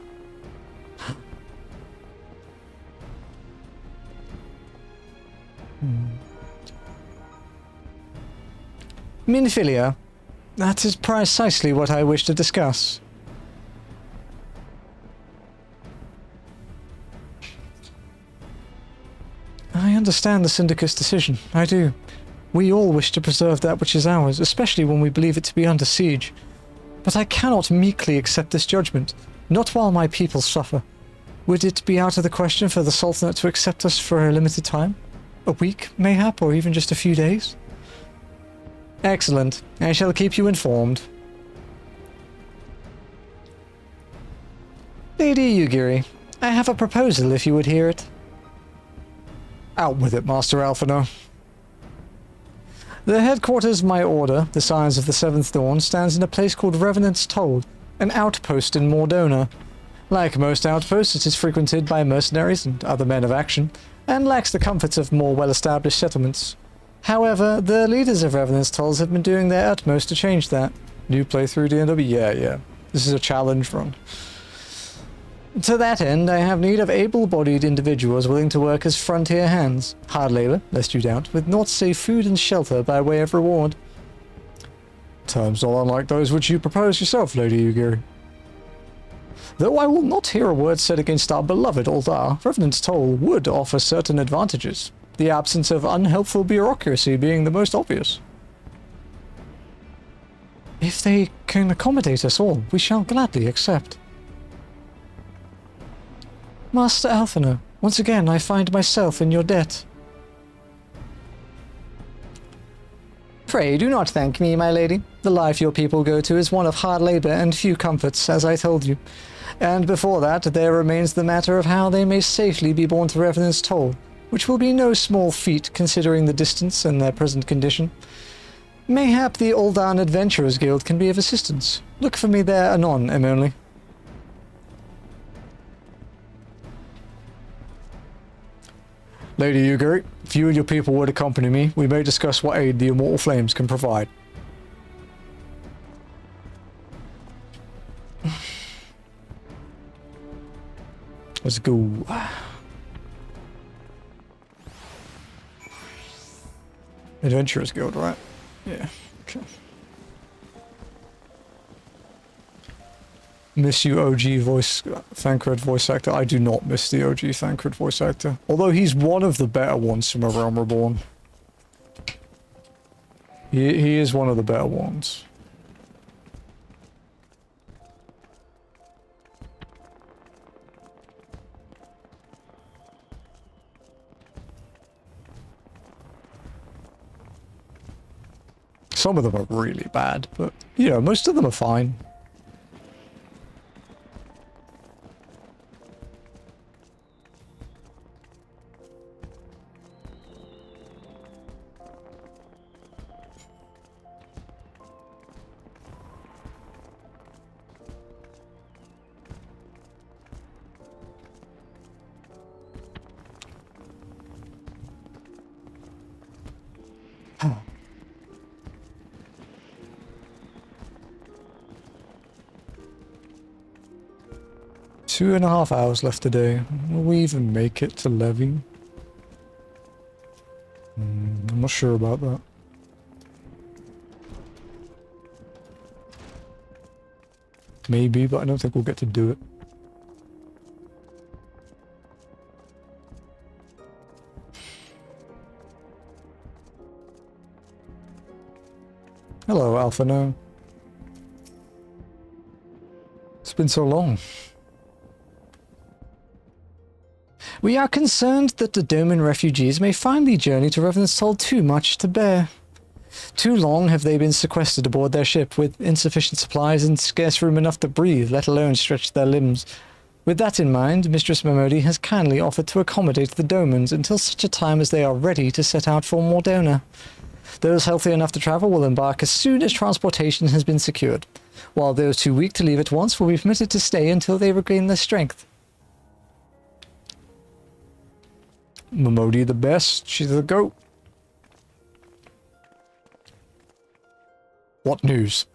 Minfilia, that is precisely what I wish to discuss. I understand the Syndicate's decision, I do. We all wish to preserve that which is ours, especially when we believe it to be under siege. But I cannot meekly accept this judgment, not while my people suffer. Would it be out of the question for the Sultanate to accept us for a limited time? A week, mayhap, or even just a few days? Excellent. I shall keep you informed. Lady Yugiri, I have a proposal if you would hear it. Out with it, Master Alphino. The headquarters of my order, the Scions of the Seventh Dawn, stands in a place called Revenant's Toll, an outpost in Mordona. Like most outposts, it is frequented by mercenaries and other men of action, and lacks the comforts of more well-established settlements. However, the leaders of Revenant's Tolls have been doing their utmost to change that. New playthrough DNW? Yeah. This is a challenge run. To that end, I have need of able-bodied individuals willing to work as frontier hands. Hard labor, lest you doubt, with naught save food and shelter by way of reward. Terms not unlike those which you propose yourself, Lady Yugiri. Though I will not hear a word said against our beloved Uldar, Revenant's Toll would offer certain advantages, the absence of unhelpful bureaucracy being the most obvious. If they can accommodate us all, we shall gladly accept. Master Alphino, once again I find myself in your debt. Pray do not thank me, my lady. The life your people go to is one of hard labor and few comforts, as I told you. And before that, there remains the matter of how they may safely be borne to Revenant's Toll, which will be no small feat considering the distance and their present condition. Mayhap the Uldan Adventurers Guild can be of assistance. Look for me there anon, Emily. Lady Yugiri, if you and your people would accompany me, we may discuss what aid the Immortal Flames can provide. Let's go. Adventurers Guild, right? Yeah, okay. Miss you, OG voice, Thancred voice actor. I do not miss the OG Thancred voice actor. Although he's one of the better ones from A Realm Reborn. He is one of the better ones. Some of them are really bad, but, you know, most of them are fine. Two and a half hours left today. Will we even make it to Levy? I'm not sure about that. Maybe, but I don't think we'll get to do it. Hello, Alphino. It's been so long. We are concerned that the Doman refugees may find the journey to Revenant's Toll too much to bear. Too long have they been sequestered aboard their ship, with insufficient supplies and scarce room enough to breathe, let alone stretch their limbs. With that in mind, Mistress Momodi has kindly offered to accommodate the Domans until such a time as they are ready to set out for Mordona. Those healthy enough to travel will embark as soon as transportation has been secured, while those too weak to leave at once will be permitted to stay until they regain their strength. Momodi the best, she's the goat. What news?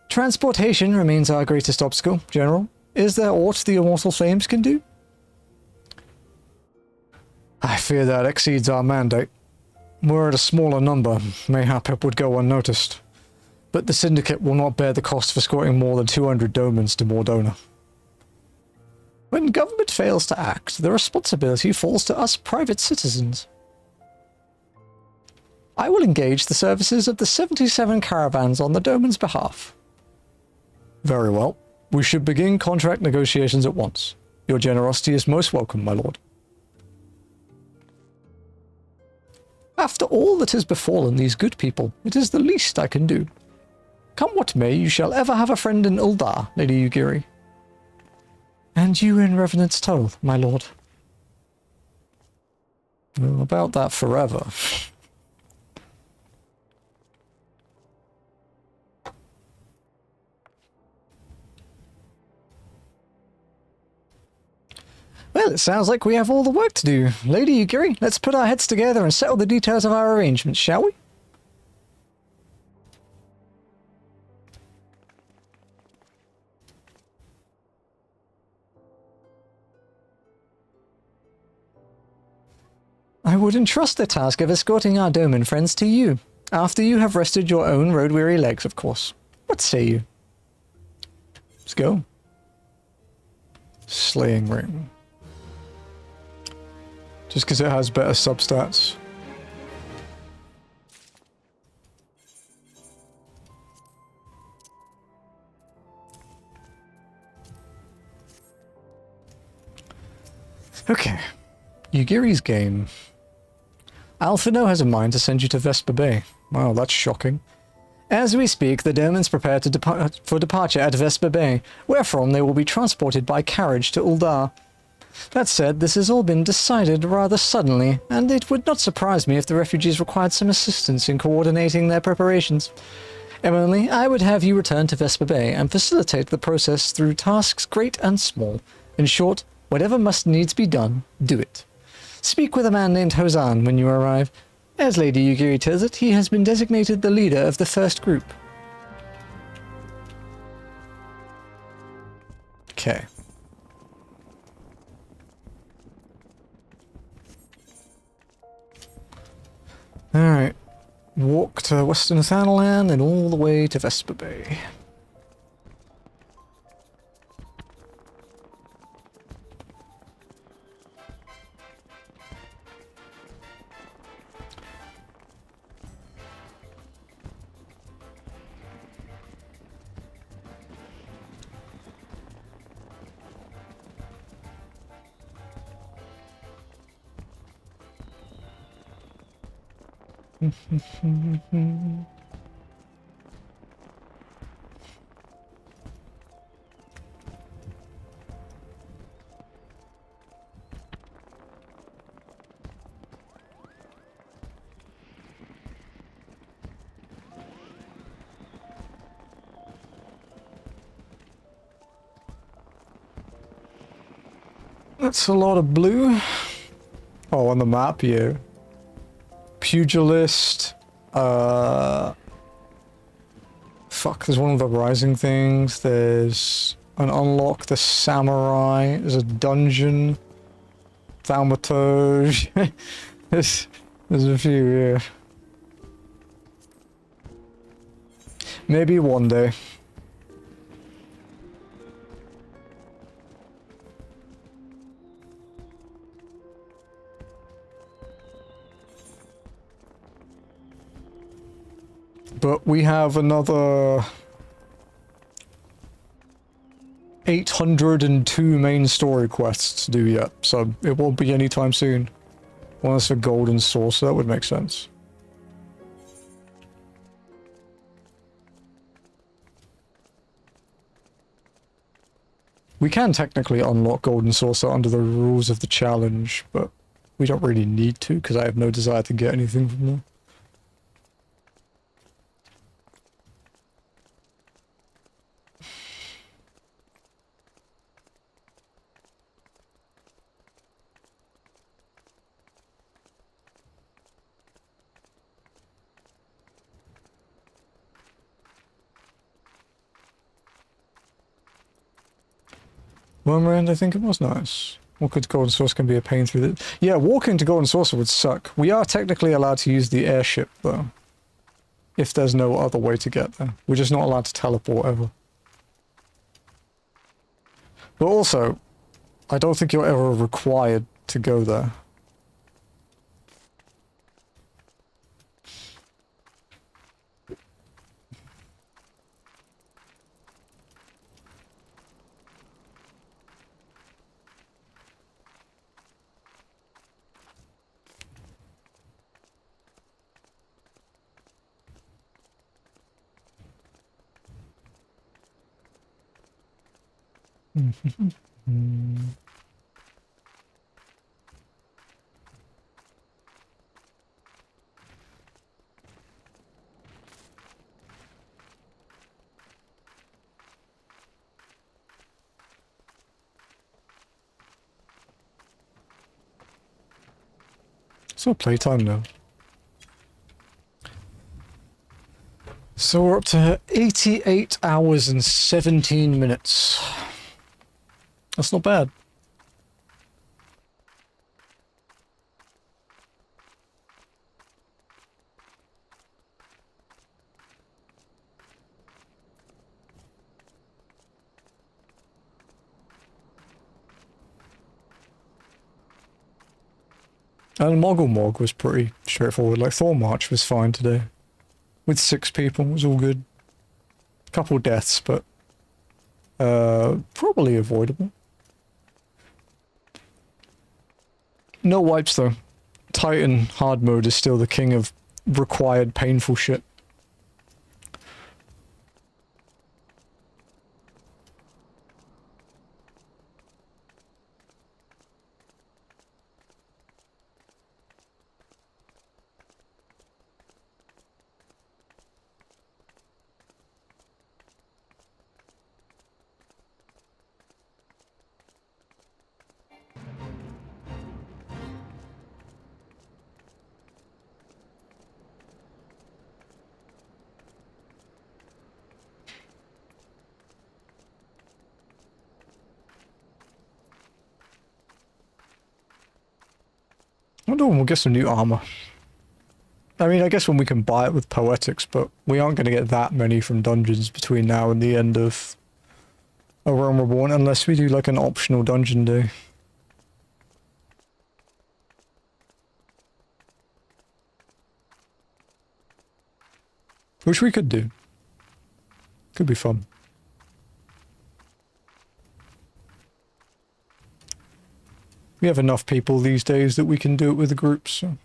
Transportation remains our greatest obstacle, General. Is there aught the Immortal Flames can do? I fear that exceeds our mandate. Were it a smaller number, mayhap it would go unnoticed. But the Syndicate will not bear the cost of escorting more than 200 Domans to Mordona. When government fails to act, the responsibility falls to us private citizens. I will engage the services of the 77 caravans on the Doman's behalf. Very well. We should begin contract negotiations at once. Your generosity is most welcome, my lord. After all that has befallen these good people, it is the least I can do. Come what may, you shall ever have a friend in Uldar, Lady Yugiri. And you in Revenant's Toll, my lord. Well, about that forever. Well, it sounds like we have all the work to do. Lady Yugiri, let's put our heads together and settle the details of our arrangements, shall we? I would entrust the task of escorting our Doman friends to you, after you have rested your own road-weary legs, of course. What say you? Let's go. Slaying Ring. Just because it has better substats. Okay. Yugiri's game. Alphino has a mind to send you to Vesper Bay. Wow, that's shocking. As we speak, the Domans prepare to for departure at Vesper Bay, wherefrom they will be transported by carriage to Uldar. That said, this has all been decided rather suddenly, and it would not surprise me if the refugees required some assistance in coordinating their preparations. Emily, I would have you return to Vesper Bay and facilitate the process through tasks great and small. In short, whatever must needs be done, do it. Speak with a man named Hosan when you arrive. As Lady Yugiri tells it, he has been designated the leader of the first group. Okay. Alright. Walk to Western Thanalan and all the way to Vesper Bay. That's a lot of blue. Oh, on the map, yeah. Pugilist. Fuck, there's one of the rising things. There's an unlock, the samurai. There's a dungeon. Thaumaturge. there's a few, yeah. Maybe one day. But we have another 802 main story quests to do yet, so it won't be anytime soon. One is for Golden Source, so that would make sense. We can technically unlock Golden Saucer under the rules of the challenge, but we don't really need to because I have no desire to get anything from there. Wormrand, I think it was. Nice. Walking to Golden Saucer can be a pain through the... Yeah, walking to Golden Saucer would suck. We are technically allowed to use the airship, though. If there's no other way to get there. We're just not allowed to teleport ever. But also, I don't think you're ever required to go there. It's not playtime now. So we're up to 88 hours and 17 minutes. That's not bad. And Moggle Mog was pretty straightforward. Like Thornmarch was fine today. With 6 people, it was all good. Couple deaths, but probably avoidable. No wipes though. Titan hard mode is still the king of required painful shit. I wonder when we'll get some new armor. I mean, I guess when we can buy it with Poetics, but we aren't going to get that many from dungeons between now and the end of A Realm Reborn, unless we do like an optional dungeon day. Which we could do. Could be fun. We have enough people these days that we can do it with the groups, so.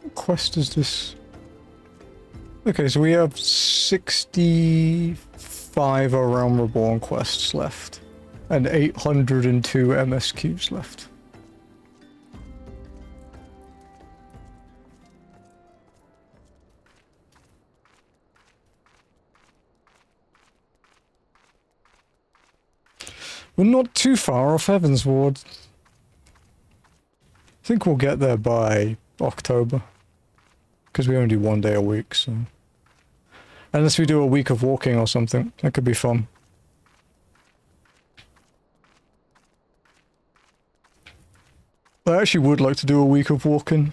What quest is this? Okay, so we have 65 A Realm Reborn quests left, and 802 MSQs left. We're not too far off Heaven's Ward. I think we'll get there by October. Because we only do 1 day a week, so... Unless we do a week of walking or something. That could be fun. I actually would like to do a week of walking.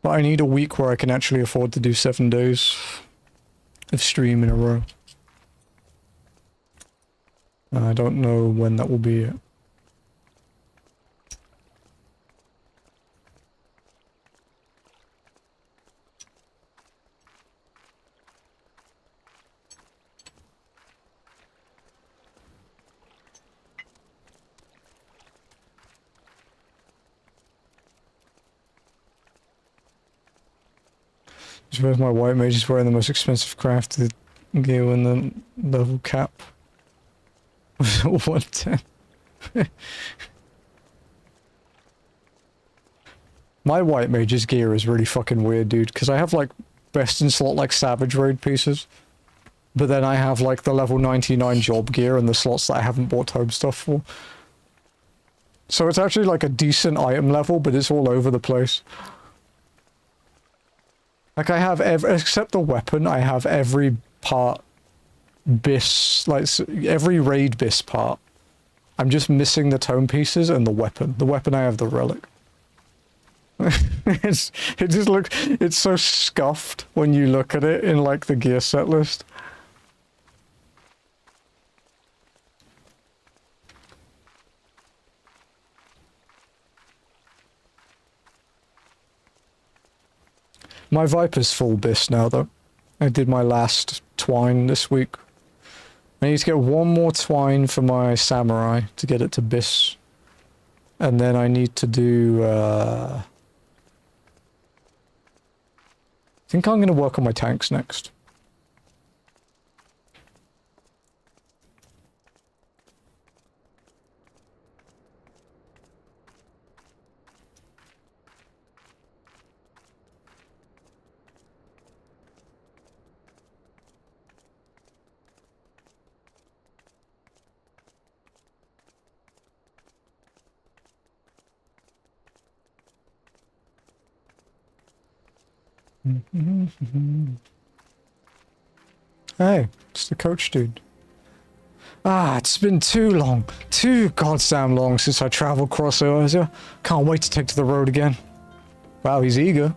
But I need a week where I can actually afford to do 7 days of stream in a row. I don't know when that will be yet. I suppose my white mage is wearing the most expensive crafted gear when the level cap was at 110. My white mage's gear is really fucking weird, dude, because I have like best in slot like Savage Raid pieces, but then I have like the level 99 job gear and the slots that I haven't bought home stuff for. So it's actually like a decent item level, but it's all over the place. Like I have except the weapon, I have every part bis, like every raid bis part. I'm just missing the tome pieces and the weapon. The weapon I have the relic. It just looks, it's so scuffed when you look at it in like the gear set list. My Viper's full bis now, though. I did my last twine this week. I need to get one more twine for my Samurai to get it to bis. And then I need to do, I think I'm going to work on my tanks next. Hey, it's the coach dude. Ah, it's been too goddamn long since I traveled across Asia. Can't wait to take to the road again. Wow, he's eager.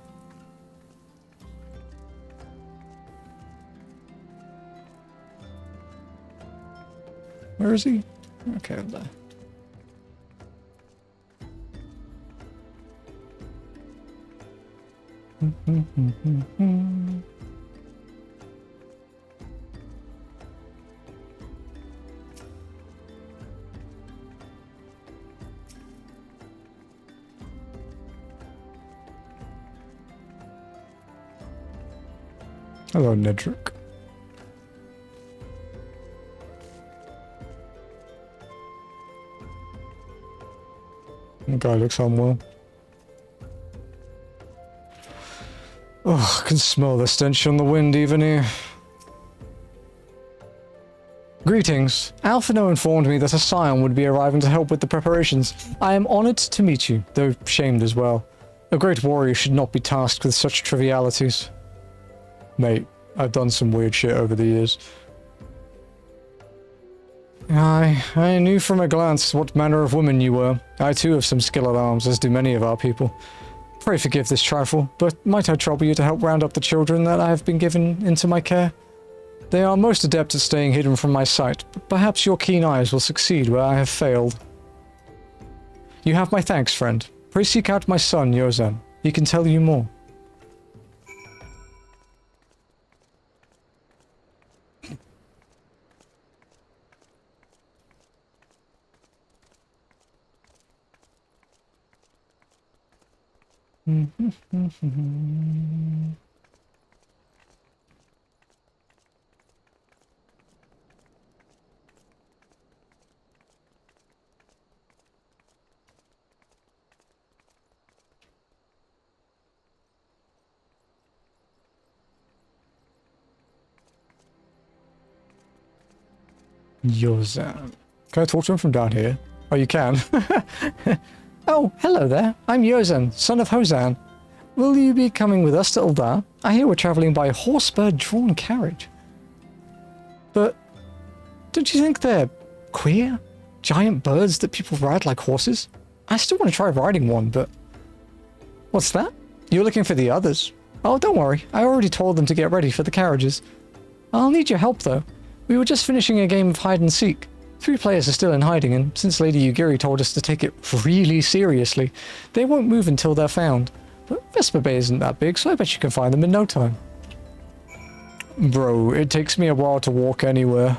Where is he? Okay, there. Hello, Nedrick. The guy looks unwell. Oh, I can smell the stench on the wind even here. Greetings. Alphino informed me that a scion would be arriving to help with the preparations. I am honored to meet you, though shamed as well. A great warrior should not be tasked with such trivialities. Mate, I've done some weird shit over the years. I knew from a glance what manner of woman you were. I too have some skill at arms, as do many of our people. Pray forgive this trifle, but might I trouble you to help round up the children that I have been given into my care? They are most adept at staying hidden from my sight, but perhaps your keen eyes will succeed where I have failed. You have my thanks, friend. Pray seek out my son, Yozan. He can tell you more. Yozan. Can I talk to him from down here? Oh, you can. Oh, hello there. I'm Yozan, son of Hozan. Will you be coming with us to Uldar? I hear we're traveling by horse-bird-drawn carriage. But don't you think they're queer? Giant birds that people ride like horses? I still want to try riding one, but... What's that? You're looking for the others. Oh, don't worry. I already told them to get ready for the carriages. I'll need your help, though. We were just finishing a game of hide-and-seek. 3 players are still in hiding, and since Lady Yugiri told us to take it really seriously, they won't move until they're found. But Vesper Bay isn't that big, so I bet you can find them in no time. Bro, it takes me a while to walk anywhere.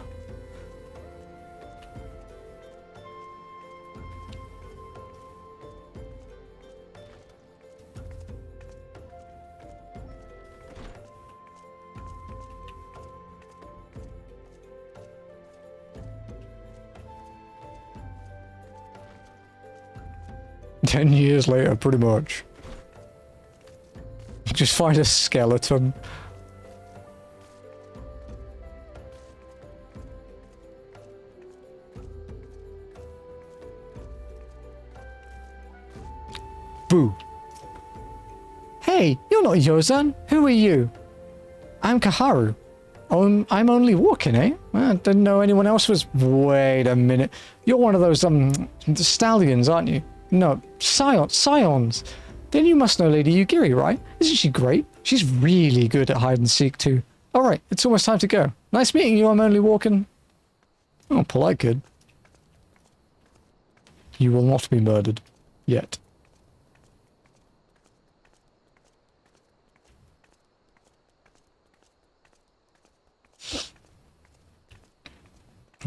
Ten years later, pretty much. Just find a skeleton. Boo. Hey, you're not Yozan. Who are you? I'm Kaharu. I'm only walking, eh? I didn't know anyone else was... Wait a minute. You're one of those, stallions, aren't you? No, scions. Then you must know Lady Yugiri, right? Isn't she great? She's really good at hide-and-seek, too. Alright, it's almost time to go. Nice meeting you, I'm only walking... Oh, polite kid. You will not be murdered. Yet.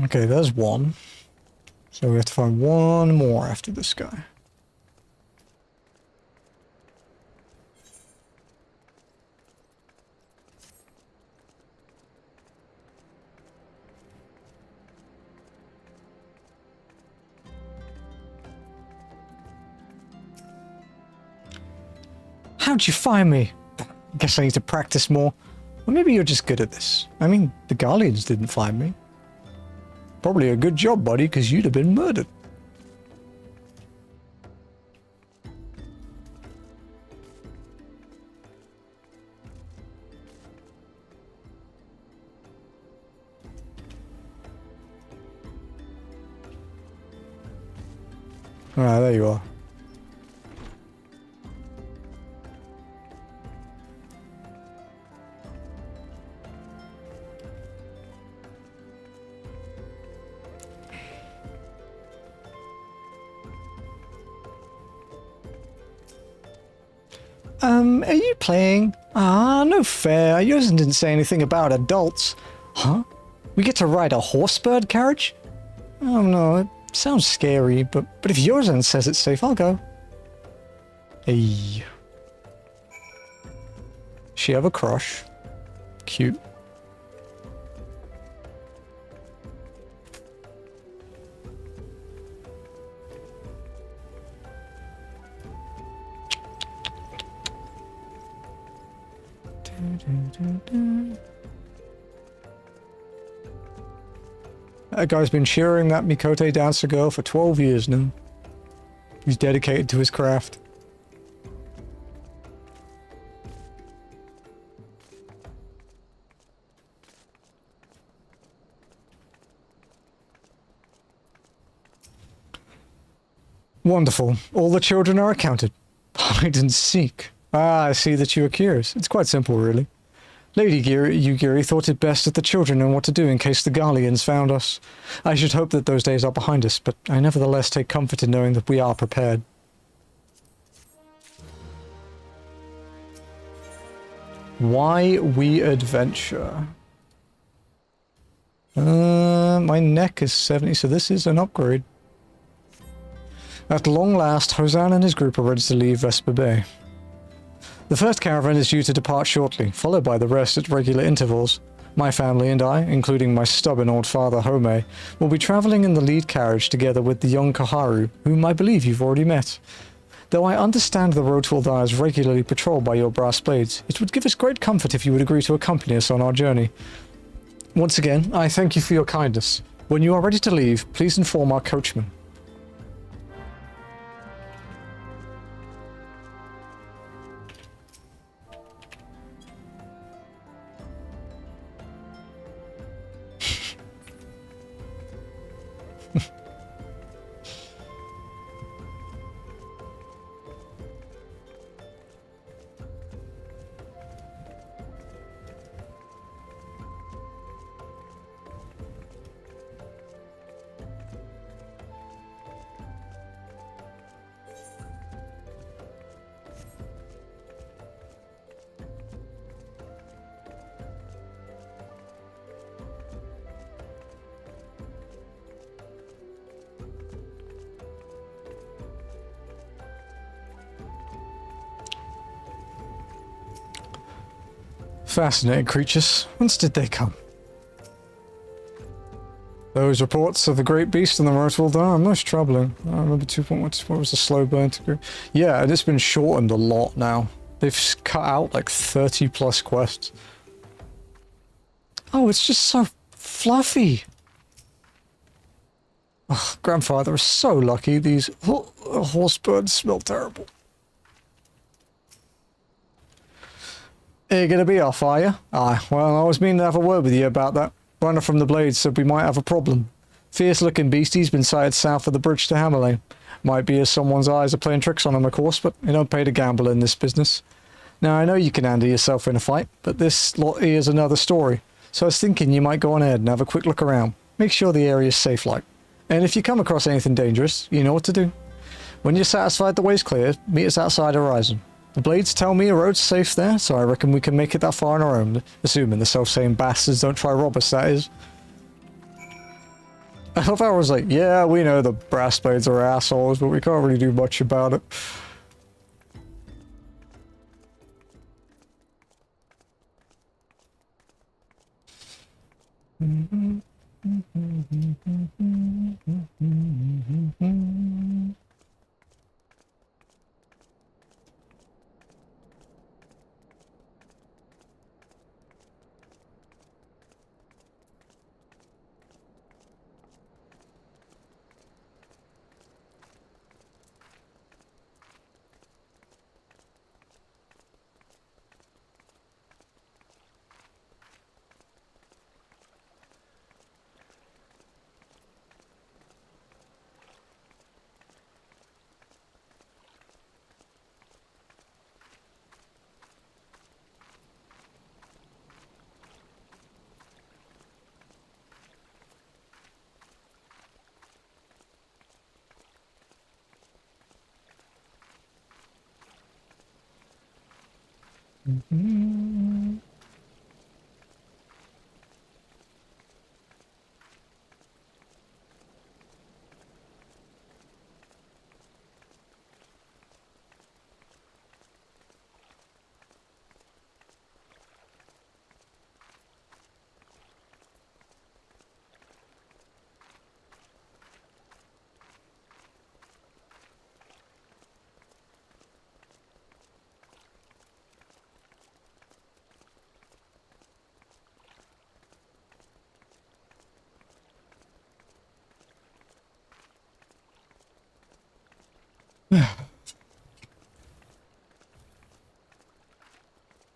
Okay, there's one. So we have to find one more after this guy. How'd you find me? Guess I need to practice more. Or maybe you're just good at this. I mean, the Guardians didn't find me. Probably a good job, buddy, because you'd have been murdered. Ah, there you are. Are you playing? Ah, no fair. Yours didn't say anything about adults. Huh? We get to ride a horse-bird carriage? Oh no, it sounds scary, but if Yorzan says it's safe, I'll go. Hey. She have a crush. Cute. That guy's been cheering that Mikote dancer girl for 12 years now. He's dedicated to his craft. Wonderful. All the children are accounted. Hide and seek. Ah, I see that you are curious. It's quite simple, really. Lady Yugiri thought it best that the children know what to do in case the Garleans found us. I should hope that those days are behind us, but I nevertheless take comfort in knowing that we are prepared. Why we adventure? My neck is 70, so this is an upgrade. At long last, Hozan and his group are ready to leave Vesper Bay. The first caravan is due to depart shortly, followed by the rest at regular intervals. My family and I, including my stubborn old father Home, will be travelling in the lead carriage together with the young Kaharu, whom I believe you've already met. Though I understand the road to Uldar is regularly patrolled by your brass blades, it would give us great comfort if you would agree to accompany us on our journey. Once again, I thank you for your kindness. When you are ready to leave, please inform our coachman. Fascinating creatures. Whence did they come? Those reports of the great beast and the rose will die. Most troubling. I remember 2.1. What was the slow burn to go? Yeah, and it's been shortened a lot now. They've cut out like 30 plus quests. Oh, it's just so fluffy. Oh, grandfather is so lucky. These horse birds smell terrible. You're gonna be off, are you? Aye, well, I was meaning to have a word with you about that. Runner from the Blades said we might have a problem. Fierce-looking beastie's been sighted south of the bridge to Hammerlane. Might be as someone's eyes are playing tricks on him, of course, but you don't pay to gamble in this business. Now, I know you can handle yourself in a fight, but this lot here's another story. So I was thinking you might go on ahead and have a quick look around. Make sure the area's safe-like. And if you come across anything dangerous, you know what to do. When you're satisfied the way's clear, meet us outside Horizon. The Blades tell me a road's safe there, so I reckon we can make it that far on our own, assuming the self-same bastards don't try rob us, that is. I love how I was like, yeah, we know the brass blades are assholes, but we can't really do much about it.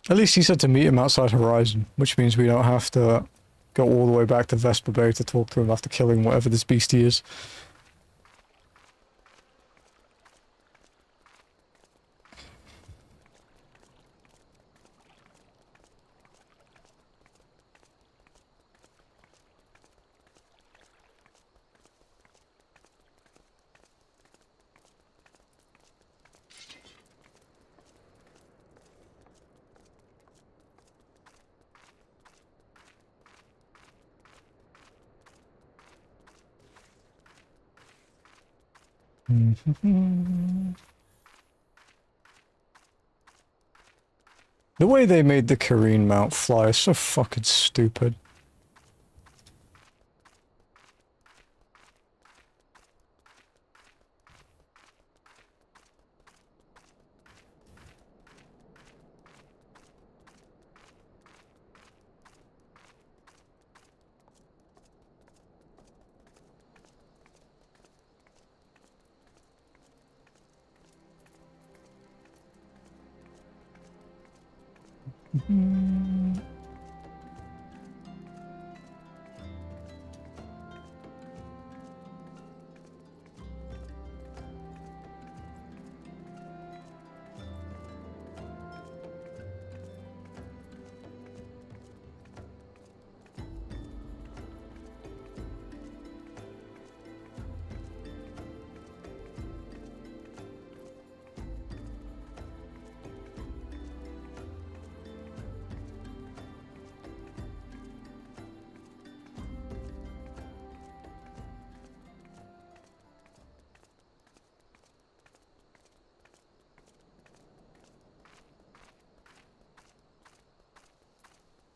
At least he said to meet him outside Horizon, which means we don't have to go all the way back to Vesper Bay to talk to him after killing whatever this beastie is. The way they made the Kareen mount fly is so fucking stupid.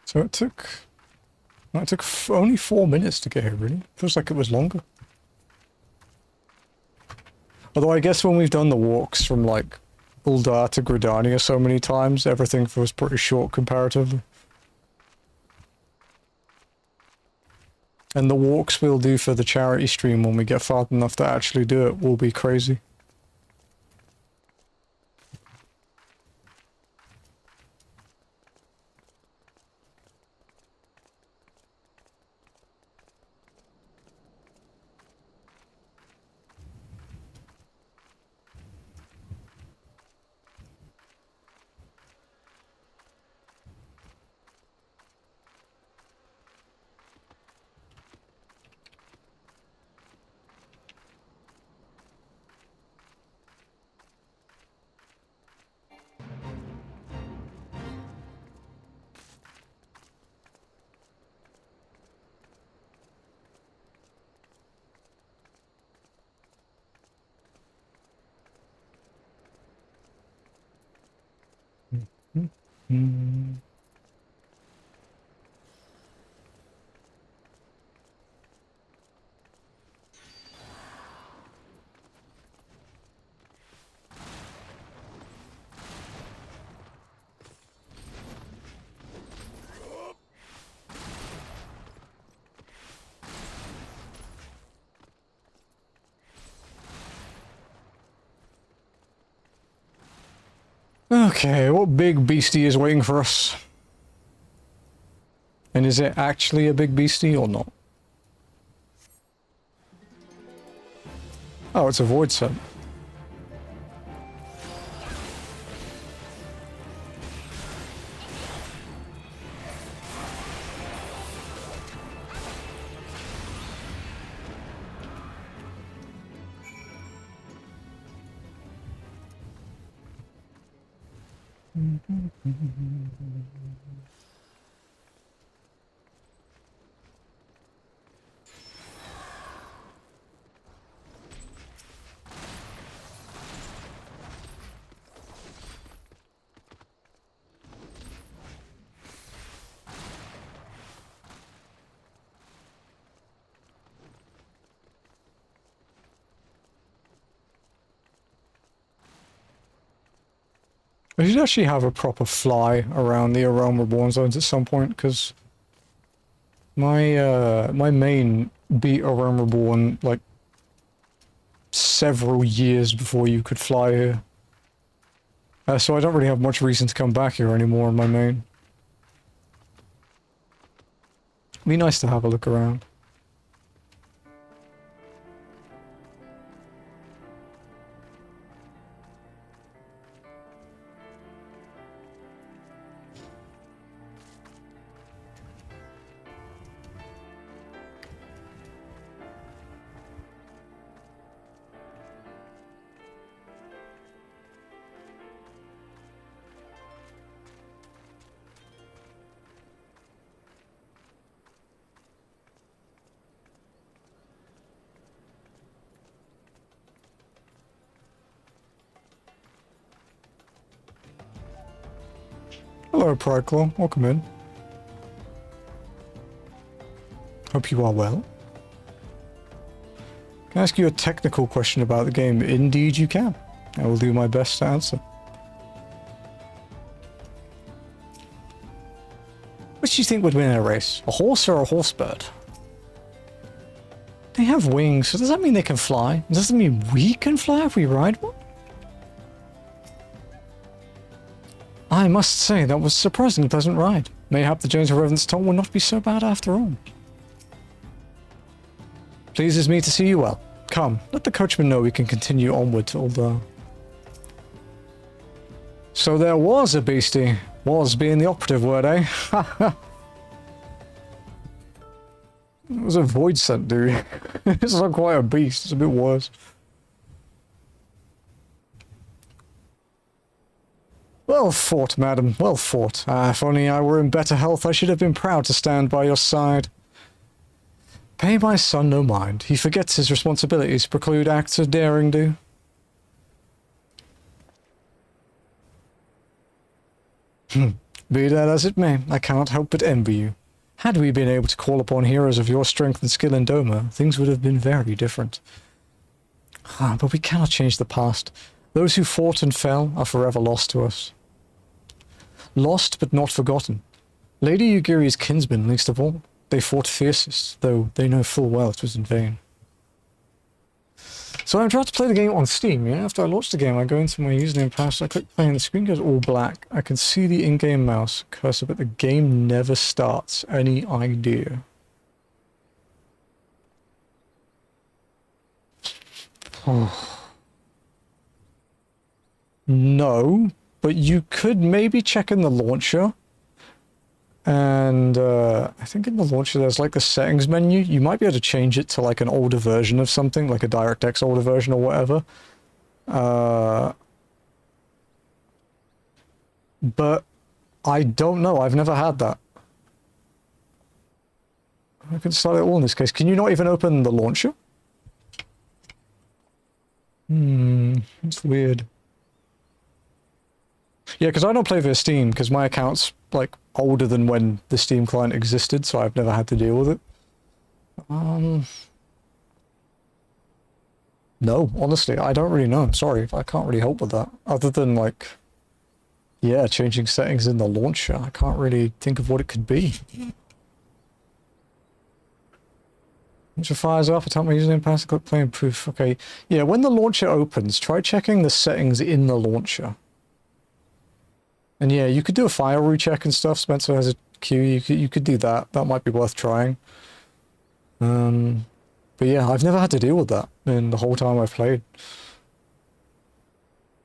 So it took only 4 minutes to get here, really. Feels like it was longer. Although I guess when we've done the walks from like Uldar to Gridania so many times, everything feels pretty short comparatively. And the walks we'll do for the charity stream when we get far enough to actually do it will be crazy. Okay, what big beastie is waiting for us? And is it actually a big beastie or not? Oh, it's a void set. I should actually have a proper fly around the Realm Reborn zones at some point, because my my main beat a Realm Reborn like several years before you could fly here. So I don't really have much reason to come back here anymore in my main. It'd be nice to have a look around. Hello, Prideclaw. Welcome in. Hope you are well. Can I ask you a technical question about the game? Indeed you can. I will do my best to answer. Which do you think would win in a race? A horse or a horse bird? They have wings, so does that mean they can fly? Does that mean we can fly if we ride one? I I must say, that was a surprisingly pleasant ride. Mayhap the journey to Revenant's Toll will not be so bad after all. Pleases me to see you well. Come, let the coachman know we can continue onward to Uldar. So there was a beastie. Was being the operative word, eh? It was a void scent, dude. It's not quite a beast, it's a bit worse. Well fought, madam, well fought. If only I were in better health, I should have been proud to stand by your side. Pay my son no mind. He forgets his responsibilities, preclude acts of daring do. Be that as it may, I cannot help but envy you. Had we been able to call upon heroes of your strength and skill in Doma, things would have been very different. But we cannot change the past. Those who fought and fell are forever lost to us. Lost but not forgotten. Lady Yugiri's kinsmen, least of all. They fought fiercest, though they know full well it was in vain. So I'm trying to play the game on Steam, yeah? After I launch the game, I go into my username password, I click play and the screen goes all black. I can see the in-game mouse cursor, but the game never starts. Any idea? Oh. No, but you could maybe check in the launcher. And I think in the launcher there's like the settings menu. You might be able to change it to like an older version of something, like a DirectX older version or whatever. But I don't know. I've never had that. I can start it all in this case. Can you not even open the launcher? It's weird. Yeah, because I don't play via Steam, because my account's, like, older than when the Steam client existed, so I've never had to deal with it. No, honestly, I don't really know. I'm sorry, I can't really help with that. Other than, like, yeah, changing settings in the launcher. I can't really think of what it could be. Launcher fires up, I type my username, password, click play and proof. Okay, yeah, when the launcher opens, try checking the settings in the launcher. And yeah, you could do a file recheck and stuff. Spencer has a queue. You could do that. That might be worth trying. But yeah, I've never had to deal with that in the whole time I've played.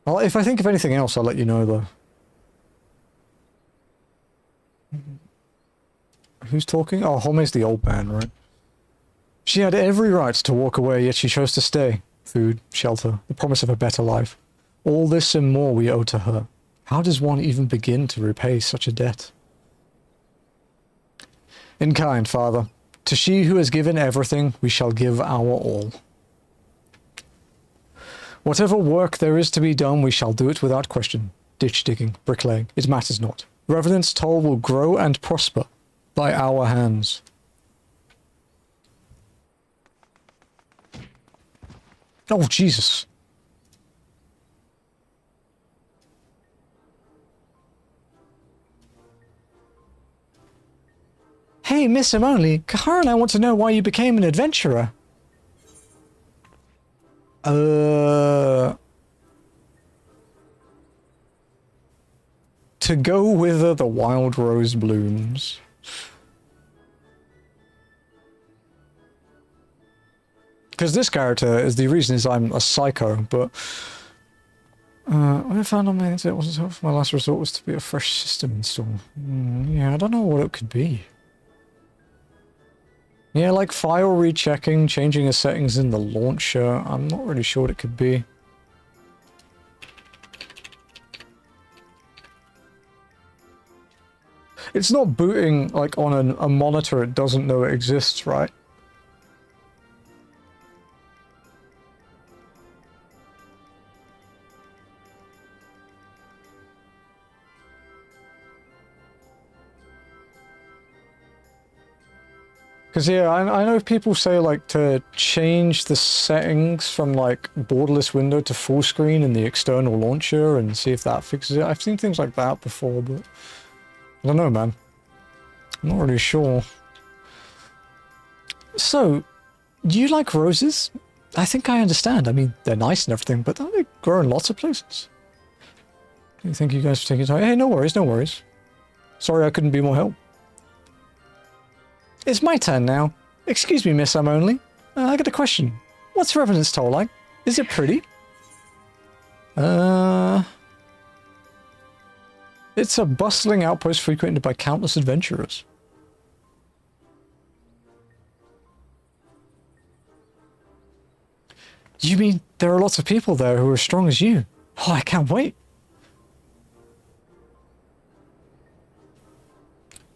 If I think of anything else, I'll let you know though. Who's talking? Oh, Holme's the old man, right? She had every right to walk away, yet she chose to stay. Food, shelter, the promise of a better life. All this and more we owe to her. How does one even begin to repay such a debt? In kind, Father. To she who has given everything, we shall give our all. Whatever work there is to be done, we shall do it without question. Ditch digging, bricklaying, it matters not. Revenant's Toll will grow and prosper by our hands. Oh, Jesus. Hey, Miss Simone, Kahara and I want to know why you became an adventurer. To go whither the wild rose blooms. Because this character is the reason is I'm a psycho, but what I found on my internet wasn't helpful. My last resort was to be a fresh system install. Yeah, I don't know what it could be. Yeah, like file rechecking, changing the settings in the launcher. I'm not really sure what it could be. It's not booting like on a monitor it doesn't know it exists, right? Because yeah, I know people say like to change the settings from like borderless window to full screen in the external launcher and see if that fixes it. I've seen things like that before, but I don't know, man. I'm not really sure. So, do you like roses? I think I understand. I mean, they're nice and everything, but don't they grow in lots of places? Thank you guys for taking time. Hey, no worries, no worries. Sorry I couldn't be more help. It's my turn now. Excuse me, miss, I'm only. I got a question. What's Revenant's Toll like? Is it pretty? It's a bustling outpost frequented by countless adventurers. You mean there are lots of people there who are as strong as you? Oh, I can't wait.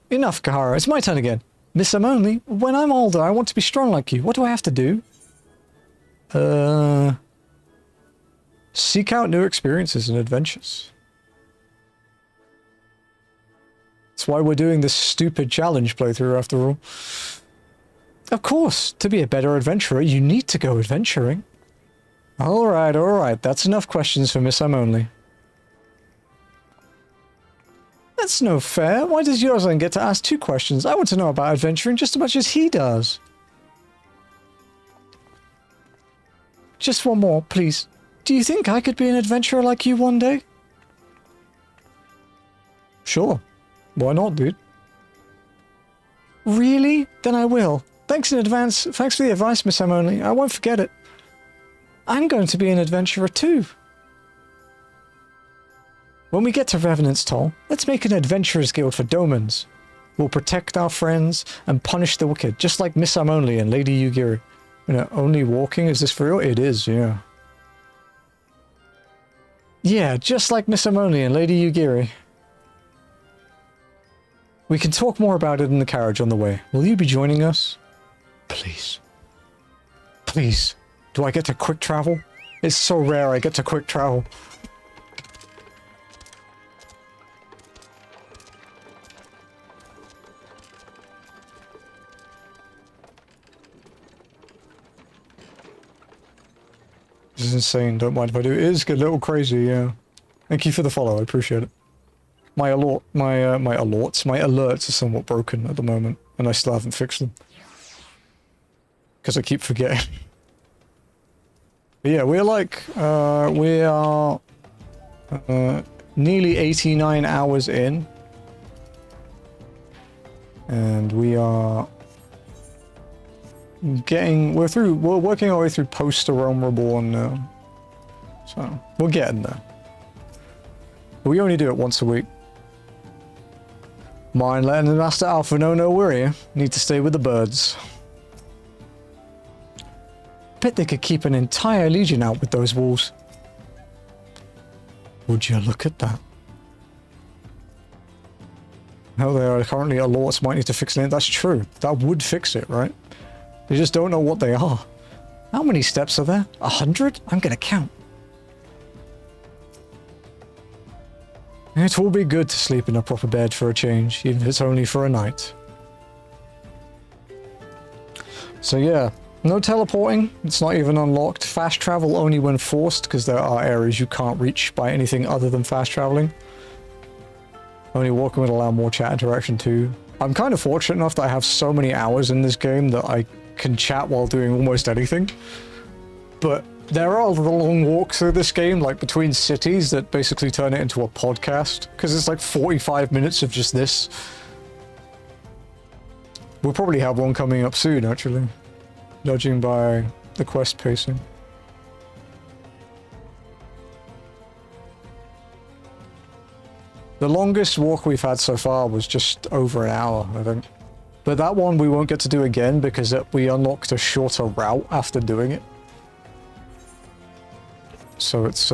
Enough, Kahara. It's my turn again. Miss Amonli, when I'm older, I want to be strong like you. What do I have to do? Seek out new experiences and adventures. That's why we're doing this stupid challenge playthrough, after all. Of course, to be a better adventurer, you need to go adventuring. Alright, that's enough questions for Miss Amonli. That's no fair. Why does Yoslin get to ask 2 questions? I want to know about adventuring just as much as he does. Just one more, please. Do you think I could be an adventurer like you one day? Sure. Why not, dude? Really? Then I will. Thanks in advance. Thanks for the advice, Miss Amonli. I won't forget it. I'm going to be an adventurer too. When we get to Revenant's Toll, let's make an adventurers guild for Domans. We'll protect our friends and punish the wicked, just like Miss Amonli and Lady Yugiri. You know, only walking? Is this for real? It is, yeah. Yeah, just like Miss Amonli and Lady Yugiri. We can talk more about it in the carriage on the way. Will you be joining us? Please. Please. Do I get to quick travel? It's so rare I get to quick travel. This is insane, don't mind if I do. It is a little crazy, yeah. Thank you for the follow, I appreciate it. My alerts are somewhat broken at the moment, and I still haven't fixed them. Because I keep forgetting. But yeah, we're like, we are nearly 89 hours in. And we are we're working our way through Post-Rome Reborn now. So, we're getting there. But we only do it once a week. Mind letting the Master Alpha know no worry. Need to stay with the birds. Bet they could keep an entire legion out with those walls. Would you look at that? How they are currently alerts might need to fix it. That's true. That would fix it, right? They just don't know what they are. How many steps are there? 100? I'm gonna count. It will be good to sleep in a proper bed for a change, even if it's only for a night. So yeah, no teleporting. It's not even unlocked. Fast travel only when forced, because there are areas you can't reach by anything other than fast traveling. Only walking would allow more chat interaction too. I'm kind of fortunate enough that I have so many hours in this game that I can chat while doing almost anything. But there are long walks through this game, like between cities, that basically turn it into a podcast, because it's like 45 minutes of just this. We'll probably have one coming up soon, actually, judging by the quest pacing. The longest walk we've had so far was just over an hour, I think. But that one we won't get to do again because we unlocked a shorter route after doing it. So it's,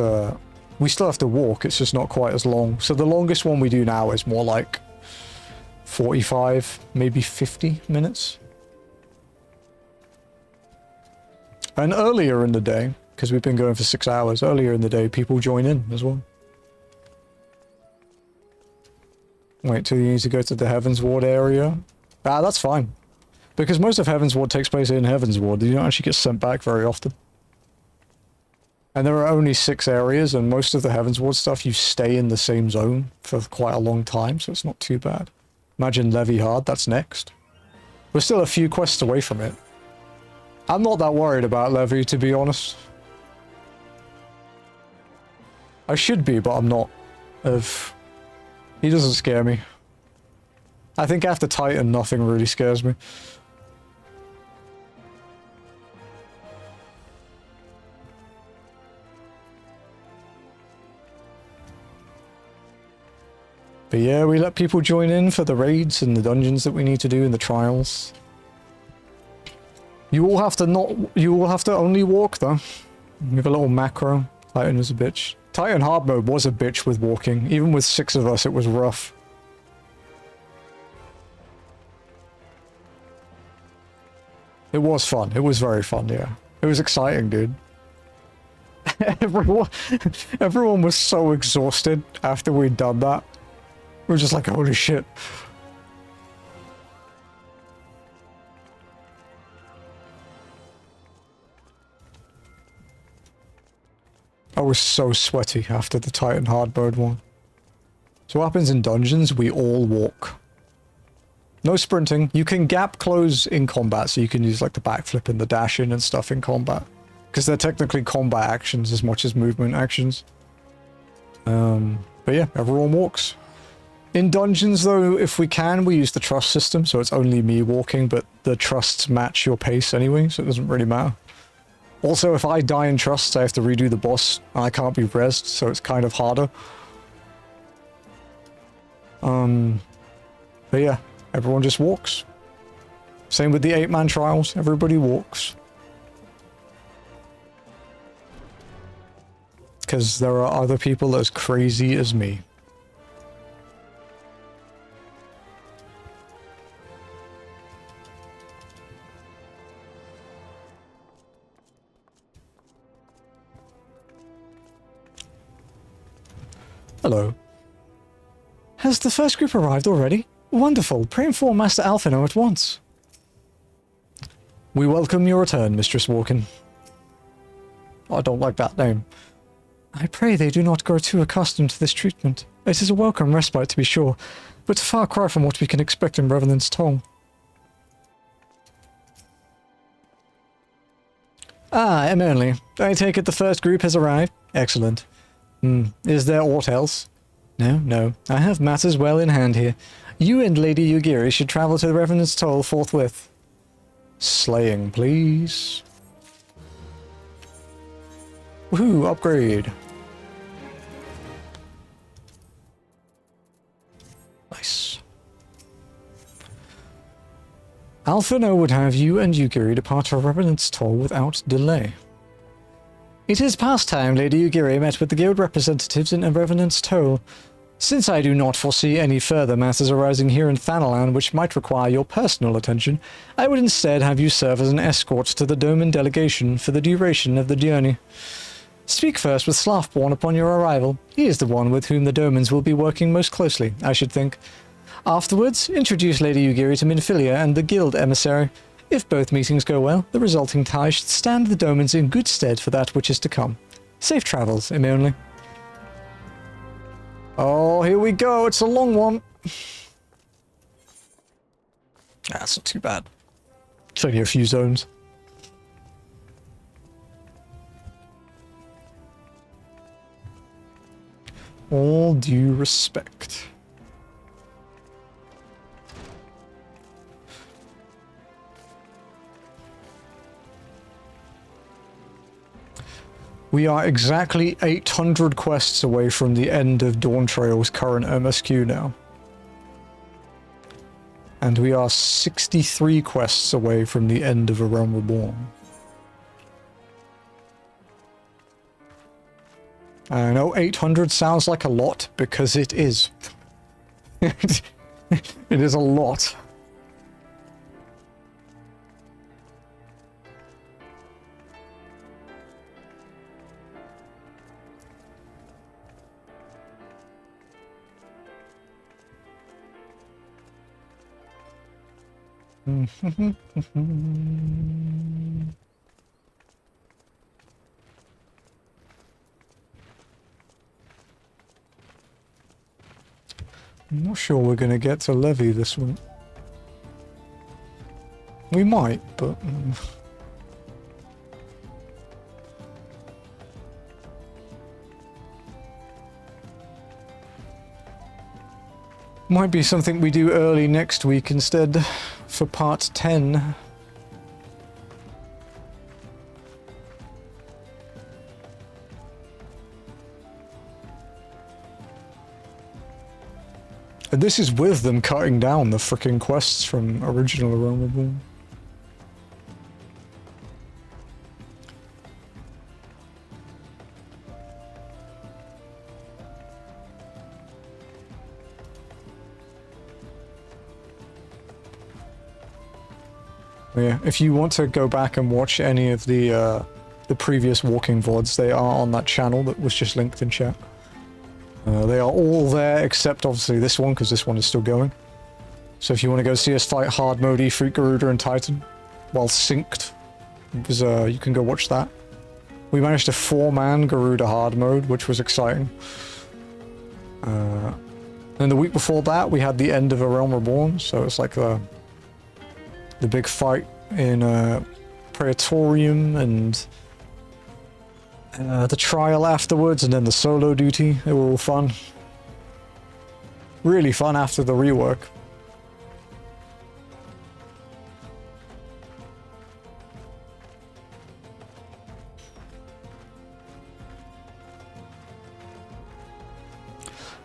we still have to walk, it's just not quite as long. So the longest one we do now is more like 45, maybe 50 minutes. And earlier in the day, because we've been going for 6 hours, earlier in the day people join in as well. Wait till you need to go to the Heaven's Ward area. Ah, that's fine. Because most of Heaven's Ward takes place in Heaven's Ward. You don't actually get sent back very often. And there are only 6 areas, and most of the Heaven's Ward stuff, you stay in the same zone for quite a long time, so it's not too bad. Imagine Levy Hard, that's next. We're still a few quests away from it. I'm not that worried about Levy, to be honest. I should be, but I'm not. of... He doesn't scare me. I think after Titan, nothing really scares me. But yeah, we let people join in for the raids and the dungeons that we need to do and the trials. You all have to only walk though. We have a little macro. Titan is a bitch. Titan hard mode was a bitch with walking. Even with 6 of us, it was rough. It was fun. It was very fun, yeah. It was exciting, dude. Everyone was so exhausted after we'd done that. We were just like, holy shit. I was so sweaty after the Titan hard mode one. So what happens in dungeons? We all walk. No sprinting. You can gap close in combat, so you can use like the backflip and the dash in and stuff in combat. Because they're technically combat actions as much as movement actions. But yeah, everyone walks. In dungeons though, if we can, we use the trust system, so it's only me walking, but the trusts match your pace anyway, so it doesn't really matter. Also, if I die in trusts, I have to redo the boss, and I can't be rezzed, so it's kind of harder. But yeah, everyone just walks. Same with the 8-man trials, everybody walks. Because there are other people as crazy as me. Hello. Has the first group arrived already? Wonderful. Pray inform Master Alphino at once. We welcome your return, Mistress Walken. I don't like that name. I pray they do not grow too accustomed to this treatment. It is a welcome respite, to be sure, but a far cry from what we can expect in Revenant's Toll. Ah, eminently. I take it the first group has arrived? Excellent. Is there aught else? No. I have matters well in hand here. You and Lady Yugiri should travel to the Revenant's Toll forthwith. Slaying, please. Woohoo, upgrade. Nice. Alphino would have you and Yugiri depart for Revenant's Toll without delay. It is past time Lady Yugiri met with the guild representatives in Revenant's Toll. Since I do not foresee any further matters arising here in Thanalan which might require your personal attention, I would instead have you serve as an escort to the Doman delegation for the duration of the journey. Speak first with Slathborn upon your arrival. He is the one with whom the Domans will be working most closely, I should think. Afterwards, introduce Lady Yugiri to Minfilia and the guild emissary. If both meetings go well, the resulting tie should stand the Domans in good stead for that which is to come. Safe travels, Immunely. Oh, here we go. It's a long one. That's not too bad. It's only a few zones. All due respect. We are exactly 800 quests away from the end of Dawntrail's current MSQ now. And we are 63 quests away from the end of A Realm Reborn. I know 800 sounds like a lot, because it is. It is a lot. I'm not sure we're going to get to Levy this one. We might, but... Might be something we do early next week instead for part 10. And this is with them cutting down the frickin' quests from original Realm Reborn. Yeah, if you want to go back and watch any of the previous walking VODs, they are on that channel that was just linked in chat. They are all there except obviously this one, because this one is still going. So if you want to go see us fight hard mode, Ifrit, Garuda and Titan while synced, because, you can go watch that. We managed to 4-man Garuda hard mode, which was exciting. And the week before that, we had the end of A Realm Reborn, so it's like the big fight in Praetorium and the trial afterwards, and then the solo duty. They were all fun. Really fun after the rework.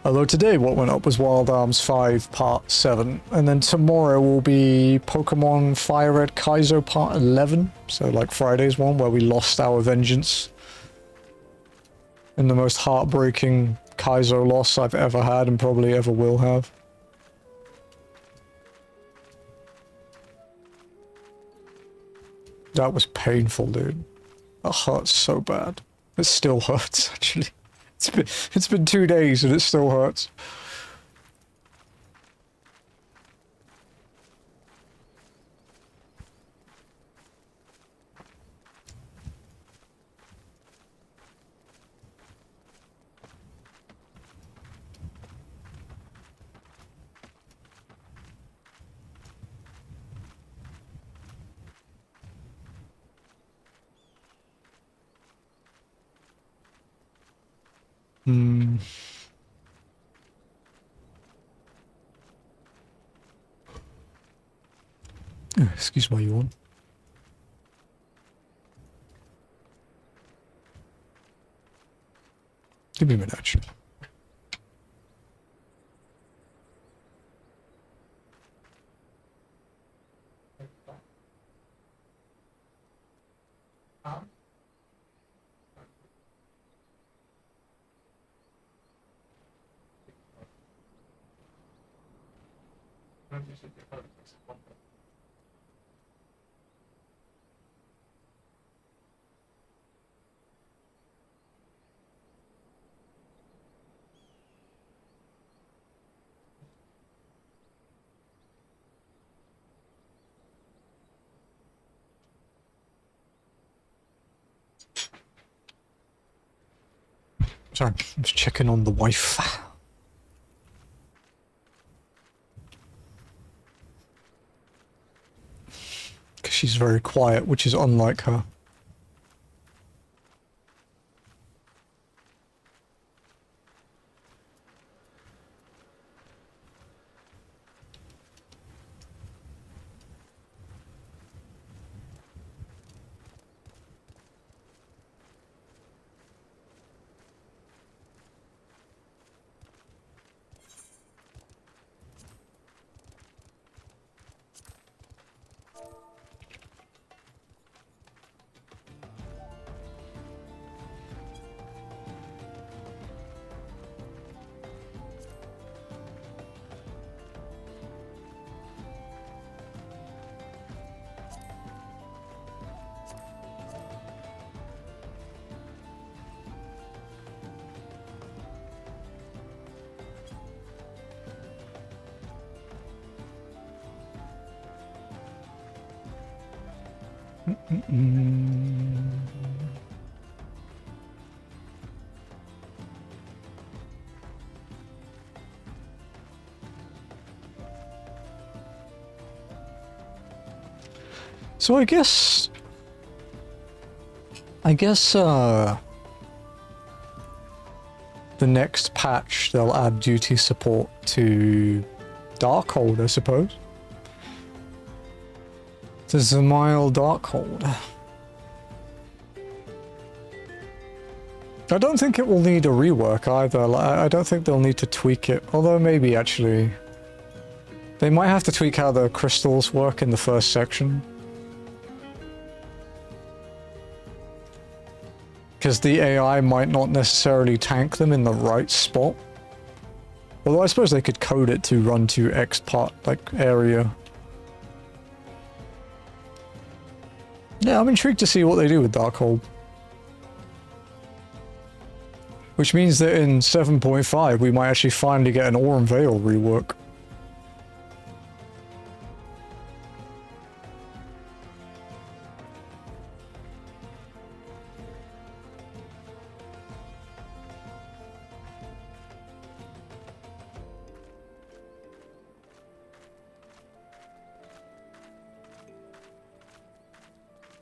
Although today what went up was Wild Arms 5 Part 7, and then tomorrow will be Pokemon Fire Red Kaizo Part 11, so like Friday's one where we lost our vengeance. And the most heartbreaking Kaizo loss I've ever had and probably ever will have. That was painful, dude. That hurts so bad. It still hurts, actually. It's been 2 days and it still hurts. Excuse my yawn. Give me a minute, actually. Sorry, I'm just checking on the wife. Because she's very quiet, which is unlike her. So I guess the next patch they'll add duty support to Darkhold, I suppose. To Zamile Darkhold. I don't think it will need a rework either. Like, I don't think they'll need to tweak it. Although maybe actually... They might have to tweak how the crystals work in the first section. Because the AI might not necessarily tank them in the right spot. Although I suppose they could code it to run to X part, like, area. Yeah, I'm intrigued to see what they do with Darkhold. Which means that in 7.5 we might actually finally get an Aurum Vale rework.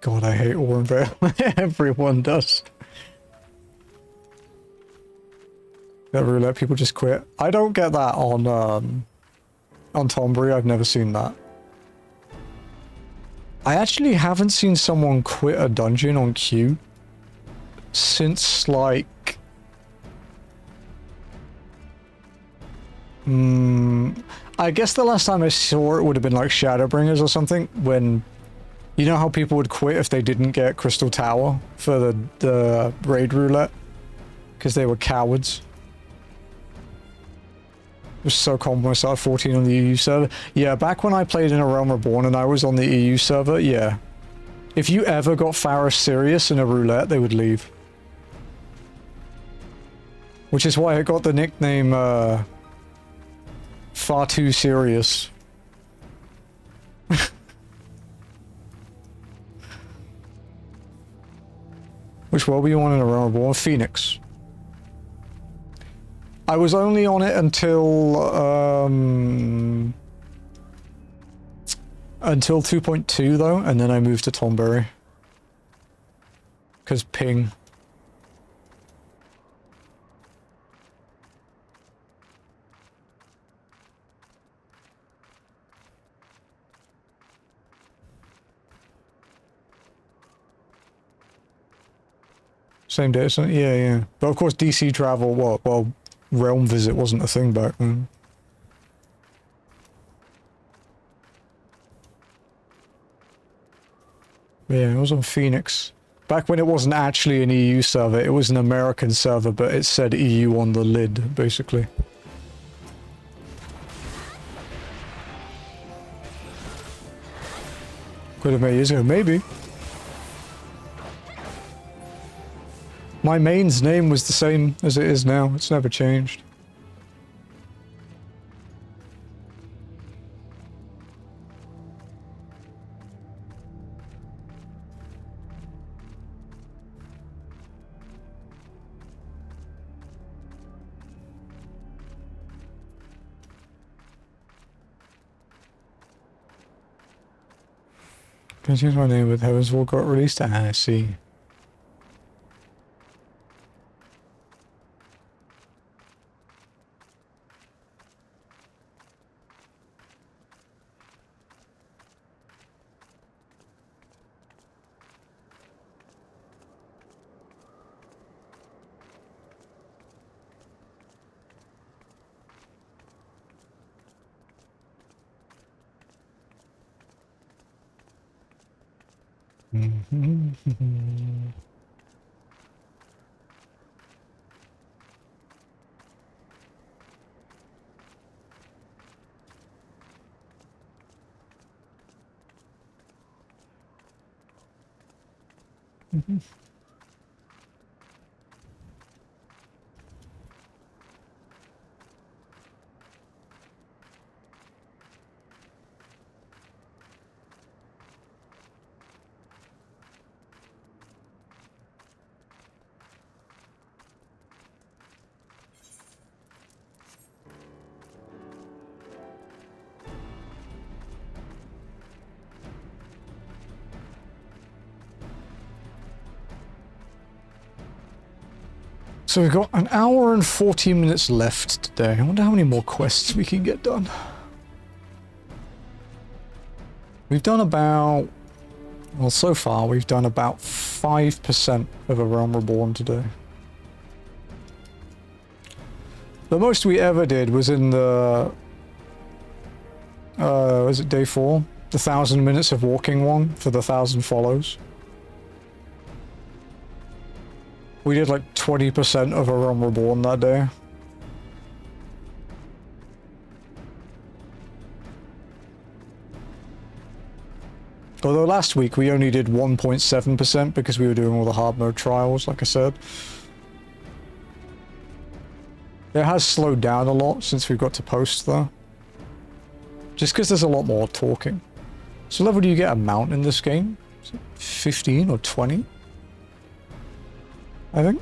God, I hate Aurum Vale. Everyone does. That roulette, people just quit. I don't get that on Tonberry. I've never seen that. I actually haven't seen someone quit a dungeon on Q since, like... I guess the last time I saw it would have been like Shadowbringers or something, when... You know how people would quit if they didn't get Crystal Tower for the raid roulette? Because they were cowards. It was so common when I started 14 on the EU server. Yeah, back when I played in A Realm Reborn and I was on the EU server, yeah. If you ever got Pharos Sirius in a roulette, they would leave. Which is why it got the nickname, Far Too Serious. Which world were you on in A Realm Reborn? Phoenix. I was only on it until 2.2 though, and then I moved to Tonberry. 'Cause ping. Same day, so yeah, yeah. But of course DC travel, what? Well, Realm Visit wasn't a thing back then. Yeah, it was on Phoenix. Back when it wasn't actually an EU server, it was an American server, but it said EU on the lid, basically. Could have made years ago, maybe. My main's name was the same as it is now. It's never changed. Can I change my name with Heaven's War got released? Ah, I see. So we've got an hour and 40 minutes left today. I wonder how many more quests we can get done. We've done about... Well, so far we've done about 5% of A Realm Reborn today. The most we ever did was in the... was it day 4? The 1,000 minutes of walking one for the 1,000 follows. We did like 20% of A Realm Reborn that day. Although last week we only did 1.7% because we were doing all the hard mode trials, like I said. It has slowed down a lot since we've got to post though. Just because there's a lot more talking. So level do you get a mount in this game? Is it 15 or 20? I think.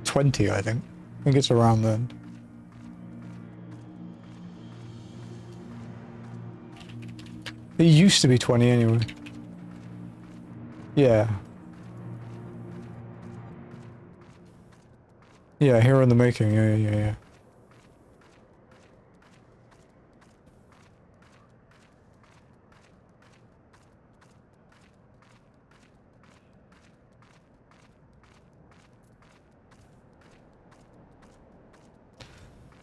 $20, I think. I think it's around then. It used to be 20 anyway. Yeah. Yeah, here in the making. Yeah.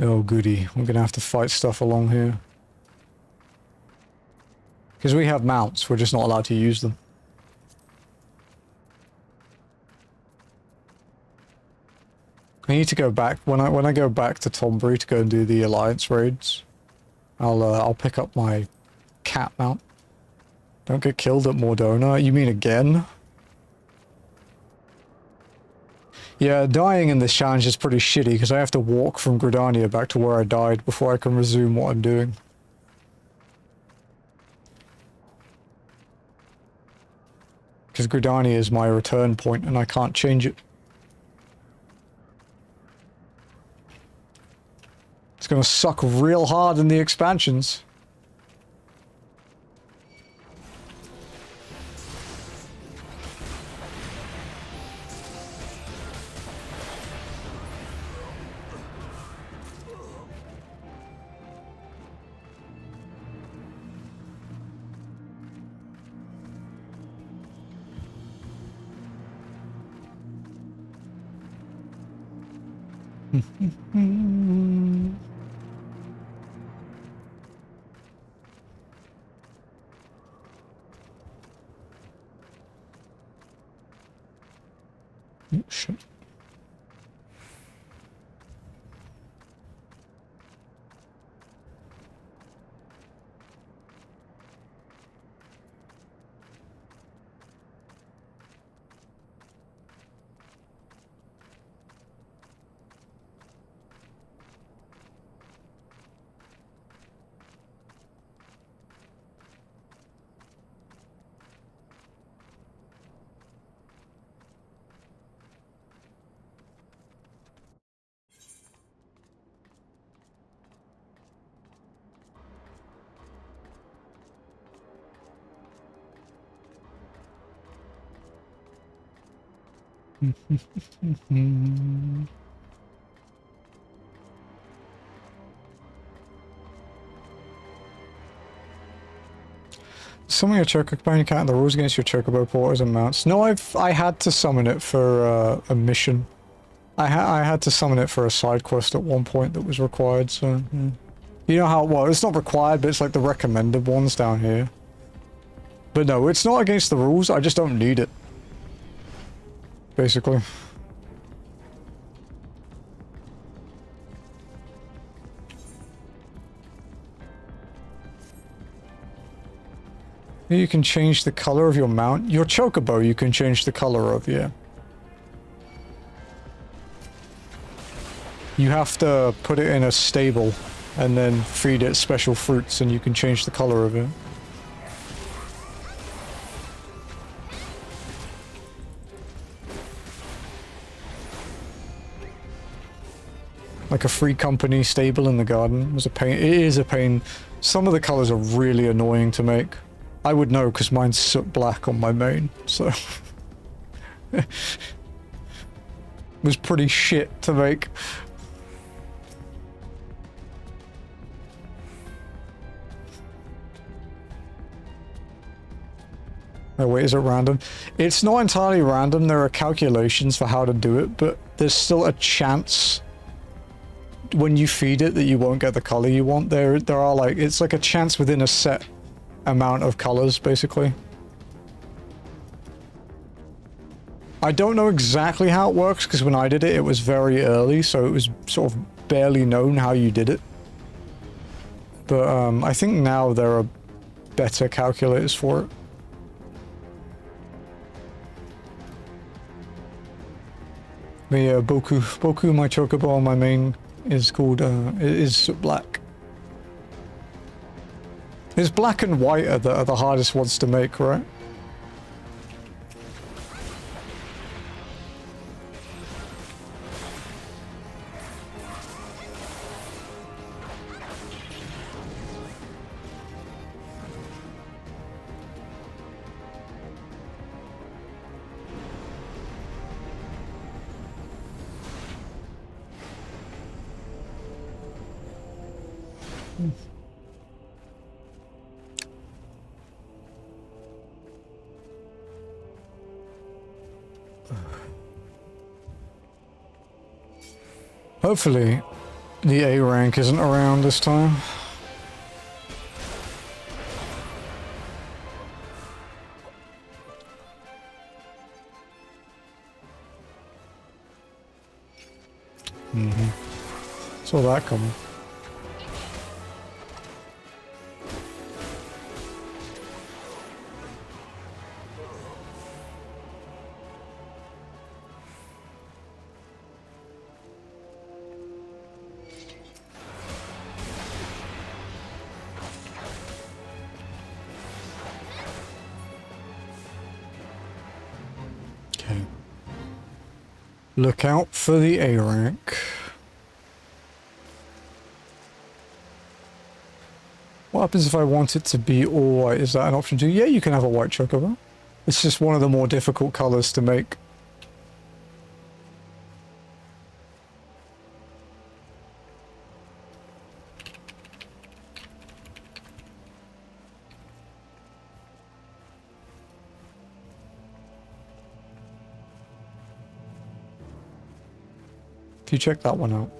Oh goody, we're gonna have to fight stuff along here. Because we have mounts, we're just not allowed to use them. I need to go back, when I go back to Thornbury to go and do the Alliance raids, I'll pick up my cat mount. Don't get killed at Mordona, you mean again? Yeah, dying in this challenge is pretty shitty because I have to walk from Gridania back to where I died before I can resume what I'm doing. Because Gridania is my return point and I can't change it. It's gonna suck real hard in the expansions. Oh, shit. Summon your Choco companion cat and the rules against your Chocobo porters and mounts. No, I had to summon it for a mission. I had to summon it for a side quest at one point that was required, so... Yeah. You know how, well, it's not required, but it's like the recommended ones down here. But no, it's not against the rules, I just don't need it. Basically. You can change the color of your mount. Your Chocobo you can change the color of, yeah. You have to put it in a stable and then feed it special fruits and you can change the color of it. Like a free company stable in the garden was a pain. It is a pain. Some of the colors are really annoying to make. I would know because mine's soot black on my main, so it was pretty shit to make. Oh wait, is it random? It's not entirely random, there are calculations for how to do it, but there's still a chance when you feed it that you won't get the color you want. There are like, it's like a chance within a set amount of colors, basically. I don't know exactly how it works, because when I did it, it was very early, so it was sort of barely known how you did it. But I think now there are better calculators for it. But yeah, Boku, my chocobo on my main is called, is black. It's black and white are the hardest ones to make, right? Hopefully, the A rank isn't around this time. Saw that coming. Look out for the A rank. What happens if I want it to be all white? Is that an option too? Yeah, you can have a white chocobo. It's just one of the more difficult colors to make. If you check that one out.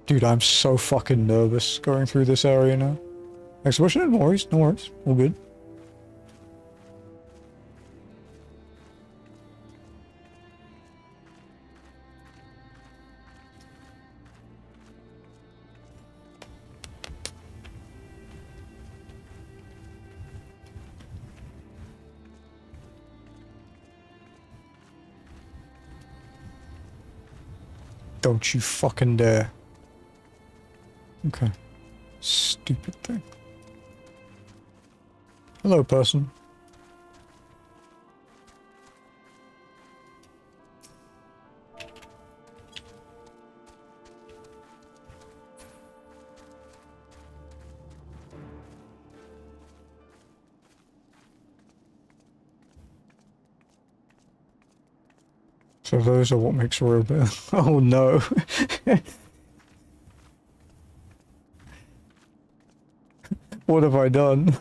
Dude, I'm so fucking nervous going through this area now. Exhibition? No worries, no worries. All good. Don't you fucking dare. Okay. Stupid thing. Hello, person. So those are what makes a real bear. Oh no. What have I done?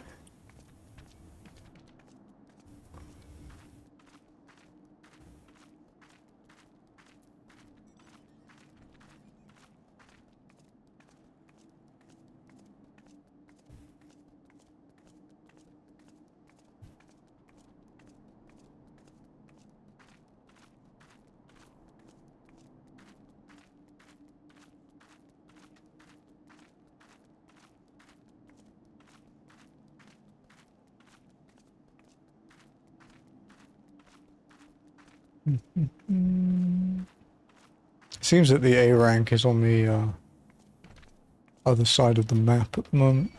Seems that the A rank is on the other side of the map at the moment.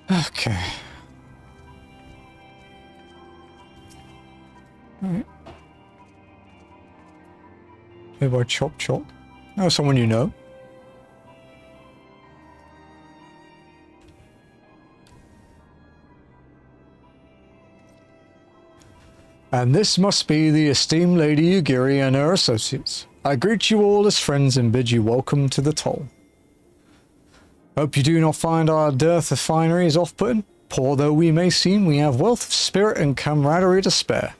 Okay. Alright. Hey boy, Chop Chop. Oh, someone you know. And this must be the esteemed Lady Ugiri and her associates. I greet you all as friends and bid you welcome to the toll. Hope you do not find our dearth of finery is off-putting. Poor though we may seem, we have wealth of spirit and camaraderie to spare.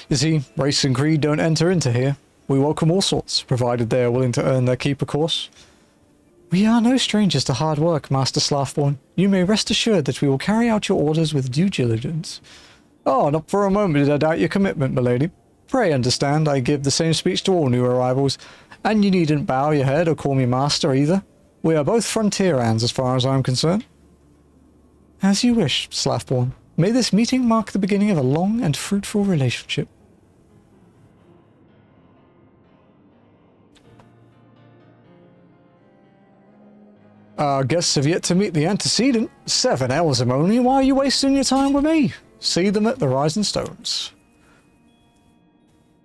You see, race and creed don't enter into here. We welcome all sorts, provided they are willing to earn their keep, of course. We are no strangers to hard work, Master Slathborn. You may rest assured that we will carry out your orders with due diligence. Oh, not for a moment did I doubt your commitment, milady. Pray understand, I give the same speech to all new arrivals, and you needn't bow your head or call me master either. We are both frontier hands as far as I am concerned. As you wish, Slathborn. May this meeting mark the beginning of a long and fruitful relationship. Our guests have yet to meet the antecedent. 7 hours of only. Why are you wasting your time with me? See them at the Rising Stones.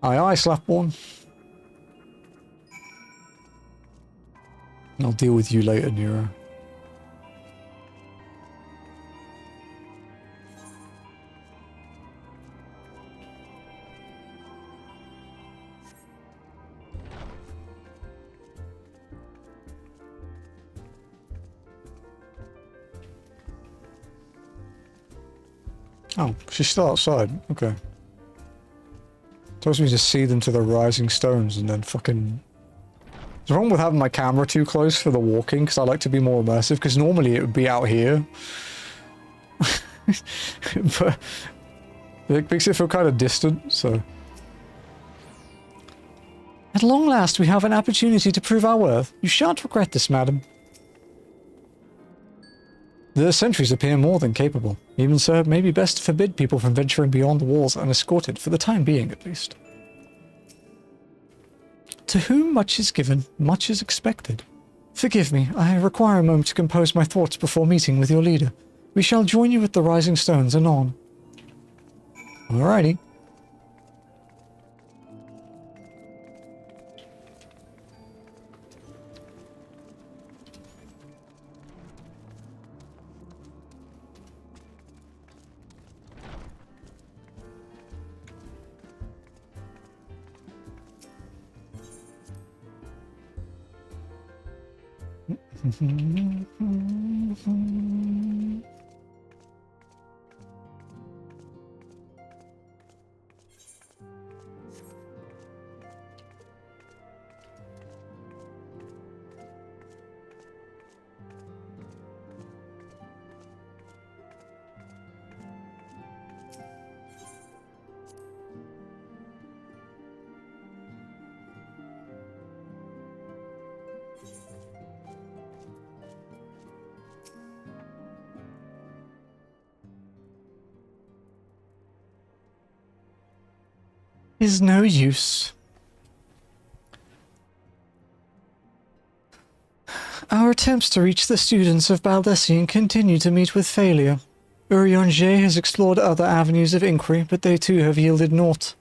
Aye, aye, Slathborn. I'll deal with you later, Nero. Oh, she's still outside. Okay. Tells me to see them to the Rising Stones and then fucking... What's wrong with having my camera too close for the walking? Because I like to be more immersive, because normally it would be out here. But it makes it feel kind of distant, so... At long last we have an opportunity to prove our worth. You shan't regret this, madam. The sentries appear more than capable. Even so, it may be best to forbid people from venturing beyond the walls unescorted, for the time being at least. To whom much is given, much is expected. Forgive me, I require a moment to compose my thoughts before meeting with your leader. We shall join you at the Rising Stones anon. Alrighty. Is no use. Our attempts to reach the students of Baldessian continue to meet with failure. Urianger has explored other avenues of inquiry, but they too have yielded naught.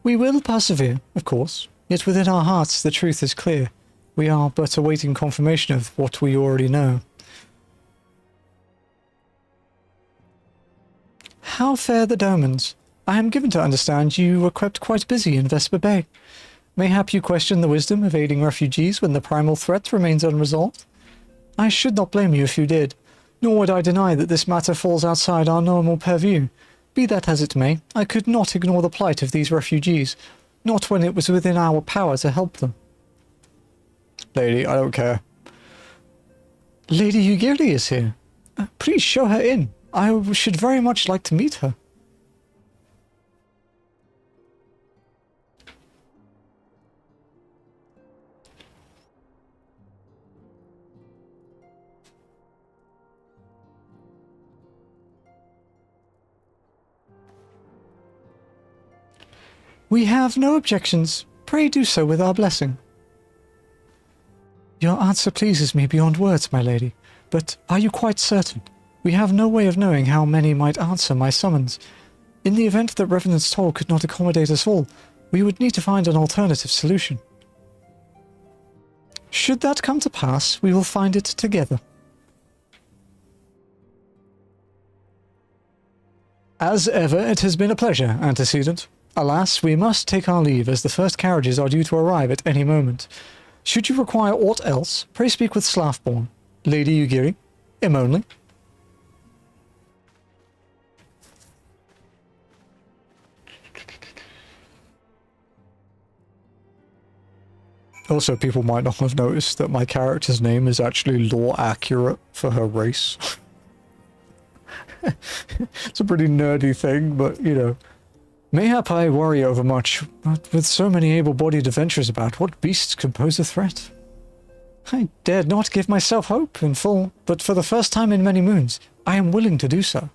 We will persevere, of course, yet within our hearts the truth is clear. We are but awaiting confirmation of what we already know. How fare the Domans? I am given to understand you were kept quite busy in Vesper Bay. Mayhap you question the wisdom of aiding refugees when the primal threat remains unresolved? I should not blame you if you did, nor would I deny that this matter falls outside our normal purview. Be that as it may, I could not ignore the plight of these refugees. Not when it was within our power to help them. Lady, I don't care. Lady Yugiri is here. Please show her in. I should very much like to meet her. We have no objections. Pray do so with our blessing. Your answer pleases me beyond words, my lady. But are you quite certain? We have no way of knowing how many might answer my summons. In the event that Revenant's Toll could not accommodate us all, we would need to find an alternative solution. Should that come to pass, we will find it together. As ever, it has been a pleasure, Antecedent. Alas, we must take our leave, as the first carriages are due to arrive at any moment. Should you require aught else, pray speak with Slaffborn. Lady Yugiri, him only. Also, people might not have noticed that my character's name is actually law accurate for her race. It's a pretty nerdy thing, but, you know. Mayhap I worry overmuch, but with so many able-bodied adventurers about, what beasts could pose a threat? I dared not give myself hope in full, but for the first time in many moons, I am willing to do so.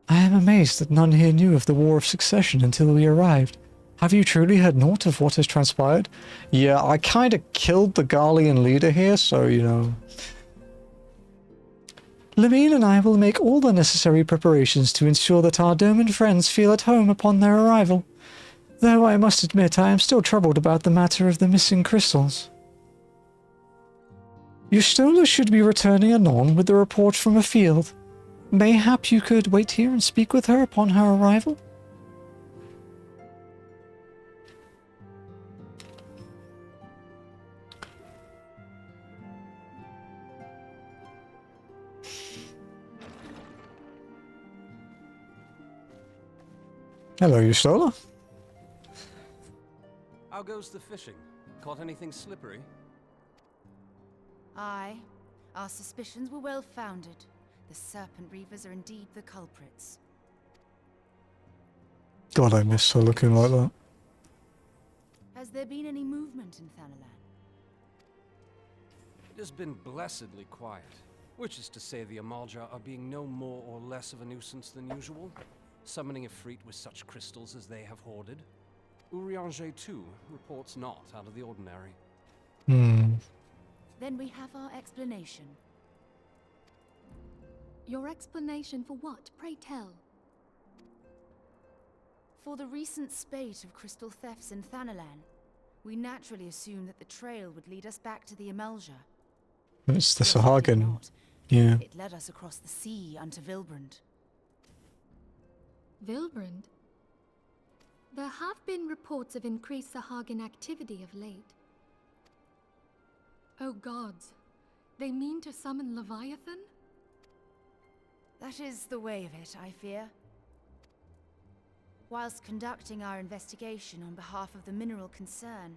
I am amazed that none here knew of the War of Succession until we arrived. Have you truly heard naught of what has transpired? Yeah, I kinda killed the Garlean leader here, so, you know. Lamine and I will make all the necessary preparations to ensure that our Doman friends feel at home upon their arrival. Though I must admit I am still troubled about the matter of the missing crystals. Yustola should be returning anon with the report from afield. Mayhap you could wait here and speak with her upon her arrival? Hello, Yustola. How goes the fishing? Caught anything slippery? Aye. Our suspicions were well founded. The Serpent Reavers are indeed the culprits. God, I miss her looking like that. Has there been any movement in Thanalan? It has been blessedly quiet, which is to say the Amalja are being no more or less of a nuisance than usual, summoning a fleet with such crystals as they have hoarded. Urianger, too, reports not out of the ordinary. Then we have our explanation. Your explanation for what, pray tell? For the recent spate of crystal thefts in Thanalan, we naturally assumed that the trail would lead us back to the Amalja. It's the Sahagin. Yeah. It led us across the sea unto Vilbrand. Vilbrand? There have been reports of increased Sahagin activity of late. Oh gods, they mean to summon Leviathan? That is the way of it, I fear. Whilst conducting our investigation on behalf of the mineral concern,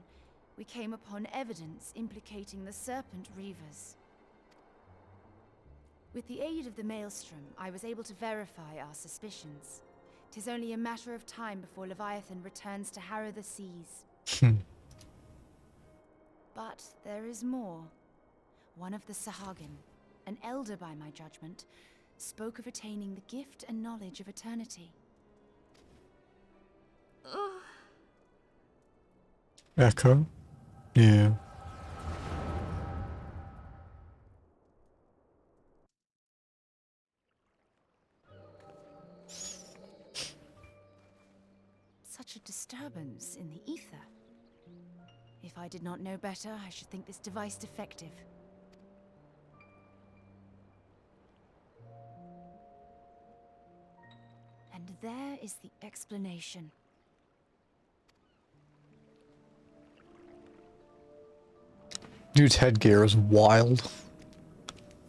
we came upon evidence implicating the Serpent Reavers. With the aid of the Maelstrom, I was able to verify our suspicions. 'Tis only a matter of time before Leviathan returns to harrow the seas. But there is more. One of the Sahagin, an elder by my judgment, spoke of attaining the gift and knowledge of eternity. Echo? Yeah. Such a disturbance in the ether. If I did not know better, I should think this device defective. And there is the explanation. Dude's headgear is wild.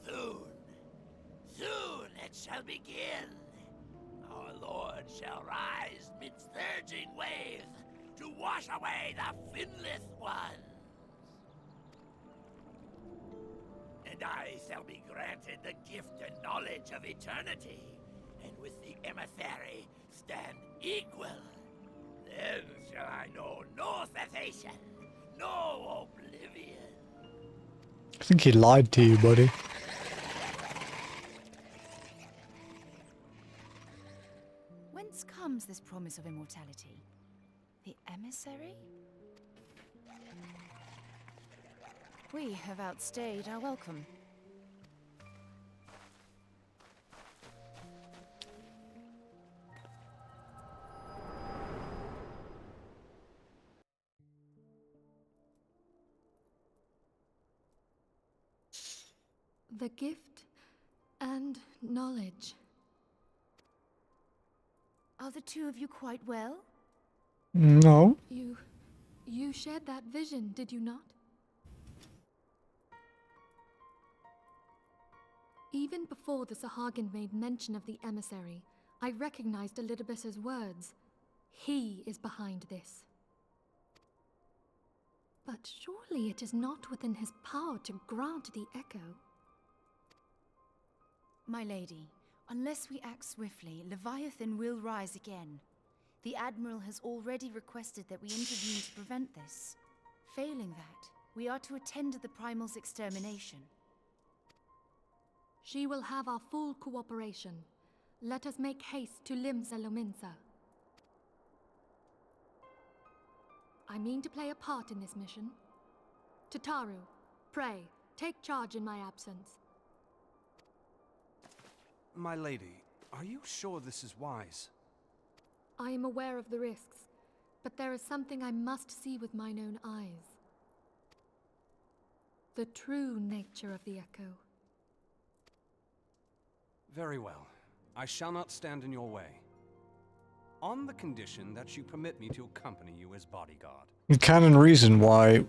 Soon, soon it shall begin. Our Lord shall rise midst surging waves, finless ones. And I shall be granted the gift and knowledge of eternity, and with the emissary stand equal. Then shall I know no cessation, no oblivion. I think he lied to you, buddy. Whence comes this promise of immortality? The emissary? We have outstayed our welcome. The gift and knowledge. Are the two of you quite well? No. You shared that vision, did you not? Even before the Sahagin made mention of the emissary, I recognized Elidibus's words. He is behind this. But surely it is not within his power to grant the echo. My lady, unless we act swiftly, Leviathan will rise again. The Admiral has already requested that we intervene to prevent this. Failing that, we are to attend to the Primal's extermination. She will have our full cooperation. Let us make haste to Limsa Lominsa. I mean to play a part in this mission. Tataru, pray, take charge in my absence. My lady, are you sure this is wise? I am aware of the risks, but there is something I must see with mine own eyes. The true nature of the echo. Very well. I shall not stand in your way. On the condition that you permit me to accompany you as bodyguard. The canon reason why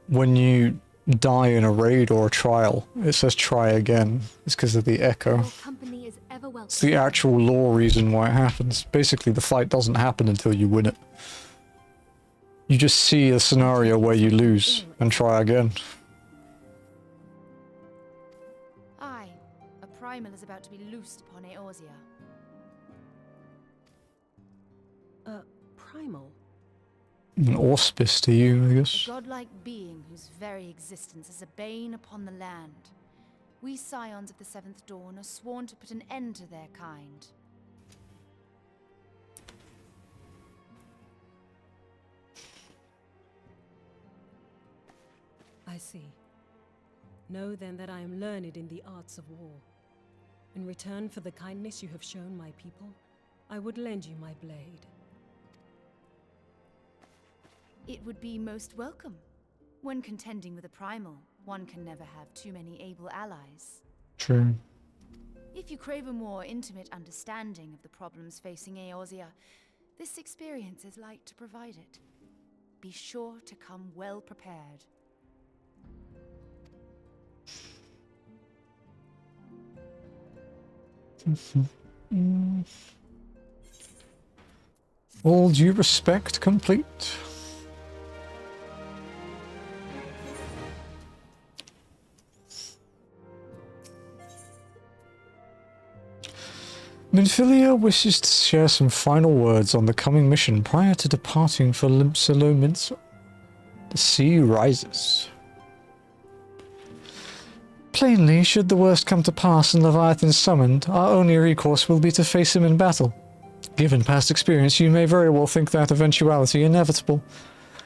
when you die in a raid or a trial, it says try again. It's because of the echo. Your company is ever welcome. It's the actual lore reason why it happens. Basically, the fight doesn't happen until you win it. You just see a scenario where you lose and try again. Aye, a Primal is about to be loosed upon Eorzea. Primal? An auspice to you, I guess. A godlike being whose very existence is a bane upon the land. We scions of the Seventh Dawn are sworn to put an end to their kind. I see. Know then that I am learned in the arts of war. In return for the kindness you have shown my people, I would lend you my blade. It would be most welcome. When contending with a Primal, one can never have too many able allies. True. If you crave a more intimate understanding of the problems facing Eorzea, this experience is like to provide it. Be sure to come well prepared. All due respect complete. Minfilia wishes to share some final words on the coming mission prior to departing for Limsa. The sea rises. Plainly, should the worst come to pass and Leviathan summoned, our only recourse will be to face him in battle. Given past experience, you may very well think that eventuality inevitable.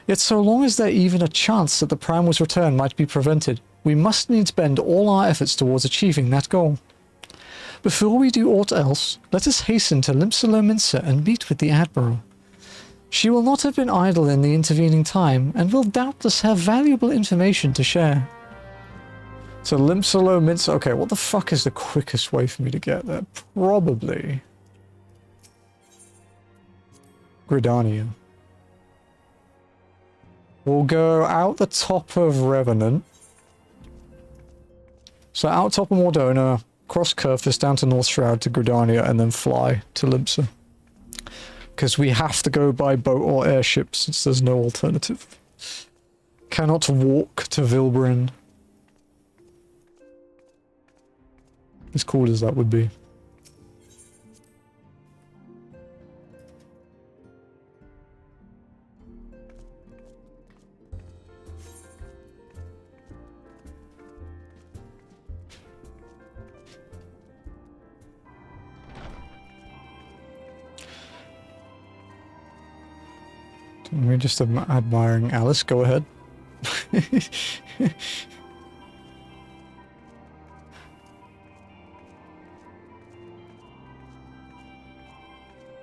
Yet so long as there even a chance that the Primal's return might be prevented, we must needs bend all our efforts towards achieving that goal. Before we do aught else, let us hasten to Limsa Lominsa and meet with the Admiral. She will not have been idle in the intervening time, and will doubtless have valuable information to share. So Limsa Lominsa, okay, what the fuck is the quickest way for me to get there? Probably Gridania. We'll go out the top of Revenant. So out top of Mordona, cross Curthis down to North Shroud to Gridania, and then fly to Limsa. Because we have to go by boat or airship since there's no alternative. Cannot walk to Vilbrin. As cool as that would be. We're just admiring Alice. Go ahead.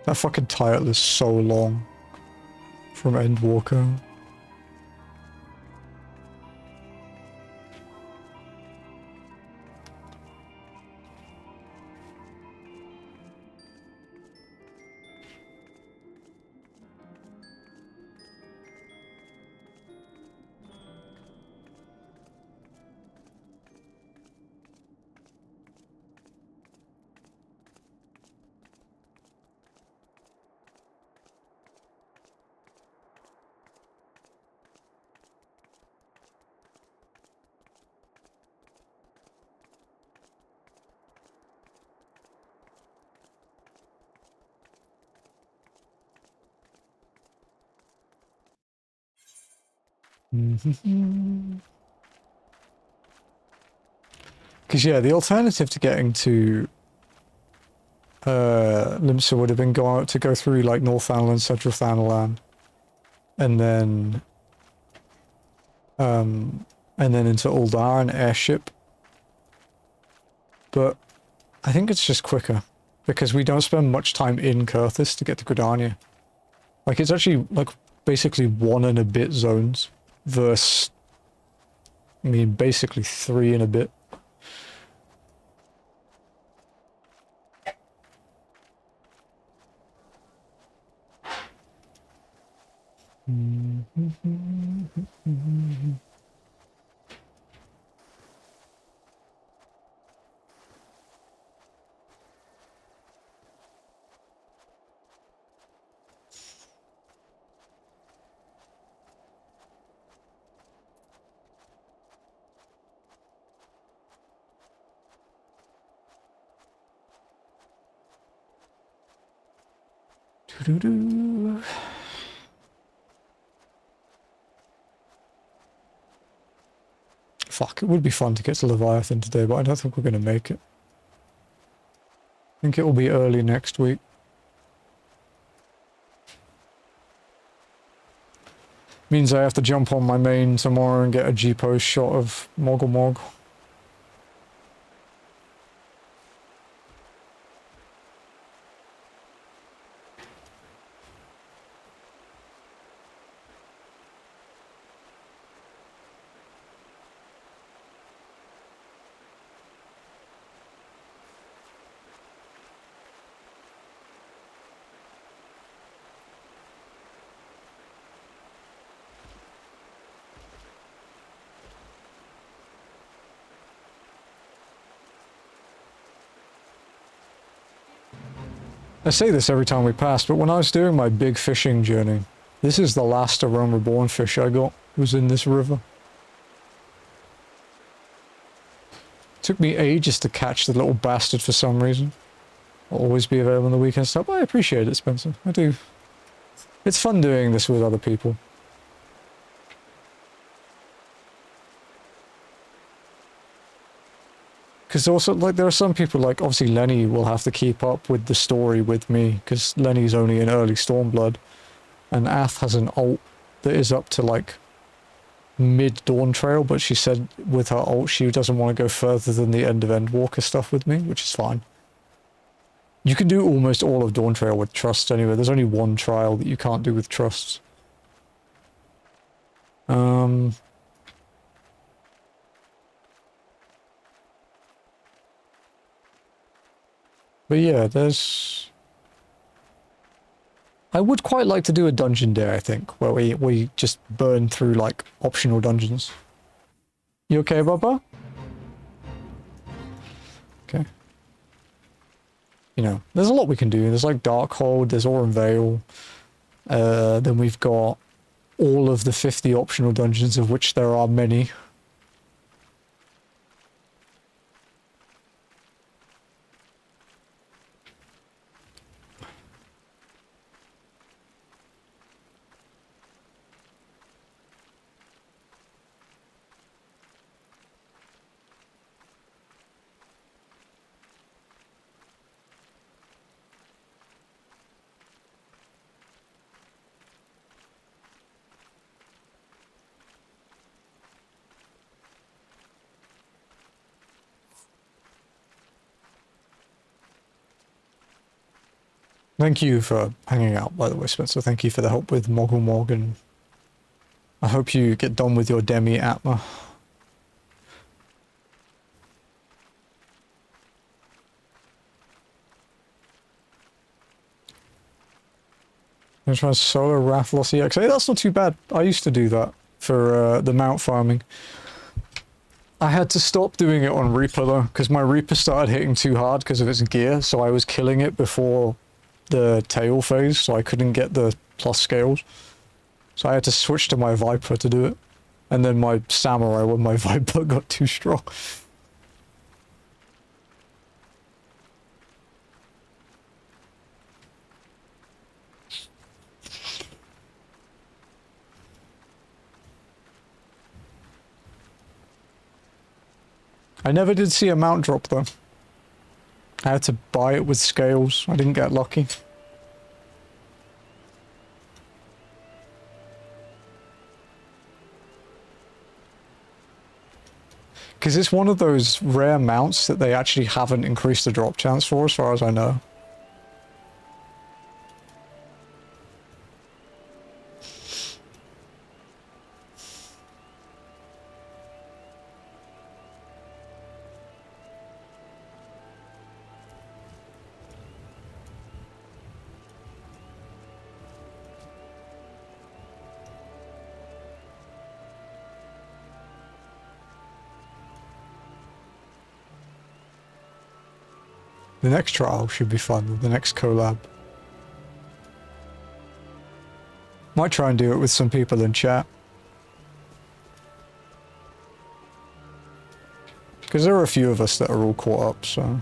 That fucking title is so long. From Endwalker. Because yeah, the alternative to getting to Limsa would have been go through like North Thanalan, Central Thanalan, and then into Uldar and airship. But I think it's just quicker because we don't spend much time in Kurthis to get to Gridania. Like it's actually like basically 1 and a bit zones versus, I mean, basically 3 and a bit. Doo-doo-doo. Fuck, it would be fun to get to Leviathan today, but I don't think we're going to make it. I think it will be early next week. Means I have to jump on my main tomorrow and get a G-post shot of Moggle Mog. I say this every time we pass, but when I was doing my big fishing journey, this is the last Arome Reborn fish I got. It was in this river. Took me ages to catch the little bastard for some reason. I'll always be available on the weekend stuff. I appreciate it, Spencer. I do. It's fun doing this with other people. Because also, like, there are some people, like, obviously Lenny will have to keep up with the story with me, because Lenny's only in early Stormblood, and Ath has an ult that is up to, like, mid-Dawn Trail, but she said with her ult she doesn't want to go further than the end of Endwalker stuff with me, which is fine. You can do almost all of Dawn Trail with Trust anyway. There's only one trial that you can't do with Trusts. But yeah, there's... I would quite like to do a dungeon day, I think, where we just burn through, like, optional dungeons. You okay, Bubba? Okay. You know, there's a lot we can do. There's, like, Darkhold, there's Auron Vale. Then we've got all of the 50 optional dungeons, of which there are many. Thank you for hanging out, by the way, Spencer. Thank you for the help with Moggle Mog, and I hope you get done with your demi-atma. I'm trying to solo Rathlos EXA. That's not too bad. I used to do that for the mount farming. I had to stop doing it on Reaper though, because my Reaper started hitting too hard because of its gear, so I was killing it before the tail phase, so I couldn't get the plus scales. So I had to switch to my Viper to do it. And then my Samurai when my Viper got too strong. I never did see a mount drop though. I had to buy it with scales. I didn't get lucky. Because it's one of those rare mounts that they actually haven't increased the drop chance for, as far as I know. The next trial should be fun, the next collab. Might try and do it with some people in chat. Because there are a few of us that are all caught up, so...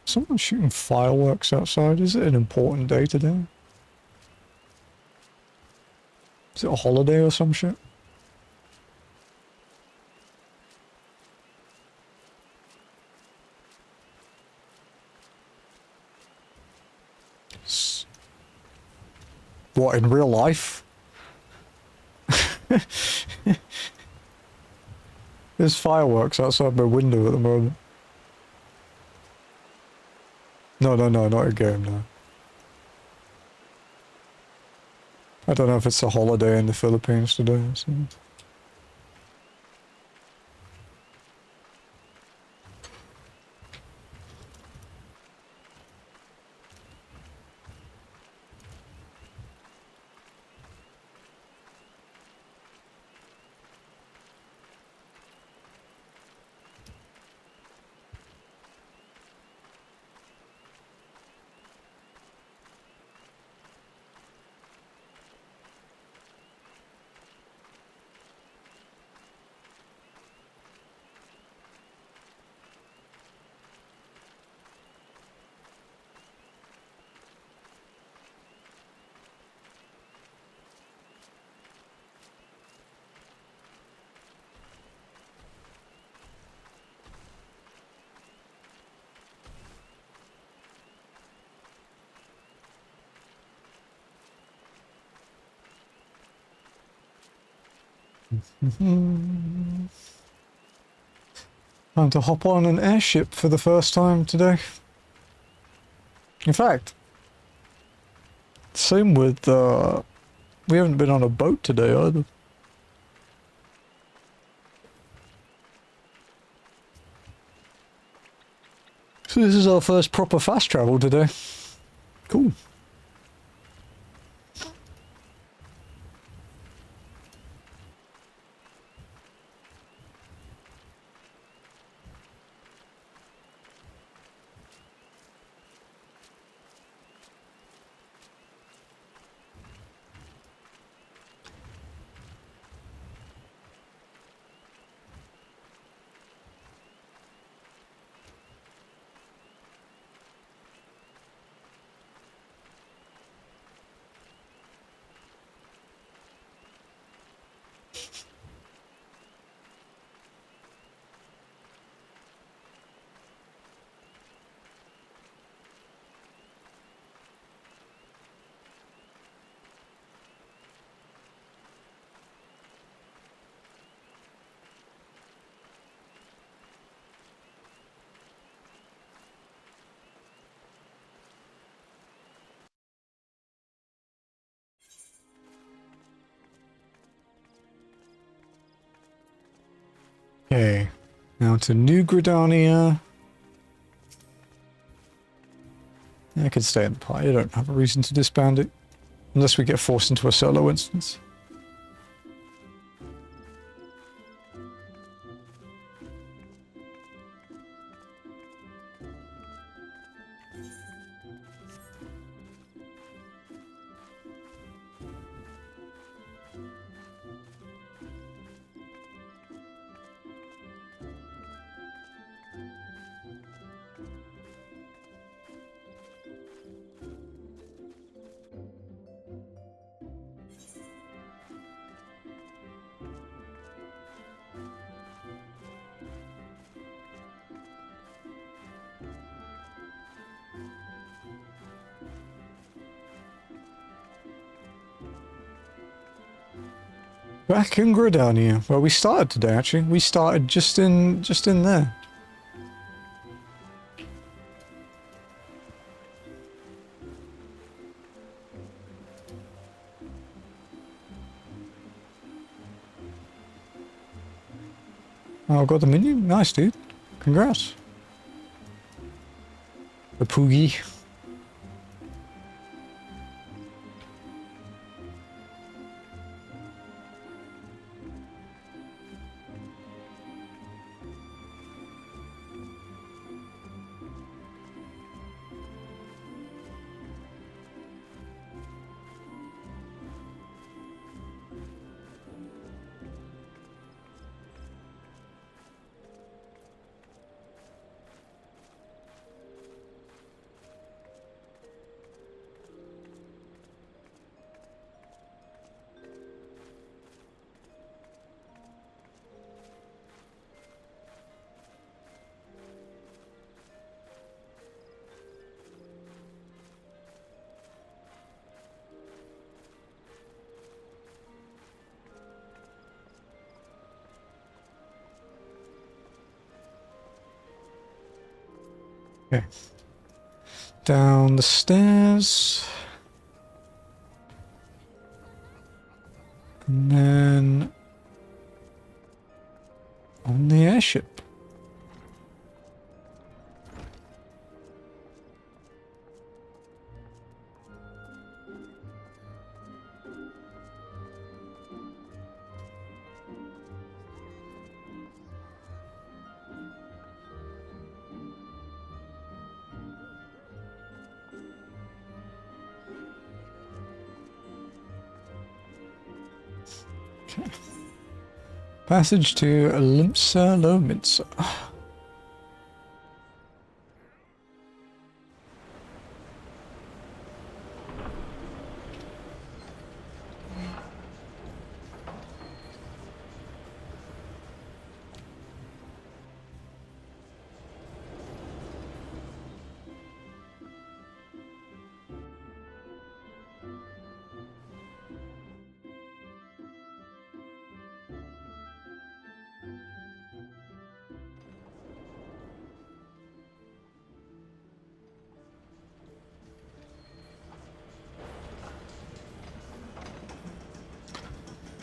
Someone's shooting fireworks outside. Is it an important day today? Is it a holiday or some shit? What, in real life? There's fireworks outside my window at the moment. No, not a game, no. I don't know if it's a holiday in the Philippines today or something. Time to hop on an airship for the first time today. In fact, same with We haven't been on a boat today either. So this is our first proper fast travel today. Cool. Okay, now to New Gridania. I could stay in the party, I don't have a reason to disband it. Unless we get forced into a solo instance. Back in Gridania, where we started today actually. We started just in there. Oh, got the minion? Nice, dude. Congrats. The Poogie. Okay. Down the stairs. And then on the airship. Passage to Limpsa Lominsa.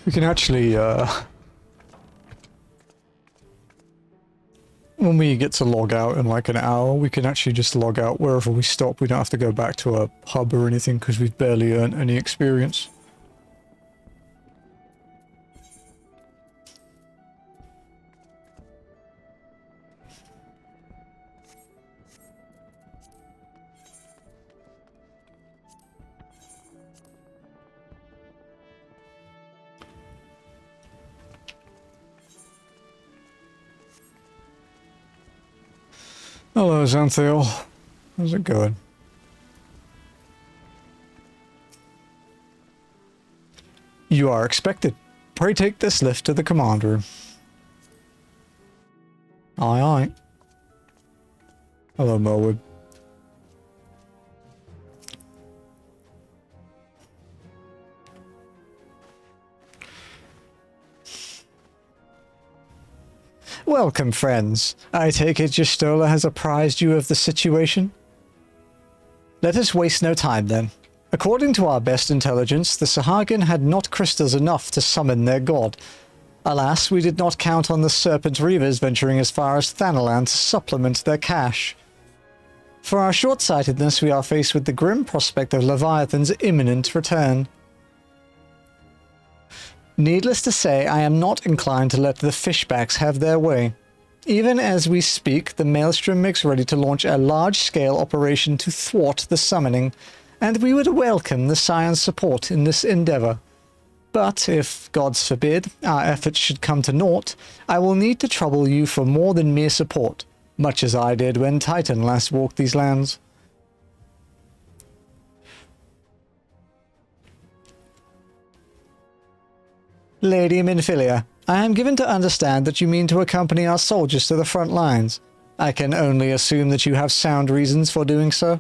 We can actually, when we get to log out in like an hour, we can actually just log out wherever we stop. We don't have to go back to a hub or anything because we've barely earned any experience. Hello, Xanthiel. How's it going? You are expected. Pray take this lift to the command room. Aye, aye. Hello, Melwood. Welcome, friends. I take it Justola has apprised you of the situation? Let us waste no time, then. According to our best intelligence, the Sahagin had not crystals enough to summon their god. Alas, we did not count on the Serpent Reavers venturing as far as Thanalan to supplement their cache. For our short-sightedness, we are faced with the grim prospect of Leviathan's imminent return. Needless to say, I am not inclined to let the fishbacks have their way. Even as we speak, the Maelstrom makes ready to launch a large-scale operation to thwart the summoning, and we would welcome the Scion's support in this endeavor. But if, gods forbid, our efforts should come to naught, I will need to trouble you for more than mere support, much as I did when Titan last walked these lands. Lady Minfilia, I am given to understand that you mean to accompany our soldiers to the front lines. I can only assume that you have sound reasons for doing so.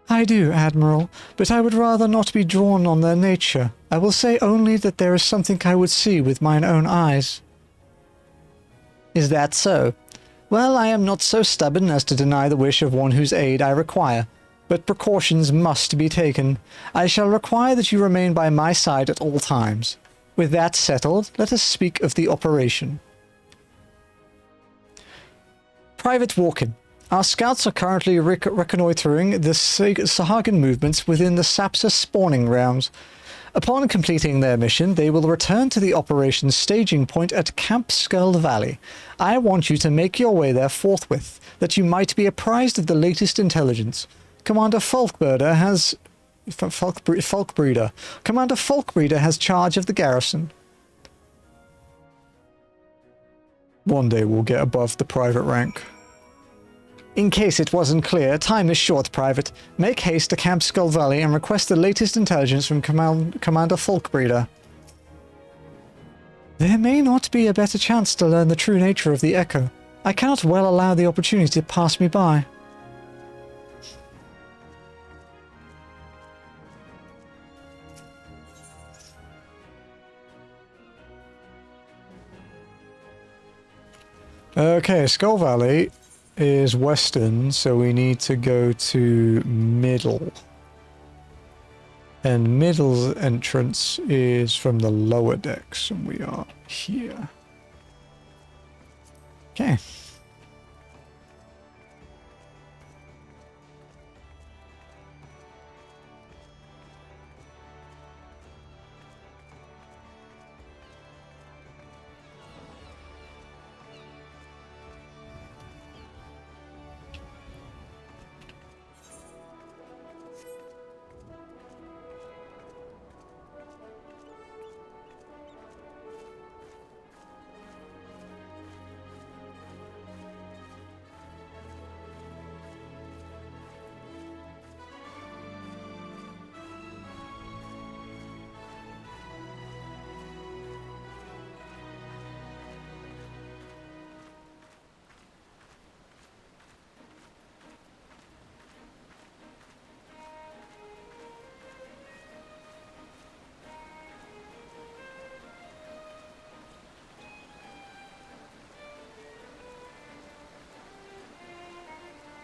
I do, Admiral, but I would rather not be drawn on their nature. I will say only that there is something I would see with mine own eyes. Is that so? Well, I am not so stubborn as to deny the wish of one whose aid I require. But precautions must be taken. I shall require that you remain by my side at all times. With that settled, let us speak of the operation. Private Walken. Our scouts are currently reconnoitering the Sahagin movements within the Sapsa spawning grounds. Upon completing their mission, they will return to the operations staging point at Camp Skull Valley. I want you to make your way there forthwith, that you might be apprised of the latest intelligence. Commander Falkbreeder has charge of the garrison. One day we'll get above the private rank. In case it wasn't clear, time is short, Private. Make haste to Camp Skull Valley and request the latest intelligence from Commander Falkbreeder. There may not be a better chance to learn the true nature of the Echo. I cannot well allow the opportunity to pass me by. Okay, Skull Valley is western, so we need to go to middle. And middle's entrance is from the lower decks, and we are here. Okay.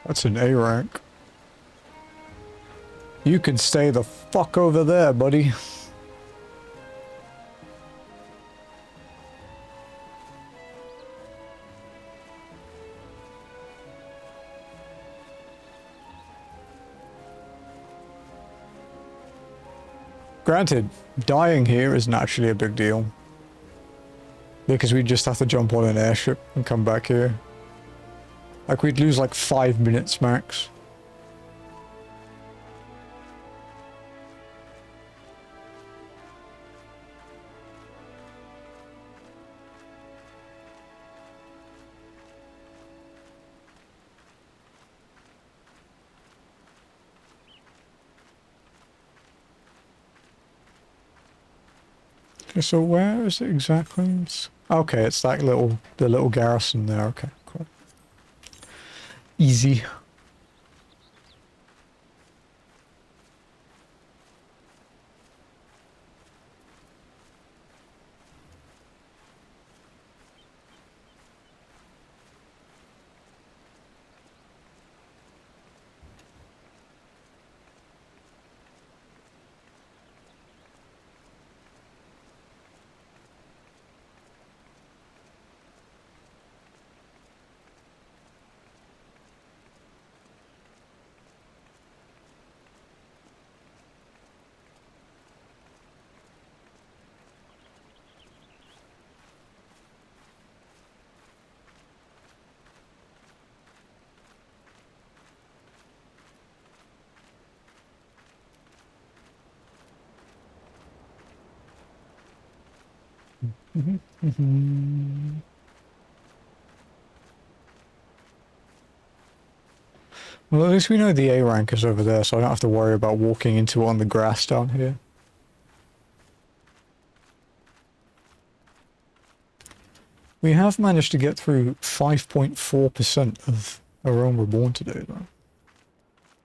That's an A rank. You can stay the fuck over there, buddy. Granted, dying here isn't actually a big deal. Because we just have to jump on an airship and come back here. Like, we'd lose like 5 minutes max. Okay, so where is it exactly? Okay, it's that the little garrison there. Okay, cool. Easy. Well, at least we know the A rank is over there, so I don't have to worry about walking into it on the grass down here. We have managed to get through 5.4% of A Realm Reborn today, though.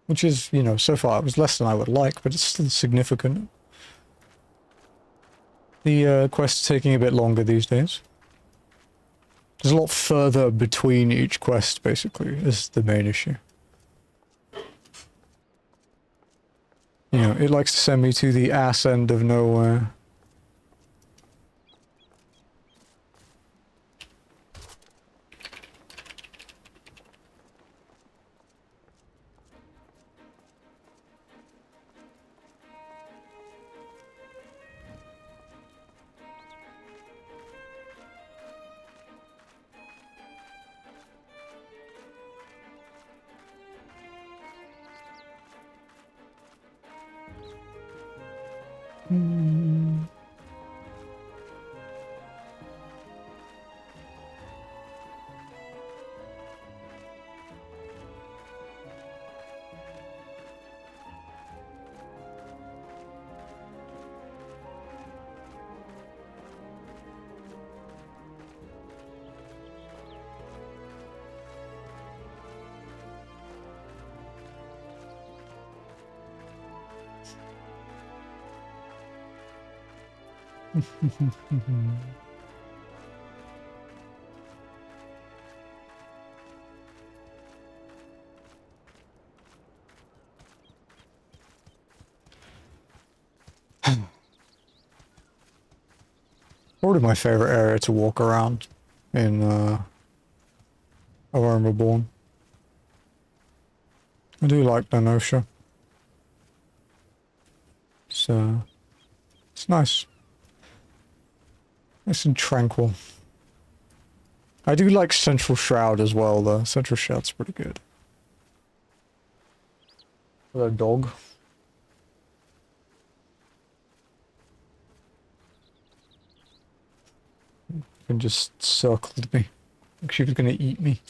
Which is, you know, so far it was less than I would like, but it's still significant. The quest is taking a bit longer these days. There's a lot further between each quest, basically, is the main issue. You know, it likes to send me to the ass end of nowhere. Probably my favorite area to walk around in A Realm Reborn. I do like Lenosha. So it's nice. Nice and tranquil. I do like Central Shroud as well, though. Central Shroud's pretty good. Hello, dog. And just circled me. Like she was gonna eat me.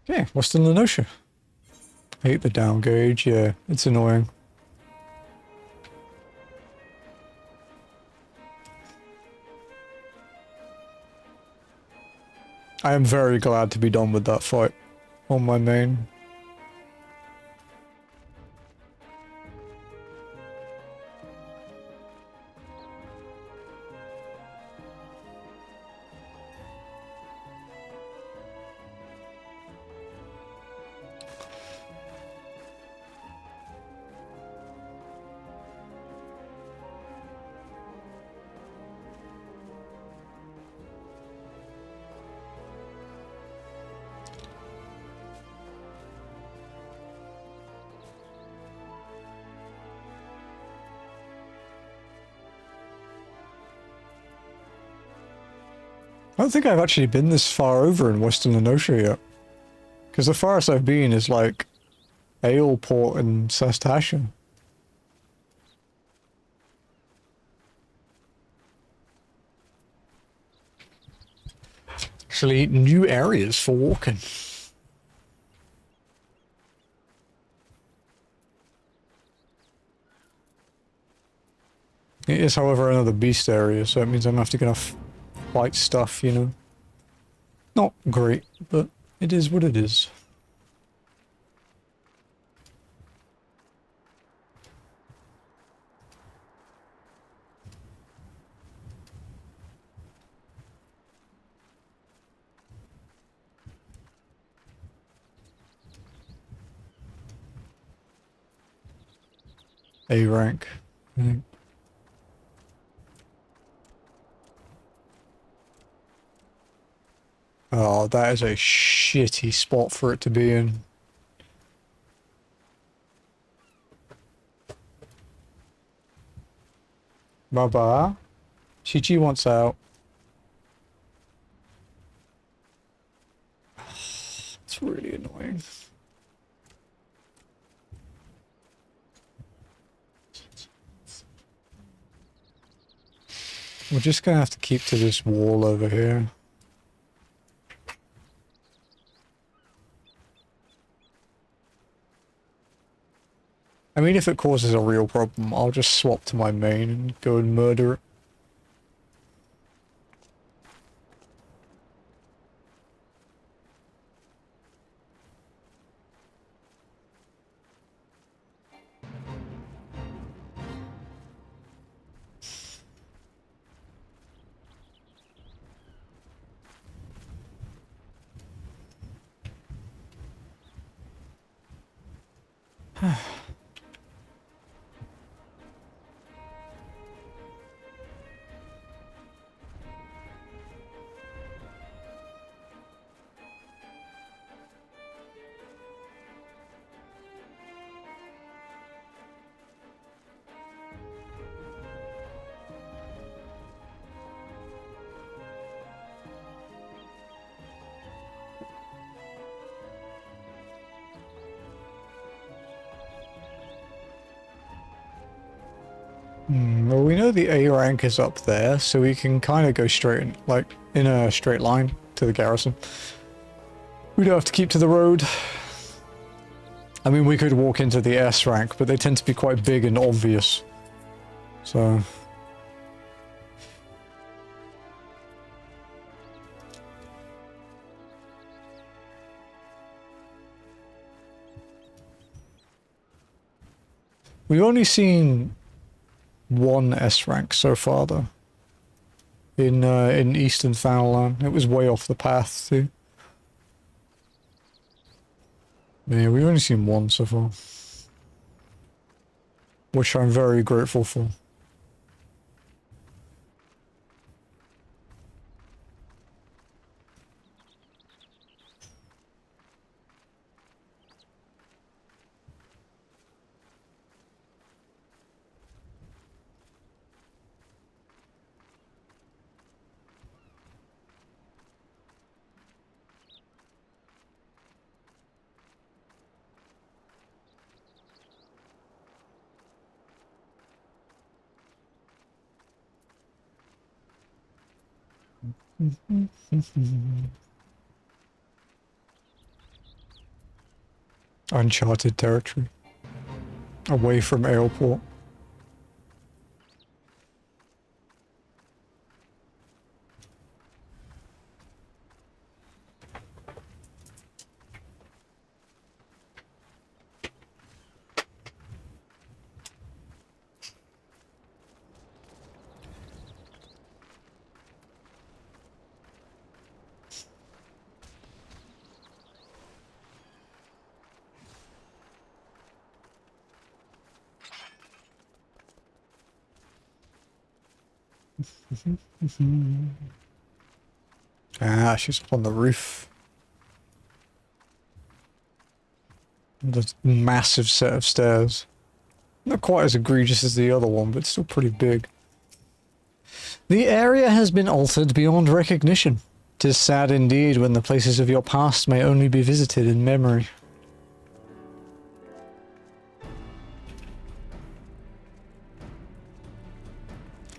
Yeah, what's in Lenosha? I hate the down gauge, yeah, it's annoying. I am very glad to be done with that fight on my main. I don't think I've actually been this far over in Western Enosia yet. Because the farthest I've been is like Aleport and Sastasha. Actually, new areas for walking. It is, however, another beast area, so it means I'm gonna have to get off fight stuff, you know. Not great, but it is what it is. A rank. Oh, that is a shitty spot for it to be in. Baba, Chichi wants out. It's really annoying. We're just gonna have to keep to this wall over here. I mean, if it causes a real problem, I'll just swap to my main and go and murder it. Well, we know the A rank is up there, so we can kind of go straight, like, in a straight line to the garrison. We don't have to keep to the road. I mean, we could walk into the S rank, but they tend to be quite big and obvious. So... we've only seen one S rank so far, though. In Eastern Thanalan. It was way off the path, too. Yeah, we've only seen one so far. Which I'm very grateful for. Uncharted territory. Away from Aleport. Ah, she's up on the roof. The massive set of stairs. Not quite as egregious as the other one, but still pretty big. The area has been altered beyond recognition. 'Tis sad indeed when the places of your past may only be visited in memory.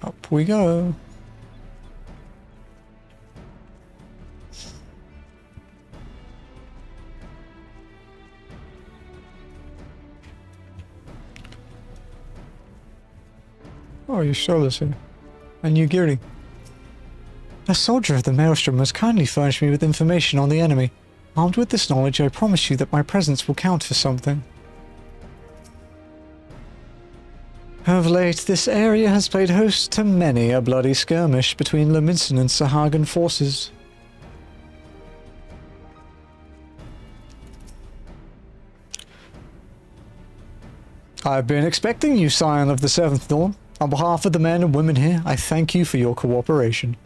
Up we go. Oh, you stole us here. And Yandeguire. A soldier of the Maelstrom has kindly furnished me with information on the enemy. Armed with this knowledge, I promise you that my presence will count for something. Of late, this area has played host to many a bloody skirmish between Leminson and Sahagan forces. I've been expecting you, Scion of the Seventh Dawn. On behalf of the men and women here, I thank you for your cooperation.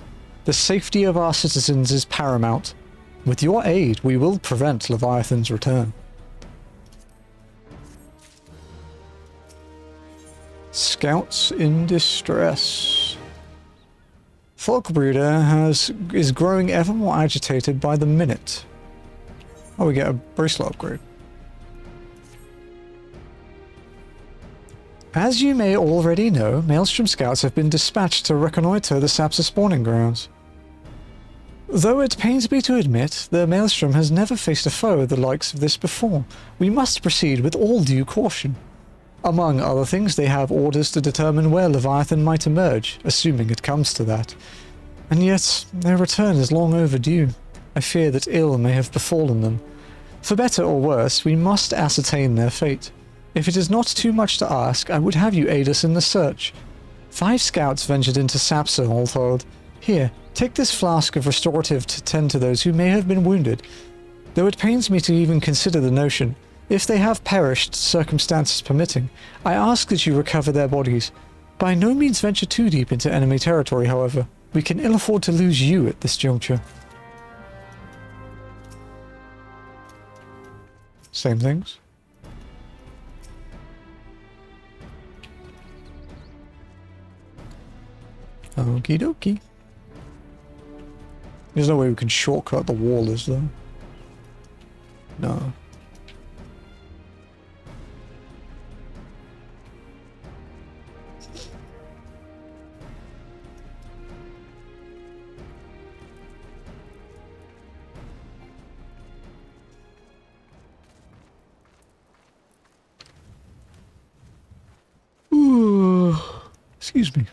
The safety of our citizens is paramount. With your aid, we will prevent Leviathan's return. Scouts in distress. Folkbreeder is growing ever more agitated by the minute. Oh, we get a bracelet upgrade. As you may already know, Maelstrom scouts have been dispatched to reconnoiter the Sapsa spawning grounds. Though it pains me to admit, the Maelstrom has never faced a foe the likes of this before. We must proceed with all due caution. Among other things, they have orders to determine where Leviathan might emerge, assuming it comes to that. And yet, their return is long overdue. I fear that ill may have befallen them. For better or worse, we must ascertain their fate. If it is not too much to ask, I would have you aid us in the search. 5 scouts ventured into Sapsa, all told. Here, take this flask of restorative to tend to those who may have been wounded. Though it pains me to even consider the notion, if they have perished, circumstances permitting, I ask that you recover their bodies. By no means venture too deep into enemy territory, however. We can ill afford to lose you at this juncture. Same things. Okie dokie. There's no way we can shortcut the wall, is there? No. Ooh, excuse me.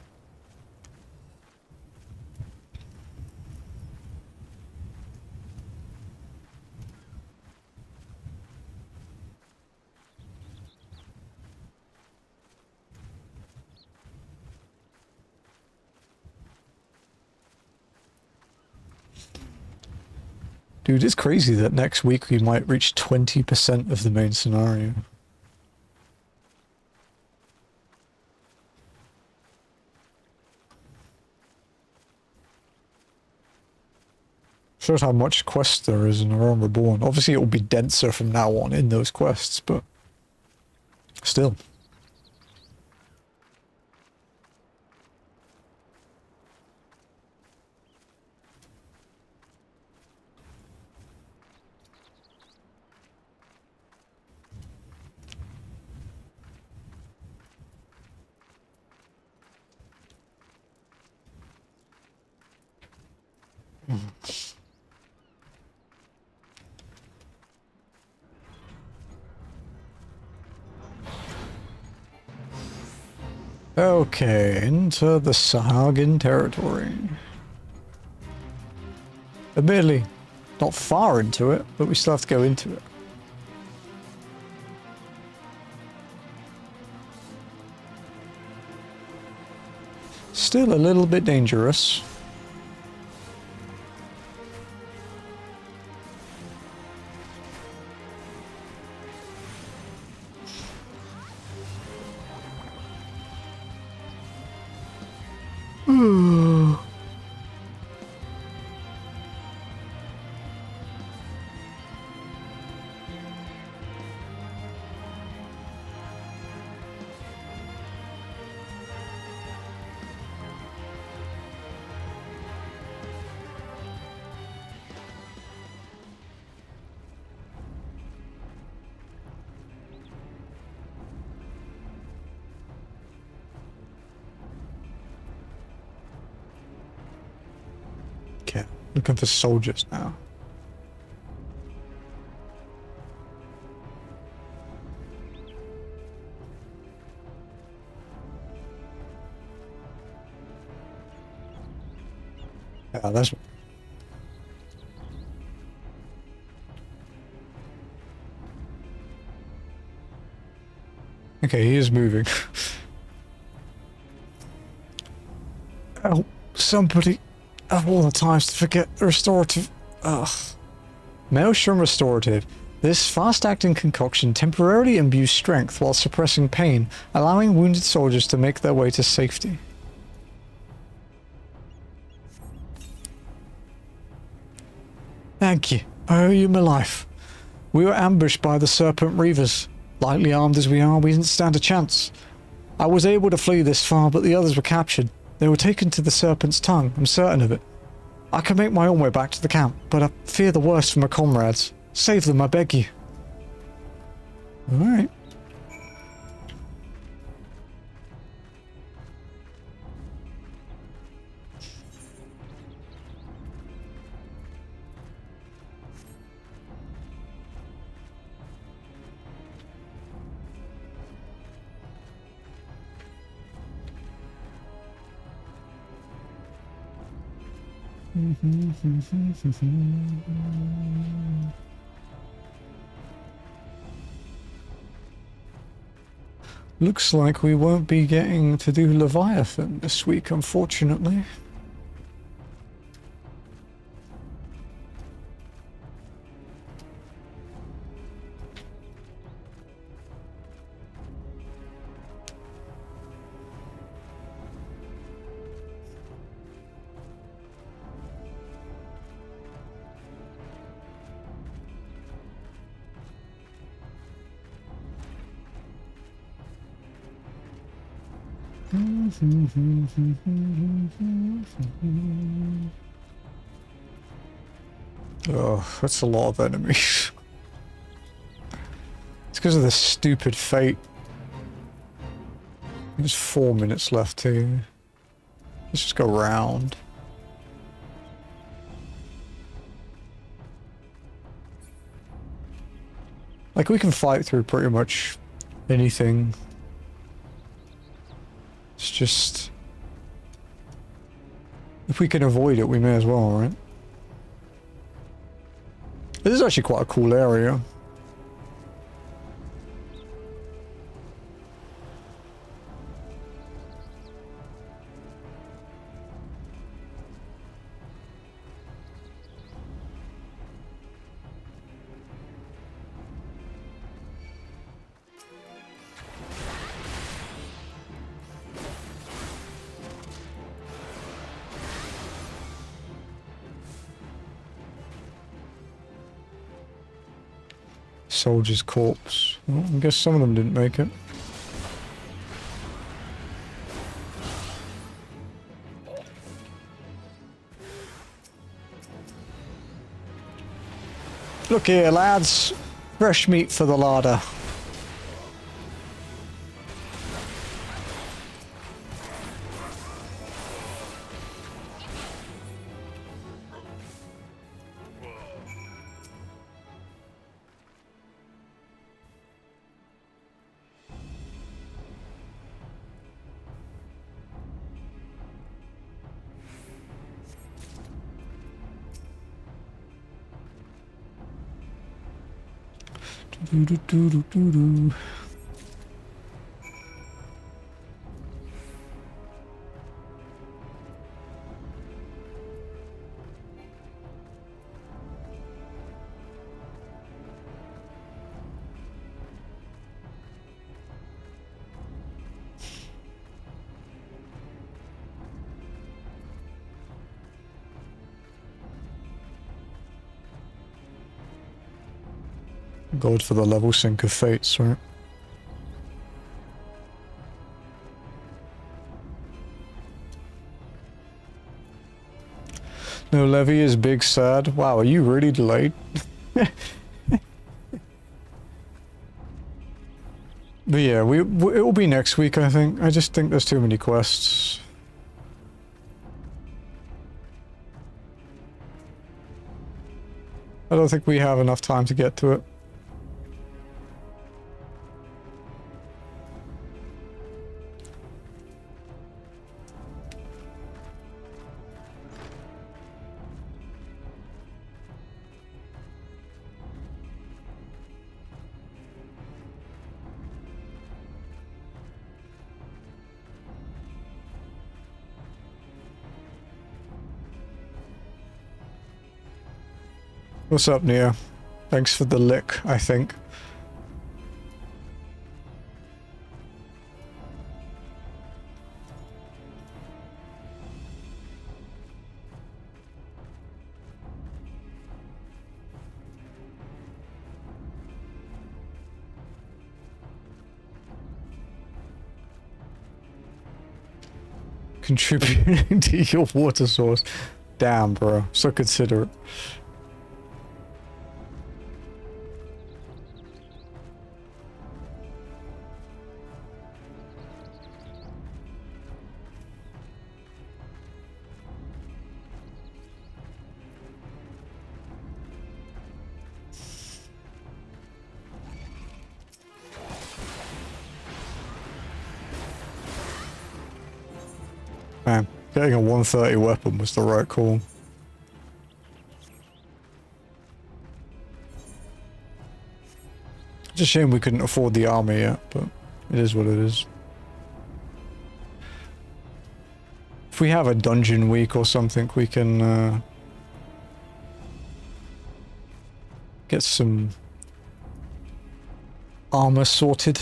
Dude, it's crazy that next week we might reach 20% of the main scenario. Shows how much quest there is in A Realm Reborn. Obviously it will be denser from now on in those quests, but still. Okay, into the Sahagan territory. Admittedly, not far into it, but we still have to go into it. Still a little bit dangerous. Okay, looking for soldiers now. Yeah, that's... Okay, he is moving. Oh, somebody... Of all the times to forget restorative... Ugh. Maelstrom Restorative. This fast-acting concoction temporarily imbues strength while suppressing pain, allowing wounded soldiers to make their way to safety. Thank you. I owe you my life. We were ambushed by the Serpent Reavers. Lightly armed as we are, we didn't stand a chance. I was able to flee this far, but the others were captured. They were taken to the Serpent's Tongue, I'm certain of it. I can make my own way back to the camp, but I fear the worst for my comrades. Save them, I beg you. Alright. Looks like we won't be getting to do Leviathan this week, unfortunately. Oh, that's a lot of enemies. It's because of this stupid fate. There's 4 minutes left here. Let's just go round. Like, we can fight through pretty much anything. It's just... if we can avoid it, we may as well, right? This is actually quite a cool area. Soldier's corpse. Well, I guess some of them didn't make it. Look here, lads. Fresh meat for the larder. Do-do-do-do-do-do. God for the level sync of fates, right? No, Levy is big sad. Wow, are you really delayed? But yeah, it will be next week, I think. I just think there's too many quests. I don't think we have enough time to get to it. What's up, Nia? Thanks for the lick, I think. Contributing to your water source. Damn, bro. So considerate. Man, getting a 130 weapon was the right call. It's a shame we couldn't afford the army yet, but it is what it is. If we have a dungeon week or something, we can get some armor sorted.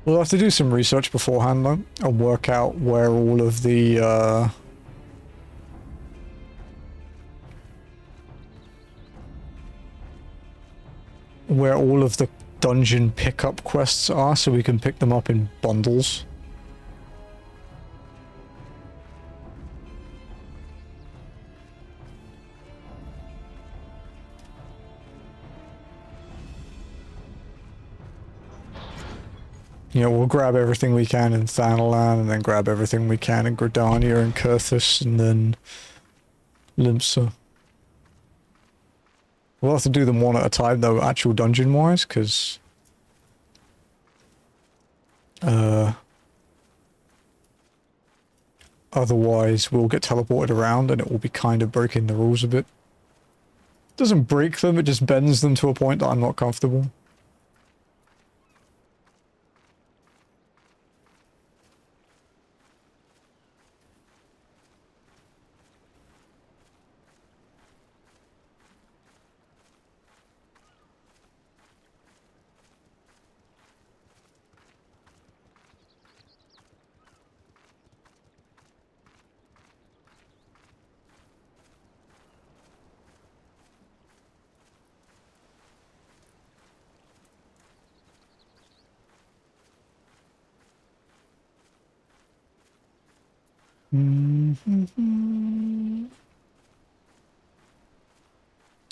We'll have to do some research beforehand though, and work out where all of the dungeon pickup quests are, so we can pick them up in bundles. You know, we'll grab everything we can in Thanalan, and then grab everything we can in Gridania and Kurthus, and then Limsa. We'll have to do them one at a time, though, actual dungeon-wise, because otherwise we'll get teleported around, and it will be kind of breaking the rules a bit. It doesn't break them, it just bends them to a point that I'm not comfortable.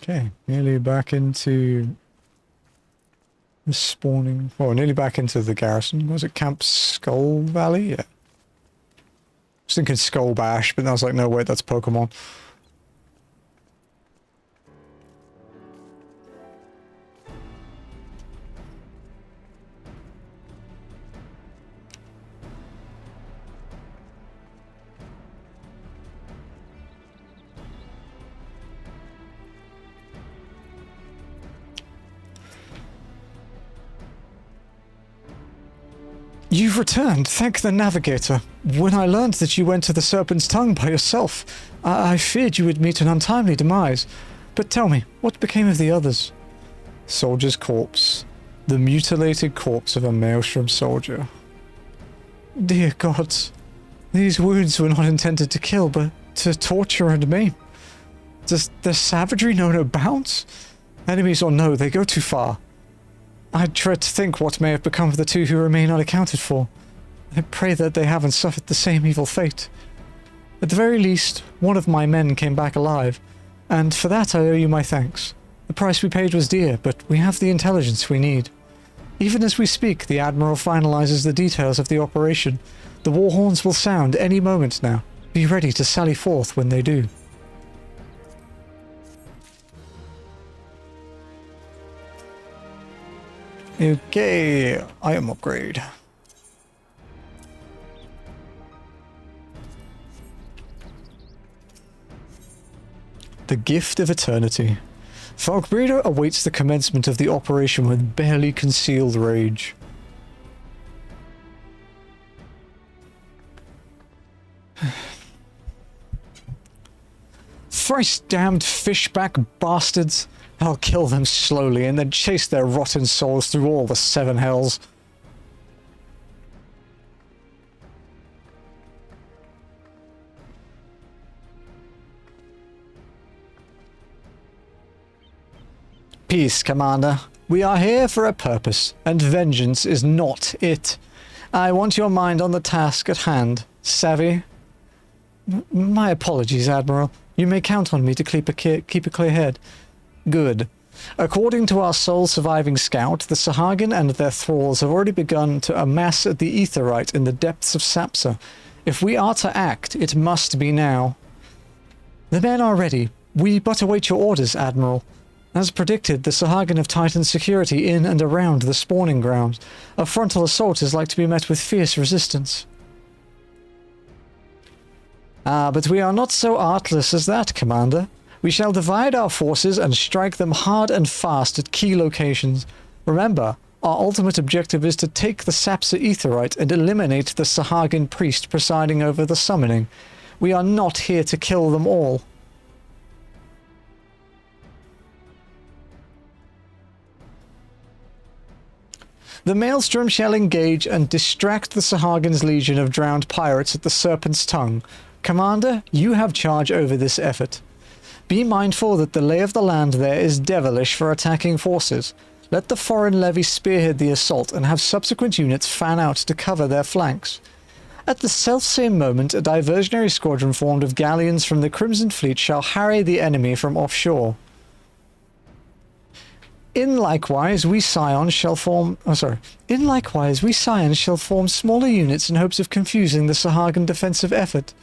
Okay, nearly back into the spawning. Oh, nearly back into the garrison. Was it Camp Skull Valley? Yeah. I was thinking Skull Bash, but I was like, no, wait, that's Pokemon. You've returned, thank the navigator. When I learned that you went to the Serpent's Tongue by yourself, I feared you would meet an untimely demise. But tell me, what became of the others? Soldier's corpse. The mutilated corpse of a Maelstrom soldier. Dear gods, these wounds were not intended to kill, but to torture and maim. Does the savagery know no bounds? Enemies or no, they go too far. I dread to think what may have become of the two who remain unaccounted for. I pray that they haven't suffered the same evil fate. At the very least, one of my men came back alive, and for that I owe you my thanks. The price we paid was dear, but we have the intelligence we need. Even as we speak, the Admiral finalizes the details of the operation. The war horns will sound any moment now. Be ready to sally forth when they do. Okay, item upgrade. The Gift of Eternity. Falkbreeder awaits the commencement of the operation with barely concealed rage. Thrice damned fishback bastards! I'll kill them slowly and then chase their rotten souls through all the seven hells. Peace, Commander. We are here for a purpose, and vengeance is not it. I want your mind on the task at hand. Savvy? My apologies, Admiral. You may count on me to keep a clear head. Good. According to our sole surviving scout, the Sahagin and their thralls have already begun to amass at the Aetherite in the depths of Sapsa. If we are to act, it must be now. The men are ready. We but await your orders, Admiral. As predicted, the Sahagin have tightened security in and around the spawning grounds. A frontal assault is like to be met with fierce resistance. But we are not so artless as that, Commander. We shall divide our forces and strike them hard and fast at key locations. Remember, our ultimate objective is to take the Sapsa Aetherite and eliminate the Sahagin priest presiding over the summoning. We are not here to kill them all. The Maelstrom shall engage and distract the Sahagin's legion of drowned pirates at the Serpent's Tongue. Commander, you have charge over this effort. Be mindful that the lay of the land there is devilish for attacking forces. Let the foreign levy spearhead the assault and have subsequent units fan out to cover their flanks. At the selfsame moment, a diversionary squadron formed of galleons from the Crimson Fleet shall harry the enemy from offshore. In likewise, we Scions shall form smaller units in hopes of confusing the Sahagin defensive effort.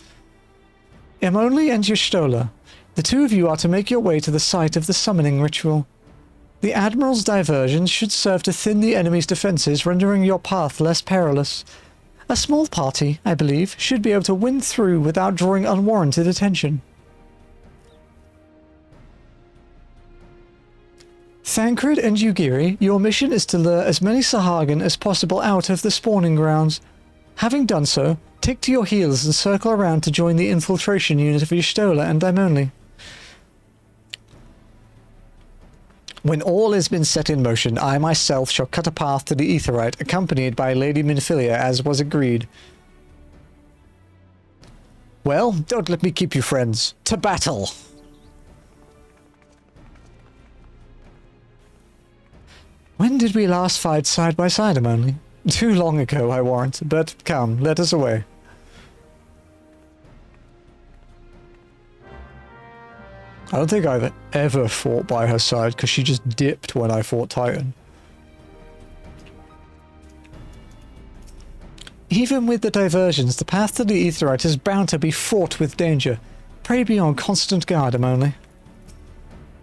Emoli and Y'shtola, the two of you are to make your way to the site of the summoning ritual. The Admiral's diversions should serve to thin the enemy's defenses, rendering your path less perilous. A small party, I believe, should be able to win through without drawing unwarranted attention. Thancred and Ugiri, your mission is to lure as many Sahagin as possible out of the spawning grounds. Having done so, take to your heels and circle around to join the infiltration unit of Y'shtola and Daimoni. When all has been set in motion, I myself shall cut a path to the Aetherite, accompanied by Lady Minfilia, as was agreed. Well, don't let me keep you, friends. To battle! When did we last fight side by side, Daimoni? Too long ago, I warrant, but come, let us away. I don't think I've ever fought by her side, because she just dipped when I fought Titan. Even with the diversions, the path to the Aetherite is bound to be fraught with danger. Pray be on constant guard, Emoli.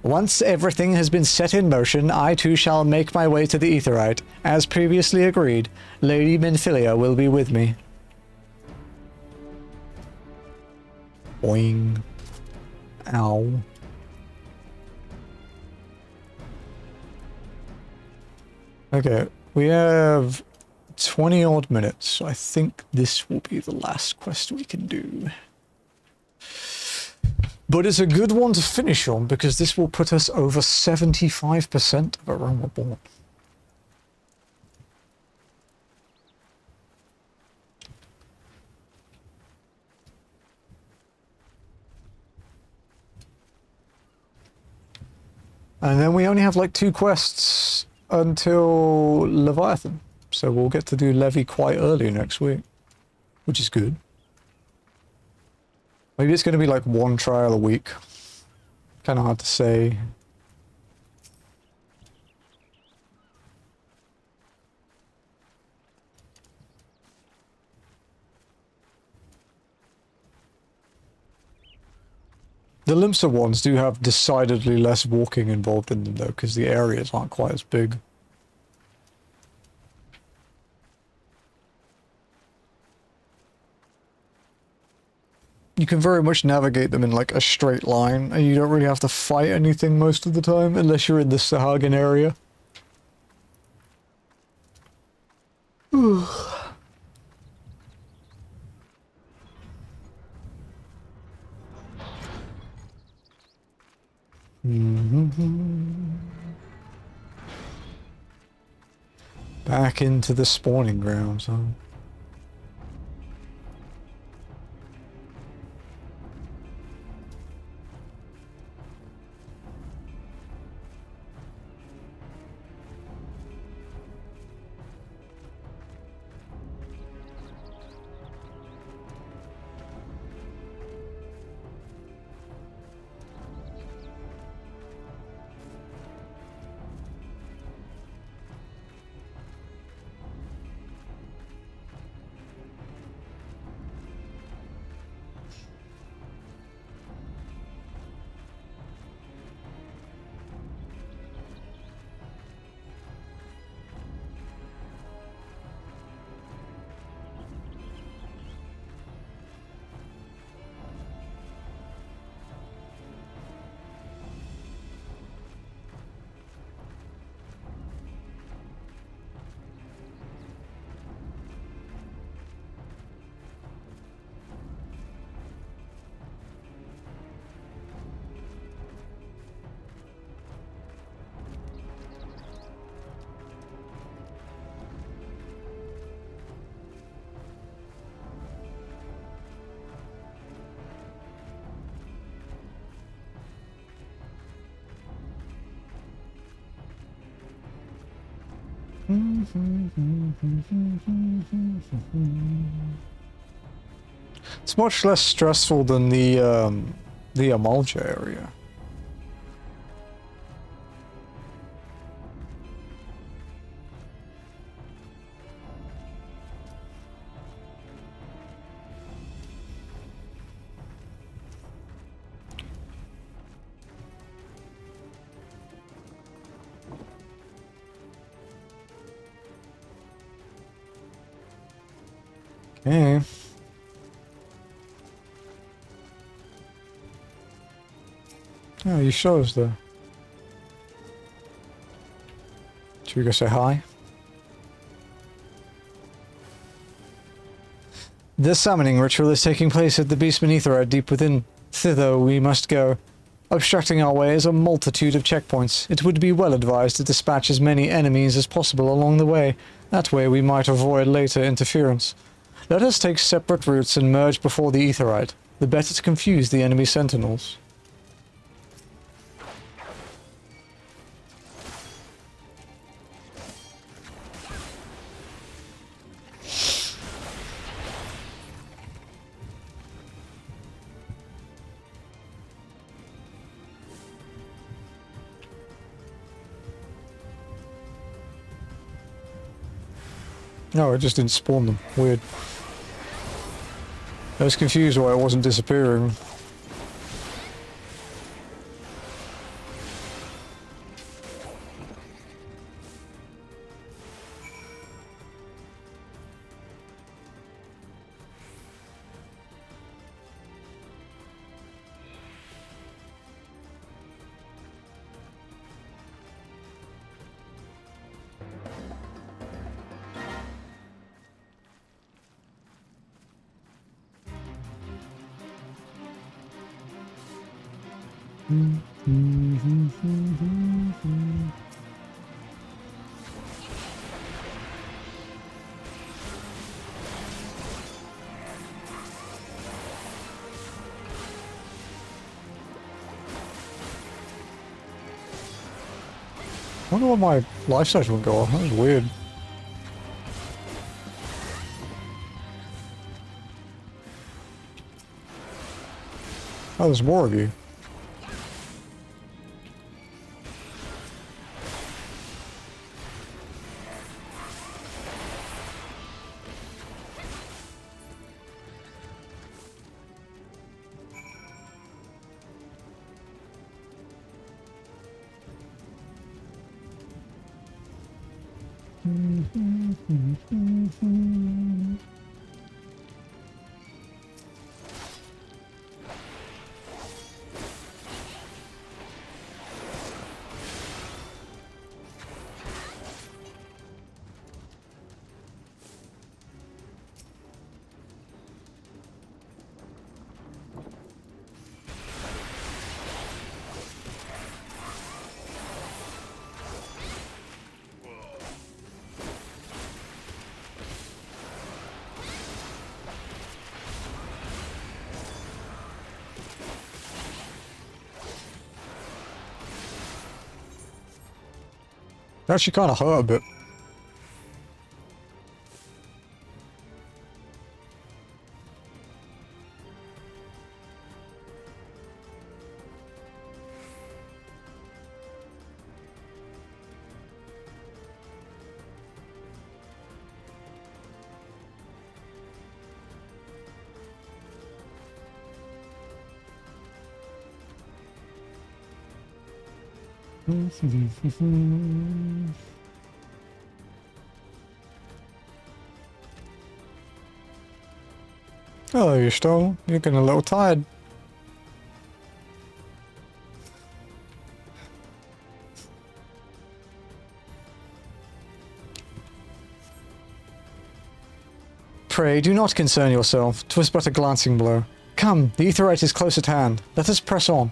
Once everything has been set in motion, I too shall make my way to the Aetherite. As previously agreed, Lady Minfilia will be with me. Boing. Ow. Okay, we have 20 odd minutes. I think this will be the last quest we can do. But it's a good one to finish on because this will put us over 75% of a realm reborn. And then we only have like 2 quests until Leviathan. So we'll get to do Levy quite early next week, which is good. Maybe it's going to be like 1 trial a week. Kind of hard to say. The Limsa ones do have decidedly less walking involved in them though, because the areas aren't quite as big. You can very much navigate them in like a straight line, and you don't really have to fight anything most of the time, unless you're in the Sahagin area. Back into the spawning grounds, huh? It's much less stressful than the Amalja area. Okay. Oh, you show us there. Should we go say hi? The summoning ritual is taking place at the beast Atheria deep within. Thither we must go. Obstructing our way is a multitude of checkpoints. It would be well advised to dispatch as many enemies as possible along the way. That way we might avoid later interference. Let us take separate routes and merge before the Aetherite, the better to confuse the enemy sentinels. No, it just didn't spawn them. Weird. I was confused why it wasn't disappearing. I wonder why my life station wouldn't go off. That was weird. Oh, there's more of you. It actually kind of hurt a bit. Oh, you're still... You're getting a little tired. Pray, do not concern yourself. 'Twas but a glancing blow. Come, the Aetherite is close at hand. Let us press on.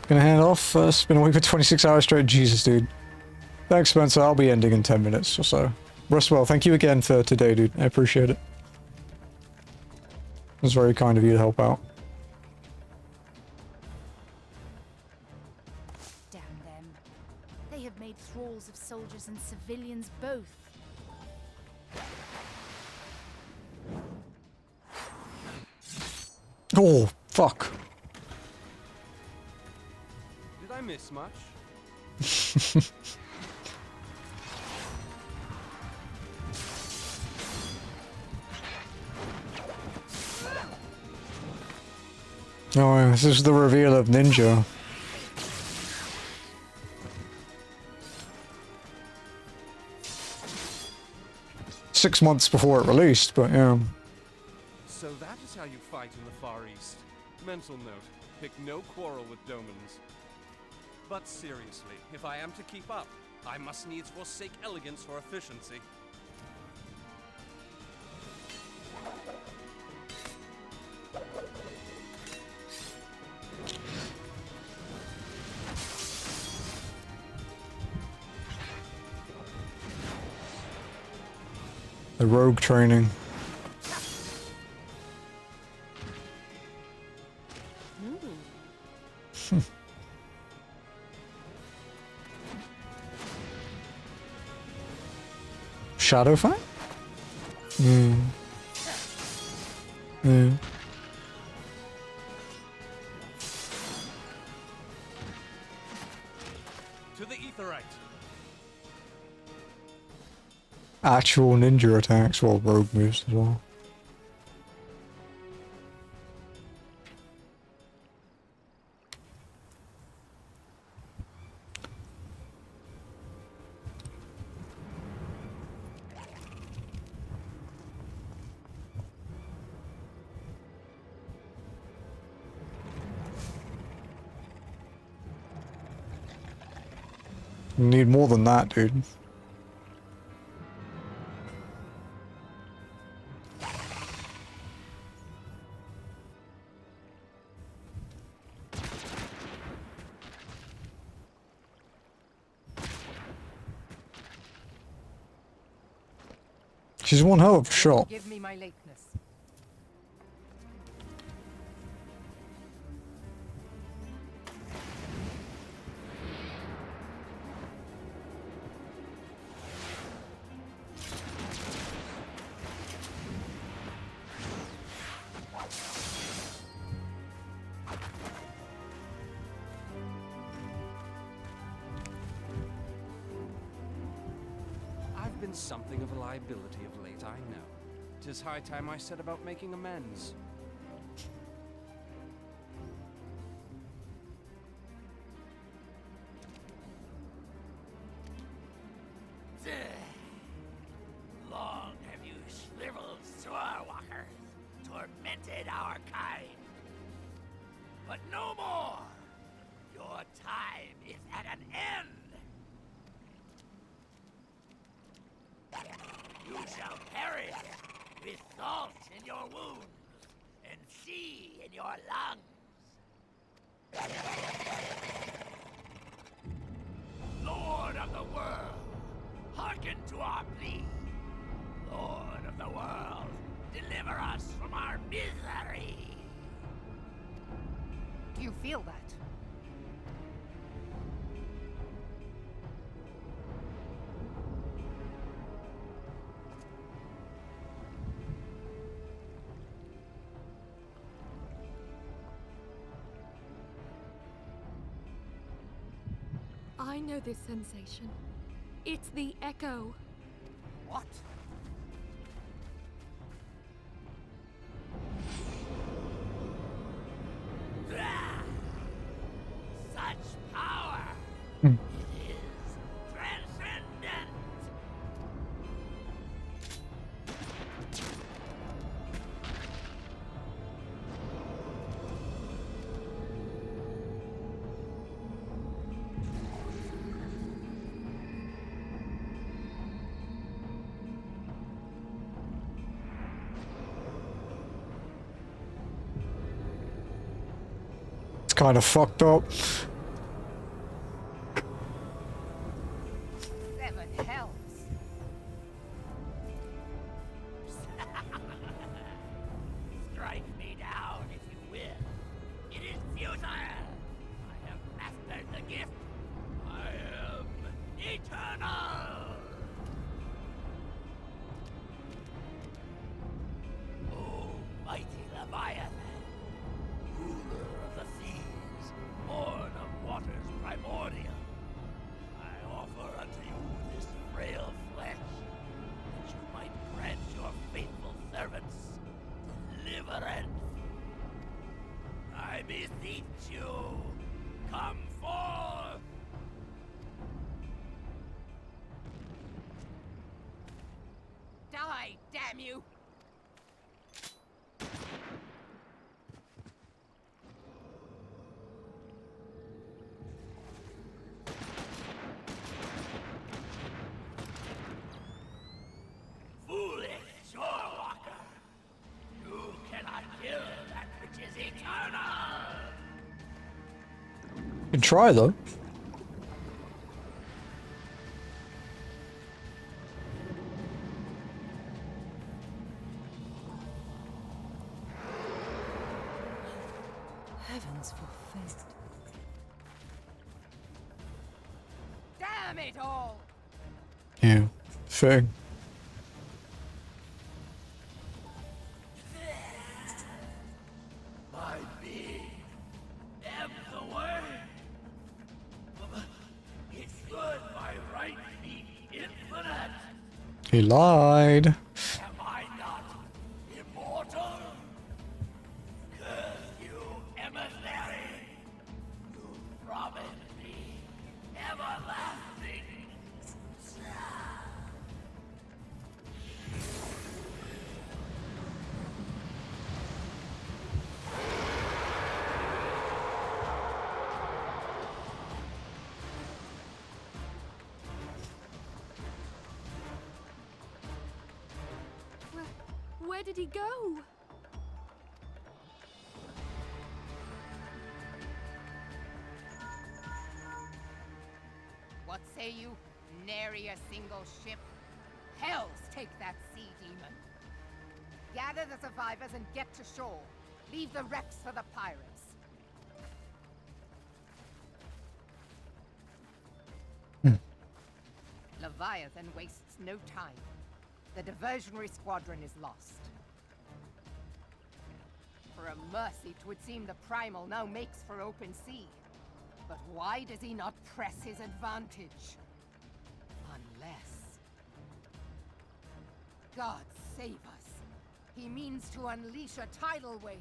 Gonna hand it off. It's been awake for 26 hours straight. Jesus, dude. Thanks, Spencer. I'll be ending in 10 minutes or so. Rustwell, thank you again for today, dude. I appreciate it. It was very kind of you to help out. Damn them. They have made thralls of soldiers and civilians both. Oh, fuck. Did I miss much? Oh, this is the reveal of Ninja. Six months before it released, but yeah. So that is how you fight in the Far East. Mental note, pick no quarrel with Domans. But seriously, if I am to keep up, I must needs forsake elegance for efficiency. The rogue training. Shadow fight? Hmm. Yeah. To the Aetherite. Actual ninja attacks, well, rogue moves as well. Need more than that, dude. She's one hell of a shot. Give me my lateness. I've been something of a liability of late, I know. 'Tis high time I set about making amends. Long have you shriveled Swordwalkers, tormented our kind. But no more! Your time is at an end! You shall perish with salt in your wounds and sea in your lungs. Lord of the world, hearken to our plea. Lord of the world, deliver us from our misery. Do you feel that? I know this sensation. It's the echo. What? Such power! It is transcendent! It's kind of fucked up. Seven hells. Strike me down if you will. It is futile. I have mastered the gift. I am eternal. Oh, mighty Leviathan, ruler of the seas, born of waters primordial, I offer unto you this frail flesh, that you might grant your faithful servants deliverance. I beseech you, come forth! Die, damn you! Foolish Shorewalker! You cannot kill that which is eternal! Can try though. Heavens forfeit. Damn it all! Yeah. Thing. My being ebbs away. It should by right be infinite. He lied. Am I not immortal? Curse you, emissary! You promised me everlasting. Where did he go? What say you? Nary a single ship? Hells take that sea demon. Gather the survivors and get to shore. Leave the wrecks for the pirates. Leviathan wastes no time. The diversionary squadron is lost. For a mercy, 'twould seem the Primal now makes for open sea. But why does he not press his advantage? Unless... God save us. He means to unleash a tidal wave.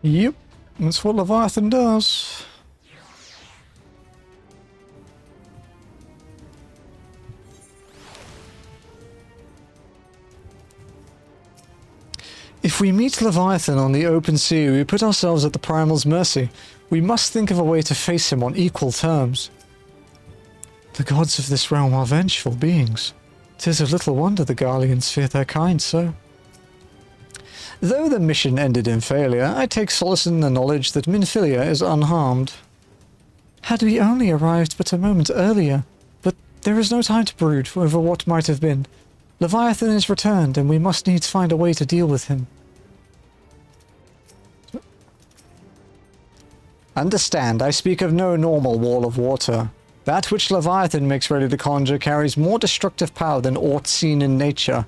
Yep, that's what Leviathan does. If we meet Leviathan on the open sea, we put ourselves at the Primal's mercy. We must think of a way to face him on equal terms. The gods of this realm are vengeful beings. 'Tis of little wonder the Garleans fear their kind so. Though the mission ended in failure, I take solace in the knowledge that Minfilia is unharmed. Had we only arrived but a moment earlier, but there is no time to brood over what might have been. Leviathan is returned, and we must needs find a way to deal with him. Understand, I speak of no normal wall of water. That which Leviathan makes ready to conjure carries more destructive power than aught seen in nature.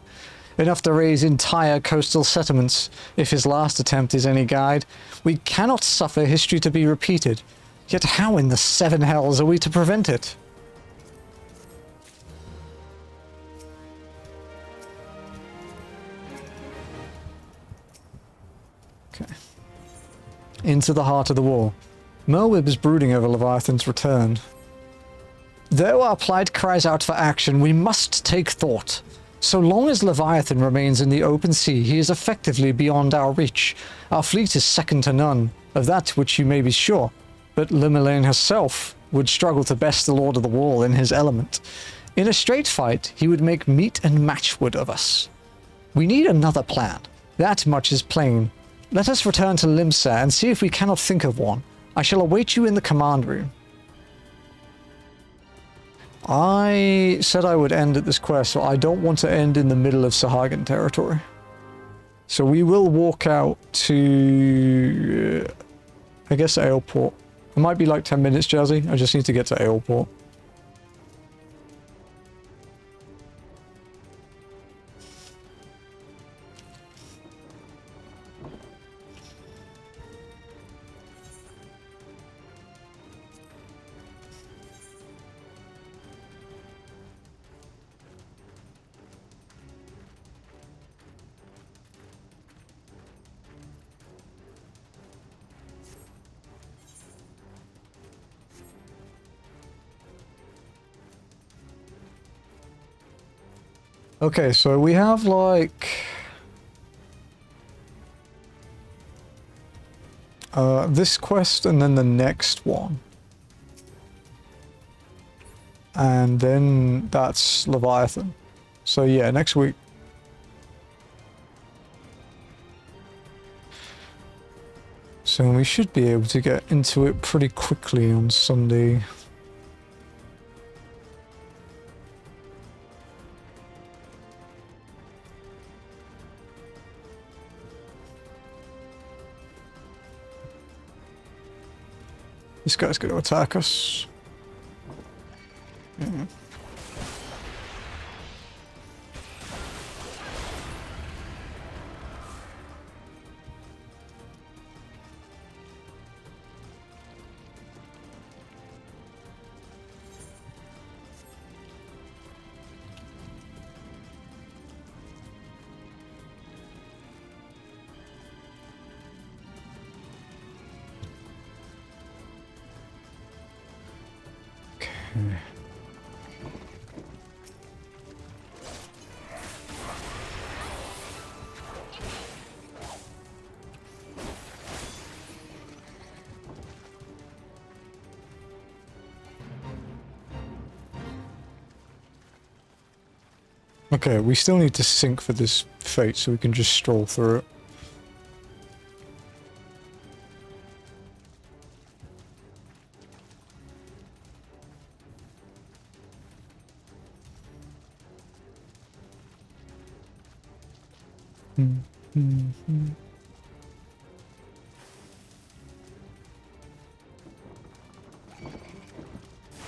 Enough to raise entire coastal settlements, if his last attempt is any guide. We cannot suffer history to be repeated. Yet how in the seven hells are we to prevent it? Okay. Into the heart of the war. Merwib is brooding over Leviathan's return. Though our plight cries out for action, we must take thought. So long as Leviathan remains in the open sea, he is effectively beyond our reach. Our fleet is second to none, of that which you may be sure. But Limelaine herself would struggle to best the Lord of the Wall in his element. In a straight fight, he would make meat and matchwood of us. We need another plan. That much is plain. Let us return to Limsa and see if we cannot think of one. I shall await you in the command room. I said I would end at this quest, so I don't want to end in the middle of Sahagin territory. So we will walk out to, I guess, Aleport. It might be like 10 minutes, Jazzy. I just need to get to Aleport. Okay, so we have like this quest and then the next one. And then that's Leviathan. So yeah, next week. So we should be able to get into it pretty quickly on Sunday. This guy's going to attack us. Yeah. Okay, we still need to sync for this fate so we can just stroll through it.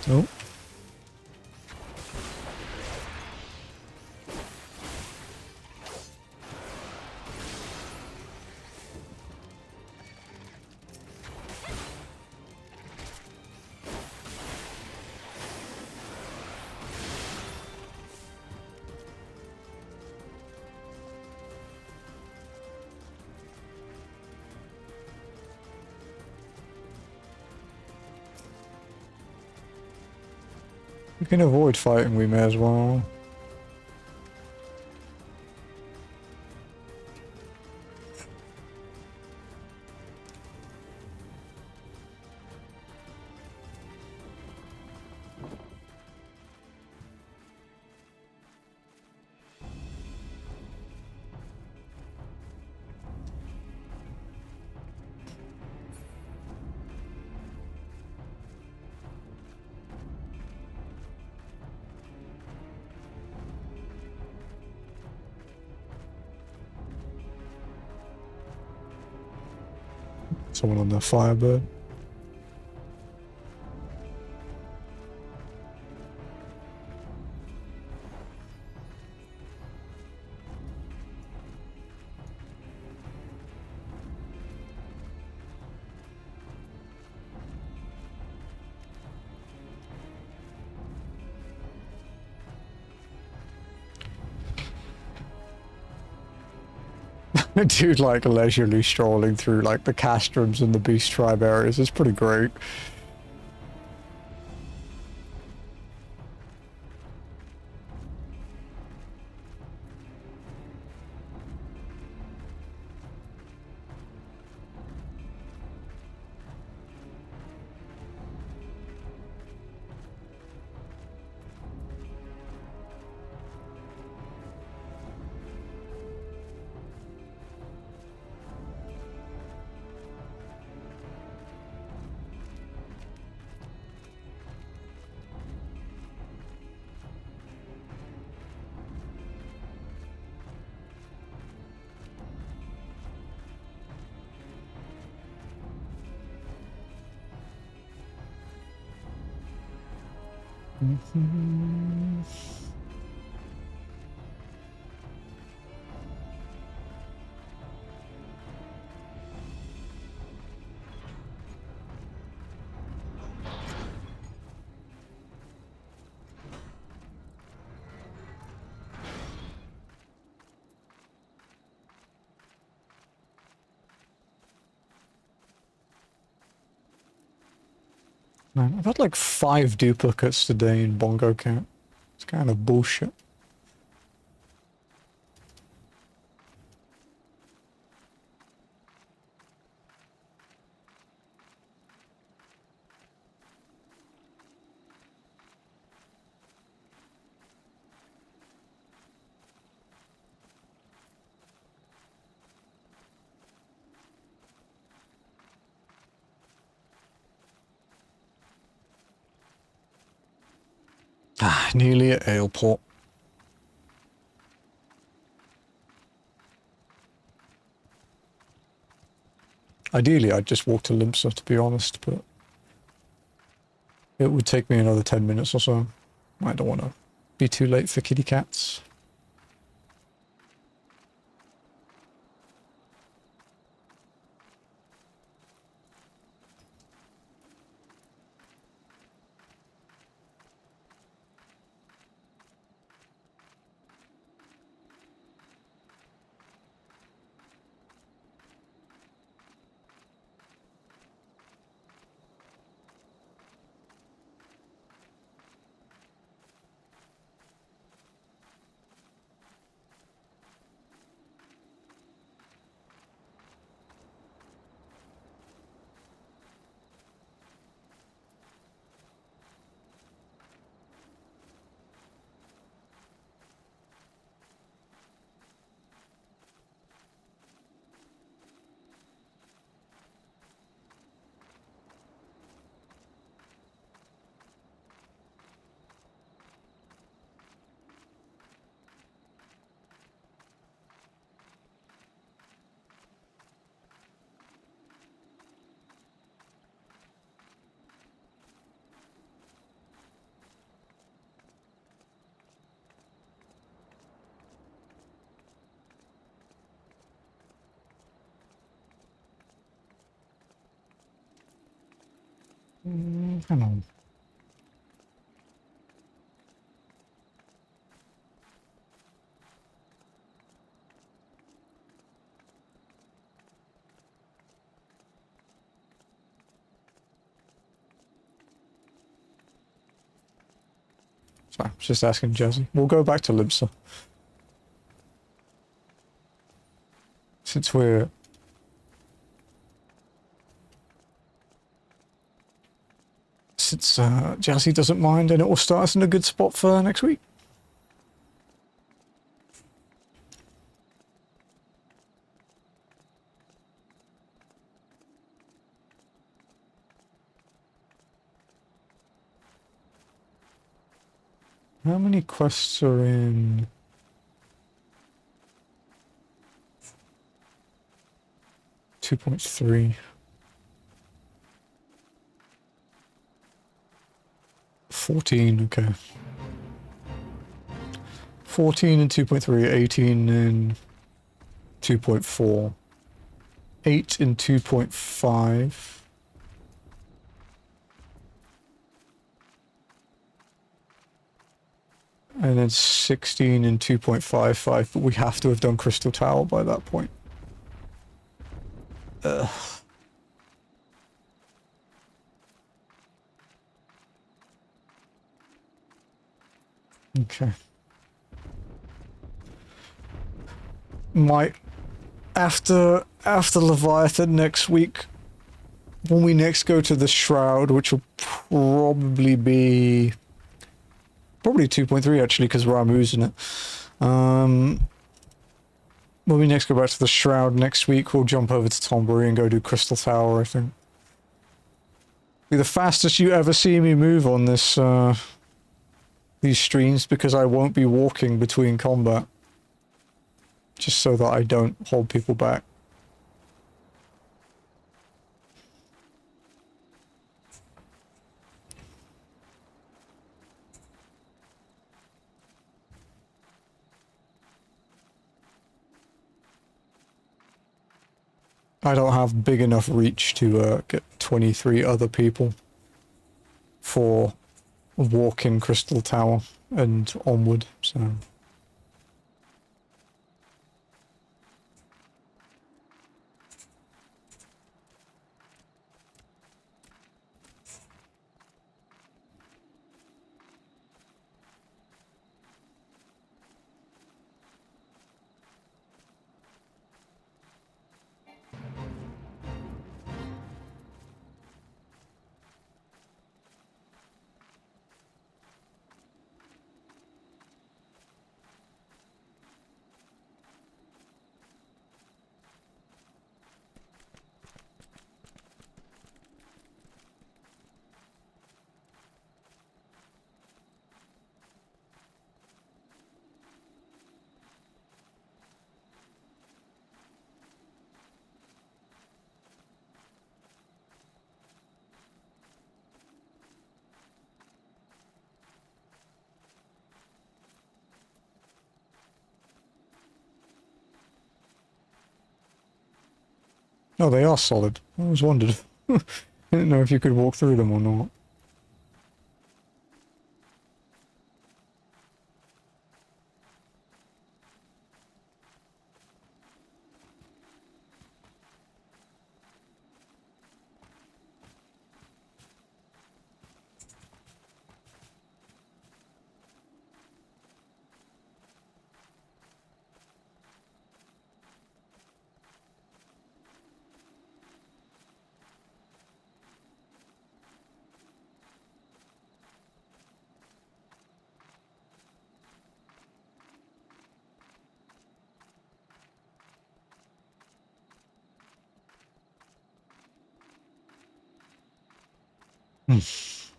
Oh. We can avoid fighting, we may as well. Someone on the Firebird. I do like leisurely strolling through like the castrums and the beast tribe areas. It's pretty great. Man, I've had like 5 duplicates today in Bongo Cat. It's kind of bullshit. Ah, nearly at Aleport. Ideally, I'd just walk to Limsa, to be honest, but it would take me another 10 minutes or so. I don't want to be too late for kitty cats. Hang on. Sorry, just asking Jazzy. We'll go back to Libsa. Since Jazzy doesn't mind, and it will start us in a good spot for next week. How many quests are in? .3. 14, okay. 14 and 2.3, 18 and 2.4. 8 and 2.5. And then 16 and 2.55, but we have to have done Crystal Tower by that point. Ugh. Okay. After Leviathan next week, when we next go to the Shroud, which will probably be 2.3 actually, because Ramu's in it. When we next go back to the Shroud next week, we'll jump over to Thornmarch and go do Crystal Tower, I think. Be the fastest you ever see me move on this, these streams, because I won't be walking between combat. Just so that I don't hold people back. I don't have big enough reach to get 23 other people for walking Crystal Tower and onward, so... No, they are solid. I was wondered. I didn't know if you could walk through them or not. It's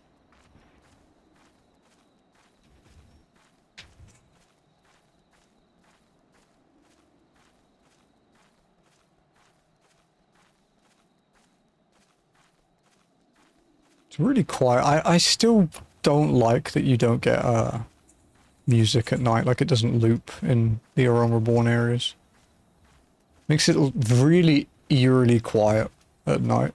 really quiet. I still don't like that you don't get music at night, like it doesn't loop in the Aron Reborn areas. Makes it really eerily quiet at night.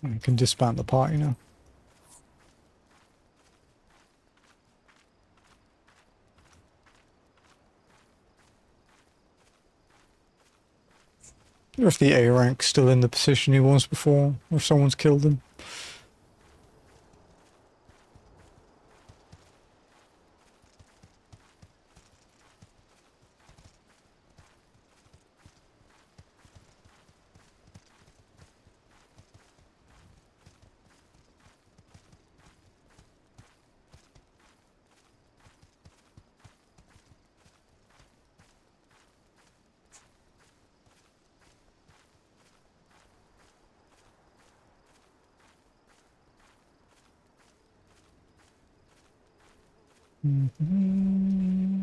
I can disband the party now. Or if the A rank's still in the position he was before, or if someone's killed him. Mm-hmm.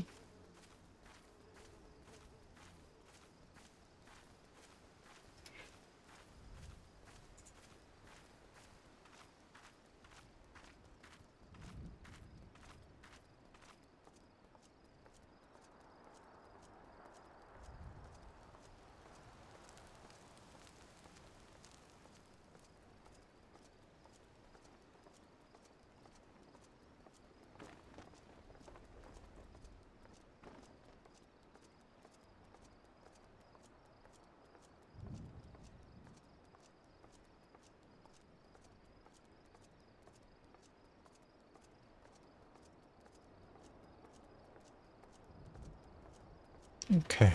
Okay.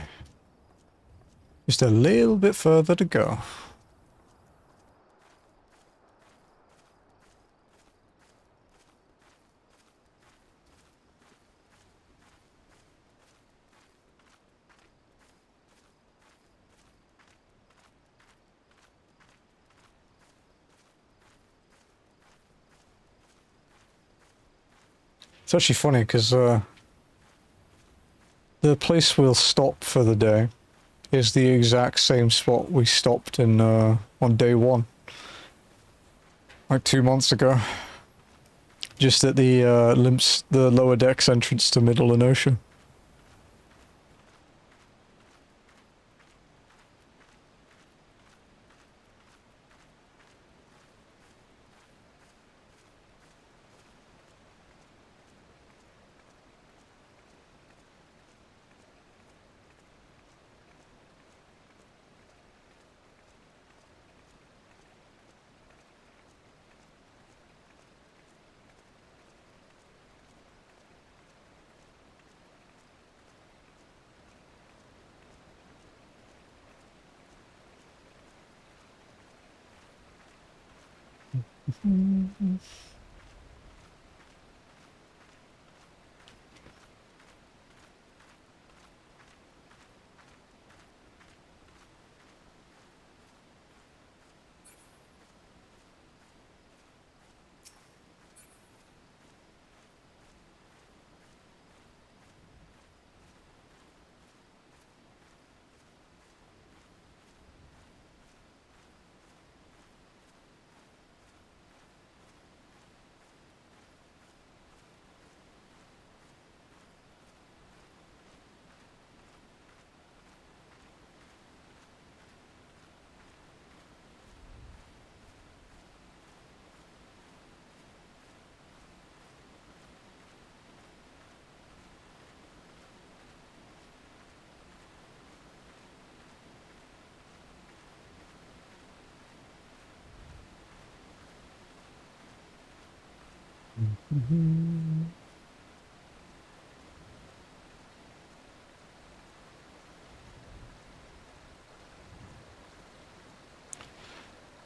Just a little bit further to go. It's actually funny because the place we'll stop for the day is the exact same spot we stopped in on day one, like 2 months ago. Just at the the lower decks entrance to Middle Enotia.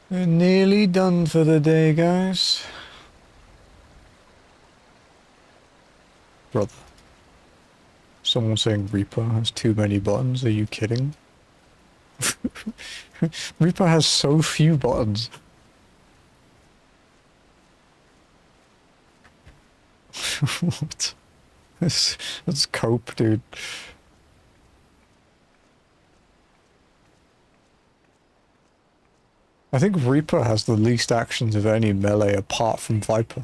We're nearly done for the day, guys. Brother. Someone saying Reaper has too many buttons. Are you kidding? Reaper has so few buttons. What? That's cope, dude. I think Reaper has the least actions of any melee apart from Viper.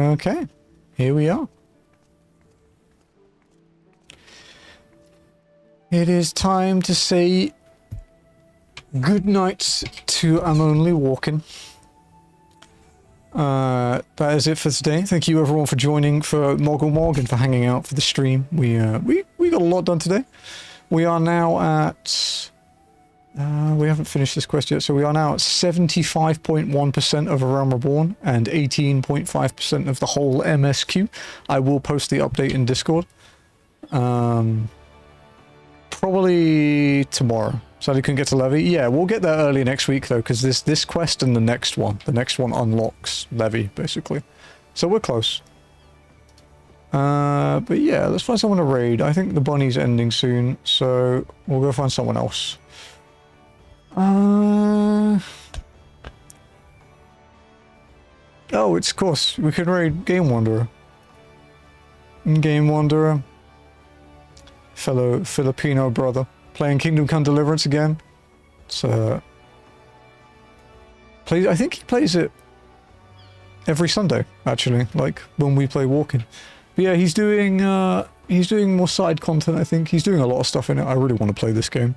Okay, here we are. It is time to say good night to I'm Only Walking. That is it for today. Thank you everyone for joining for Moggle Mog and for hanging out for the stream. We got a lot done today. We are now at... we haven't finished this quest yet, so we are now at 75.1% of A Realm Reborn and 18.5% of the whole MSQ. I will post the update in Discord. Probably tomorrow. Sadly couldn't get to Levy. Yeah, we'll get there early next week though, because this quest and the next one unlocks Levy, basically. So we're close. But yeah, let's find someone to raid. I think the bunny's ending soon, so we'll go find someone else. Oh, it's of course, we could raid Game Wanderer. Game Wanderer. Fellow Filipino brother. Playing Kingdom Come Deliverance again. It's, I think he plays it every Sunday, actually, like when we play Walking. But yeah, he's doing more side content, I think. He's doing a lot of stuff in it. I really want to play this game.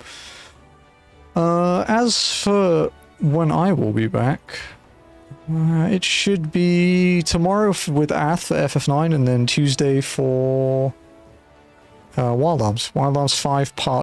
As for when I will be back, it should be tomorrow with Ath for FF9 and then Tuesday for Wild Arms. Wild Arms 5 Part